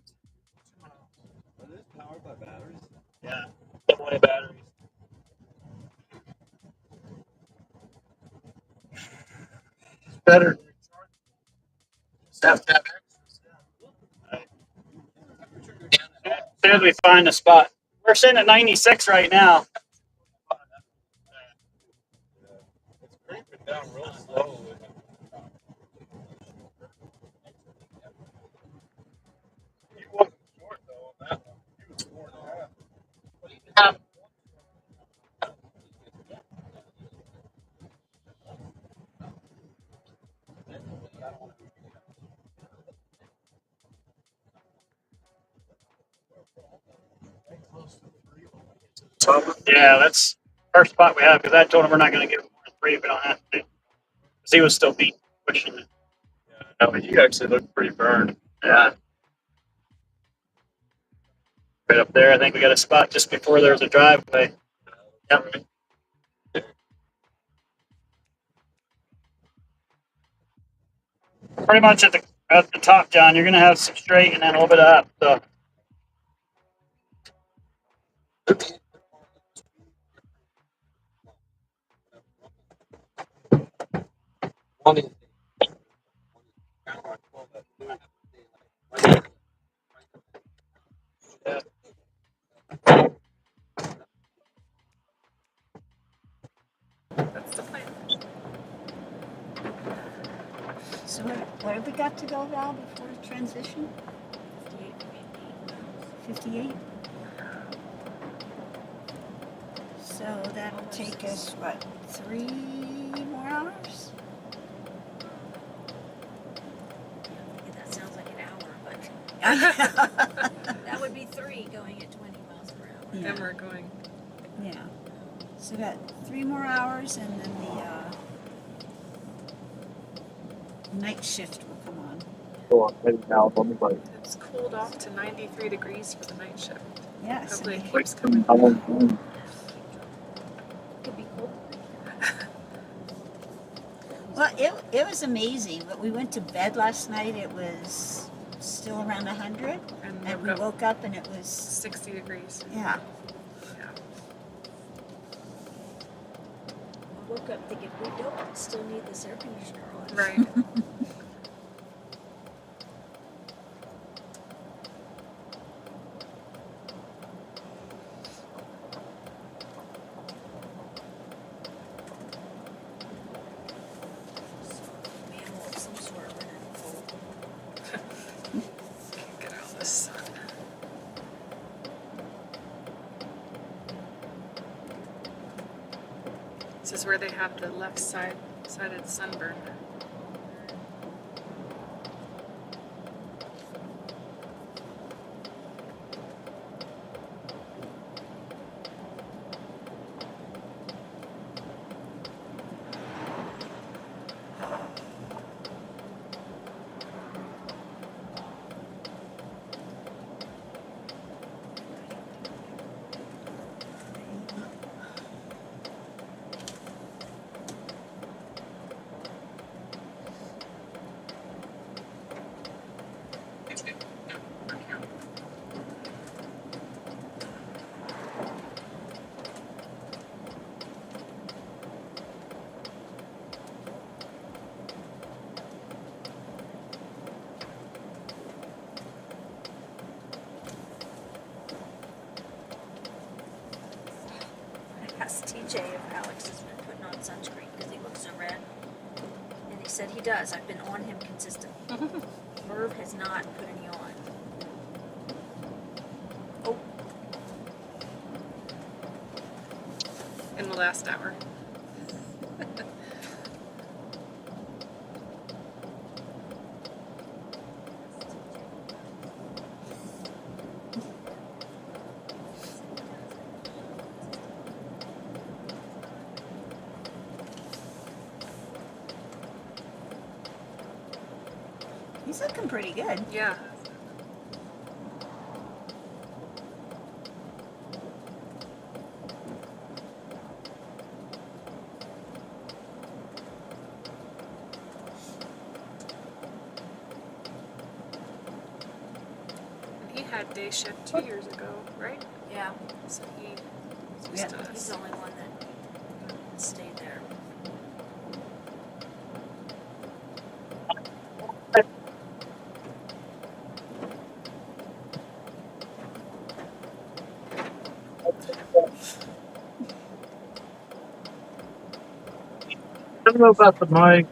Are they powered by batteries? Yeah. AA batteries. It's better. Just have to have extras. As soon as we find a spot, we're sitting at 96 right now. It's creeping down real slowly. He wasn't short though on that one. He was 4.5. Yeah, that's first spot we have because I told him we're not going to give him more than 3 if we don't have to. Because he was still pushing it. No, but he actually looked pretty burned. Yeah. Right up there, I think we got a spot just before there's a driveway. Yep. Pretty much at the top, John. You're going to have some straight and then a little bit of up. So. What have we got to go, Val, before the transition? 58? So that'll take us, what, 3 more hours? That sounds like an hour, but that would be 3 going at 20 miles per hour. Yeah. Then we're going. Yeah. So we got 3 more hours, and then the night shift will come on. Go on, heading now on the bike. It's cooled off to 93 degrees for the night shift. Yes. Hopefully it and keeps coming. Could be cool. Well, it was amazing. But we went to bed last night. It was still around 100, and we woke up and it was 60 degrees. Yeah. I woke up thinking we don't still need this air conditioner on. Right. Mammal of some sort when I'm cold. Can't get out of the sun. This is where they have the left sided sunburn. I asked TJ if Alex has been putting on sunscreen because he looks so red. And he said he does. I've been on him consistently. Merv has not put any on. Oh, In the last hour. He's looking pretty good. Yeah. And he had day shift 2 years ago, right? yeah. So he's Yeah, used to He's us. the only one that stayed there. I don't know about the mic.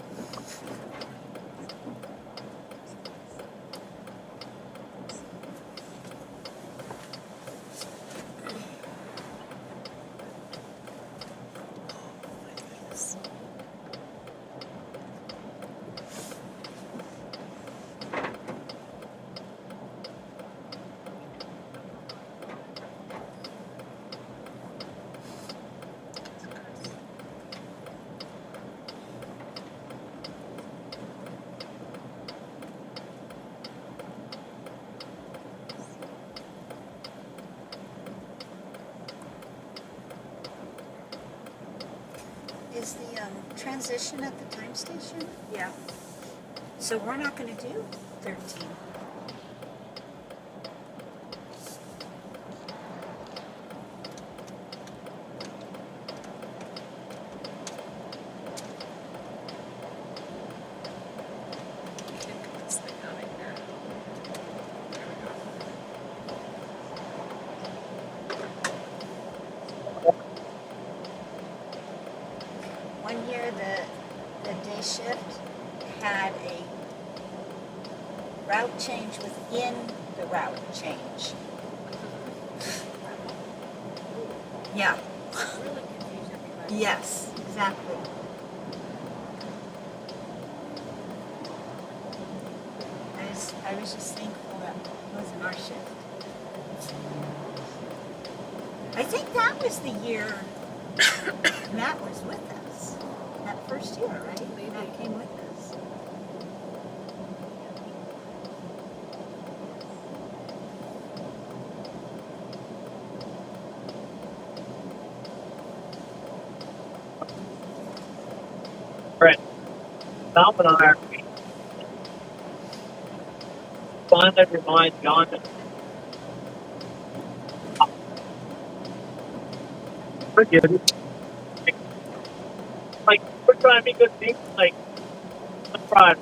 Is the transition at the time station? Yeah. So we're not going to do 13. Can't get this thing out of here. There we go. One year the day shift had a route change within the route change. Yeah. Really confuse everybody. Yes, exactly. I was just thankful that it wasn't our shift. I think that was the year Matt was with us. That first year, right? Maybe. Matt came with us. Right. Tom and I are finally remind John that forgive it. Like, we're trying to be good people. Like, I'm trying.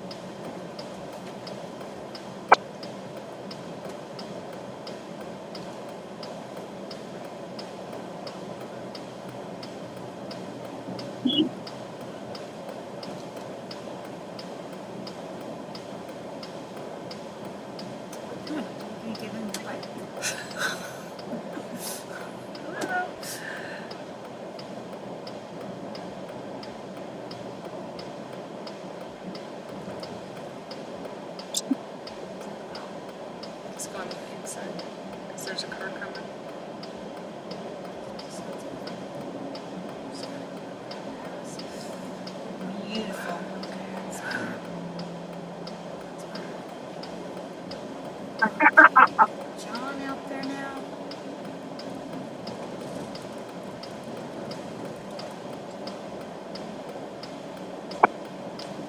You give him the bike. Let's go on the inside. Because there's a car coming. Beautiful. John out there now.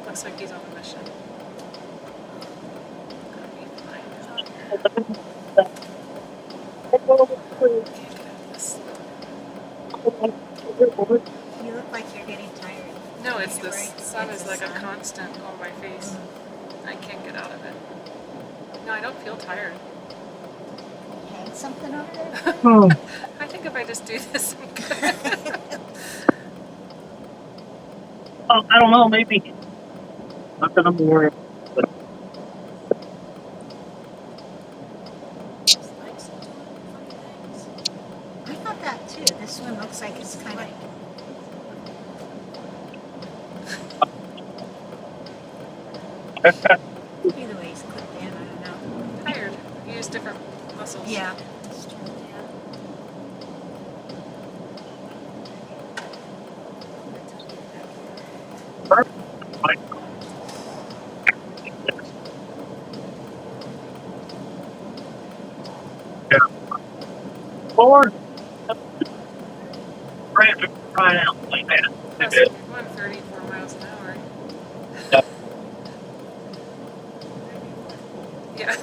Looks like he's on a mission. Gonna be fine. Can't get out of this. You look like you're getting tired. No, it's You're the right. sun It's is the like a sun. constant on my face. I can't get out of it. No, I don't feel tired. You had something over there? I think if I just do this, I'm good. I don't know, maybe. Not that I'm aware of. But I thought that too. This one looks like it's kind of. Maybe the way he's clipped in, I don't know. Tired. Use different muscles. Yeah. Lord, traffic crying out like that. Plus, you're going 34 miles an hour. Yeah.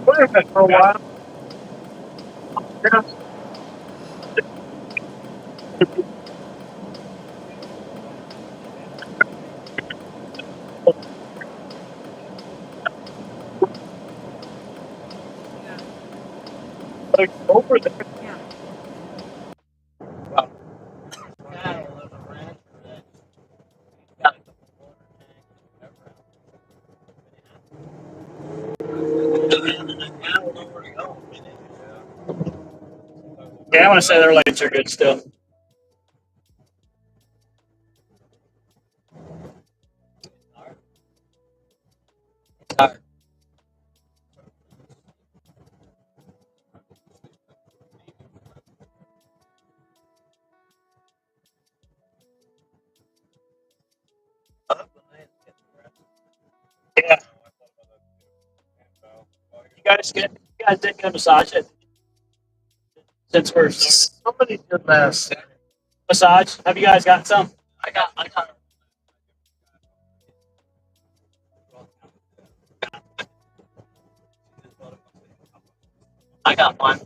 Wait for a while. Like, over there. Yeah. Yeah, I want to say their lights are good still. Yeah. You guys didn't get a massage it since we're started. Somebody did last. Massage. Have you guys got some? I got. I got one.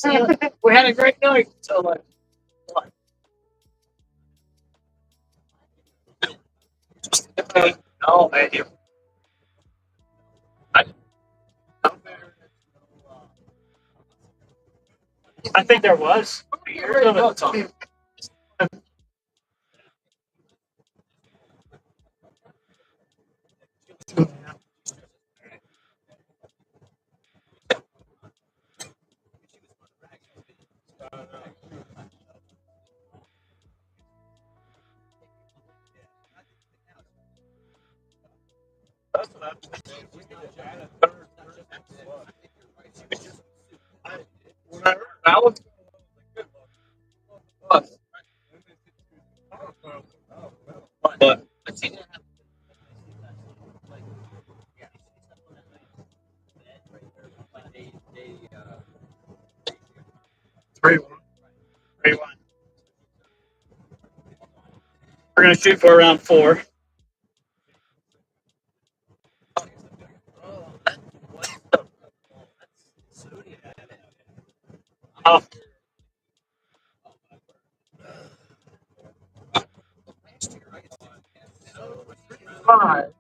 We had a great night. So like, no, man. I think there was. Years of it. That was but 3-1. 3-1. We're gonna shoot for around 4. Oh, 5.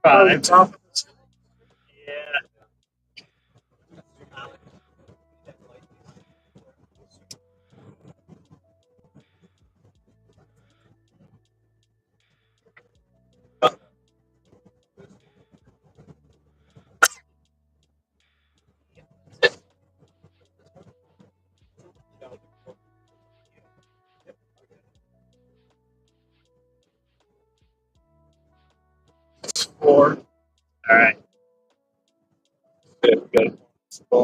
5. Yeah. 4. All right. Good.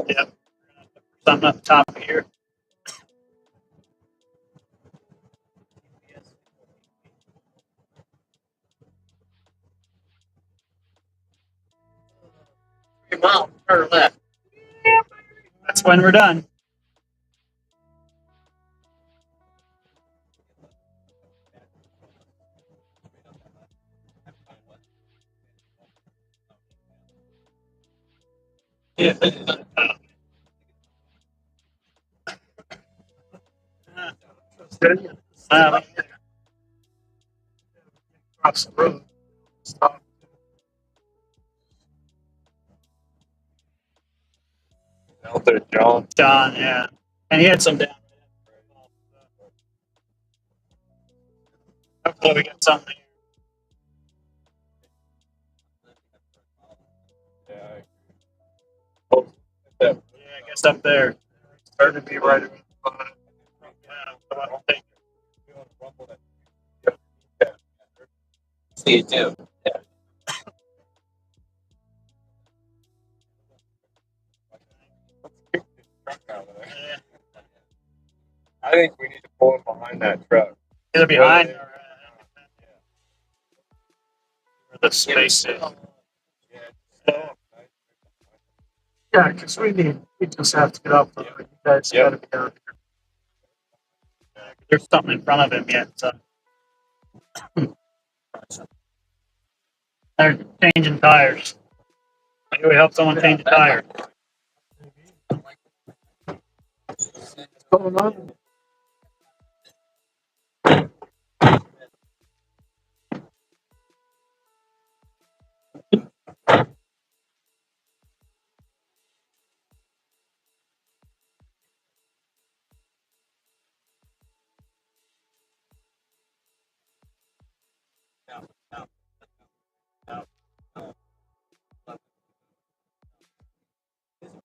Yep. Something up top here. Mom, turn left. That's when we're done. Yeah. Across the road. Stop. Out there, John. John, yeah. And he had some down. Hopefully we get something. Yeah, I guess up there. Hard to be right around the bottom. Yeah, but I don't think. See you too. Yeah. I think we need to pull him behind that truck. Either behind or the space is. Yeah, because we just have to get up. You guys got to be out here. There's something in front of him yet. So. They're changing tires. Maybe we help someone change a tire. What's going on?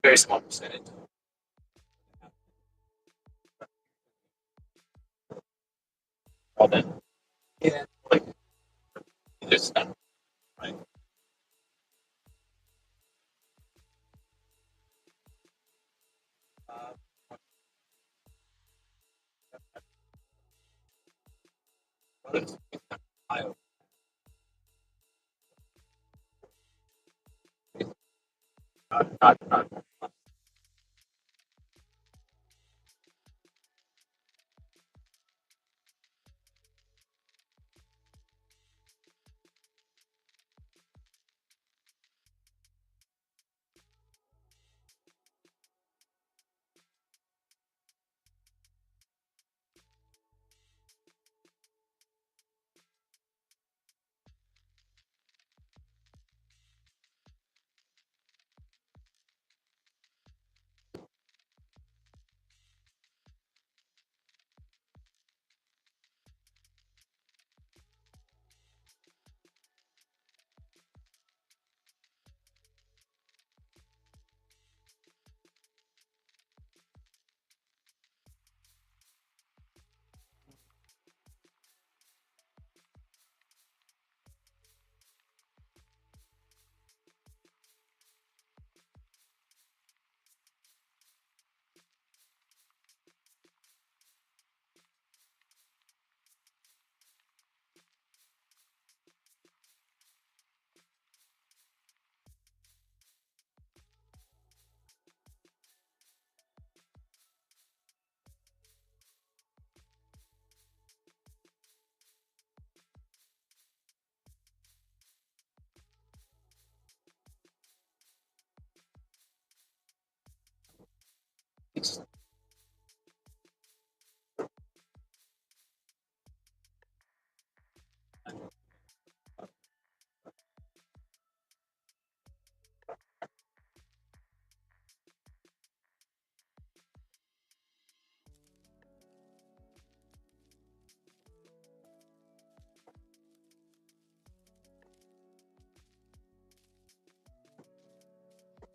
Very small percentage. All that. Yeah. Like, just right. Not.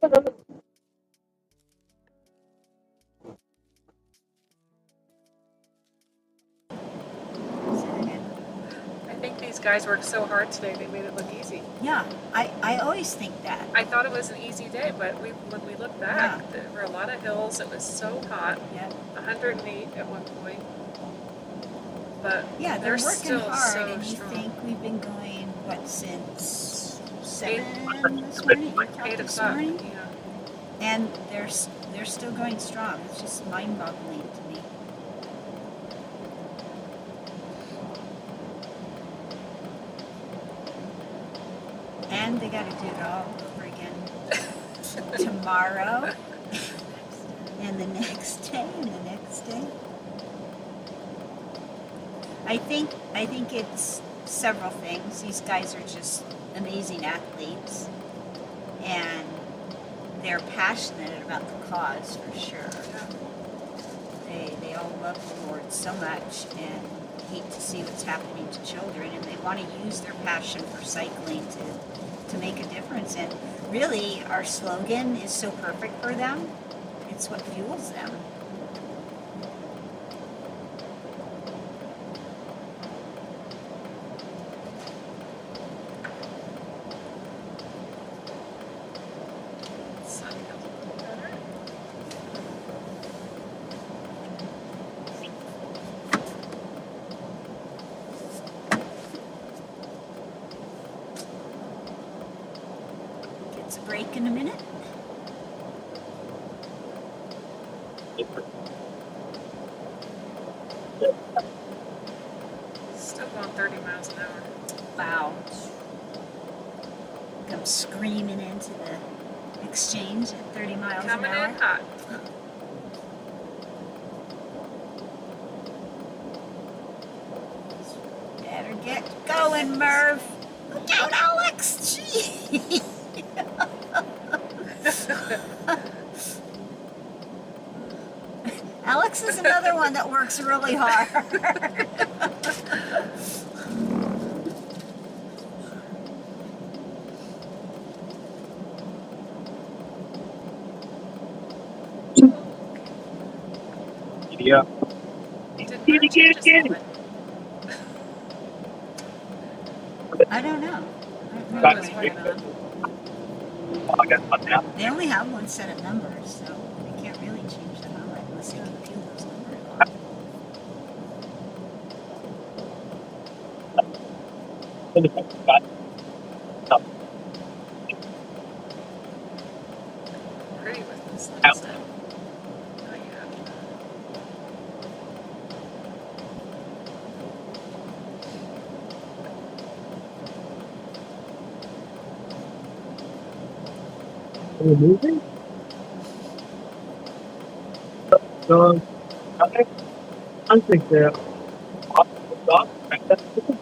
I think these guys worked so hard today, they made it look easy. Yeah, I always think that. I thought it was an easy day, but when we look back, there were a lot of hills. It was so hot. Yeah. 108 at one point. But Yeah, they're working still hard, so and you strong. think we've been going, what, since 7 this 8 morning? 8 this o'clock. morning? Yeah. And they're still going strong. It's just mind-boggling to me. And they got to do it all over again tomorrow, and the next day, and the next day. I think it's several things. These guys are just amazing athletes, and they're passionate about the cause for sure. They all love the Lord so much and hate to see what's happening to children, and they want to use their passion for cycling to make a difference. And really, our slogan is so perfect for them. It's what fuels them. Sun feels a little better. Gets a break in a minute. Still going 30 miles an hour. Wow. Come screaming into the exchange at 30 miles Coming an hour. in hot. Better get going, Merv. Look out, Alex. Gee. Alex is another one that works really hard. Yeah. I don't know. I don't know Got what's it. going on. I got one now. They only have one set of numbers, so they can't really change the helmet unless they can feel those numbers off. Pretty with this sunset. Oh, yeah. Are we moving? I think they're.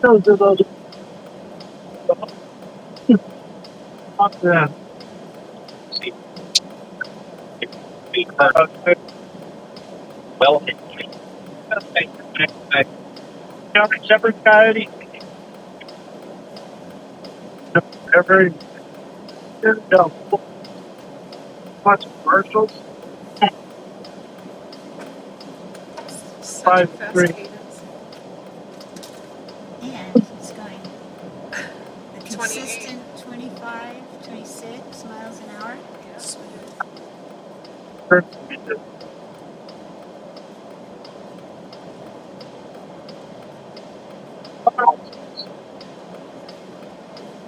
Those are those. Yeah. Well, Shepherd coyote. Every watch commercials. Such a 5-3. fast cadence. And it's going a consistent 25, 26 miles an hour. Yes. I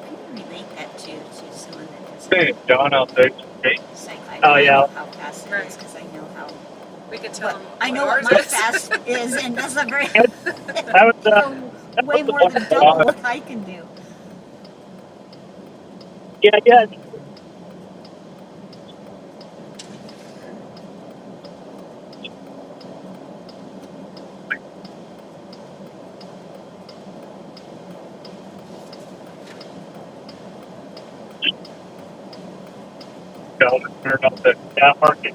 can relate that to someone that does hey, John out there. Hey. cycling. Oh, yeah. I know how fast it is because I know how. We could tell them. I know what my fast is, and that's a very That was, way more than double what I can do. yeah. Turn off the cat market.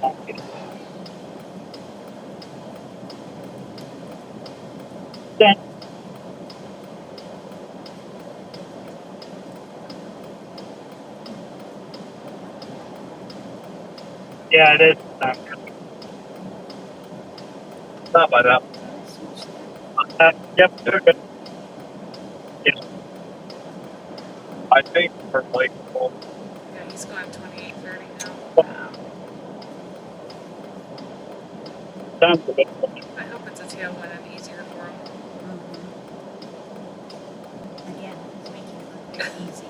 Yeah, it is. Not by that. Yep, they're good. Yeah. I think for like, well, Yeah, he's going 28:30 now. Sounds good. I hope it's a tailwind and easier for him. Again, he's making it look very easy.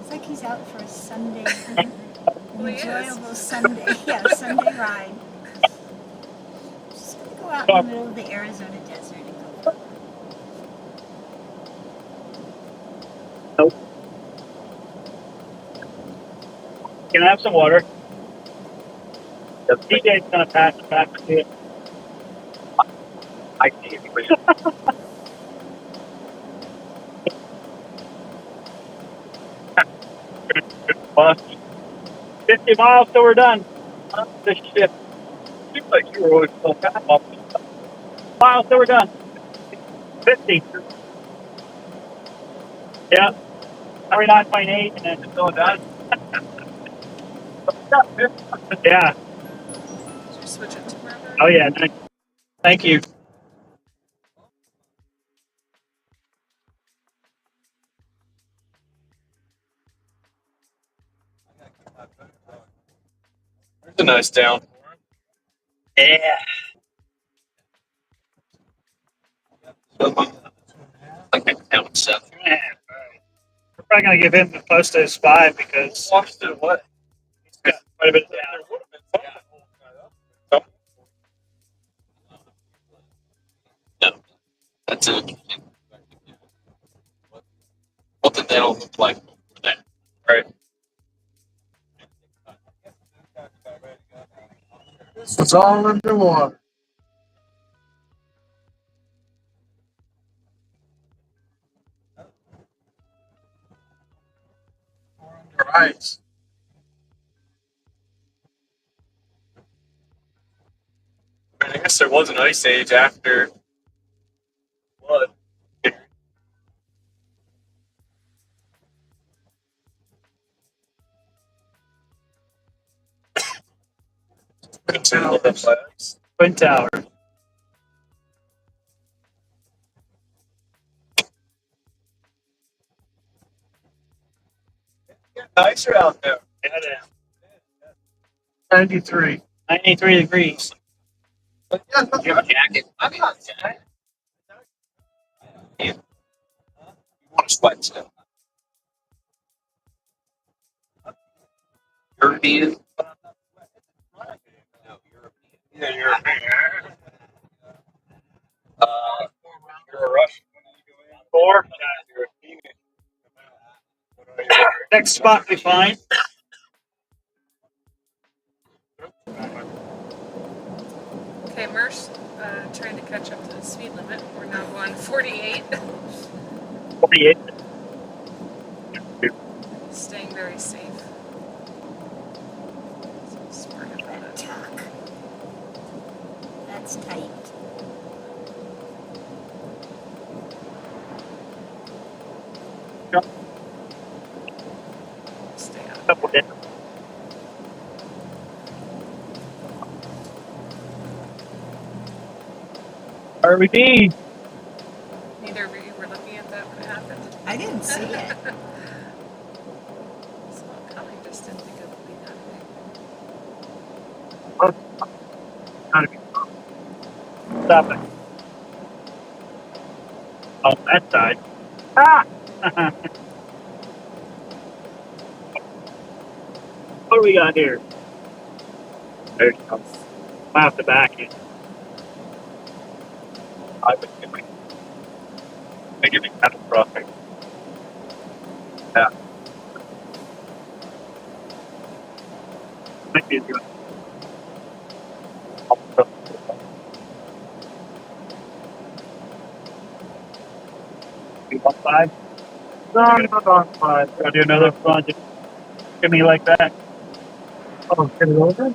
It's like he's out for a Sunday, Well, he is. enjoyable Sunday, Sunday ride. Just gonna go out in the middle of the Arizona desert and go. Nope. Can I have some water? The PJ's gonna pass it back to you. I can't even. Bus. 50 miles till we're done. This shit. Seems like you were always so fast. Miles till we're done. 50. Yeah. 39.8 and then it's all done. Yeah. Did you switch it to wherever? Oh yeah. Nice. Thank you. There's a nice town. Yeah. Like that town stuff. We're probably gonna give him close to his 5 because Watched it. What? he's got quite a bit of down. There would have been something. No, that's interesting. What did they all look like for that? Right. This was all underwater. Or under ice. I guess there was an ice age after flood. Continue the flags. Twin Tower. Nicer out there. Yeah, it is. 93. 93 degrees. Do you have a jacket? I got a jacket. You want to sweat still? European? No, European. Yeah, European. You're a Russian. 4. Next spot we find. Okay, Merce trying to catch up to the speed limit. We're now going 48. 48. Staying very safe. So smart about it. Tuck. That's tight. Stay out. Couple days. RVD. Neither of you were looking at that when it happened. I didn't see it. So I probably just didn't think it would be that big. Stop it. On that side. Ah! What do we got here? There it comes. I'll have to back it. I think it'd be catastrophic. Yeah. Might be good. You want 5? No, not on 5. Gotta do another plunge. Give me like that. Oh, get it over?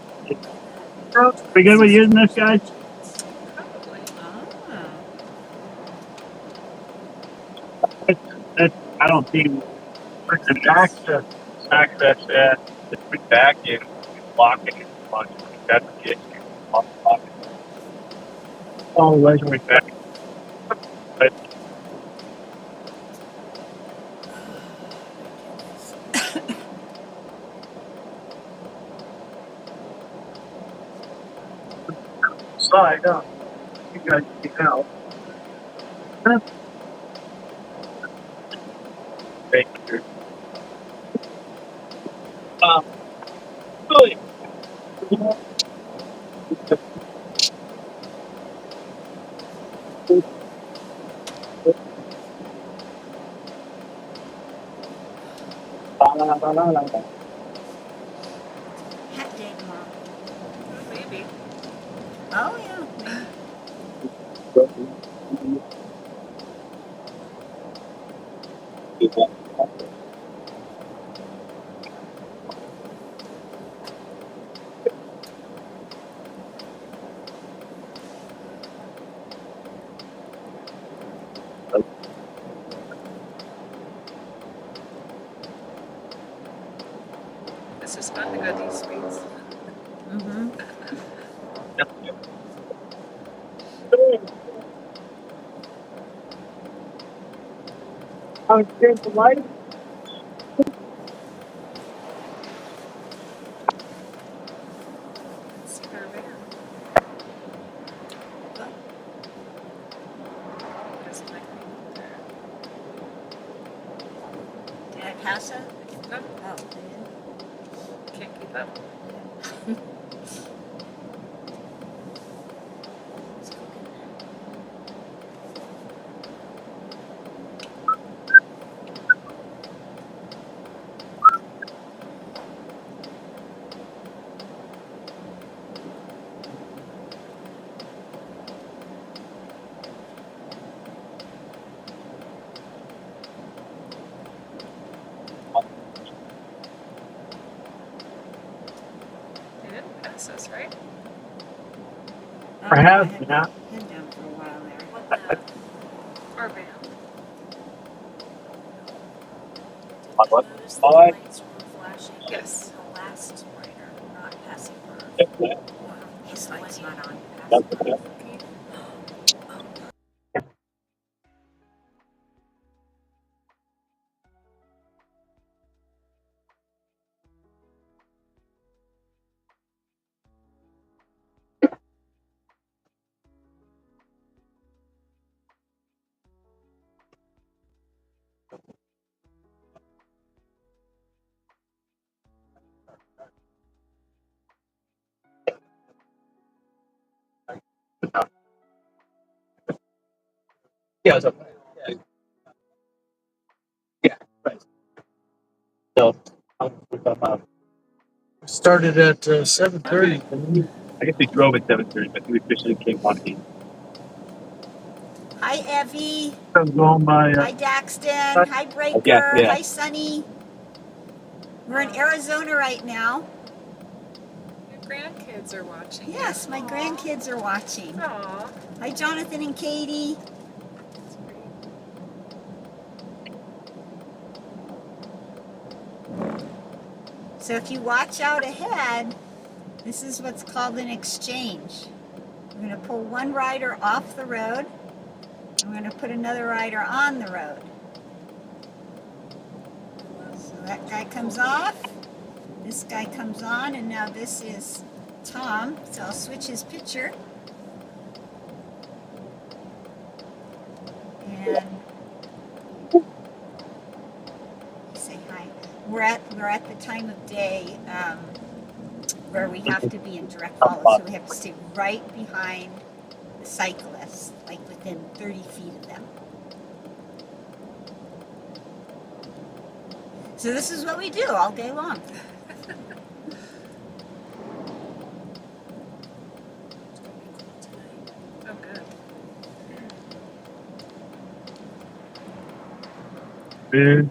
We good with using this, guys? Probably. I don't see Freaking access. access, yeah. It's back in. blocking it. That's the issue. Oh, where's my back? But Side up. You guys can help. thank you. Really? Hat day tomorrow. Maybe. Oh yeah, maybe. This is fun to go these streets. Mm-hmm. How good the light? See their van. Doesn't like me. Did I pass it? No, Oh, can't keep up. They didn't pass us, right? Perhaps I had not. my head down for a while there. What the? Our van. Did you notice the lights were flashing? Yes. The last rider, not passing her. His light's not on. Yeah, it was okay. Yeah, right. So, Started at 7:30. I guess we drove at 7:30, but we officially came on 8. Hi, Evie. I'm going by. Hi, Daxton. Hi, Breaker. Yeah. Hi, Sunny. We're in Arizona right now. Your grandkids are watching. Yes, my grandkids are watching. Aw. Hi, Jonathan and Katie. That's great. So if you watch out ahead, this is what's called an exchange. We're going to pull one rider off the road, and we're going to put another rider on the road. So that guy comes off, this guy comes on, and now this is Tom. So I'll switch his picture. And say hi. We're at the time of day where we have to be in direct follow, so we have to stay right behind the cyclists, like within 30 feet of them. So this is what we do all day long. Oh, good.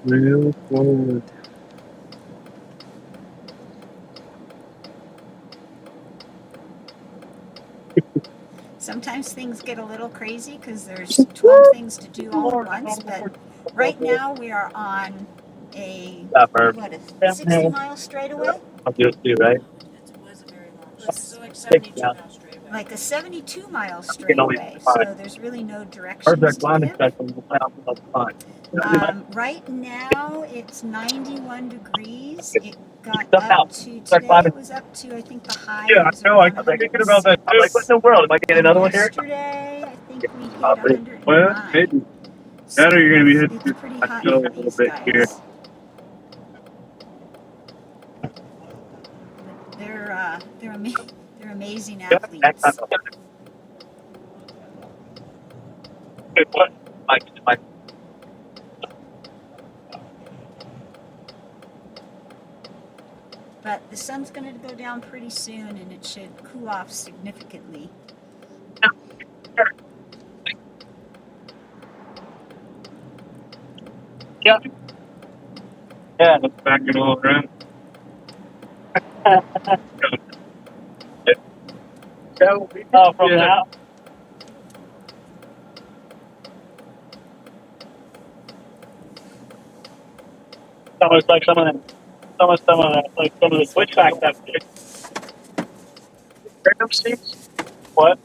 Real forward. Sometimes things get a little crazy because there's 12 things to do all at once, but right now we are on a, what, a 60-mile straightaway? I'll do it too, right? It's like 72 Yeah. miles straight away. Like a 72 mile only straightaway, so five. there's really no Or directions the to climate give. spectrum will sound like fine. Right now, it's 91 degrees. It got Somehow, up to, that today climate. it was up to, I think the high Yeah, I was know. around I'm thinking about that too. I'm like, what in the world? Am I getting And another one here? yesterday, I think we hit Well, 109. maybe. So That or you're gonna be it's hitting pretty your hot plateau for a little these bit here. guys. But they're amazing athletes. What? My But the sun's going to go down pretty soon, and it should cool off significantly. Yeah. Yeah. Let's back it all around. So, from Yeah. now. It's almost like some of the switchbacks have random seats. What?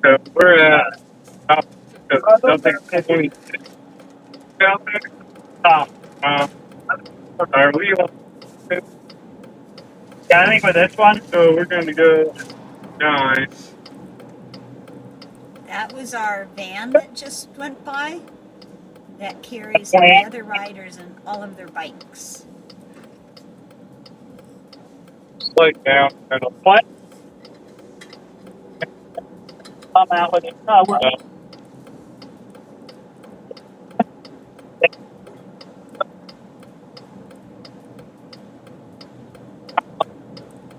So we're at something down there. Are we on? Yeah, I think with this one. So we're going to go 9. That was our van that just went by that carries all the other riders and all of their bikes. Slow down. And What? Come out with it. Oh, well.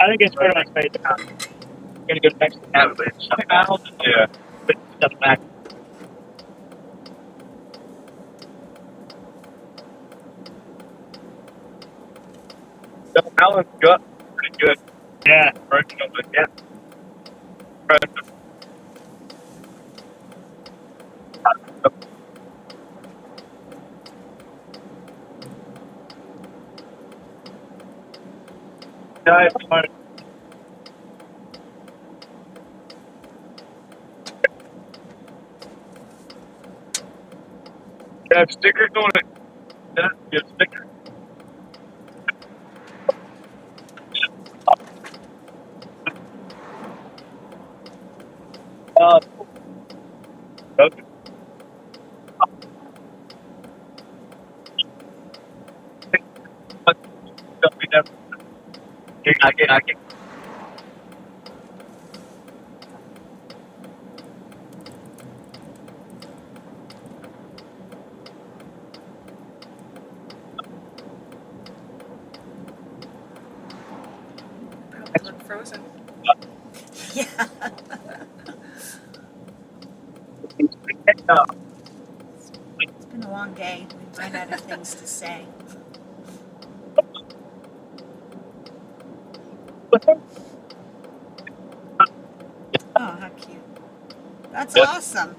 I think it's pretty much made the I'm gonna go next to that. yeah. Doesn't matter. Alan's gut pretty good. Yeah. Right. Yeah. Right. Guys, Have stickers on it. Yeah, stickers. Okay. I get. Probably look frozen. Yeah. It's been a long day. We've run out of things to say. Oh, how cute. That's awesome.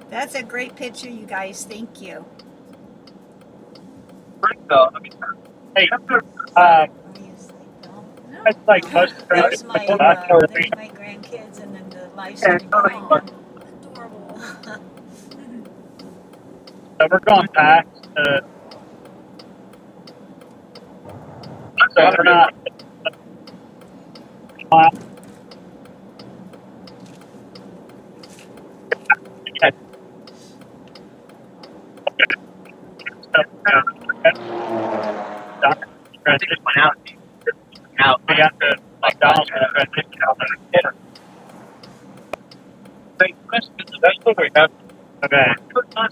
That's a great picture, you guys. Thank you. Hey, No. it's like There's my grandkids and then the live stream behind them. Adorable. So we're going back. So we're not. Transition out. We got the McDonald's transition out there. That's what we have. Okay.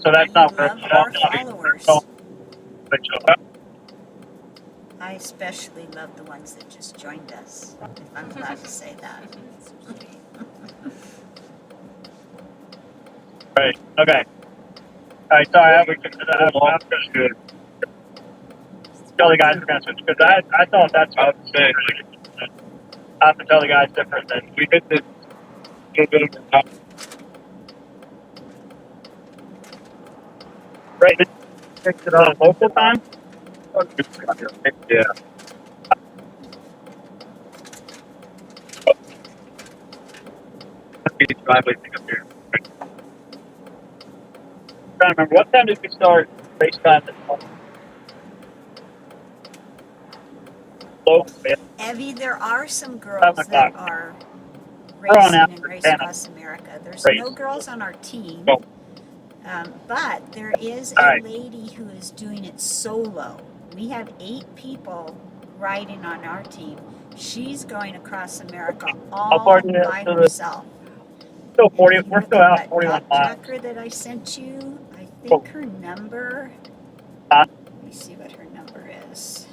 So that's not We love our followers. I especially love the ones that just joined us, if I'm allowed to say that. Right. Okay. All right. Sorry, we can. That's good. Tell the guys we're gonna switch because I thought that's what I was saying. I have to tell the guys different than we did this. Right. Picked it up local time. Yeah. Driveway thing up here. Trying to remember what time did we start race time this morning? Local, yeah. Evie, there are some girls 7 that o'clock. are We're on racing out in for Race 10 Across America. There's race. no girls on our team, Oh. but there is All a right. lady who is doing it solo. We have 8 people riding on our team. She's going across America How all far do you by to the herself. still And 40? if you We're look still at out that 41 dot miles. tracker that I sent you, I Oh. think her number, Huh? let me see what her number is.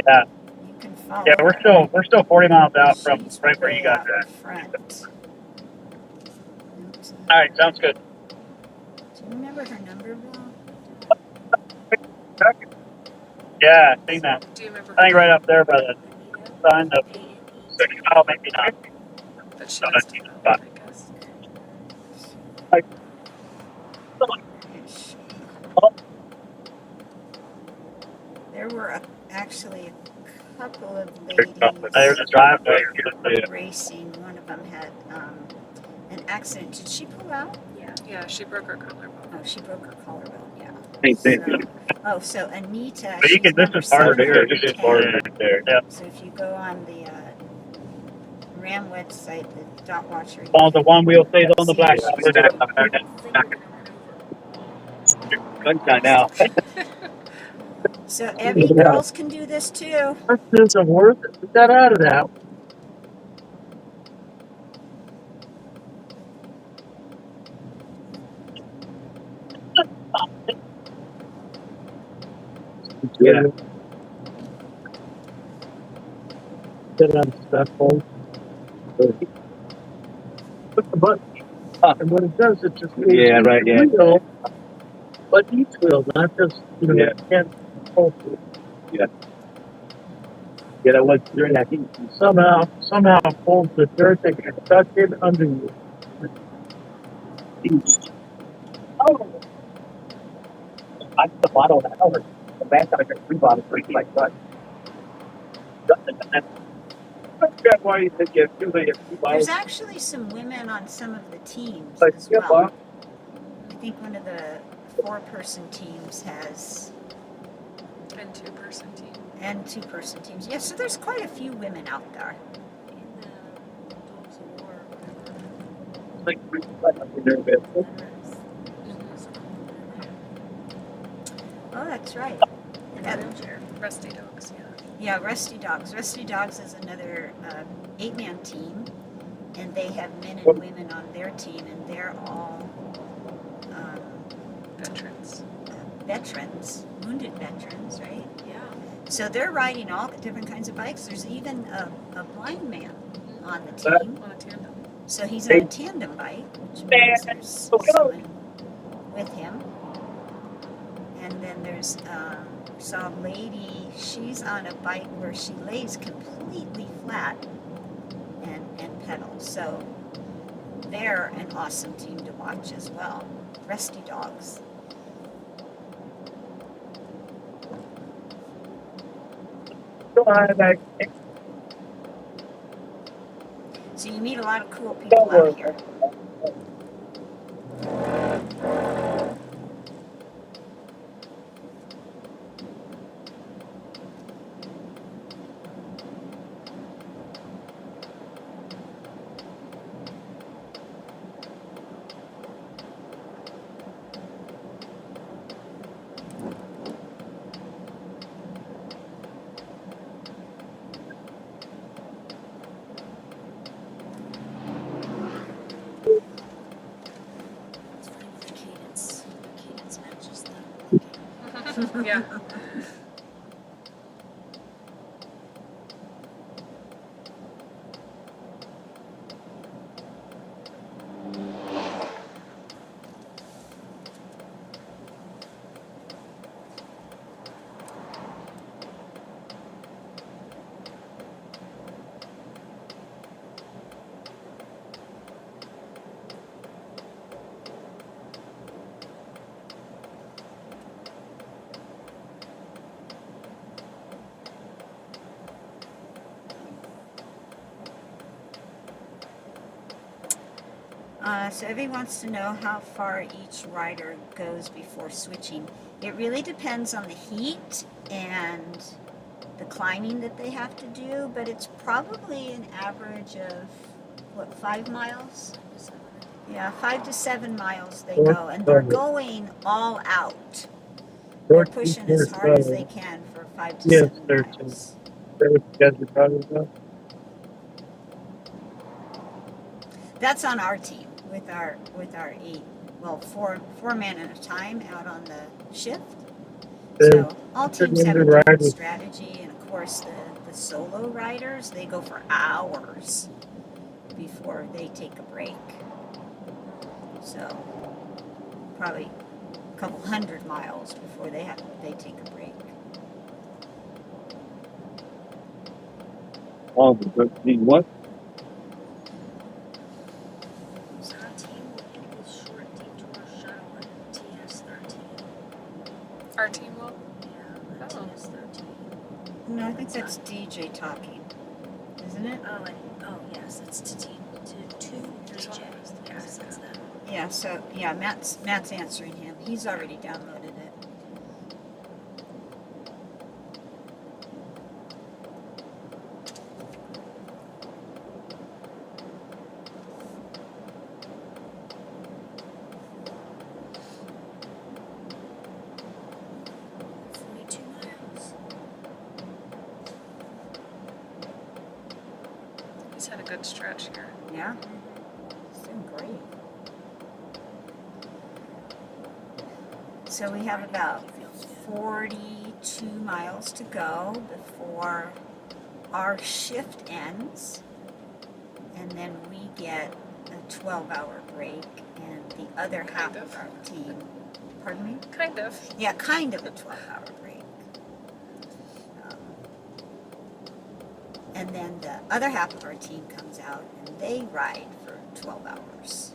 Yeah. You can follow Yeah, her. we're still 40 miles out from She's right where way you guys out are in at. front. Oops. All right, sounds good. Do you remember her number, Bill? Yeah, I seen that. Do you remember? I think right up there by the sign of oh, maybe not. But she No, must that's have fine. known, I guess. There were actually a couple of ladies There's a driveway. racing. One of them had an accident. Did she pull out? Yeah, she broke her collarbone. Oh, she broke her collarbone. Yeah. Hey, So Anita, But you she's can. This number is harder there. 710. This is harder there. Yeah. So if you go on the RAAM website, the dot watcher. Well, the one wheel stays on the black. See We're down. Sunshine now. So Evie, girls can do this too. This isn't worth it. Get that out of that. Yeah. Get unstuffed. Put the button. And what it does, it just moves Yeah, right, yeah. wheel, but each wheel, not just, Yeah. can't hold it. Yeah. Yeah, that was during that heat. Somehow pulls the dirt that gets stuck in under you. Oh, I put the bottle of that over. The last time I drank 3 bottles for each like that. That's why you think you have 2 There's actually some women on some of the teams Like, as yeah, well. I think one of the 4-person teams has And 2-person team. and 2-person teams. Yeah, so there's quite a few women out there. like they're a bit. Oh, that's right. Rusty Dogs, yeah. Yeah, Rusty Dogs. Rusty Dogs is another 8-man team, and they have men and women on their team, and they're all veterans, wounded veterans, right? Yeah. So they're riding all different kinds of bikes. There's even a blind man on the team. On a tandem. So he's on a tandem bike, which means there's someone with him. And then there's saw a lady, she's on a bike where she lays completely flat and pedals. So they're an awesome team to watch as well. Rusty Dogs. So you meet a lot of cool people out here. Cadence matches them. Yeah. So Evie wants to know how far each rider goes before switching. It really depends on the heat and the climbing that they have to do, but it's probably an average of, what, 5 miles? Yeah, 5 to 7 miles they go, and they're going all out. They're pushing as hard as they can for 5 to 7 miles. Is that what you guys are talking about? That's on our team with our 4 men at a time out on the shift. So all teams have a different strategy, and of course the solo riders, they go for hours before they take a break. So probably a couple 100 miles before they take a break. Oh, but what? So our team will equal short detour shuttle on TS-13. Our team will? Yeah, Oh. TS-13. No, I think that's DJ talking, isn't it? Oh yes, it's to DJ. Yes, that's them. Yeah. So yeah, Matt's answering him. He's already downloaded it. He's had a good stretch here. Yeah. He's doing great. So we have about 42 miles to go before our shift ends, and then we get a 12-hour break, and the other half of our team, pardon me? Kind of. Yeah, kind of a 12-hour break. And then the other half of our team comes out, and they ride for 12 hours.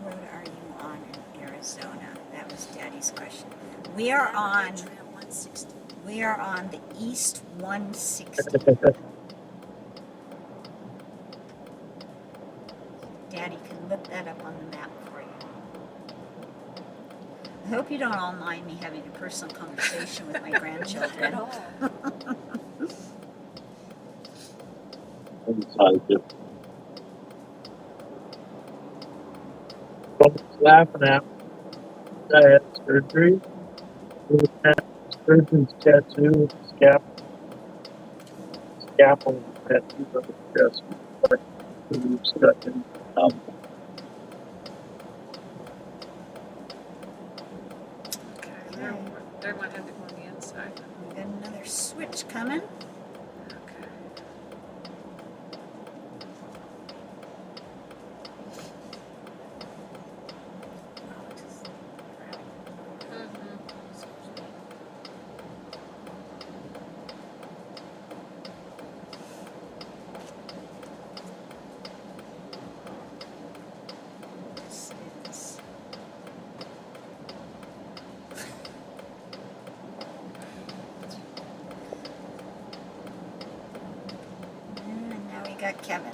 What road are you on in Arizona? That was Daddy's question. We are on the East 160. Daddy can look that up on the map for you. I hope you don't all mind me having a personal conversation with my grandchildren. Not at all. Laughing at me. I had surgery. It was surgeon's tattoo with the scalpel tattoo on the chest. Stuck in. Okay, they're one heading on the inside. We got another switch coming. Okay. This is and now we got Kevin.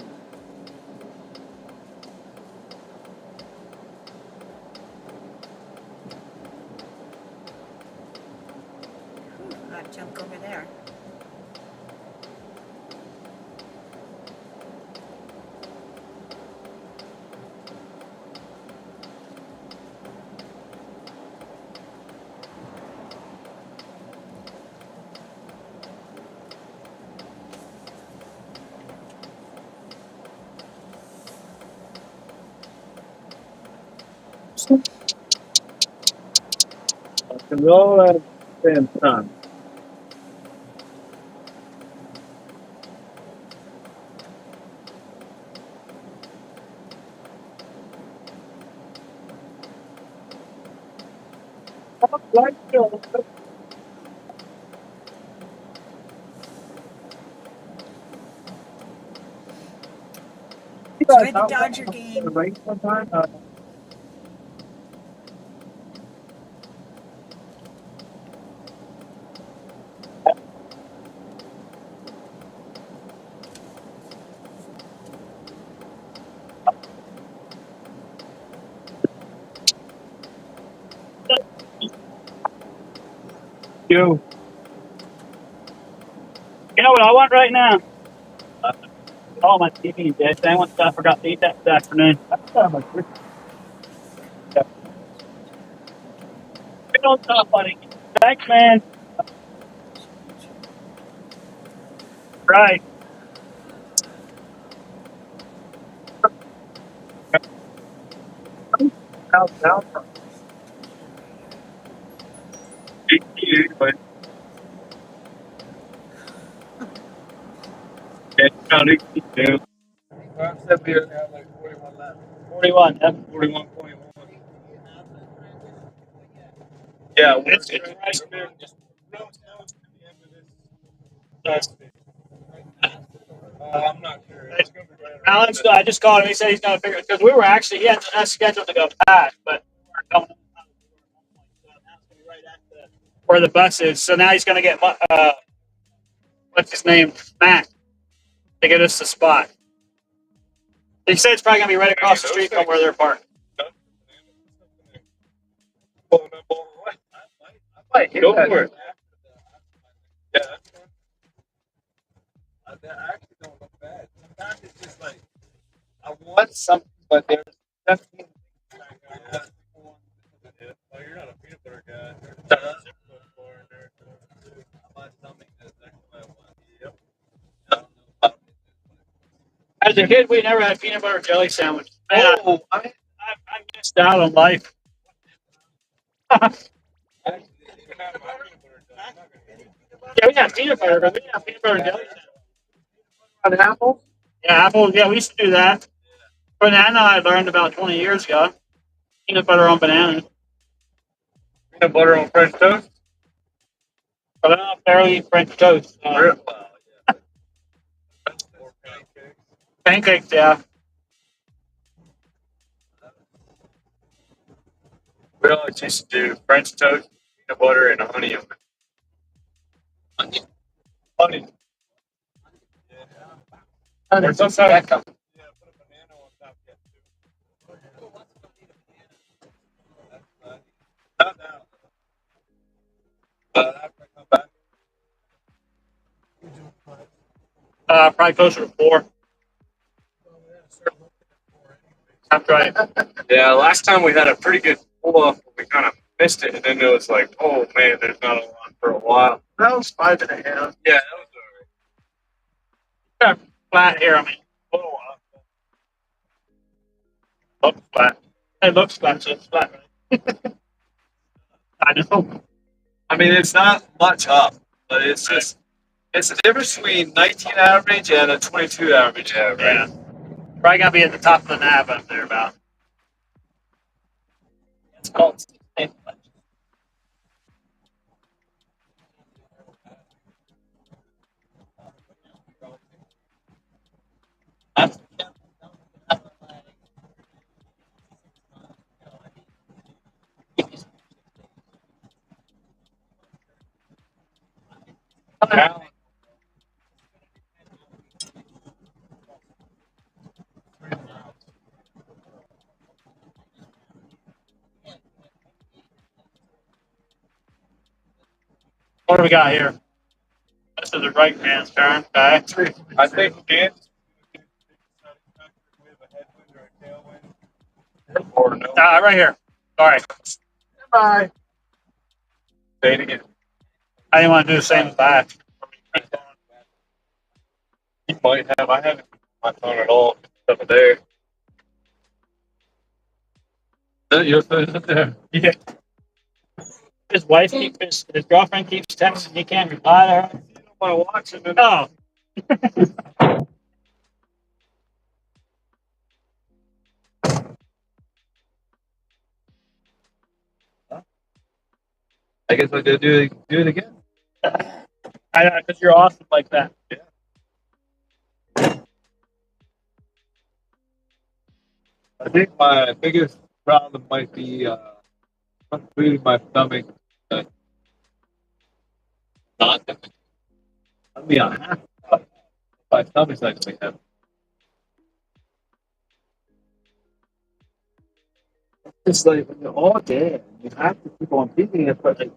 Got junk over there. I can roll at the same time. Enjoy the Dodger game. You know what I want right now? Oh, my TV is dead. I forgot to eat that this afternoon. Don't stop, buddy. Thanks, man. Right. Said we have like 41 left. 41. Yep. 41.1. Yeah, It's right there. I'm not sure. Alan's, I just called him. He said he's going to figure it because we were actually, he had us scheduled to go back, but we weren't coming right at where the bus is. So now he's going to get, what's his name? Matt, to get us the spot. He said it's probably going to be right across the street from where they're parked. Go for it. Yeah, that's fun. I actually don't look bad. Sometimes it's just like, I want something, but there's definitely. Oh, you're not a peanut butter guy. As a kid, we never had peanut butter jelly sandwich. Man, I missed out on life. Yeah, we had peanut butter, but we didn't have peanut butter jelly sandwich. On apples? Yeah, apples. Yeah, we used to do that. Banana, I learned about 20 years ago. Peanut butter on banana. Peanut butter on French toast? Banana, barely French toast. Pancakes, yeah. We always used to do French toast, peanut butter, and honey on it. Honey. Or sometimes, put a banana on top of it too. Not now. After I come back. Probably closer to 4. That's right. Yeah, last time we had a pretty good pull off, but we kind of missed it, and then it was like, oh man, there's not a lot for a while. That was 5.5. Yeah, that was Kind of flat here. I mean, a little looks flat. It looks flat, so it's flat. I know. I mean, it's not much up, but it's just, it's the difference between 19 average and a 22 average. Yeah. Probably gonna be at the top of the nav up there about. It's called. What do we got here? This is the right man's turn. Okay. I think Kansas. Or no. Right here. Sorry. Bye. Say it again. I didn't want to do the same as that. You might have. I haven't my phone at all. It's up there. Your phone's up there. Yeah. His wife keeps his girlfriend keeps texting. He can't reply to her. My watch and then Oh. I guess I'll go do it again. Because you're awesome like that. I think my biggest problem might be food in my stomach. Not. I mean, I have my stomach's actually heavy. It's like when you're all dead, you have to keep on thinking it, but like.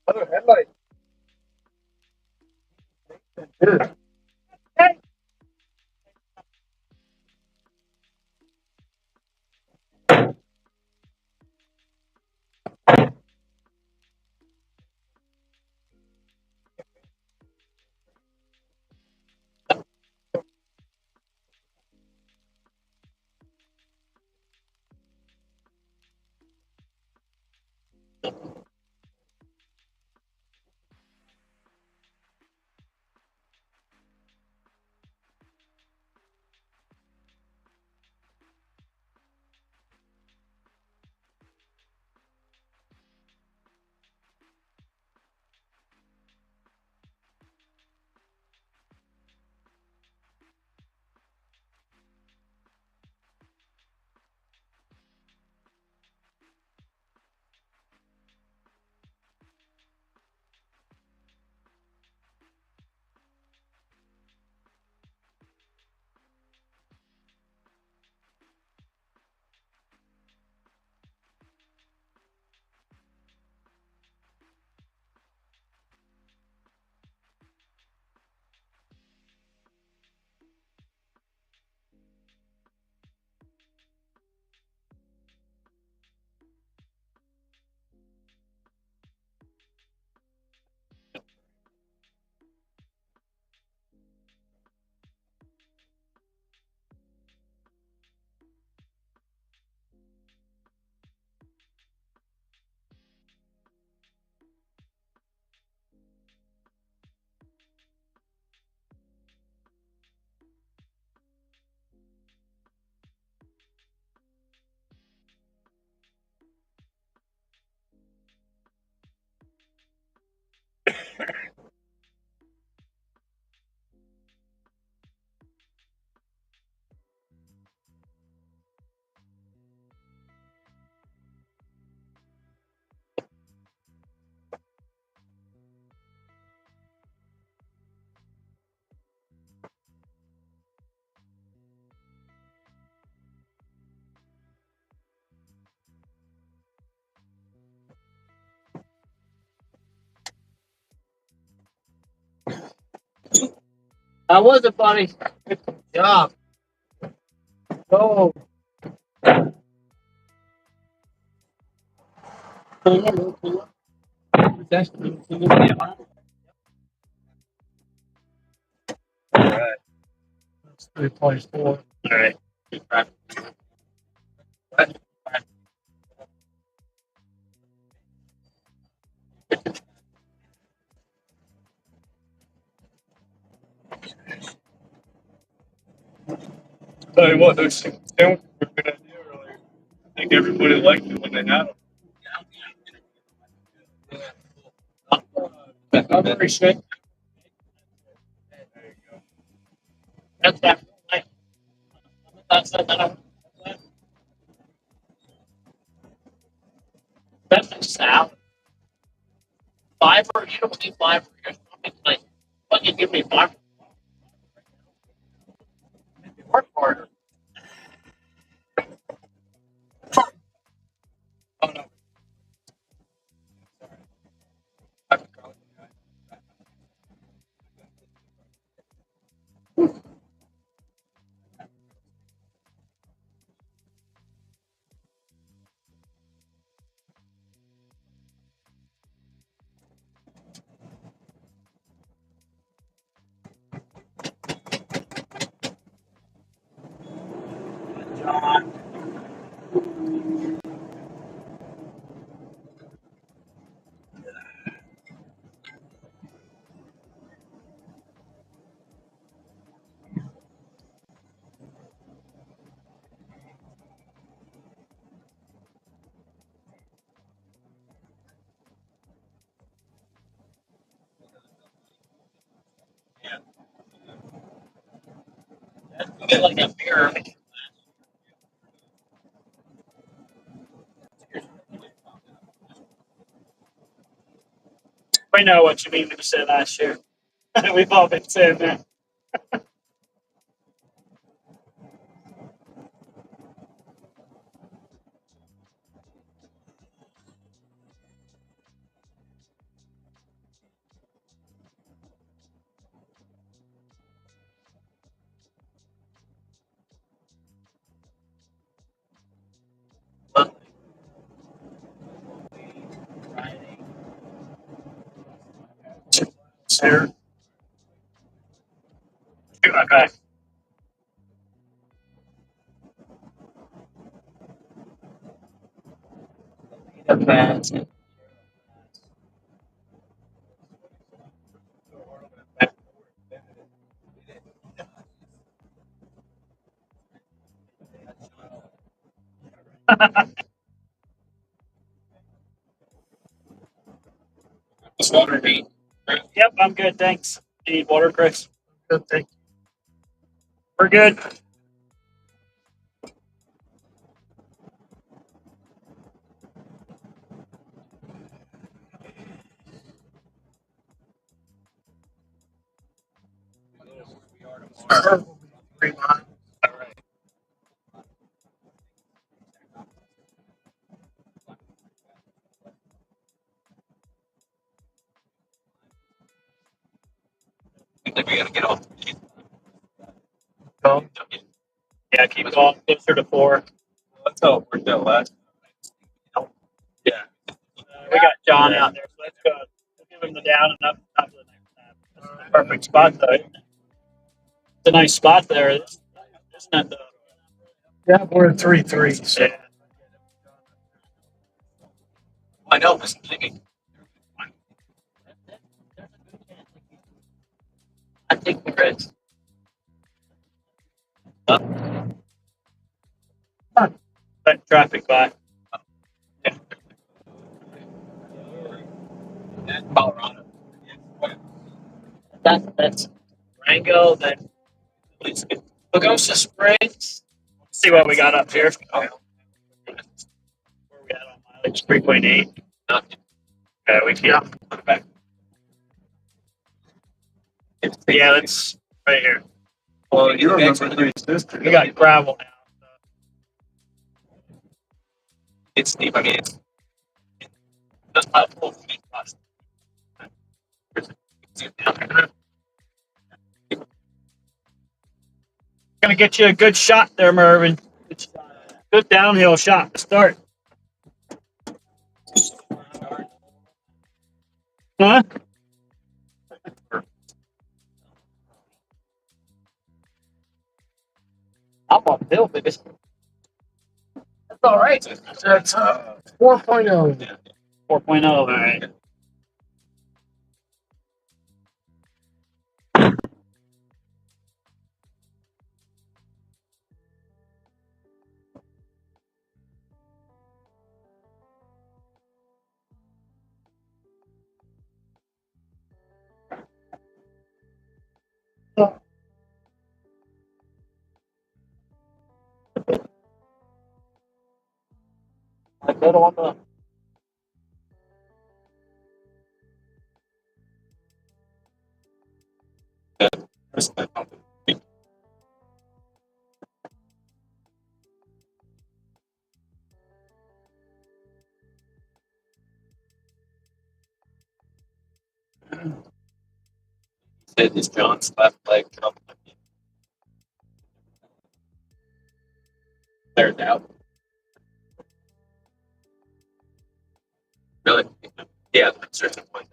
Other headlight. That wasn't funny. Good job. Oh. That's 3.4. All right. Tell you what, those things were a good idea earlier. I think everybody liked it when they had them. I'm very sure. That's that. That's a salad. Fiber, you don't need fiber. It's like, what you give me fiber? Work harder. Oh no. Get like a mirror. We know what you mean when you said last year. We've all been saying that. Sir. Okay. Okay. Just water me. Yep, I'm good. Thanks. Need water, Chris? Good, thank you. We're good. I think we gotta get off. Yeah, keep going closer to 4. That's how it worked out last time. Yeah. We got John out there, so let's go. We'll give him the down and up to the next time. That's the perfect spot, though. It's a nice spot there, isn't it? Yeah, we're at 3-3. So. Yeah. I know, but I think we're good. Let traffic by. Yeah. Colorado. That's Rango. Then Pagosa Springs. See what we got up here. Where we at on mileage? 3.8. Okay, we can put it back. Yeah, that's right here. Well, you remember Three Sisters. We got gravel now. It's steep. I mean, it's just about full feet. Gonna get you a good shot there, Mervin. Good downhill shot to start. Huh? I'm on bill, baby. That's all right. That's 4.0. 4.0, all right. I bet on the Said his John's left leg come there now. Really? Yeah, that's certain point.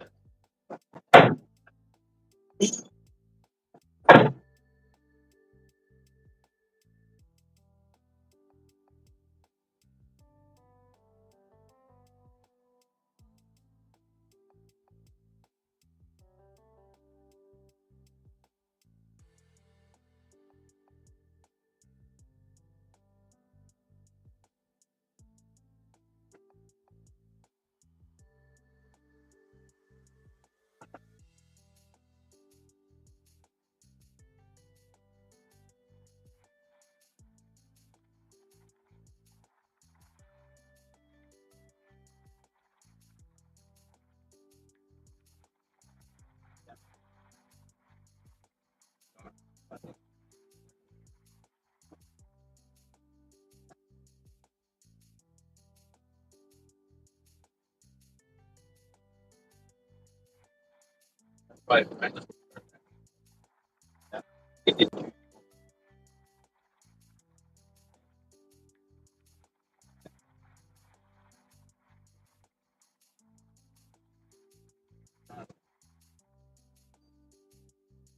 Right.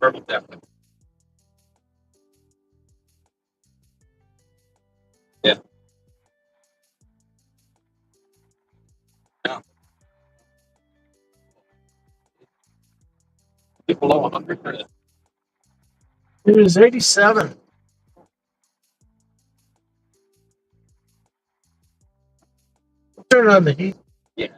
Perfect, definitely. Yeah. Yeah. Below 100. It was 87. Turn on the heat. Yeah.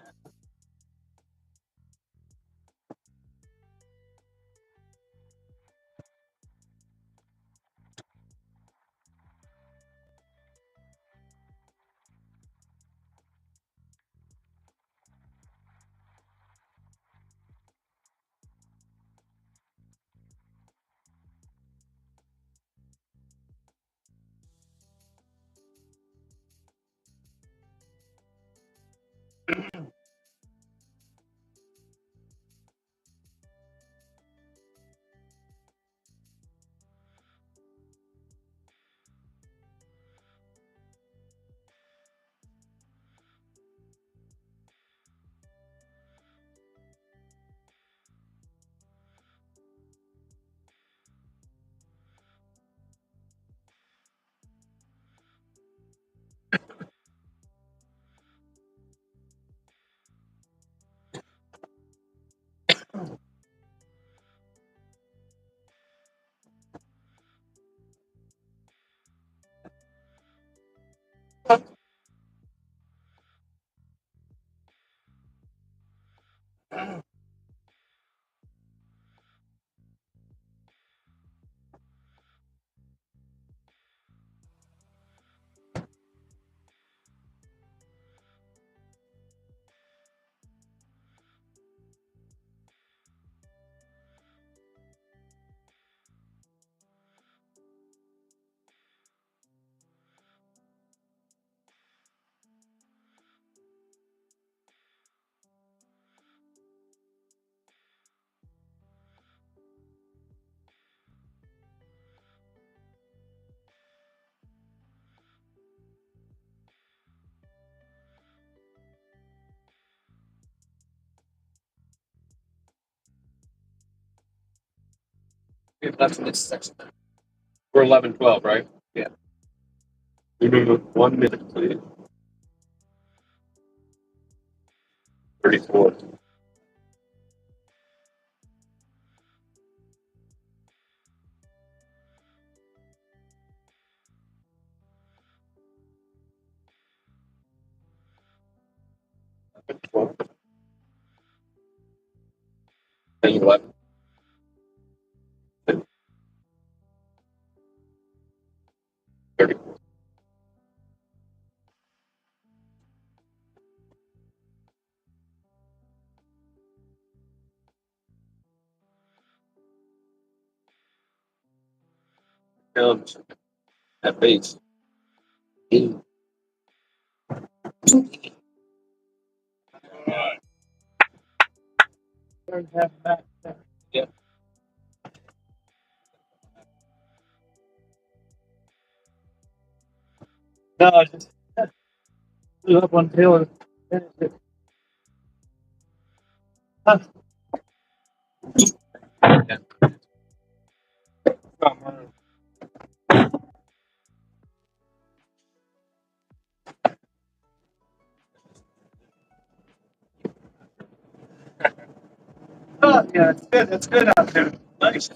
We have left in this section. We're 11-12, right? Yeah. You move 1 minute, please. 34. Then 11. 30. Comes at base. Yeah. No, just blew up on Taylor. Oh, yeah, it's good. It's good out there. Nice.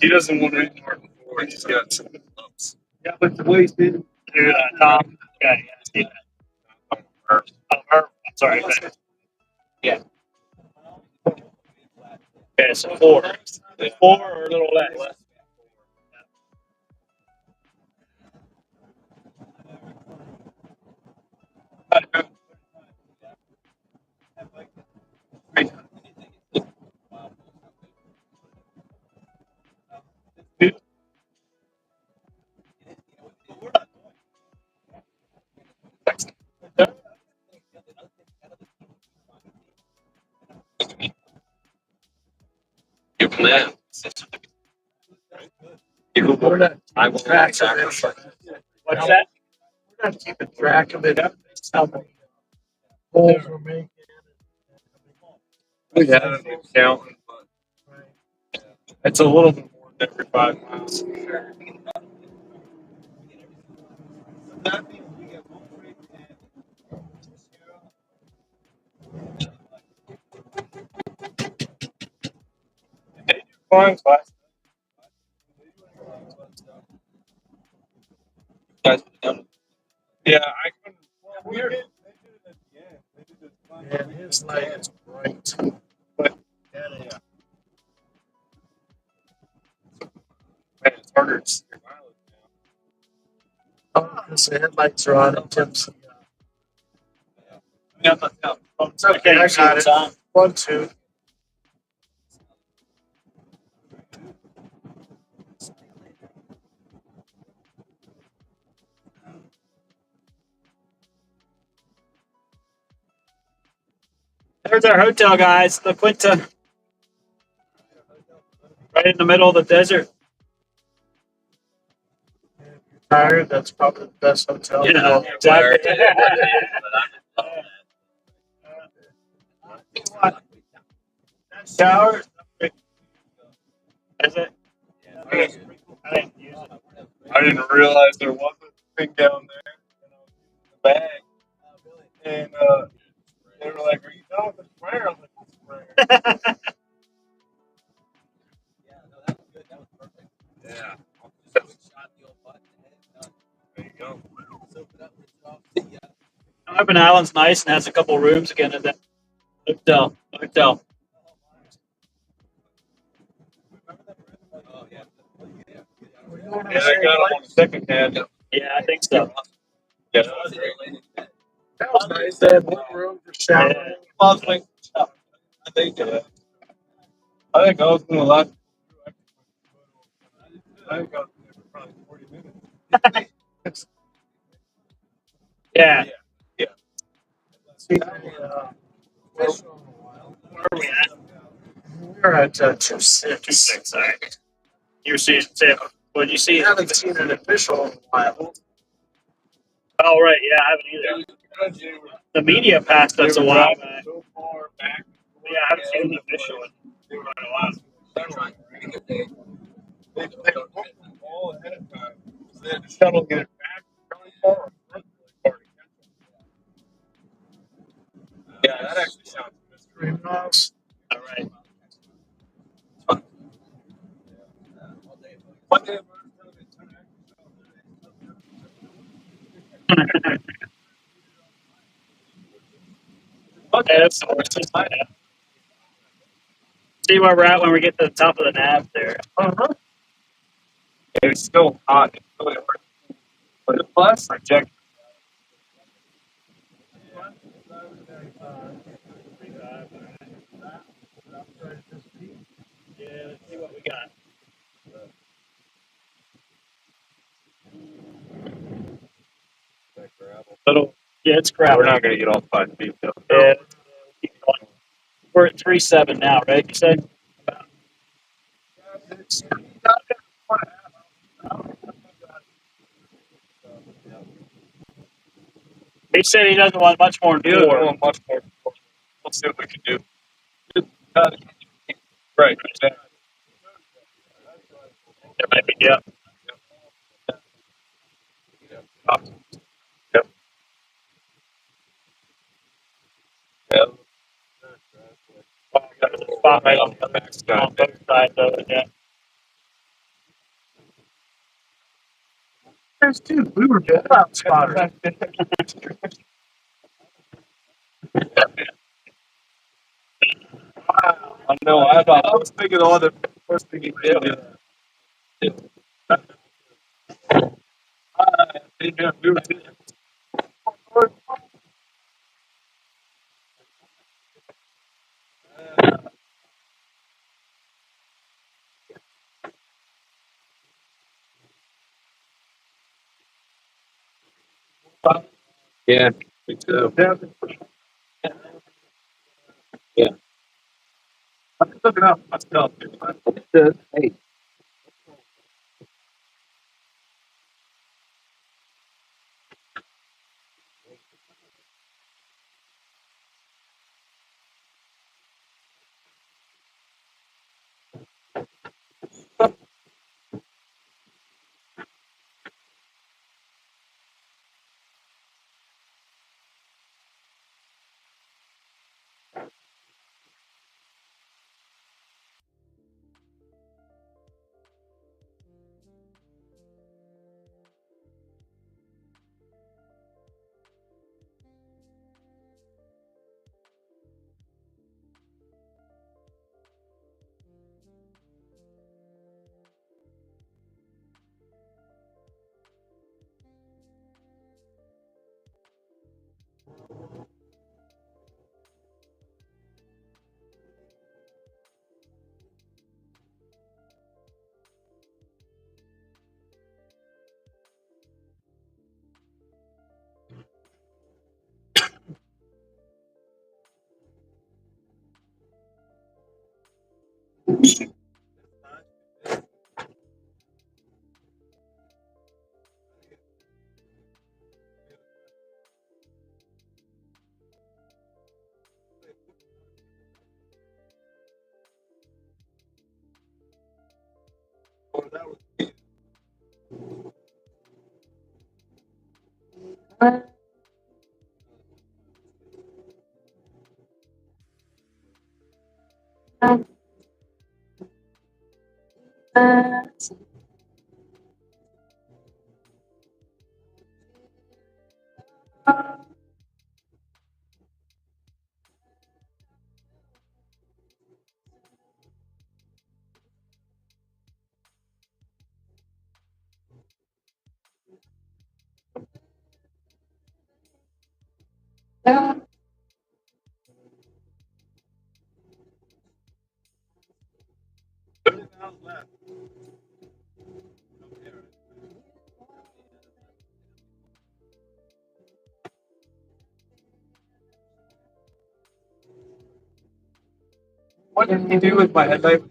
He doesn't want any more before. He's got some lumps. Yeah, but the way he's been. Dude, Tom. Yeah, see that. Oh, I'm sorry. Yeah. Okay, so 4. 4 or a little less. Give him that. We're not I will track of sacrifice. it. What's that? We're not keeping track of it. How many holes we're making. We had an accountant, but it's a little bit more than every 5 miles. Flying class. Yeah, I couldn't. Weird. Yeah, his light is bright. But man, it's harder to see your mileage now. Oh, because the headlights are on. It tips. Yeah, it's okay. I got it. Tom. 1, 2. There's our hotel, guys. La Quinta. Right in the middle of the desert. Tired. That's probably the best hotel. Yeah, exactly. Shower. Is it? I didn't use it. I didn't realize there was a thing down there. The bag. And they were like, "Are you done with the sprayer?" I'm like, "The sprayer." Yeah. There you go. Urban Island's nice and has a couple rooms again at that hotel. Yeah, I got them on the second hand. Yeah, I think so. Yeah. That was nice. They had one room for showering. Lovely. I think I was doing a lot. I think I was there for probably 40 minutes. Yeah. Yeah. See, where are we at? We're at 2-6. 2-6. All right. You see, what did you see? I haven't seen an official in a while. Oh, right. Yeah, I haven't either. The media passed us a while back. So far back. Yeah, I haven't seen an official in quite a while. They booked them all ahead of time. So they had to shuttle get it back really far. Really far to catch them. Yeah, that actually sounds mystery. All right. One day Okay, that's the worst thing I have. See where we're at when we get to the top of the nav there. it's still hot. It's really hard. But the plus, reject. Yeah, let's see what we got. Little, yeah, it's crap. We're not going to get all 5 feet though. Yeah, keep going. We're at 3.7 now, right? You said? He said he doesn't want much more than He doesn't 4. want much more. We'll see what we can do. Right. Exactly. There might be, yeah. Yep. Yep. Got a little spot right on Max both got sides of it, yeah. There's two. We were both out spotters. I know. I was thinking all the first thing he did. Yeah, me too. Yeah. I'm looking up myself. Hey. What did he do with my headlight?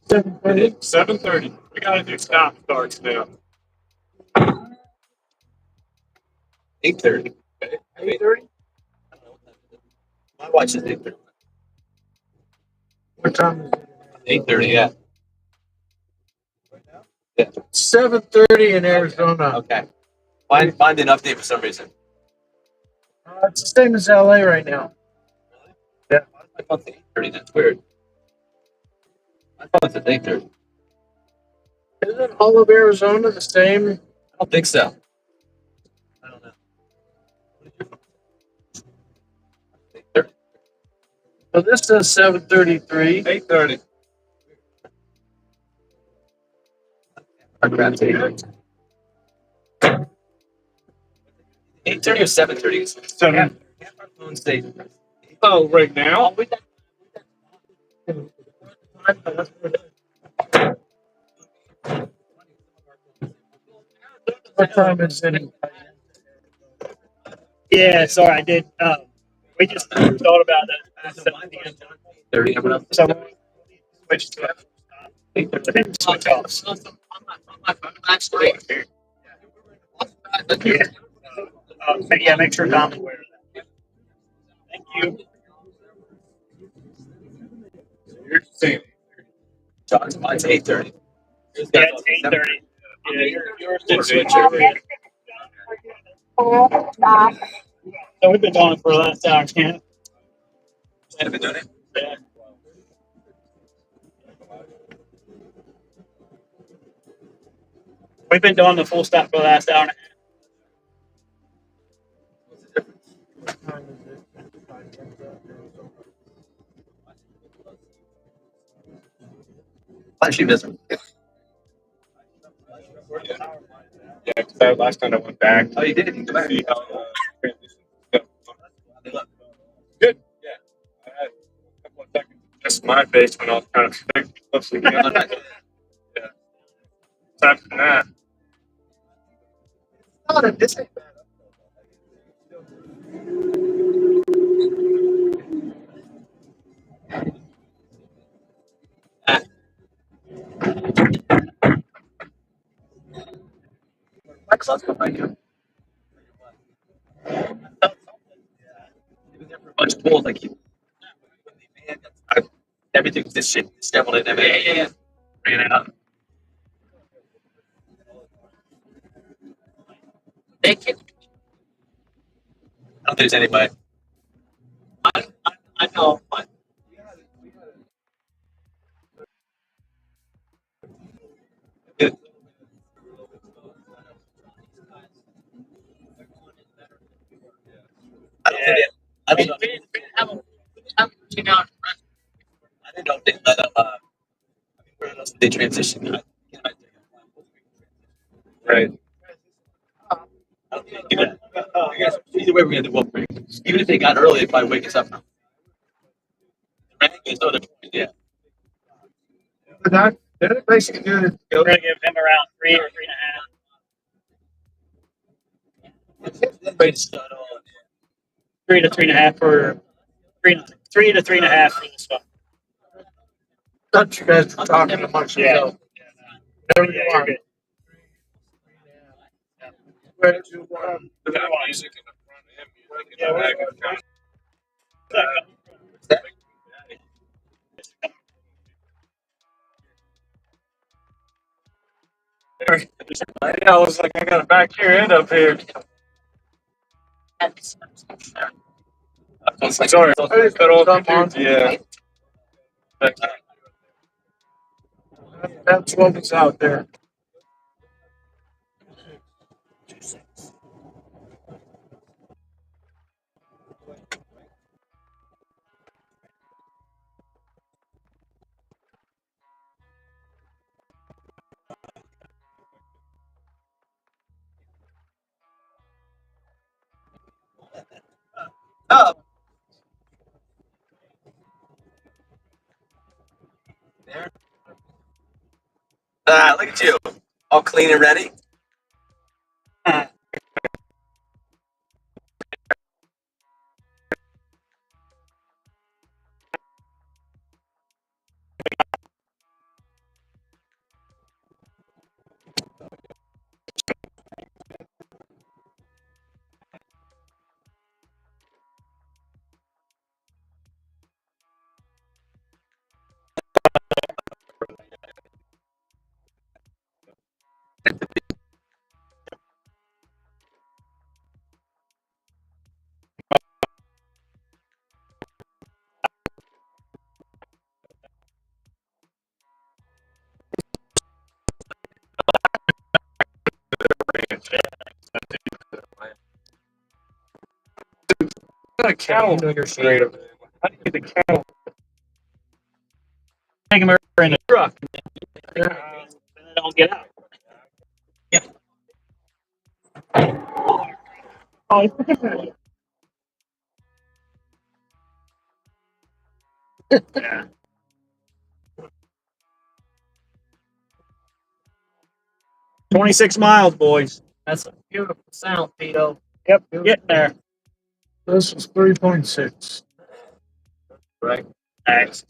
It's 7:30. We gotta do stop starts now. 8:30. 8:30? My watch is 8:30. What time is it? 8:30, yeah. 7:30 in Arizona. Okay. Find an update for some reason. It's the same as LA right now. Yeah. My phone's at 8:30. That's weird. My phone's at 8:30. Isn't all of Arizona the same? I don't think so. I don't know. So this says 7:33. 8:30. Our crap's 8:30. 8:30 or 7:30? 7. Our phone's say. Oh, right now? What time is it? Yeah, sorry, I did. We just thought about that. 30. Everyone else. So we switched to switch offs. Yeah. Yeah, make sure Dom's aware of that. Thank you. You're saying John's mine's 8:30. Yeah, it's 8:30. Yeah, yours did switch earlier. So we've been going for the last hour, can't Have been doing it? yeah. We've been doing the full stop for the last hour and a half. Livestream doesn't. yeah, because last time I went back. Oh, you did? You go back. See how transitions go. Good. Yeah. I had a couple of seconds. Just my face when I was trying to fix it close again. Yeah. Aside from that. Oh, this ain't bad. Microsoft's behind you. It was there for a bunch of tools. Like, everything's this shit disheveled in there. Yeah. Bring it out. Thank you. I don't think there's anybody. I know, but. I don't think I don't know. We didn't have a reaching out. I didn't know if they let them. Where else did they transition? Right. I don't think they do that. I guess either way, we're gonna do one break. Even if they got early, they probably wake us up. Yeah. That basically do it. We're gonna give him around 3 or 3.5. 3 to 3.5 for 3 to 3.5 for this one. Thought you guys were talking amongst yourself. There you Yeah, are. you're good. Ready to, That music in the front of him. Music Yeah, in we're- the back. Yeah, I was like, I got a back here and up here. Sorry, I cut all the yeah. that's what was out there. Oh. There. Look at you. All clean and ready. Got a cattle straight over there. How do you get the cattle? Take them over in a truck. And they don't get out. Yeah. Oh, yeah. 26 miles, boys. That's a beautiful sound, Tito. Yep, getting there. This is 3.6. Right. Thanks.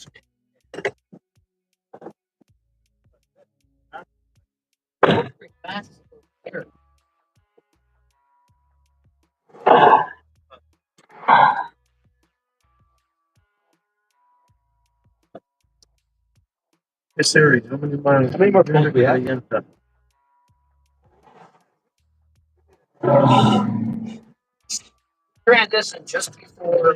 This area, how many miles? How many more points we have? Transition just before.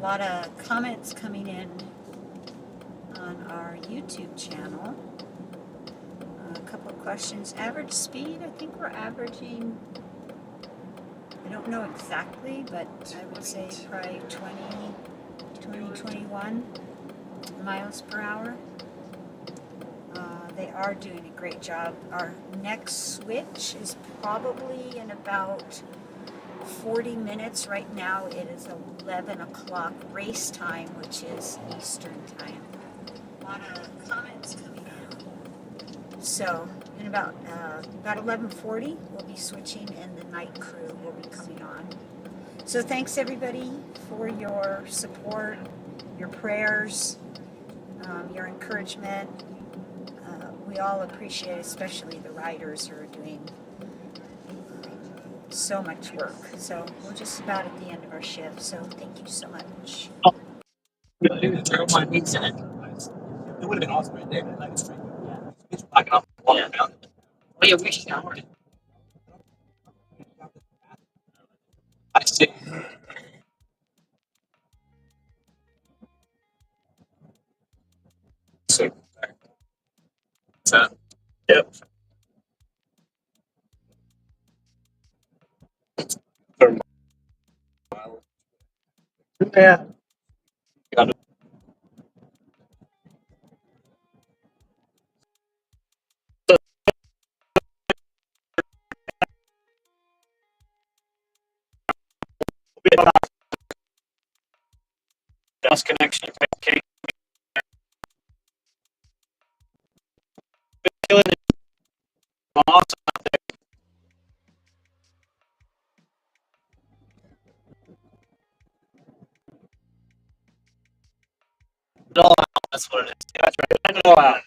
A lot of comments coming in on our YouTube channel. A couple of questions. Average speed, I think we're averaging, I don't know exactly, but I would say probably 21 miles per hour. They are doing a great job. Our next switch is probably in about 40 minutes. Right now it is 11 o'clock race time, which is Eastern time. A lot of comments coming in. So in about 11:40 we'll be switching and the night crew will be coming on. So thanks everybody for your support, your prayers, your encouragement. We all appreciate, especially the riders who are doing so much work. So we're just about at the end of our shift. So thank you so much. I didn't throw my wings in it. It would have been awesome right there. Like, it's blocking off the wall down. Oh yeah, we showered. I see. So, yep. Yeah. Got it. Dust connection. Okay. Killing it. Awesome. It all out. That's what it is. Yeah, that's right. Let it all out.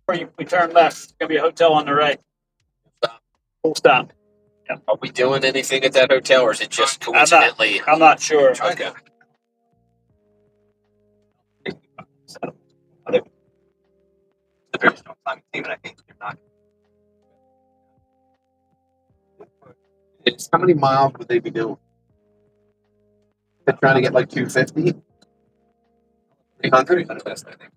Before we turn left, it's gonna be a hotel on the right. Full stop. Yeah. Are we doing anything at that hotel, or is it just I'm not- coincidentally? I'm not sure. Okay. The very strong climbing team, and I think they're not. How many miles would they be doing? They're trying to get like 250? 300, I think.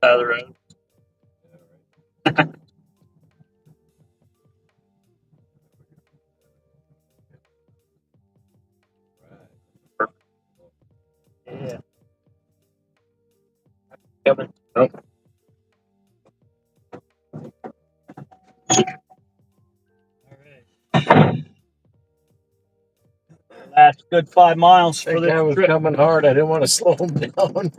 side of the road. Yeah. Coming. Nope. Last good 5 miles for That this guy was trip. coming hard. I didn't want to slow him down.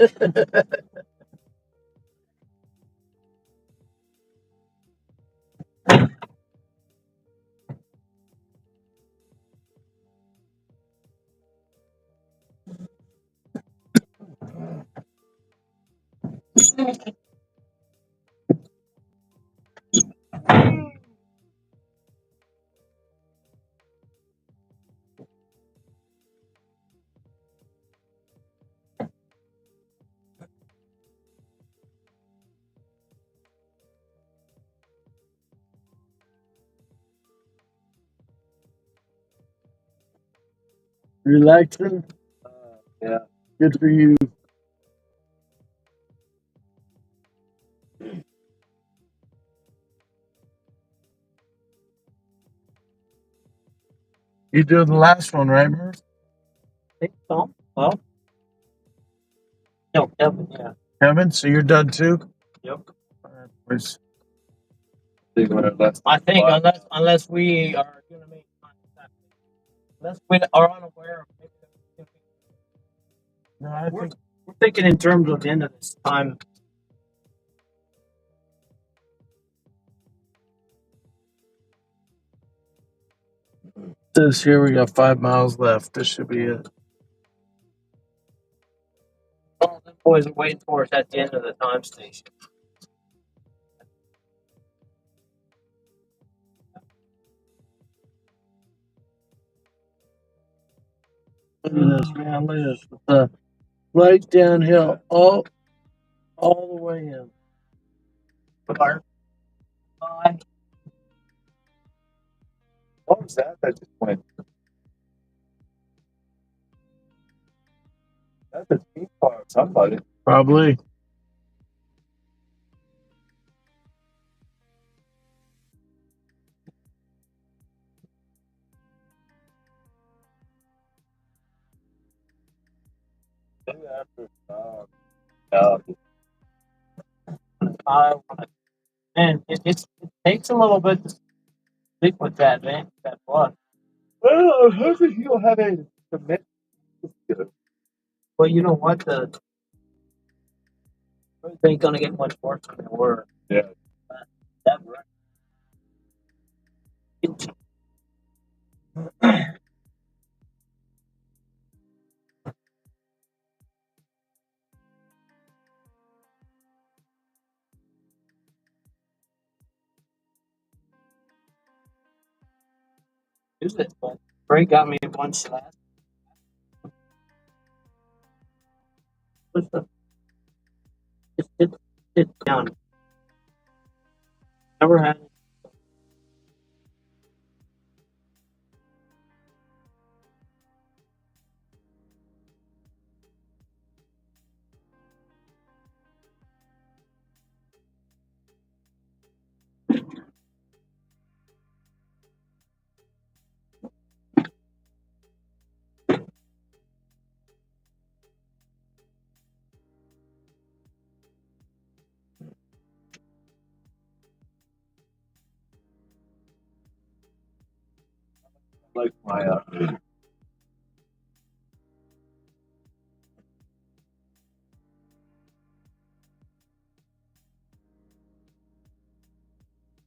Relaxing? Yeah. Good for you. You doing the last one, right, Murph? I think so. Well, no, Kevin, yeah. Kevin, so you're done too? Yep. Where's- I think unless we are going to make contact, unless we are unaware of maybe No, I we're think thinking in terms of the end of this time. it says here we got 5 miles left. This should be it. All the boys are waiting for us at the end of the time station. Look at this, man. Look at this. It's a right downhill all the way in. Car. What was that? That just went. That's a team car of somebody. Probably. And it takes a little bit to sleep with that, man. That blood. Well, I think you'll have a commit. But you know what? The they ain't gonna get much worse than they were. Yeah. That right. Use it, but Ray got me a bunch last. Just sit down. Never had it. Like my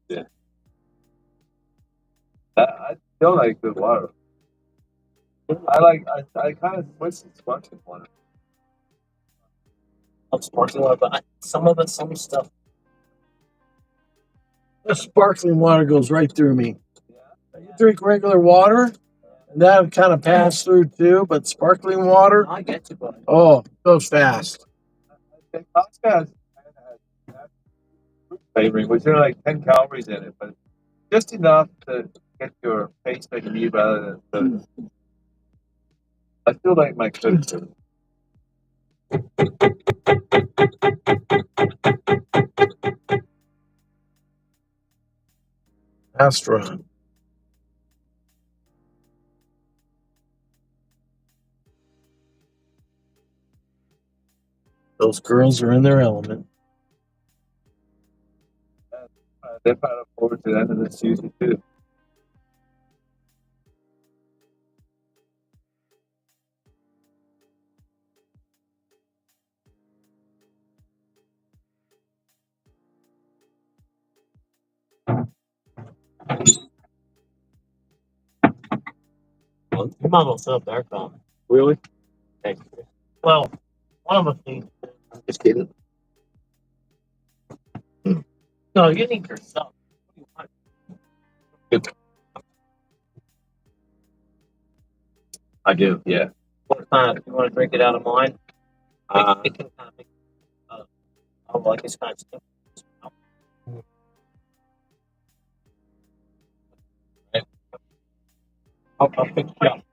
yeah. I still like good water. I kind of switched to sparkling water. Of sparkling water, but some stuff. The sparkling water goes right through me. You drink regular water, and that kind of pass through too, but sparkling water, I get you, buddy. oh, goes fast. I think Costco has fruit flavoring, which are like 10 calories in it, but just enough to get your face like me rather than soda. I still like my Coke. last run. Those girls are in their element. They're probably look forward to the end of the season too. Well, your mom will set up their phone. Really? Thank you. Well, one of the things. Just kidding. No, you need yourself. What do you want? I do, yeah. What kind? You want to drink it out of mine? It can kind of make, like it's kind of sticky. I'll pick you up.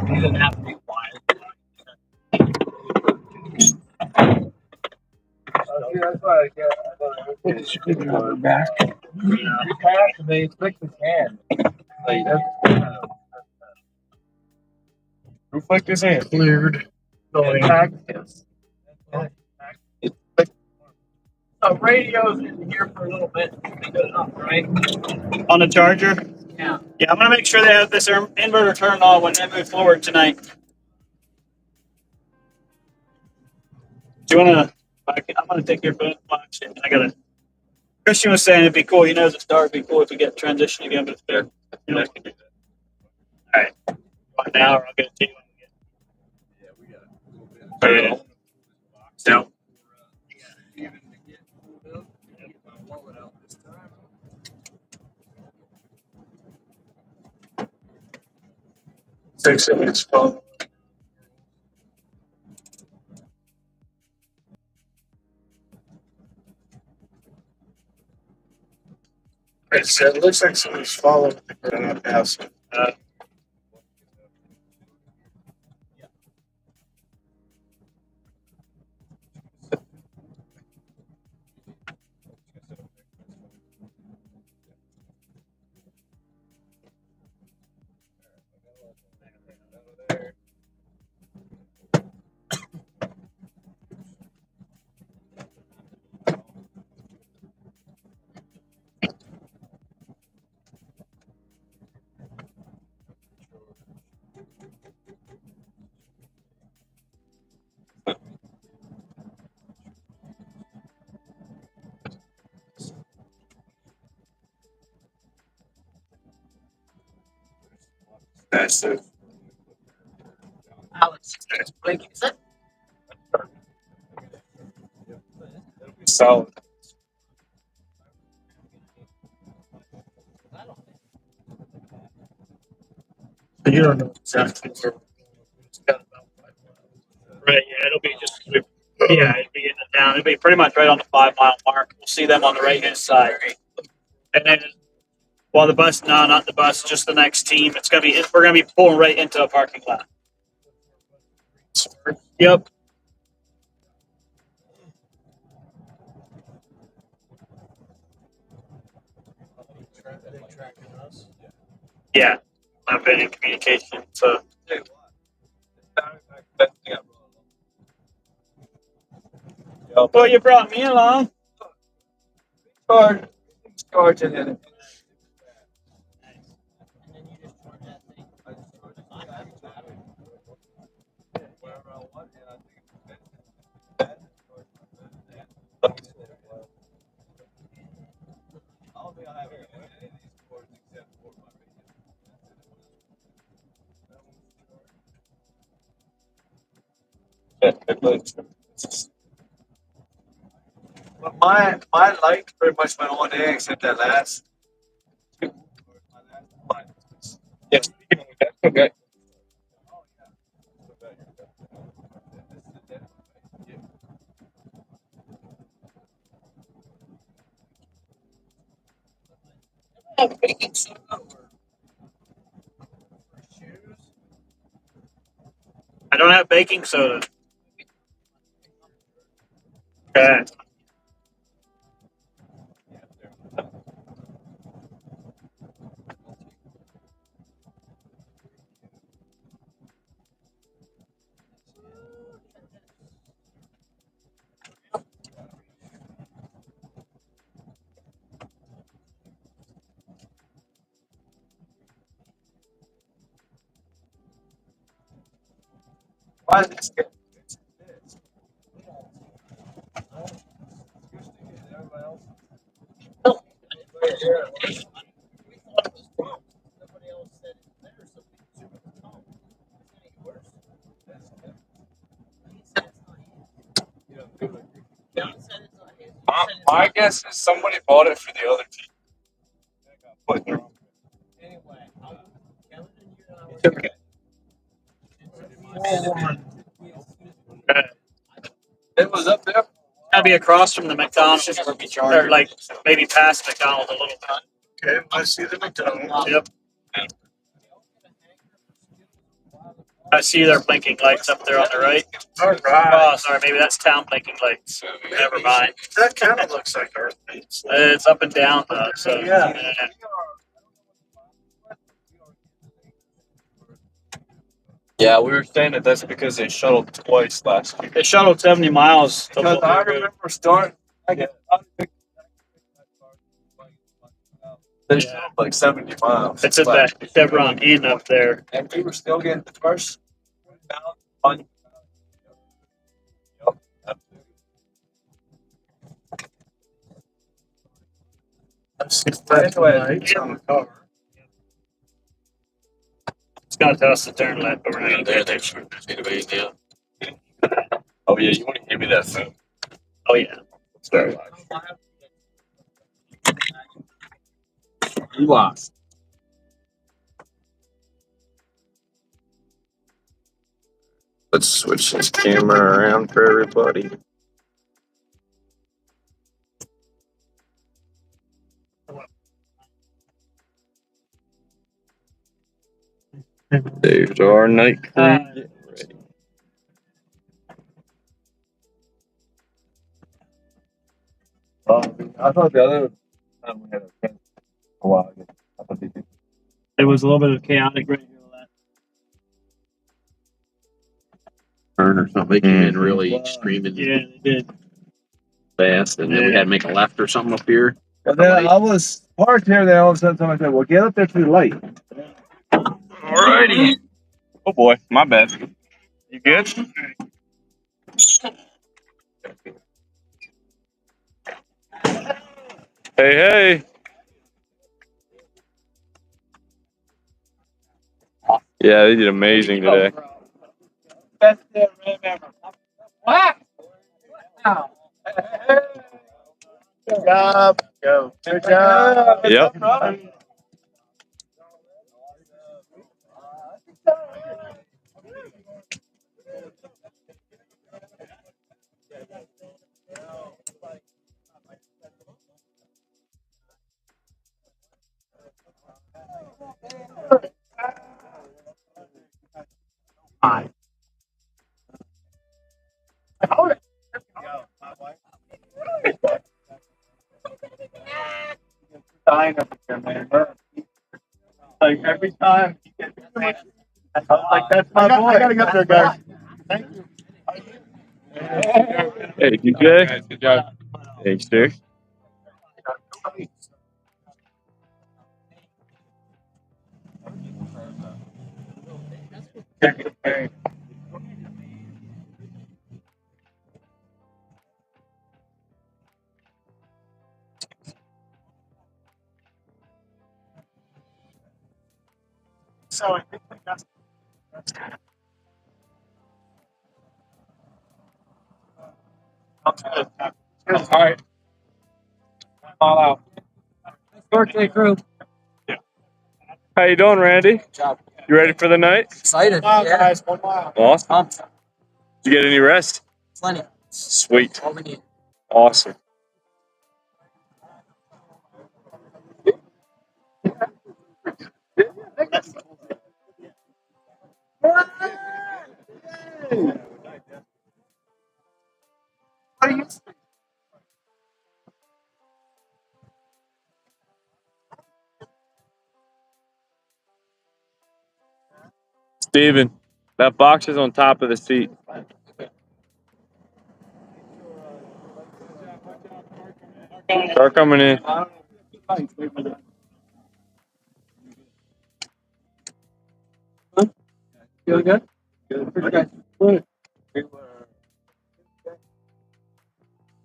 You don't have to be quiet. That's why I get. Back. You pass and they flick his hand. Like that's Who flicked his hand? Cleared. Radio's in here for a little bit. Good enough, right? On the charger? Yeah. Yeah, I'm gonna make sure they have this inverter turned on when they move forward tonight. Do you wanna? I'm gonna take your phone box and I gotta. Christian was saying it'd be cool. He knows it's dark. It'd be cool if we get transition again, but it's there. You know, I can do that. All right. Right now, or I'll get it to you. yeah, we got a little bit. So. Six minutes. Phone. It looks like someone's following the ground pass. Massive. Alex, blinking. Is that? Solid. You don't know exactly where we're going. It's got about 5 miles. Right. Yeah, it'll be just. Yeah, it'll be getting it down. It'll be pretty much right on the 5-mile mark. We'll see them on the right hand side, and then. Well, the bus, no, not the bus, just the next team. It's gonna be. We're gonna be pulling right into a parking lot. Yep. Yeah, I've been in communication. So. Well, you brought me along. Charging it. But my light pretty much went on there except that last. Yes, that's okay. I don't have baking soda. Okay. Why is this guy? My guess is somebody bought it for the other team. Put their own. It was up there. Gotta be across from the McDonald's, or like maybe past McDonald's a little bit. Okay, I see the McDonald's. Yep. I see their blinking lights up there on the right. All Oh, right. sorry, maybe that's town blinking lights. Never mind. That kind of looks like our things. It's up and down though, so Yeah. Yeah, we were saying that that's because they shuttled twice last year. They shuttled 70 miles. to Because I remember starting. They shuttled like 70 miles. It's in that Chevron Inn up there. And we were still getting the first. Anyway, on the car. It's gonna tell us to turn left, but we're not gonna There, do there's database now. Oh yeah, you want to give me that phone? Oh yeah. Sorry. You lost. Let's switch this camera around for everybody. There's our night crew. Getting ready. I thought the other time we had a fence a while ago. I thought they did. It was a little bit of chaotic right here. Turn or something. They came in really screaming Yeah, they did. fast, and then we had to make a left or something up here. But then I was parked here, then all of a sudden somebody said, well, get up there to the light. Alrighty. Oh boy, my bad. You good? Hey, hey. Yeah, they did amazing today. Best RAM ever. Wow. Good job. Go. Good job. Yep. Dying up here, man. Like every time he gets I was like, that's my boy. I gotta get there, guys. Thank you. Hey, DJ. Good job. Thanks, sir. So I think that's All right. All out. Birthday crew. How you doing, Randy? You ready for the night? Excited. guys, 1 mile. Awesome. Did you get any rest? Plenty. Sweet. All we need. Awesome. Steven, that box is on top of the seat. Car coming in. Feeling good? Good.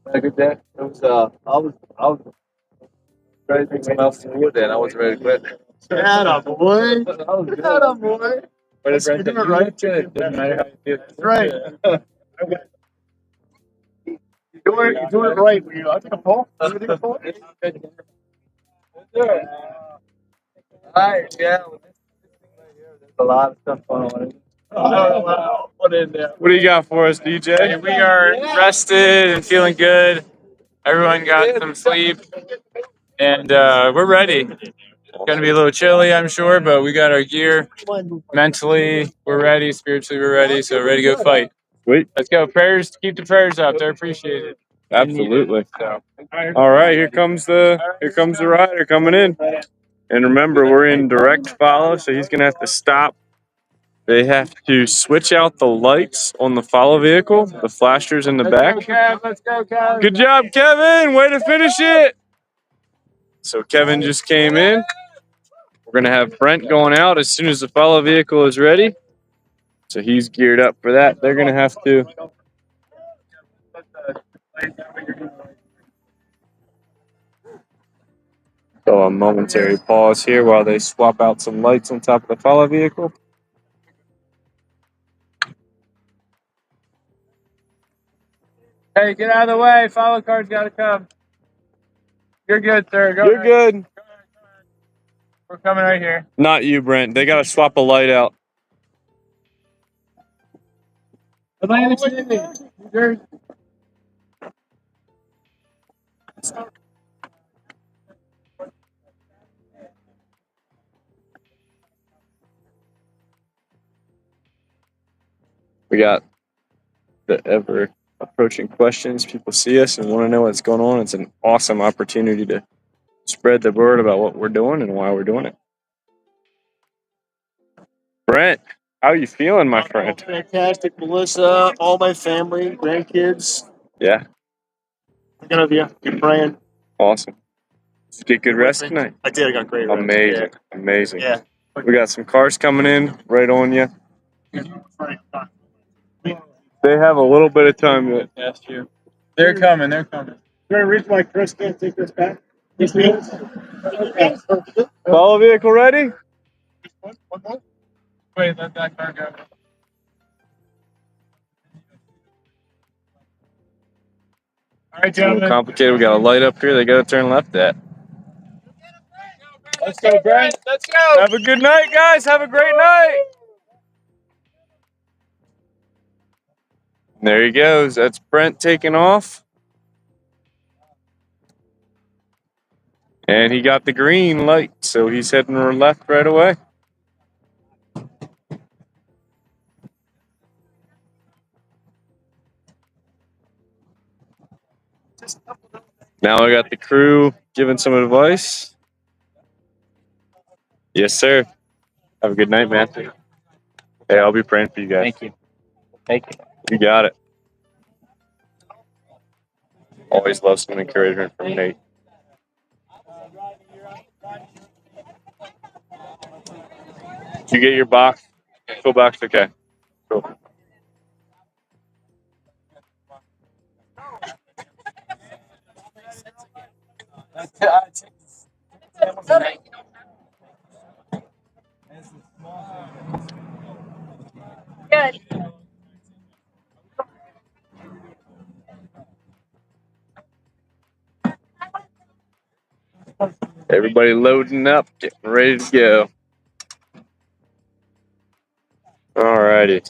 Had a good day. It was I was ready to take some else to wood then. I wasn't ready to quit. Atta boy. Atta boy. But it's you're doing it right. It doesn't matter how you feel. That's right. You're doing it right. Will you? I take a poll. You take a poll. Alright, yeah. There's a lot of stuff going on. Oh, wow. Put in there. What do you got for us, DJ? We are rested and feeling good. Everyone got some sleep, and we're ready. It's gonna be a little chilly, I'm sure, but we got our gear. Mentally, we're ready. Spiritually, we're ready. So ready to go fight. Sweet. Let's go. Prayers. Keep the prayers up. They're appreciated. Absolutely. So. All right, here comes the rider coming in. And remember, we're in direct follow, so he's gonna have to stop. They have to switch out the lights on the follow vehicle, the flashers in the back. Let's go, Kev. Good job, Kevin. Way to finish it. So Kevin just came in. We're gonna have Brent going out as soon as the follow vehicle is ready. So he's geared up for that. They're gonna have to. So a momentary pause here while they swap out some lights on top of the follow vehicle. Hey, get out of the way. Follow car's got to come. You're good, sir. Go You're ahead. good. We're coming right here. Not you, Brent. They gotta swap a light out. Atlantic City, New Jersey. We got the ever approaching questions. People see us and want to know what's going on. It's an awesome opportunity to spread the word about what we're doing and why we're doing it. Brent, how are you feeling, my friend? Fantastic, Melissa, all my family, grandkids. Yeah. I'm gonna be praying. Awesome. Did you get good rest tonight? I did. I got great rest. Amazing. Yeah. Amazing. Yeah. We got some cars coming in right on you. They have a little bit of time to ask you. They're coming. They're coming. Is there a reason why Chris can't take this back? This means. Follow vehicle ready? One more? Wait, let that car go. All right, It's a little gentlemen. complicated. We got a light up here they got to turn left at. Let's go, Brent. Let's go. Have a good night, guys. Have a great night. There he goes. That's Brent taking off. And he got the green light, so he's heading left right away. Now I got the crew giving some advice. Yes, sir. Have a good night, man. Hey, I'll be praying for you guys. Thank you. Thank you. You got it. Always love some encouragement from Nate. Did you get your box? Full box? Okay. Cool. Good. Everybody loading up, getting ready to go. Alrighty.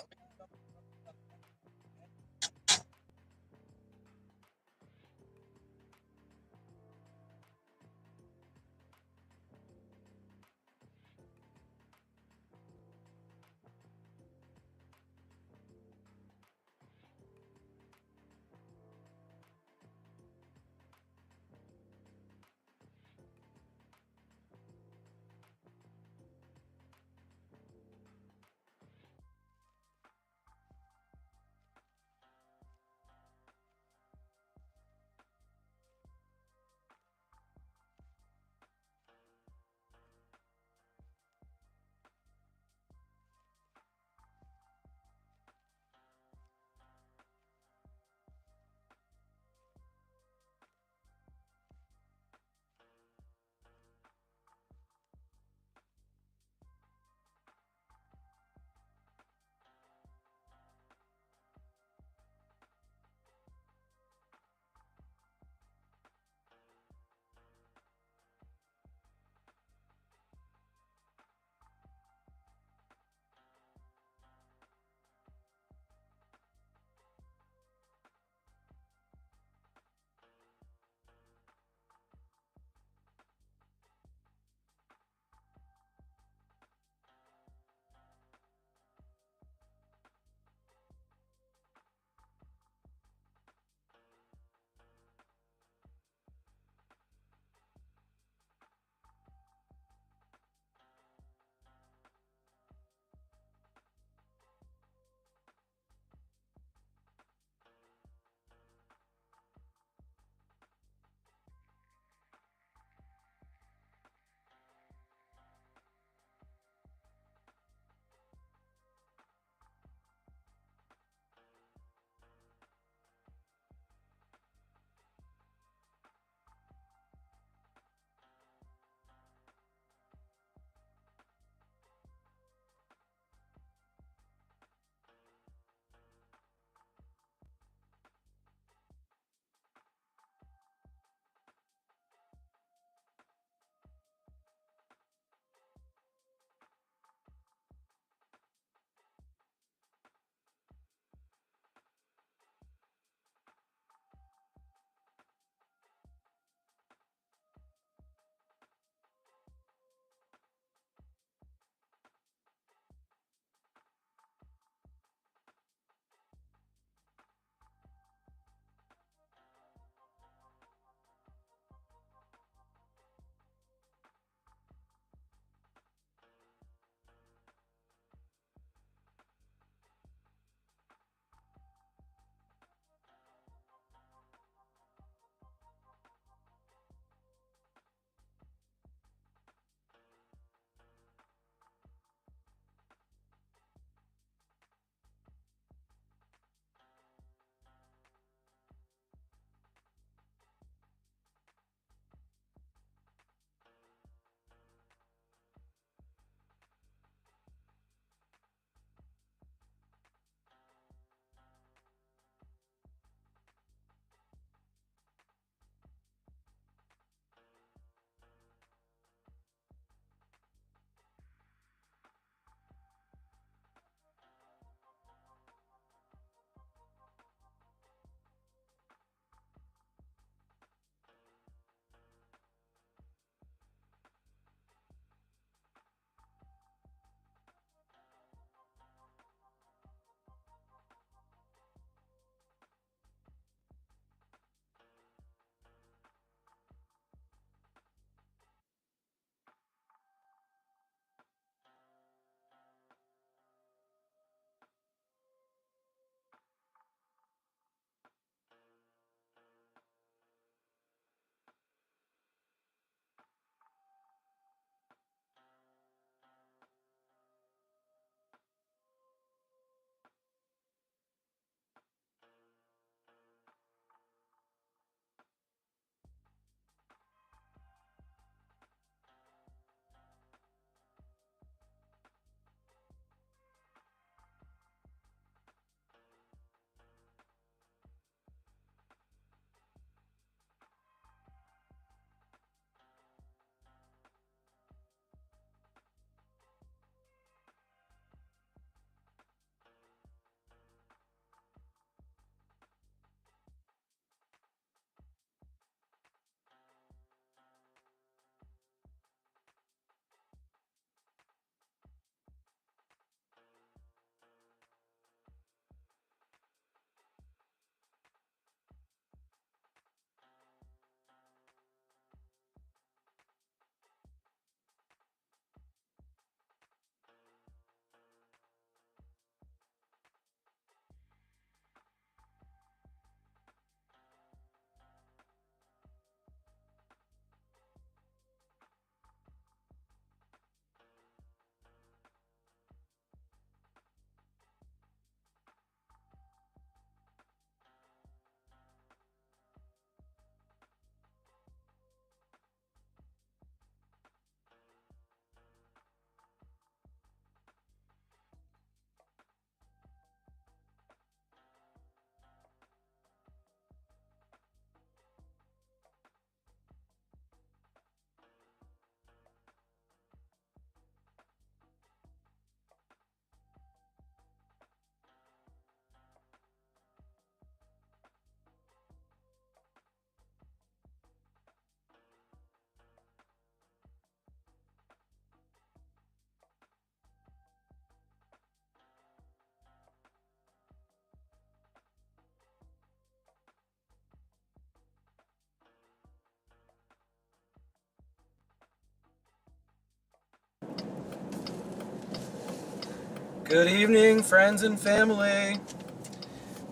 Good evening, friends and family.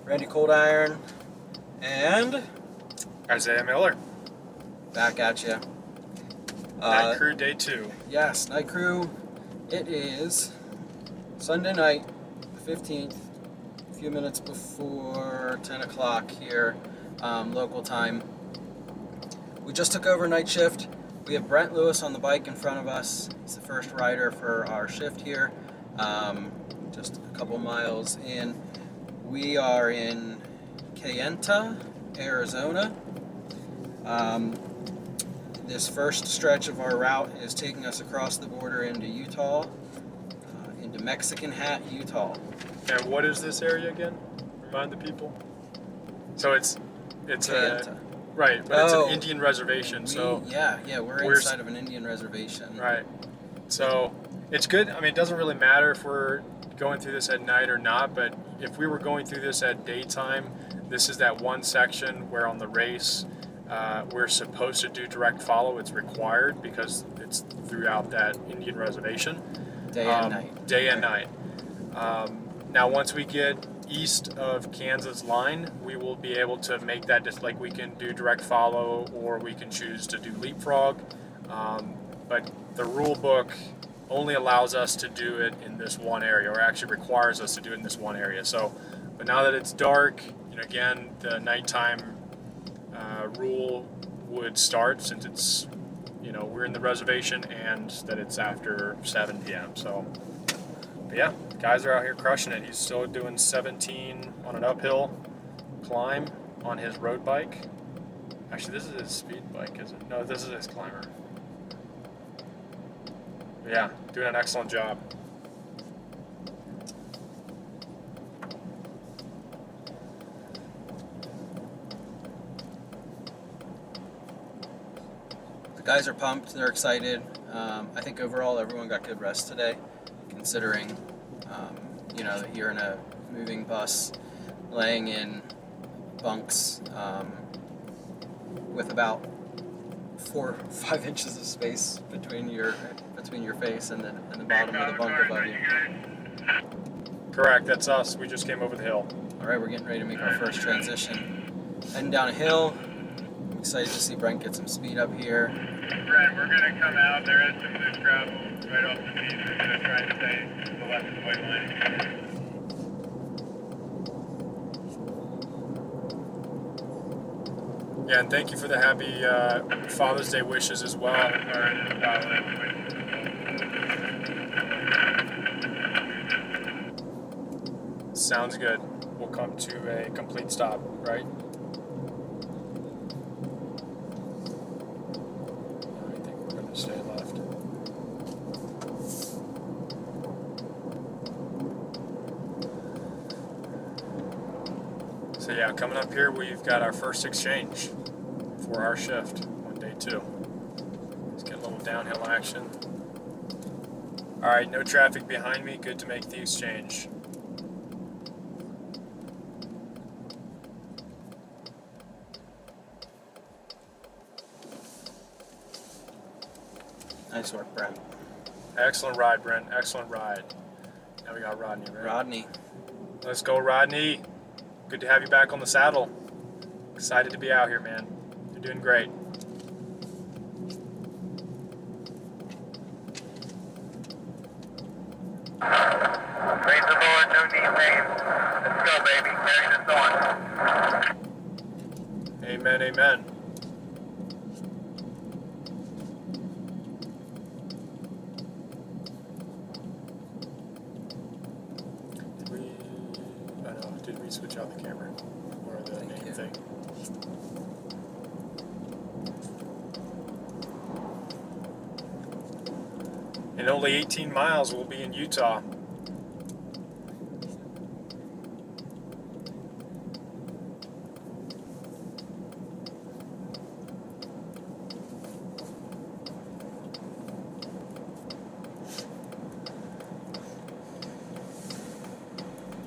Randy Cold Iron and Isaiah Miller. Back at you. Night Crew Day 2. Yes, Night Crew. It is Sunday night, the 15th, a few minutes before 10 o'clock here, local time. We just took over night shift. We have Brent Lewis on the bike in front of us. He's the first rider for our shift here. Just a couple miles in. We are in Kayenta, Arizona. This first stretch of our route is taking us across the border into Utah, into Mexican Hat, Utah. And what is this area again? Remind the people. So it's Kayenta. Right, but it's an Indian reservation. We're inside of an Indian reservation. Right. So it's good. I mean, it doesn't really matter if we're going through this at night or not, but if we were going through this at daytime, this is that one section where on the race we're supposed to do direct follow. It's required because it's throughout that Indian reservation. Day and night. Day and night. Now, once we get east of Kansas line, we will be able to make that just like we can do direct follow or we can choose to do leapfrog. But the rule book only allows us to do it in this one area, or actually requires us to do it in this one area. So, but now that it's dark, again, the nighttime rule would start since it's, we're in the reservation and that it's after 7 p.m. So, but yeah, guys are out here crushing it. He's still doing 17 on an uphill climb on his road bike. Actually, this is his speed bike, isn't it? No, this is his climber. But yeah, doing an excellent job. The guys are pumped. They're excited. I think overall everyone got good rest today, considering that you're in a moving bus, laying in bunks with about 4 or 5 inches of space between your face and the bottom of the bunk above you. Correct, that's us. We just came over the hill. All right, we're getting ready to make our first transition. Heading down a hill. I'm excited to see Brent get some speed up here. Brent, we're going to come out. There is some loose gravel right off the beach. We're going to try and stay to the left of the white line. Yeah, and thank you for the happy Father's Day wishes as well. Sounds good. We'll come to a complete stop, right? I think we're going to stay left. So yeah, coming up here, we've got our first exchange for our shift on day 2. Let's get a little downhill action. All right, no traffic behind me. Good to make the exchange. Nice work, Brent. Excellent ride, Brent. Excellent ride. Now we got Rodney, right? Rodney. Let's go, Rodney. Good to have you back on the saddle. Excited to be out here, man. You're doing great. Praise the Lord, no need names. Let's go, baby. Carry this on. Amen, amen. Did we switch out the camera or the name thing? In only 18 miles, we'll be in Utah.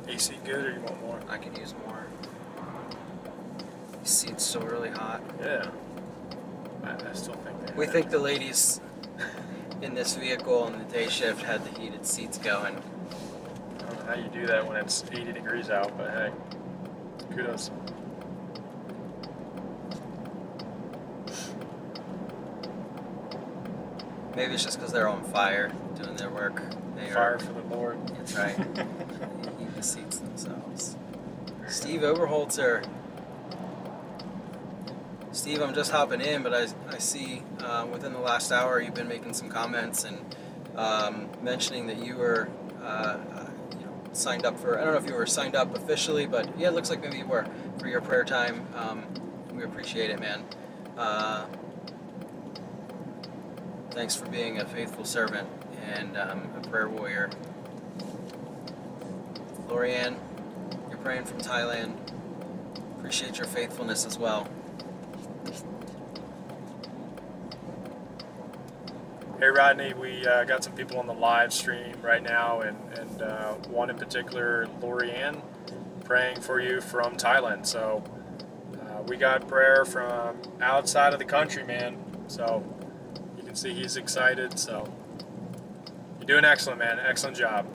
AC good, or you want more? I could use more. These seats still really hot. Yeah. I still think they We think the ladies in this vehicle on the day shift had the heated seats going. how you do that when it's 80 degrees out, but hey, kudos. Maybe it's just because they're on fire doing their work. They Fire for the Lord. That's right. He deceits themselves. Steve Oberholzer. Steve, I'm just hopping in, but I see within the last hour you've been making some comments and mentioning that you were signed up for, I don't know if you were signed up officially, but yeah, it looks like maybe you were, for your prayer time. We appreciate it, man. Thanks for being a faithful servant and a prayer warrior. Lorianne, you're praying from Thailand. Appreciate your faithfulness as well. Hey Rodney, we got some people on the live stream right now, and one in particular, Lorianne, praying for you from Thailand. So we got prayer from outside of the country, man. So you can see he's excited. So you're doing excellent, man. Excellent job.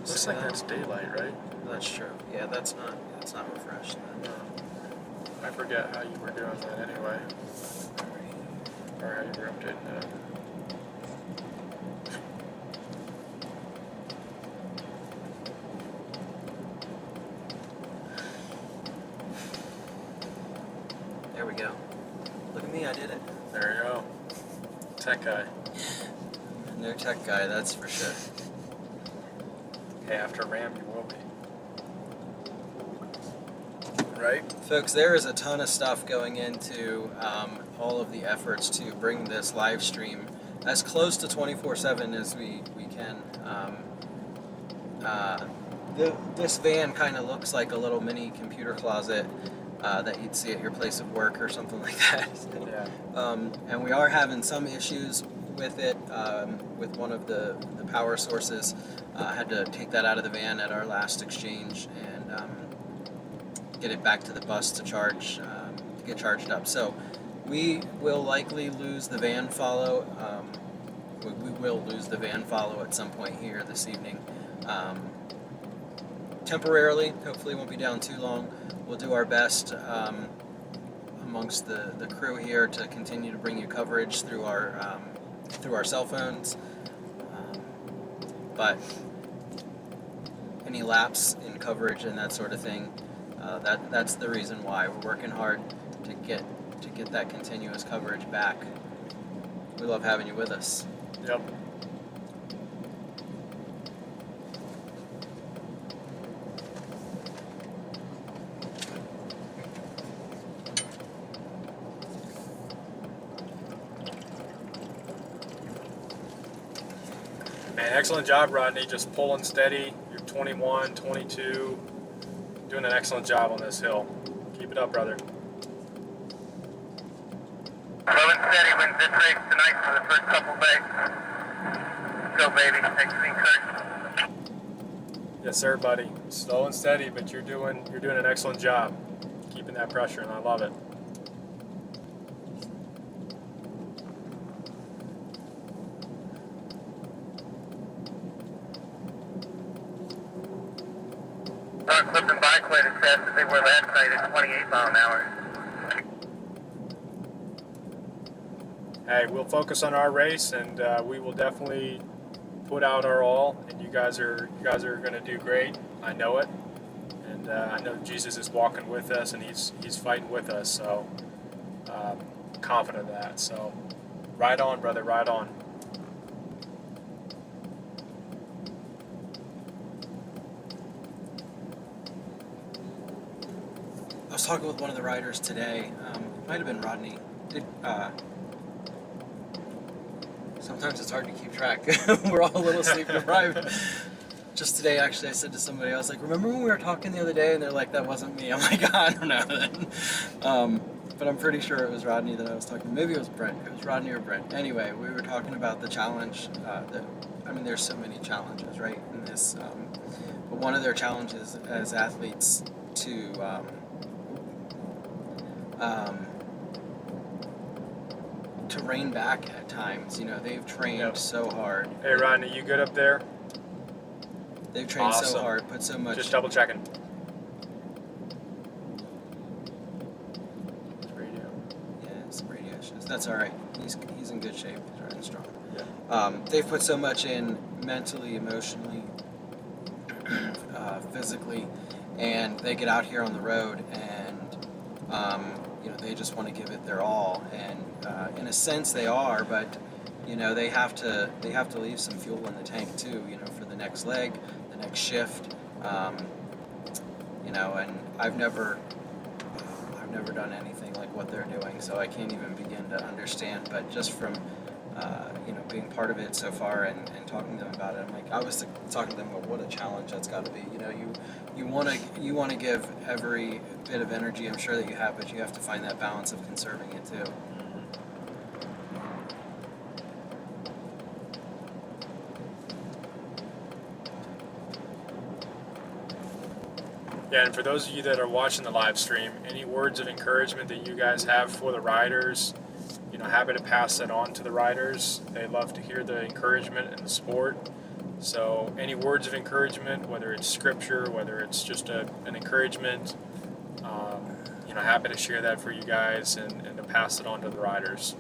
Looks like that's daylight, right? That's true. Yeah, that's not refreshed. I forget how you were doing that anyway. Or how you were updating that. There we go. Look at me, I did it. There you go. Tech guy. No tech guy, that's for sure. Hey, after RAAM, you will be. Right? Folks, there is a ton of stuff going into all of the efforts to bring this live stream as close to 24/7 as we can. This van kind of looks like a little mini computer closet that you'd see at your place of work or something like that. Yeah. And we are having some issues with it, with one of the power sources. Had to take that out of the van at our last exchange and get it back to the bus to charge, to get charged up. So we will likely lose the van follow. We will lose the van follow at some point here this evening. Temporarily, hopefully it won't be down too long. We'll do our best amongst the crew here to continue to bring you coverage through our cell phones. But any lapse in coverage and that sort of thing, that's the reason why we're working hard to get that continuous coverage back. We love having you with us. Yep. Man, excellent job, Rodney. Just pulling steady. You're 21, 22. Doing an excellent job on this hill. Keep it up, brother. Slow and steady wins this race tonight for the first couple days. Go, baby. Thanks for the encouragement. Yes, sir, buddy. Slow and steady, but you're doing an excellent job. Keeping that pressure, and I love it. Clipping by quite as fast as they were last night at 28 mile an hour. Hey, we'll focus on our race, and we will definitely put out our all. And you guys are going to do great. I know it, and I know Jesus is walking with us, and he's fighting with us. So confident of that. So ride on, brother. Ride on. I was talking with one of the riders today. It might have been Rodney. Sometimes it's hard to keep track. We're all a little sleep deprived. just today, actually, I said to somebody, I was like, remember when we were talking the other day? And they're like, that wasn't me. I'm like, I don't know then. But I'm pretty sure it was Rodney that I was talking to. Maybe it was Brent. It was Rodney or Brent. Anyway, we were talking about the challenge. I mean, there's so many challenges, right, in this. But one of their challenges as athletes to rein back at times. You know, they've trained so hard. Hey, Rodney, you good up there? They've trained so Awesome. hard, put so much. Just double checking. Yeah, some radio issues. That's all right. He's in good shape. He's running strong. They've put so much in mentally, emotionally, physically, and they get out here on the road and you know, they just want to give it their all. And in a sense, they are, but you know, they have to leave some fuel in the tank too. You know, for the next leg, the next shift. You know, and I've never done anything like what they're doing, so I can't even begin to understand. But just from you know, being part of it so far and talking to them about it, I'm like, I was talking to them about what a challenge that's got to be. You know, you want to give every bit of energy, I'm sure that you have, but you have to find that balance of conserving it too. Yeah, and for those of you that are watching the live stream, any words of encouragement that you guys have for the riders, you know, happy to pass that on to the riders. They love to hear the encouragement and the sport. So any words of encouragement, whether it's scripture, whether it's just an encouragement, you know, happy to share that for you guys and to pass it on to the riders.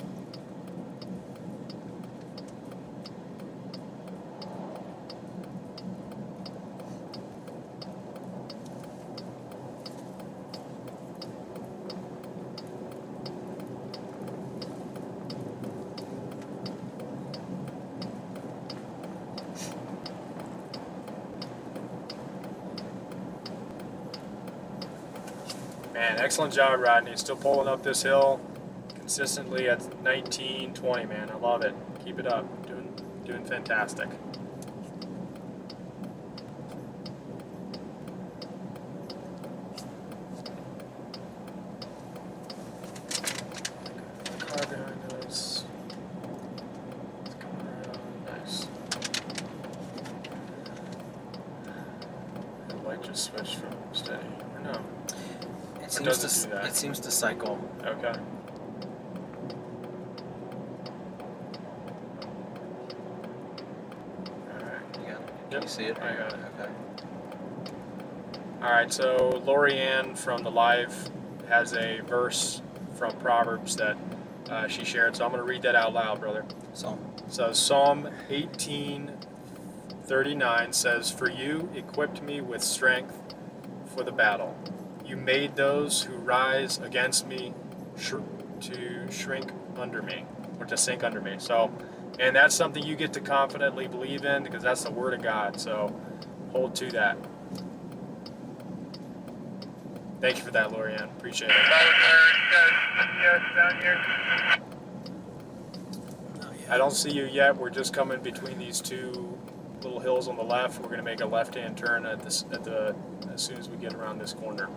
Man, excellent job, Rodney. Still pulling up this hill consistently at 19:20, man. I love it. Keep it up. Doing fantastic. Car behind us. It's coming around. Nice. The light just switched from steady. Or no. It seems to cycle. Okay. Can you see it? I got it. Okay. All right, so Lorianne from the live has a verse from Proverbs that she shared, so I'm going to read that out loud, brother. So Psalm 18:39 says, "For you equipped me with strength for the battle. You made those who rise against me to shrink under me," or to sink under me. So, and that's something you get to confidently believe in because that's the Word of God. So hold to that. Thank you for that, Lorianne. Appreciate it. I don't see you yet. We're just coming between these two little hills on the left. We're going to make a left-hand turn as soon as we get around this corner.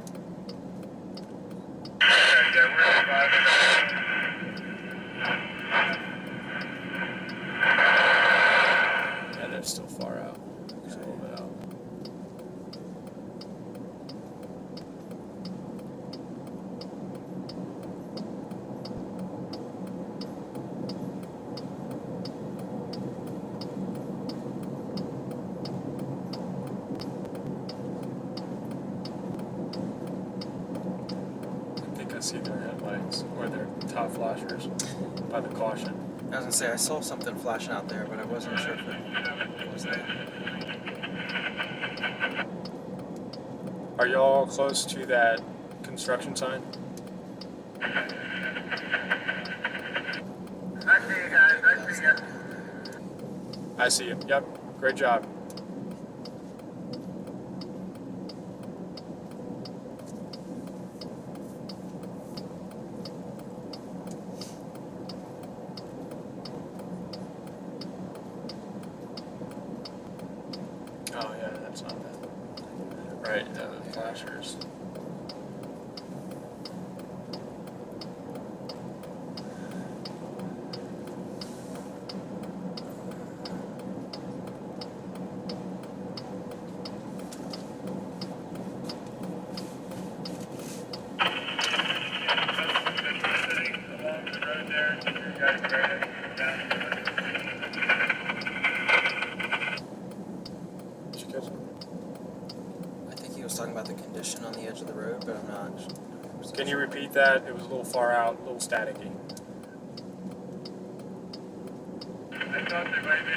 Yeah, that's still far out. Just a little bit out. I see their headlights or their top flashers by the caution. I was gonna say I saw something flashing out there, but I wasn't sure if it was there. Are y'all close to that construction sign? I see you guys. I see you. I see you. Yep. Great job. Oh yeah, that's not bad. Right, the flashers. I think he was talking about the condition on the edge of the road, but I'm not. Can you repeat that? It was a little far out, a little staticky. I thought there might be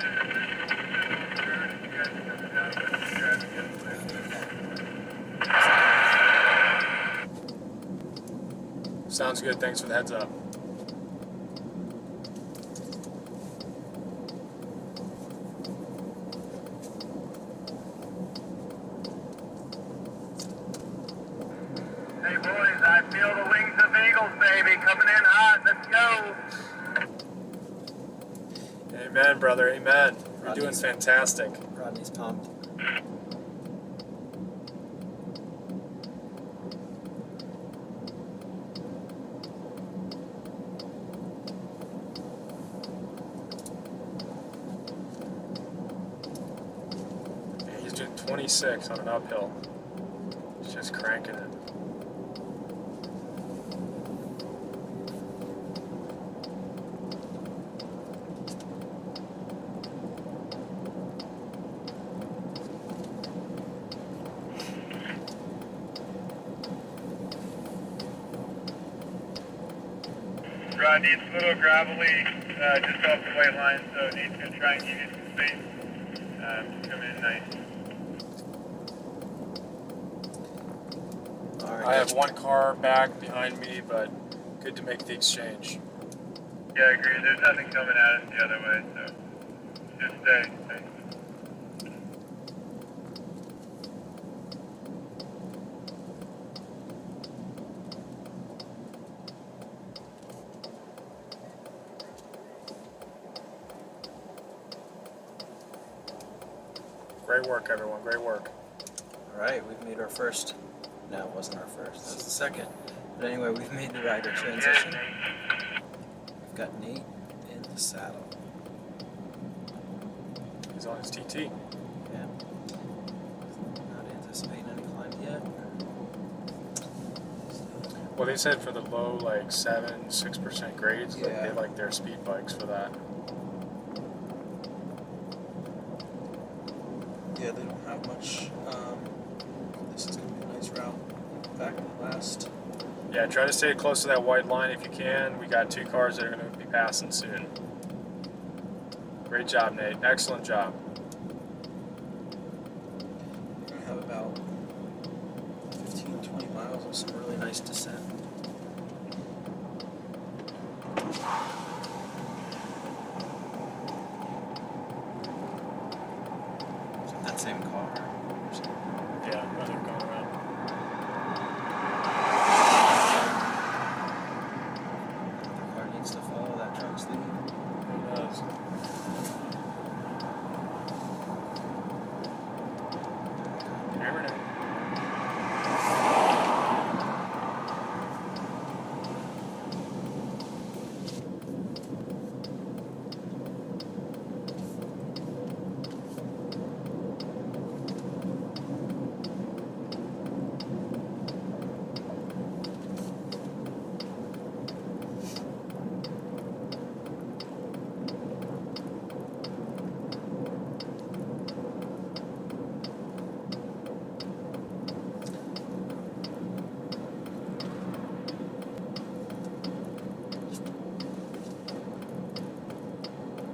Sounds good. Thanks for the heads up. Hey boys, I feel the wings of eagles, baby, coming in hot. Let's go. Amen, brother. Amen. You're doing fantastic. Rodney's pumped. Yeah, he's doing 26 on an uphill. He's just cranking it. Rod needs a little gravelly, just off the white line, so Nate's going to try and give you some space. Just come in nice. I have one car back behind me, but good to make the exchange. Yeah, I agree. There's nothing coming at us the other way, so just stay. Great work, everyone. Great work. All right, we've made our first. No, it wasn't our first. That was the second. But anyway, we've made the rider transition. We've got Nate in the saddle. He's on his TT. Yeah. Not anticipating any climb yet. Well, they said for the low, like 6% grades, like Yeah. they like their speed bikes for that. Yeah, they don't have much. This is going to be a nice route. Back to the last. Yeah, try to stay close to that white line if you can. We got 2 cars that are going to be passing soon. Great job, Nate. Excellent job. We're going to have about 15-20 miles of some really nice descent. Is it that same car? Yeah, they're going around. The car needs to follow that truck's lead. It does. Hammer it.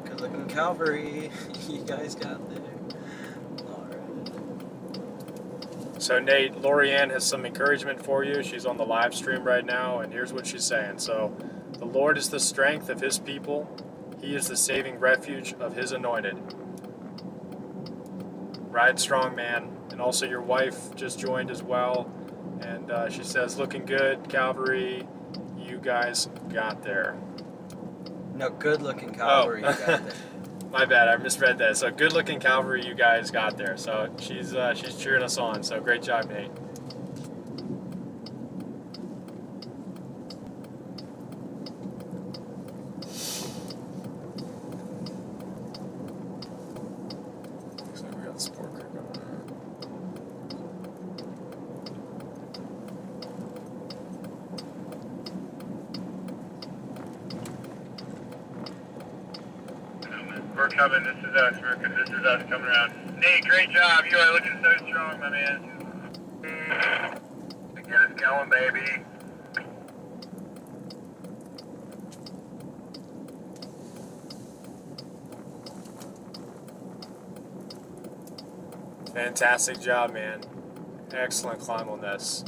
Good looking Calvary. You guys got there. So Nate, Lorianne has some encouragement for you. She's on the live stream right now, and here's what she's saying. So, the Lord is the strength of his people. He is the saving refuge of his anointed. Ride strong, man. And also your wife just joined as well. And she says, looking good, Calvary. You guys got there. No, good looking Calvary. You got there. My bad, I misread that. So good looking cavalry you guys got there. So she's cheering us on. So great job, Nate. Looks like we got the support crew going. We're coming. This is us. This is us coming around. Nate, great job. You are looking so strong, my man. Get us going, baby. Fantastic job, man. Excellent climb on this.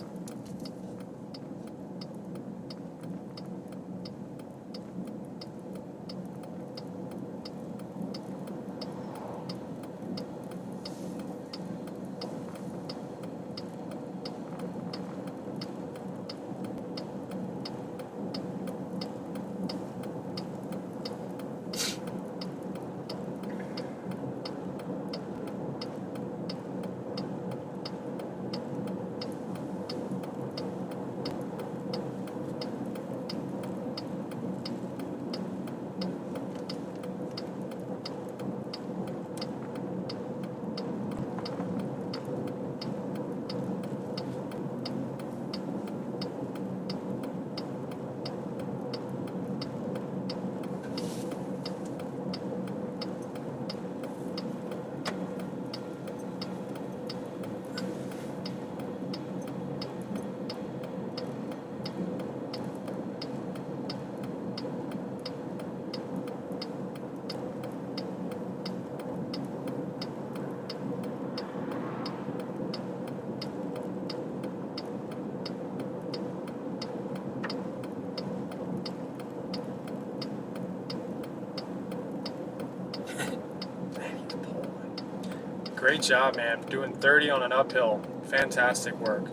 Great job, man. Doing 30 on an uphill. Fantastic work.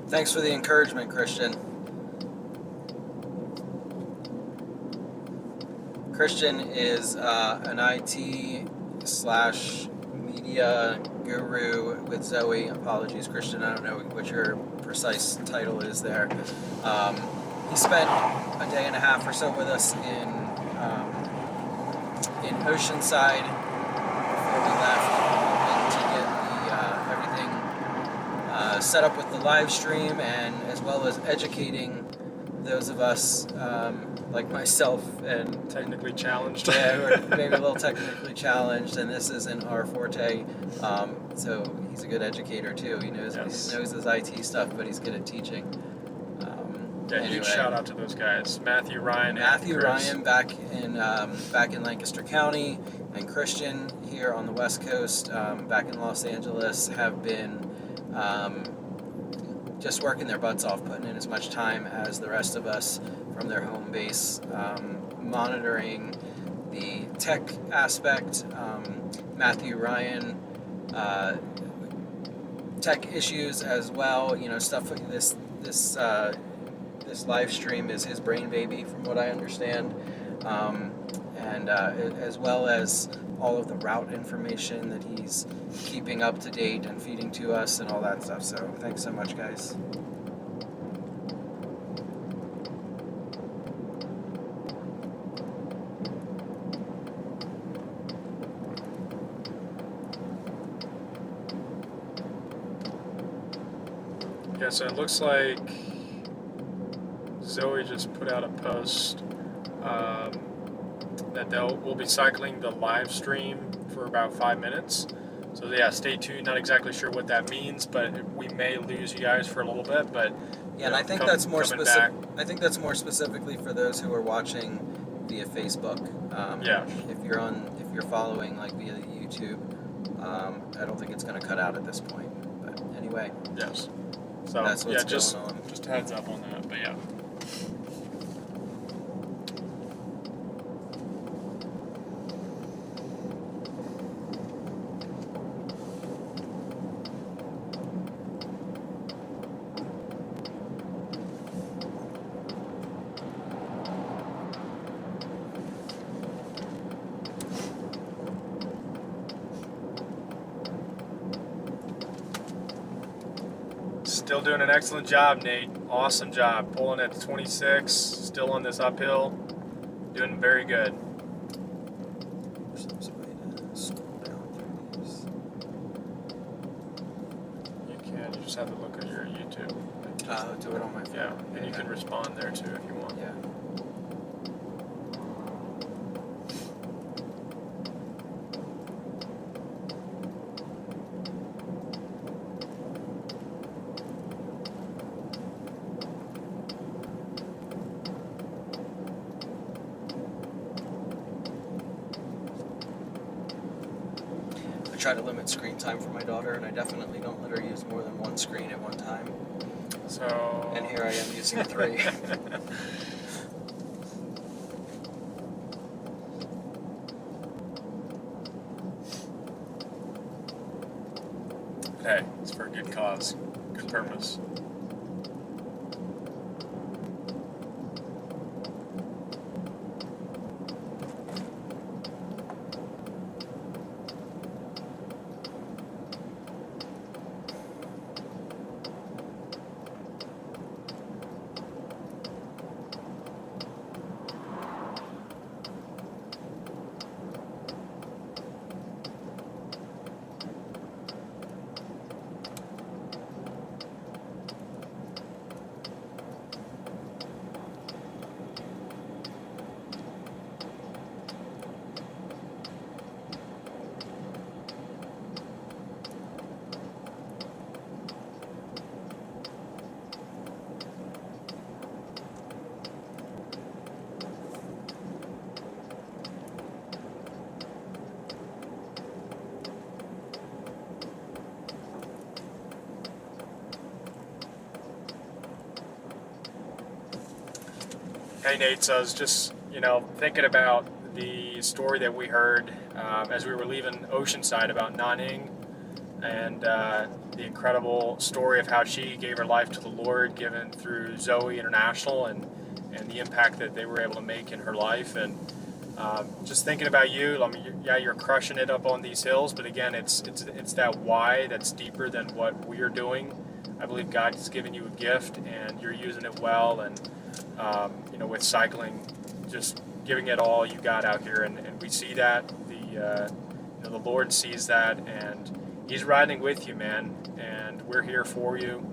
Thanks for the encouragement, Christian. Christian is an IT/media guru with Zoe. Apologies, Christian, I don't know what your precise title is there. He spent a day and a half or so with us in Oceanside before we left to get everything set up with the live stream, and as well as educating those of us like myself and technically challenged. Yeah, who are maybe a little technically challenged, and this isn't our forte. So he's a good educator too. He knows his IT stuff, but he's good at teaching. Yeah, huge shout out to those guys, Matthew, Ryan, and Chris. Ryan back in Lancaster County, and Christian here on the West Coast, back in Los Angeles, have been just working their butts off, putting in as much time as the rest of us from their home base, monitoring the tech aspect. Matthew, Ryan, tech issues as well. You know, stuff like this live stream is his brain baby, from what I understand, and as well as all of the route information that he's keeping up to date and feeding to us and all that stuff. So thanks so much, guys. Yeah, so it looks like Zoe just put out a post that we'll be cycling the live stream for about 5 minutes. So yeah, stay tuned. Not exactly sure what that means, but we may lose you guys for a little bit. But yeah, and I think that's more specific. I think that's more specifically for those who are watching via Facebook. Yeah. If you're following like via YouTube, I don't think it's going to cut out at this point. But anyway. Yes. So that's what's just going on. Just a heads up on that. But yeah. Still doing an excellent job, Nate. Awesome job. Pulling at 26, still on this uphill. Doing very good. You can. You just have to look at your YouTube. Do it on my phone. Yeah, and you can respond there too if you want. Yeah. I try to limit screen time for my daughter, and I definitely don't let her use more than one screen at one time. So. And here I am using 3. Hey, it's for a good cause, good purpose. Hey Nate, so I was just, thinking about the story that we heard as we were leaving Oceanside about Nanning, and the incredible story of how she gave her life to the Lord, given through ZOE International, and the impact that they were able to make in her life. And just thinking about you, I mean, you're crushing it up on these hills, but again, it's that why that's deeper than what we are doing. I believe God's given you a gift, and you're using it well, and with cycling, just giving it all you got out here, and we see that. The Lord sees that, and He's riding with you, man, and we're here for you,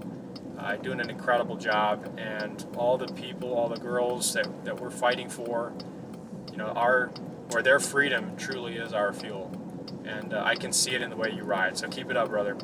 doing an incredible job, and all the people, all the girls that we're fighting for, their freedom truly is our fuel, and I can see it in the way you ride, so keep it up, brother.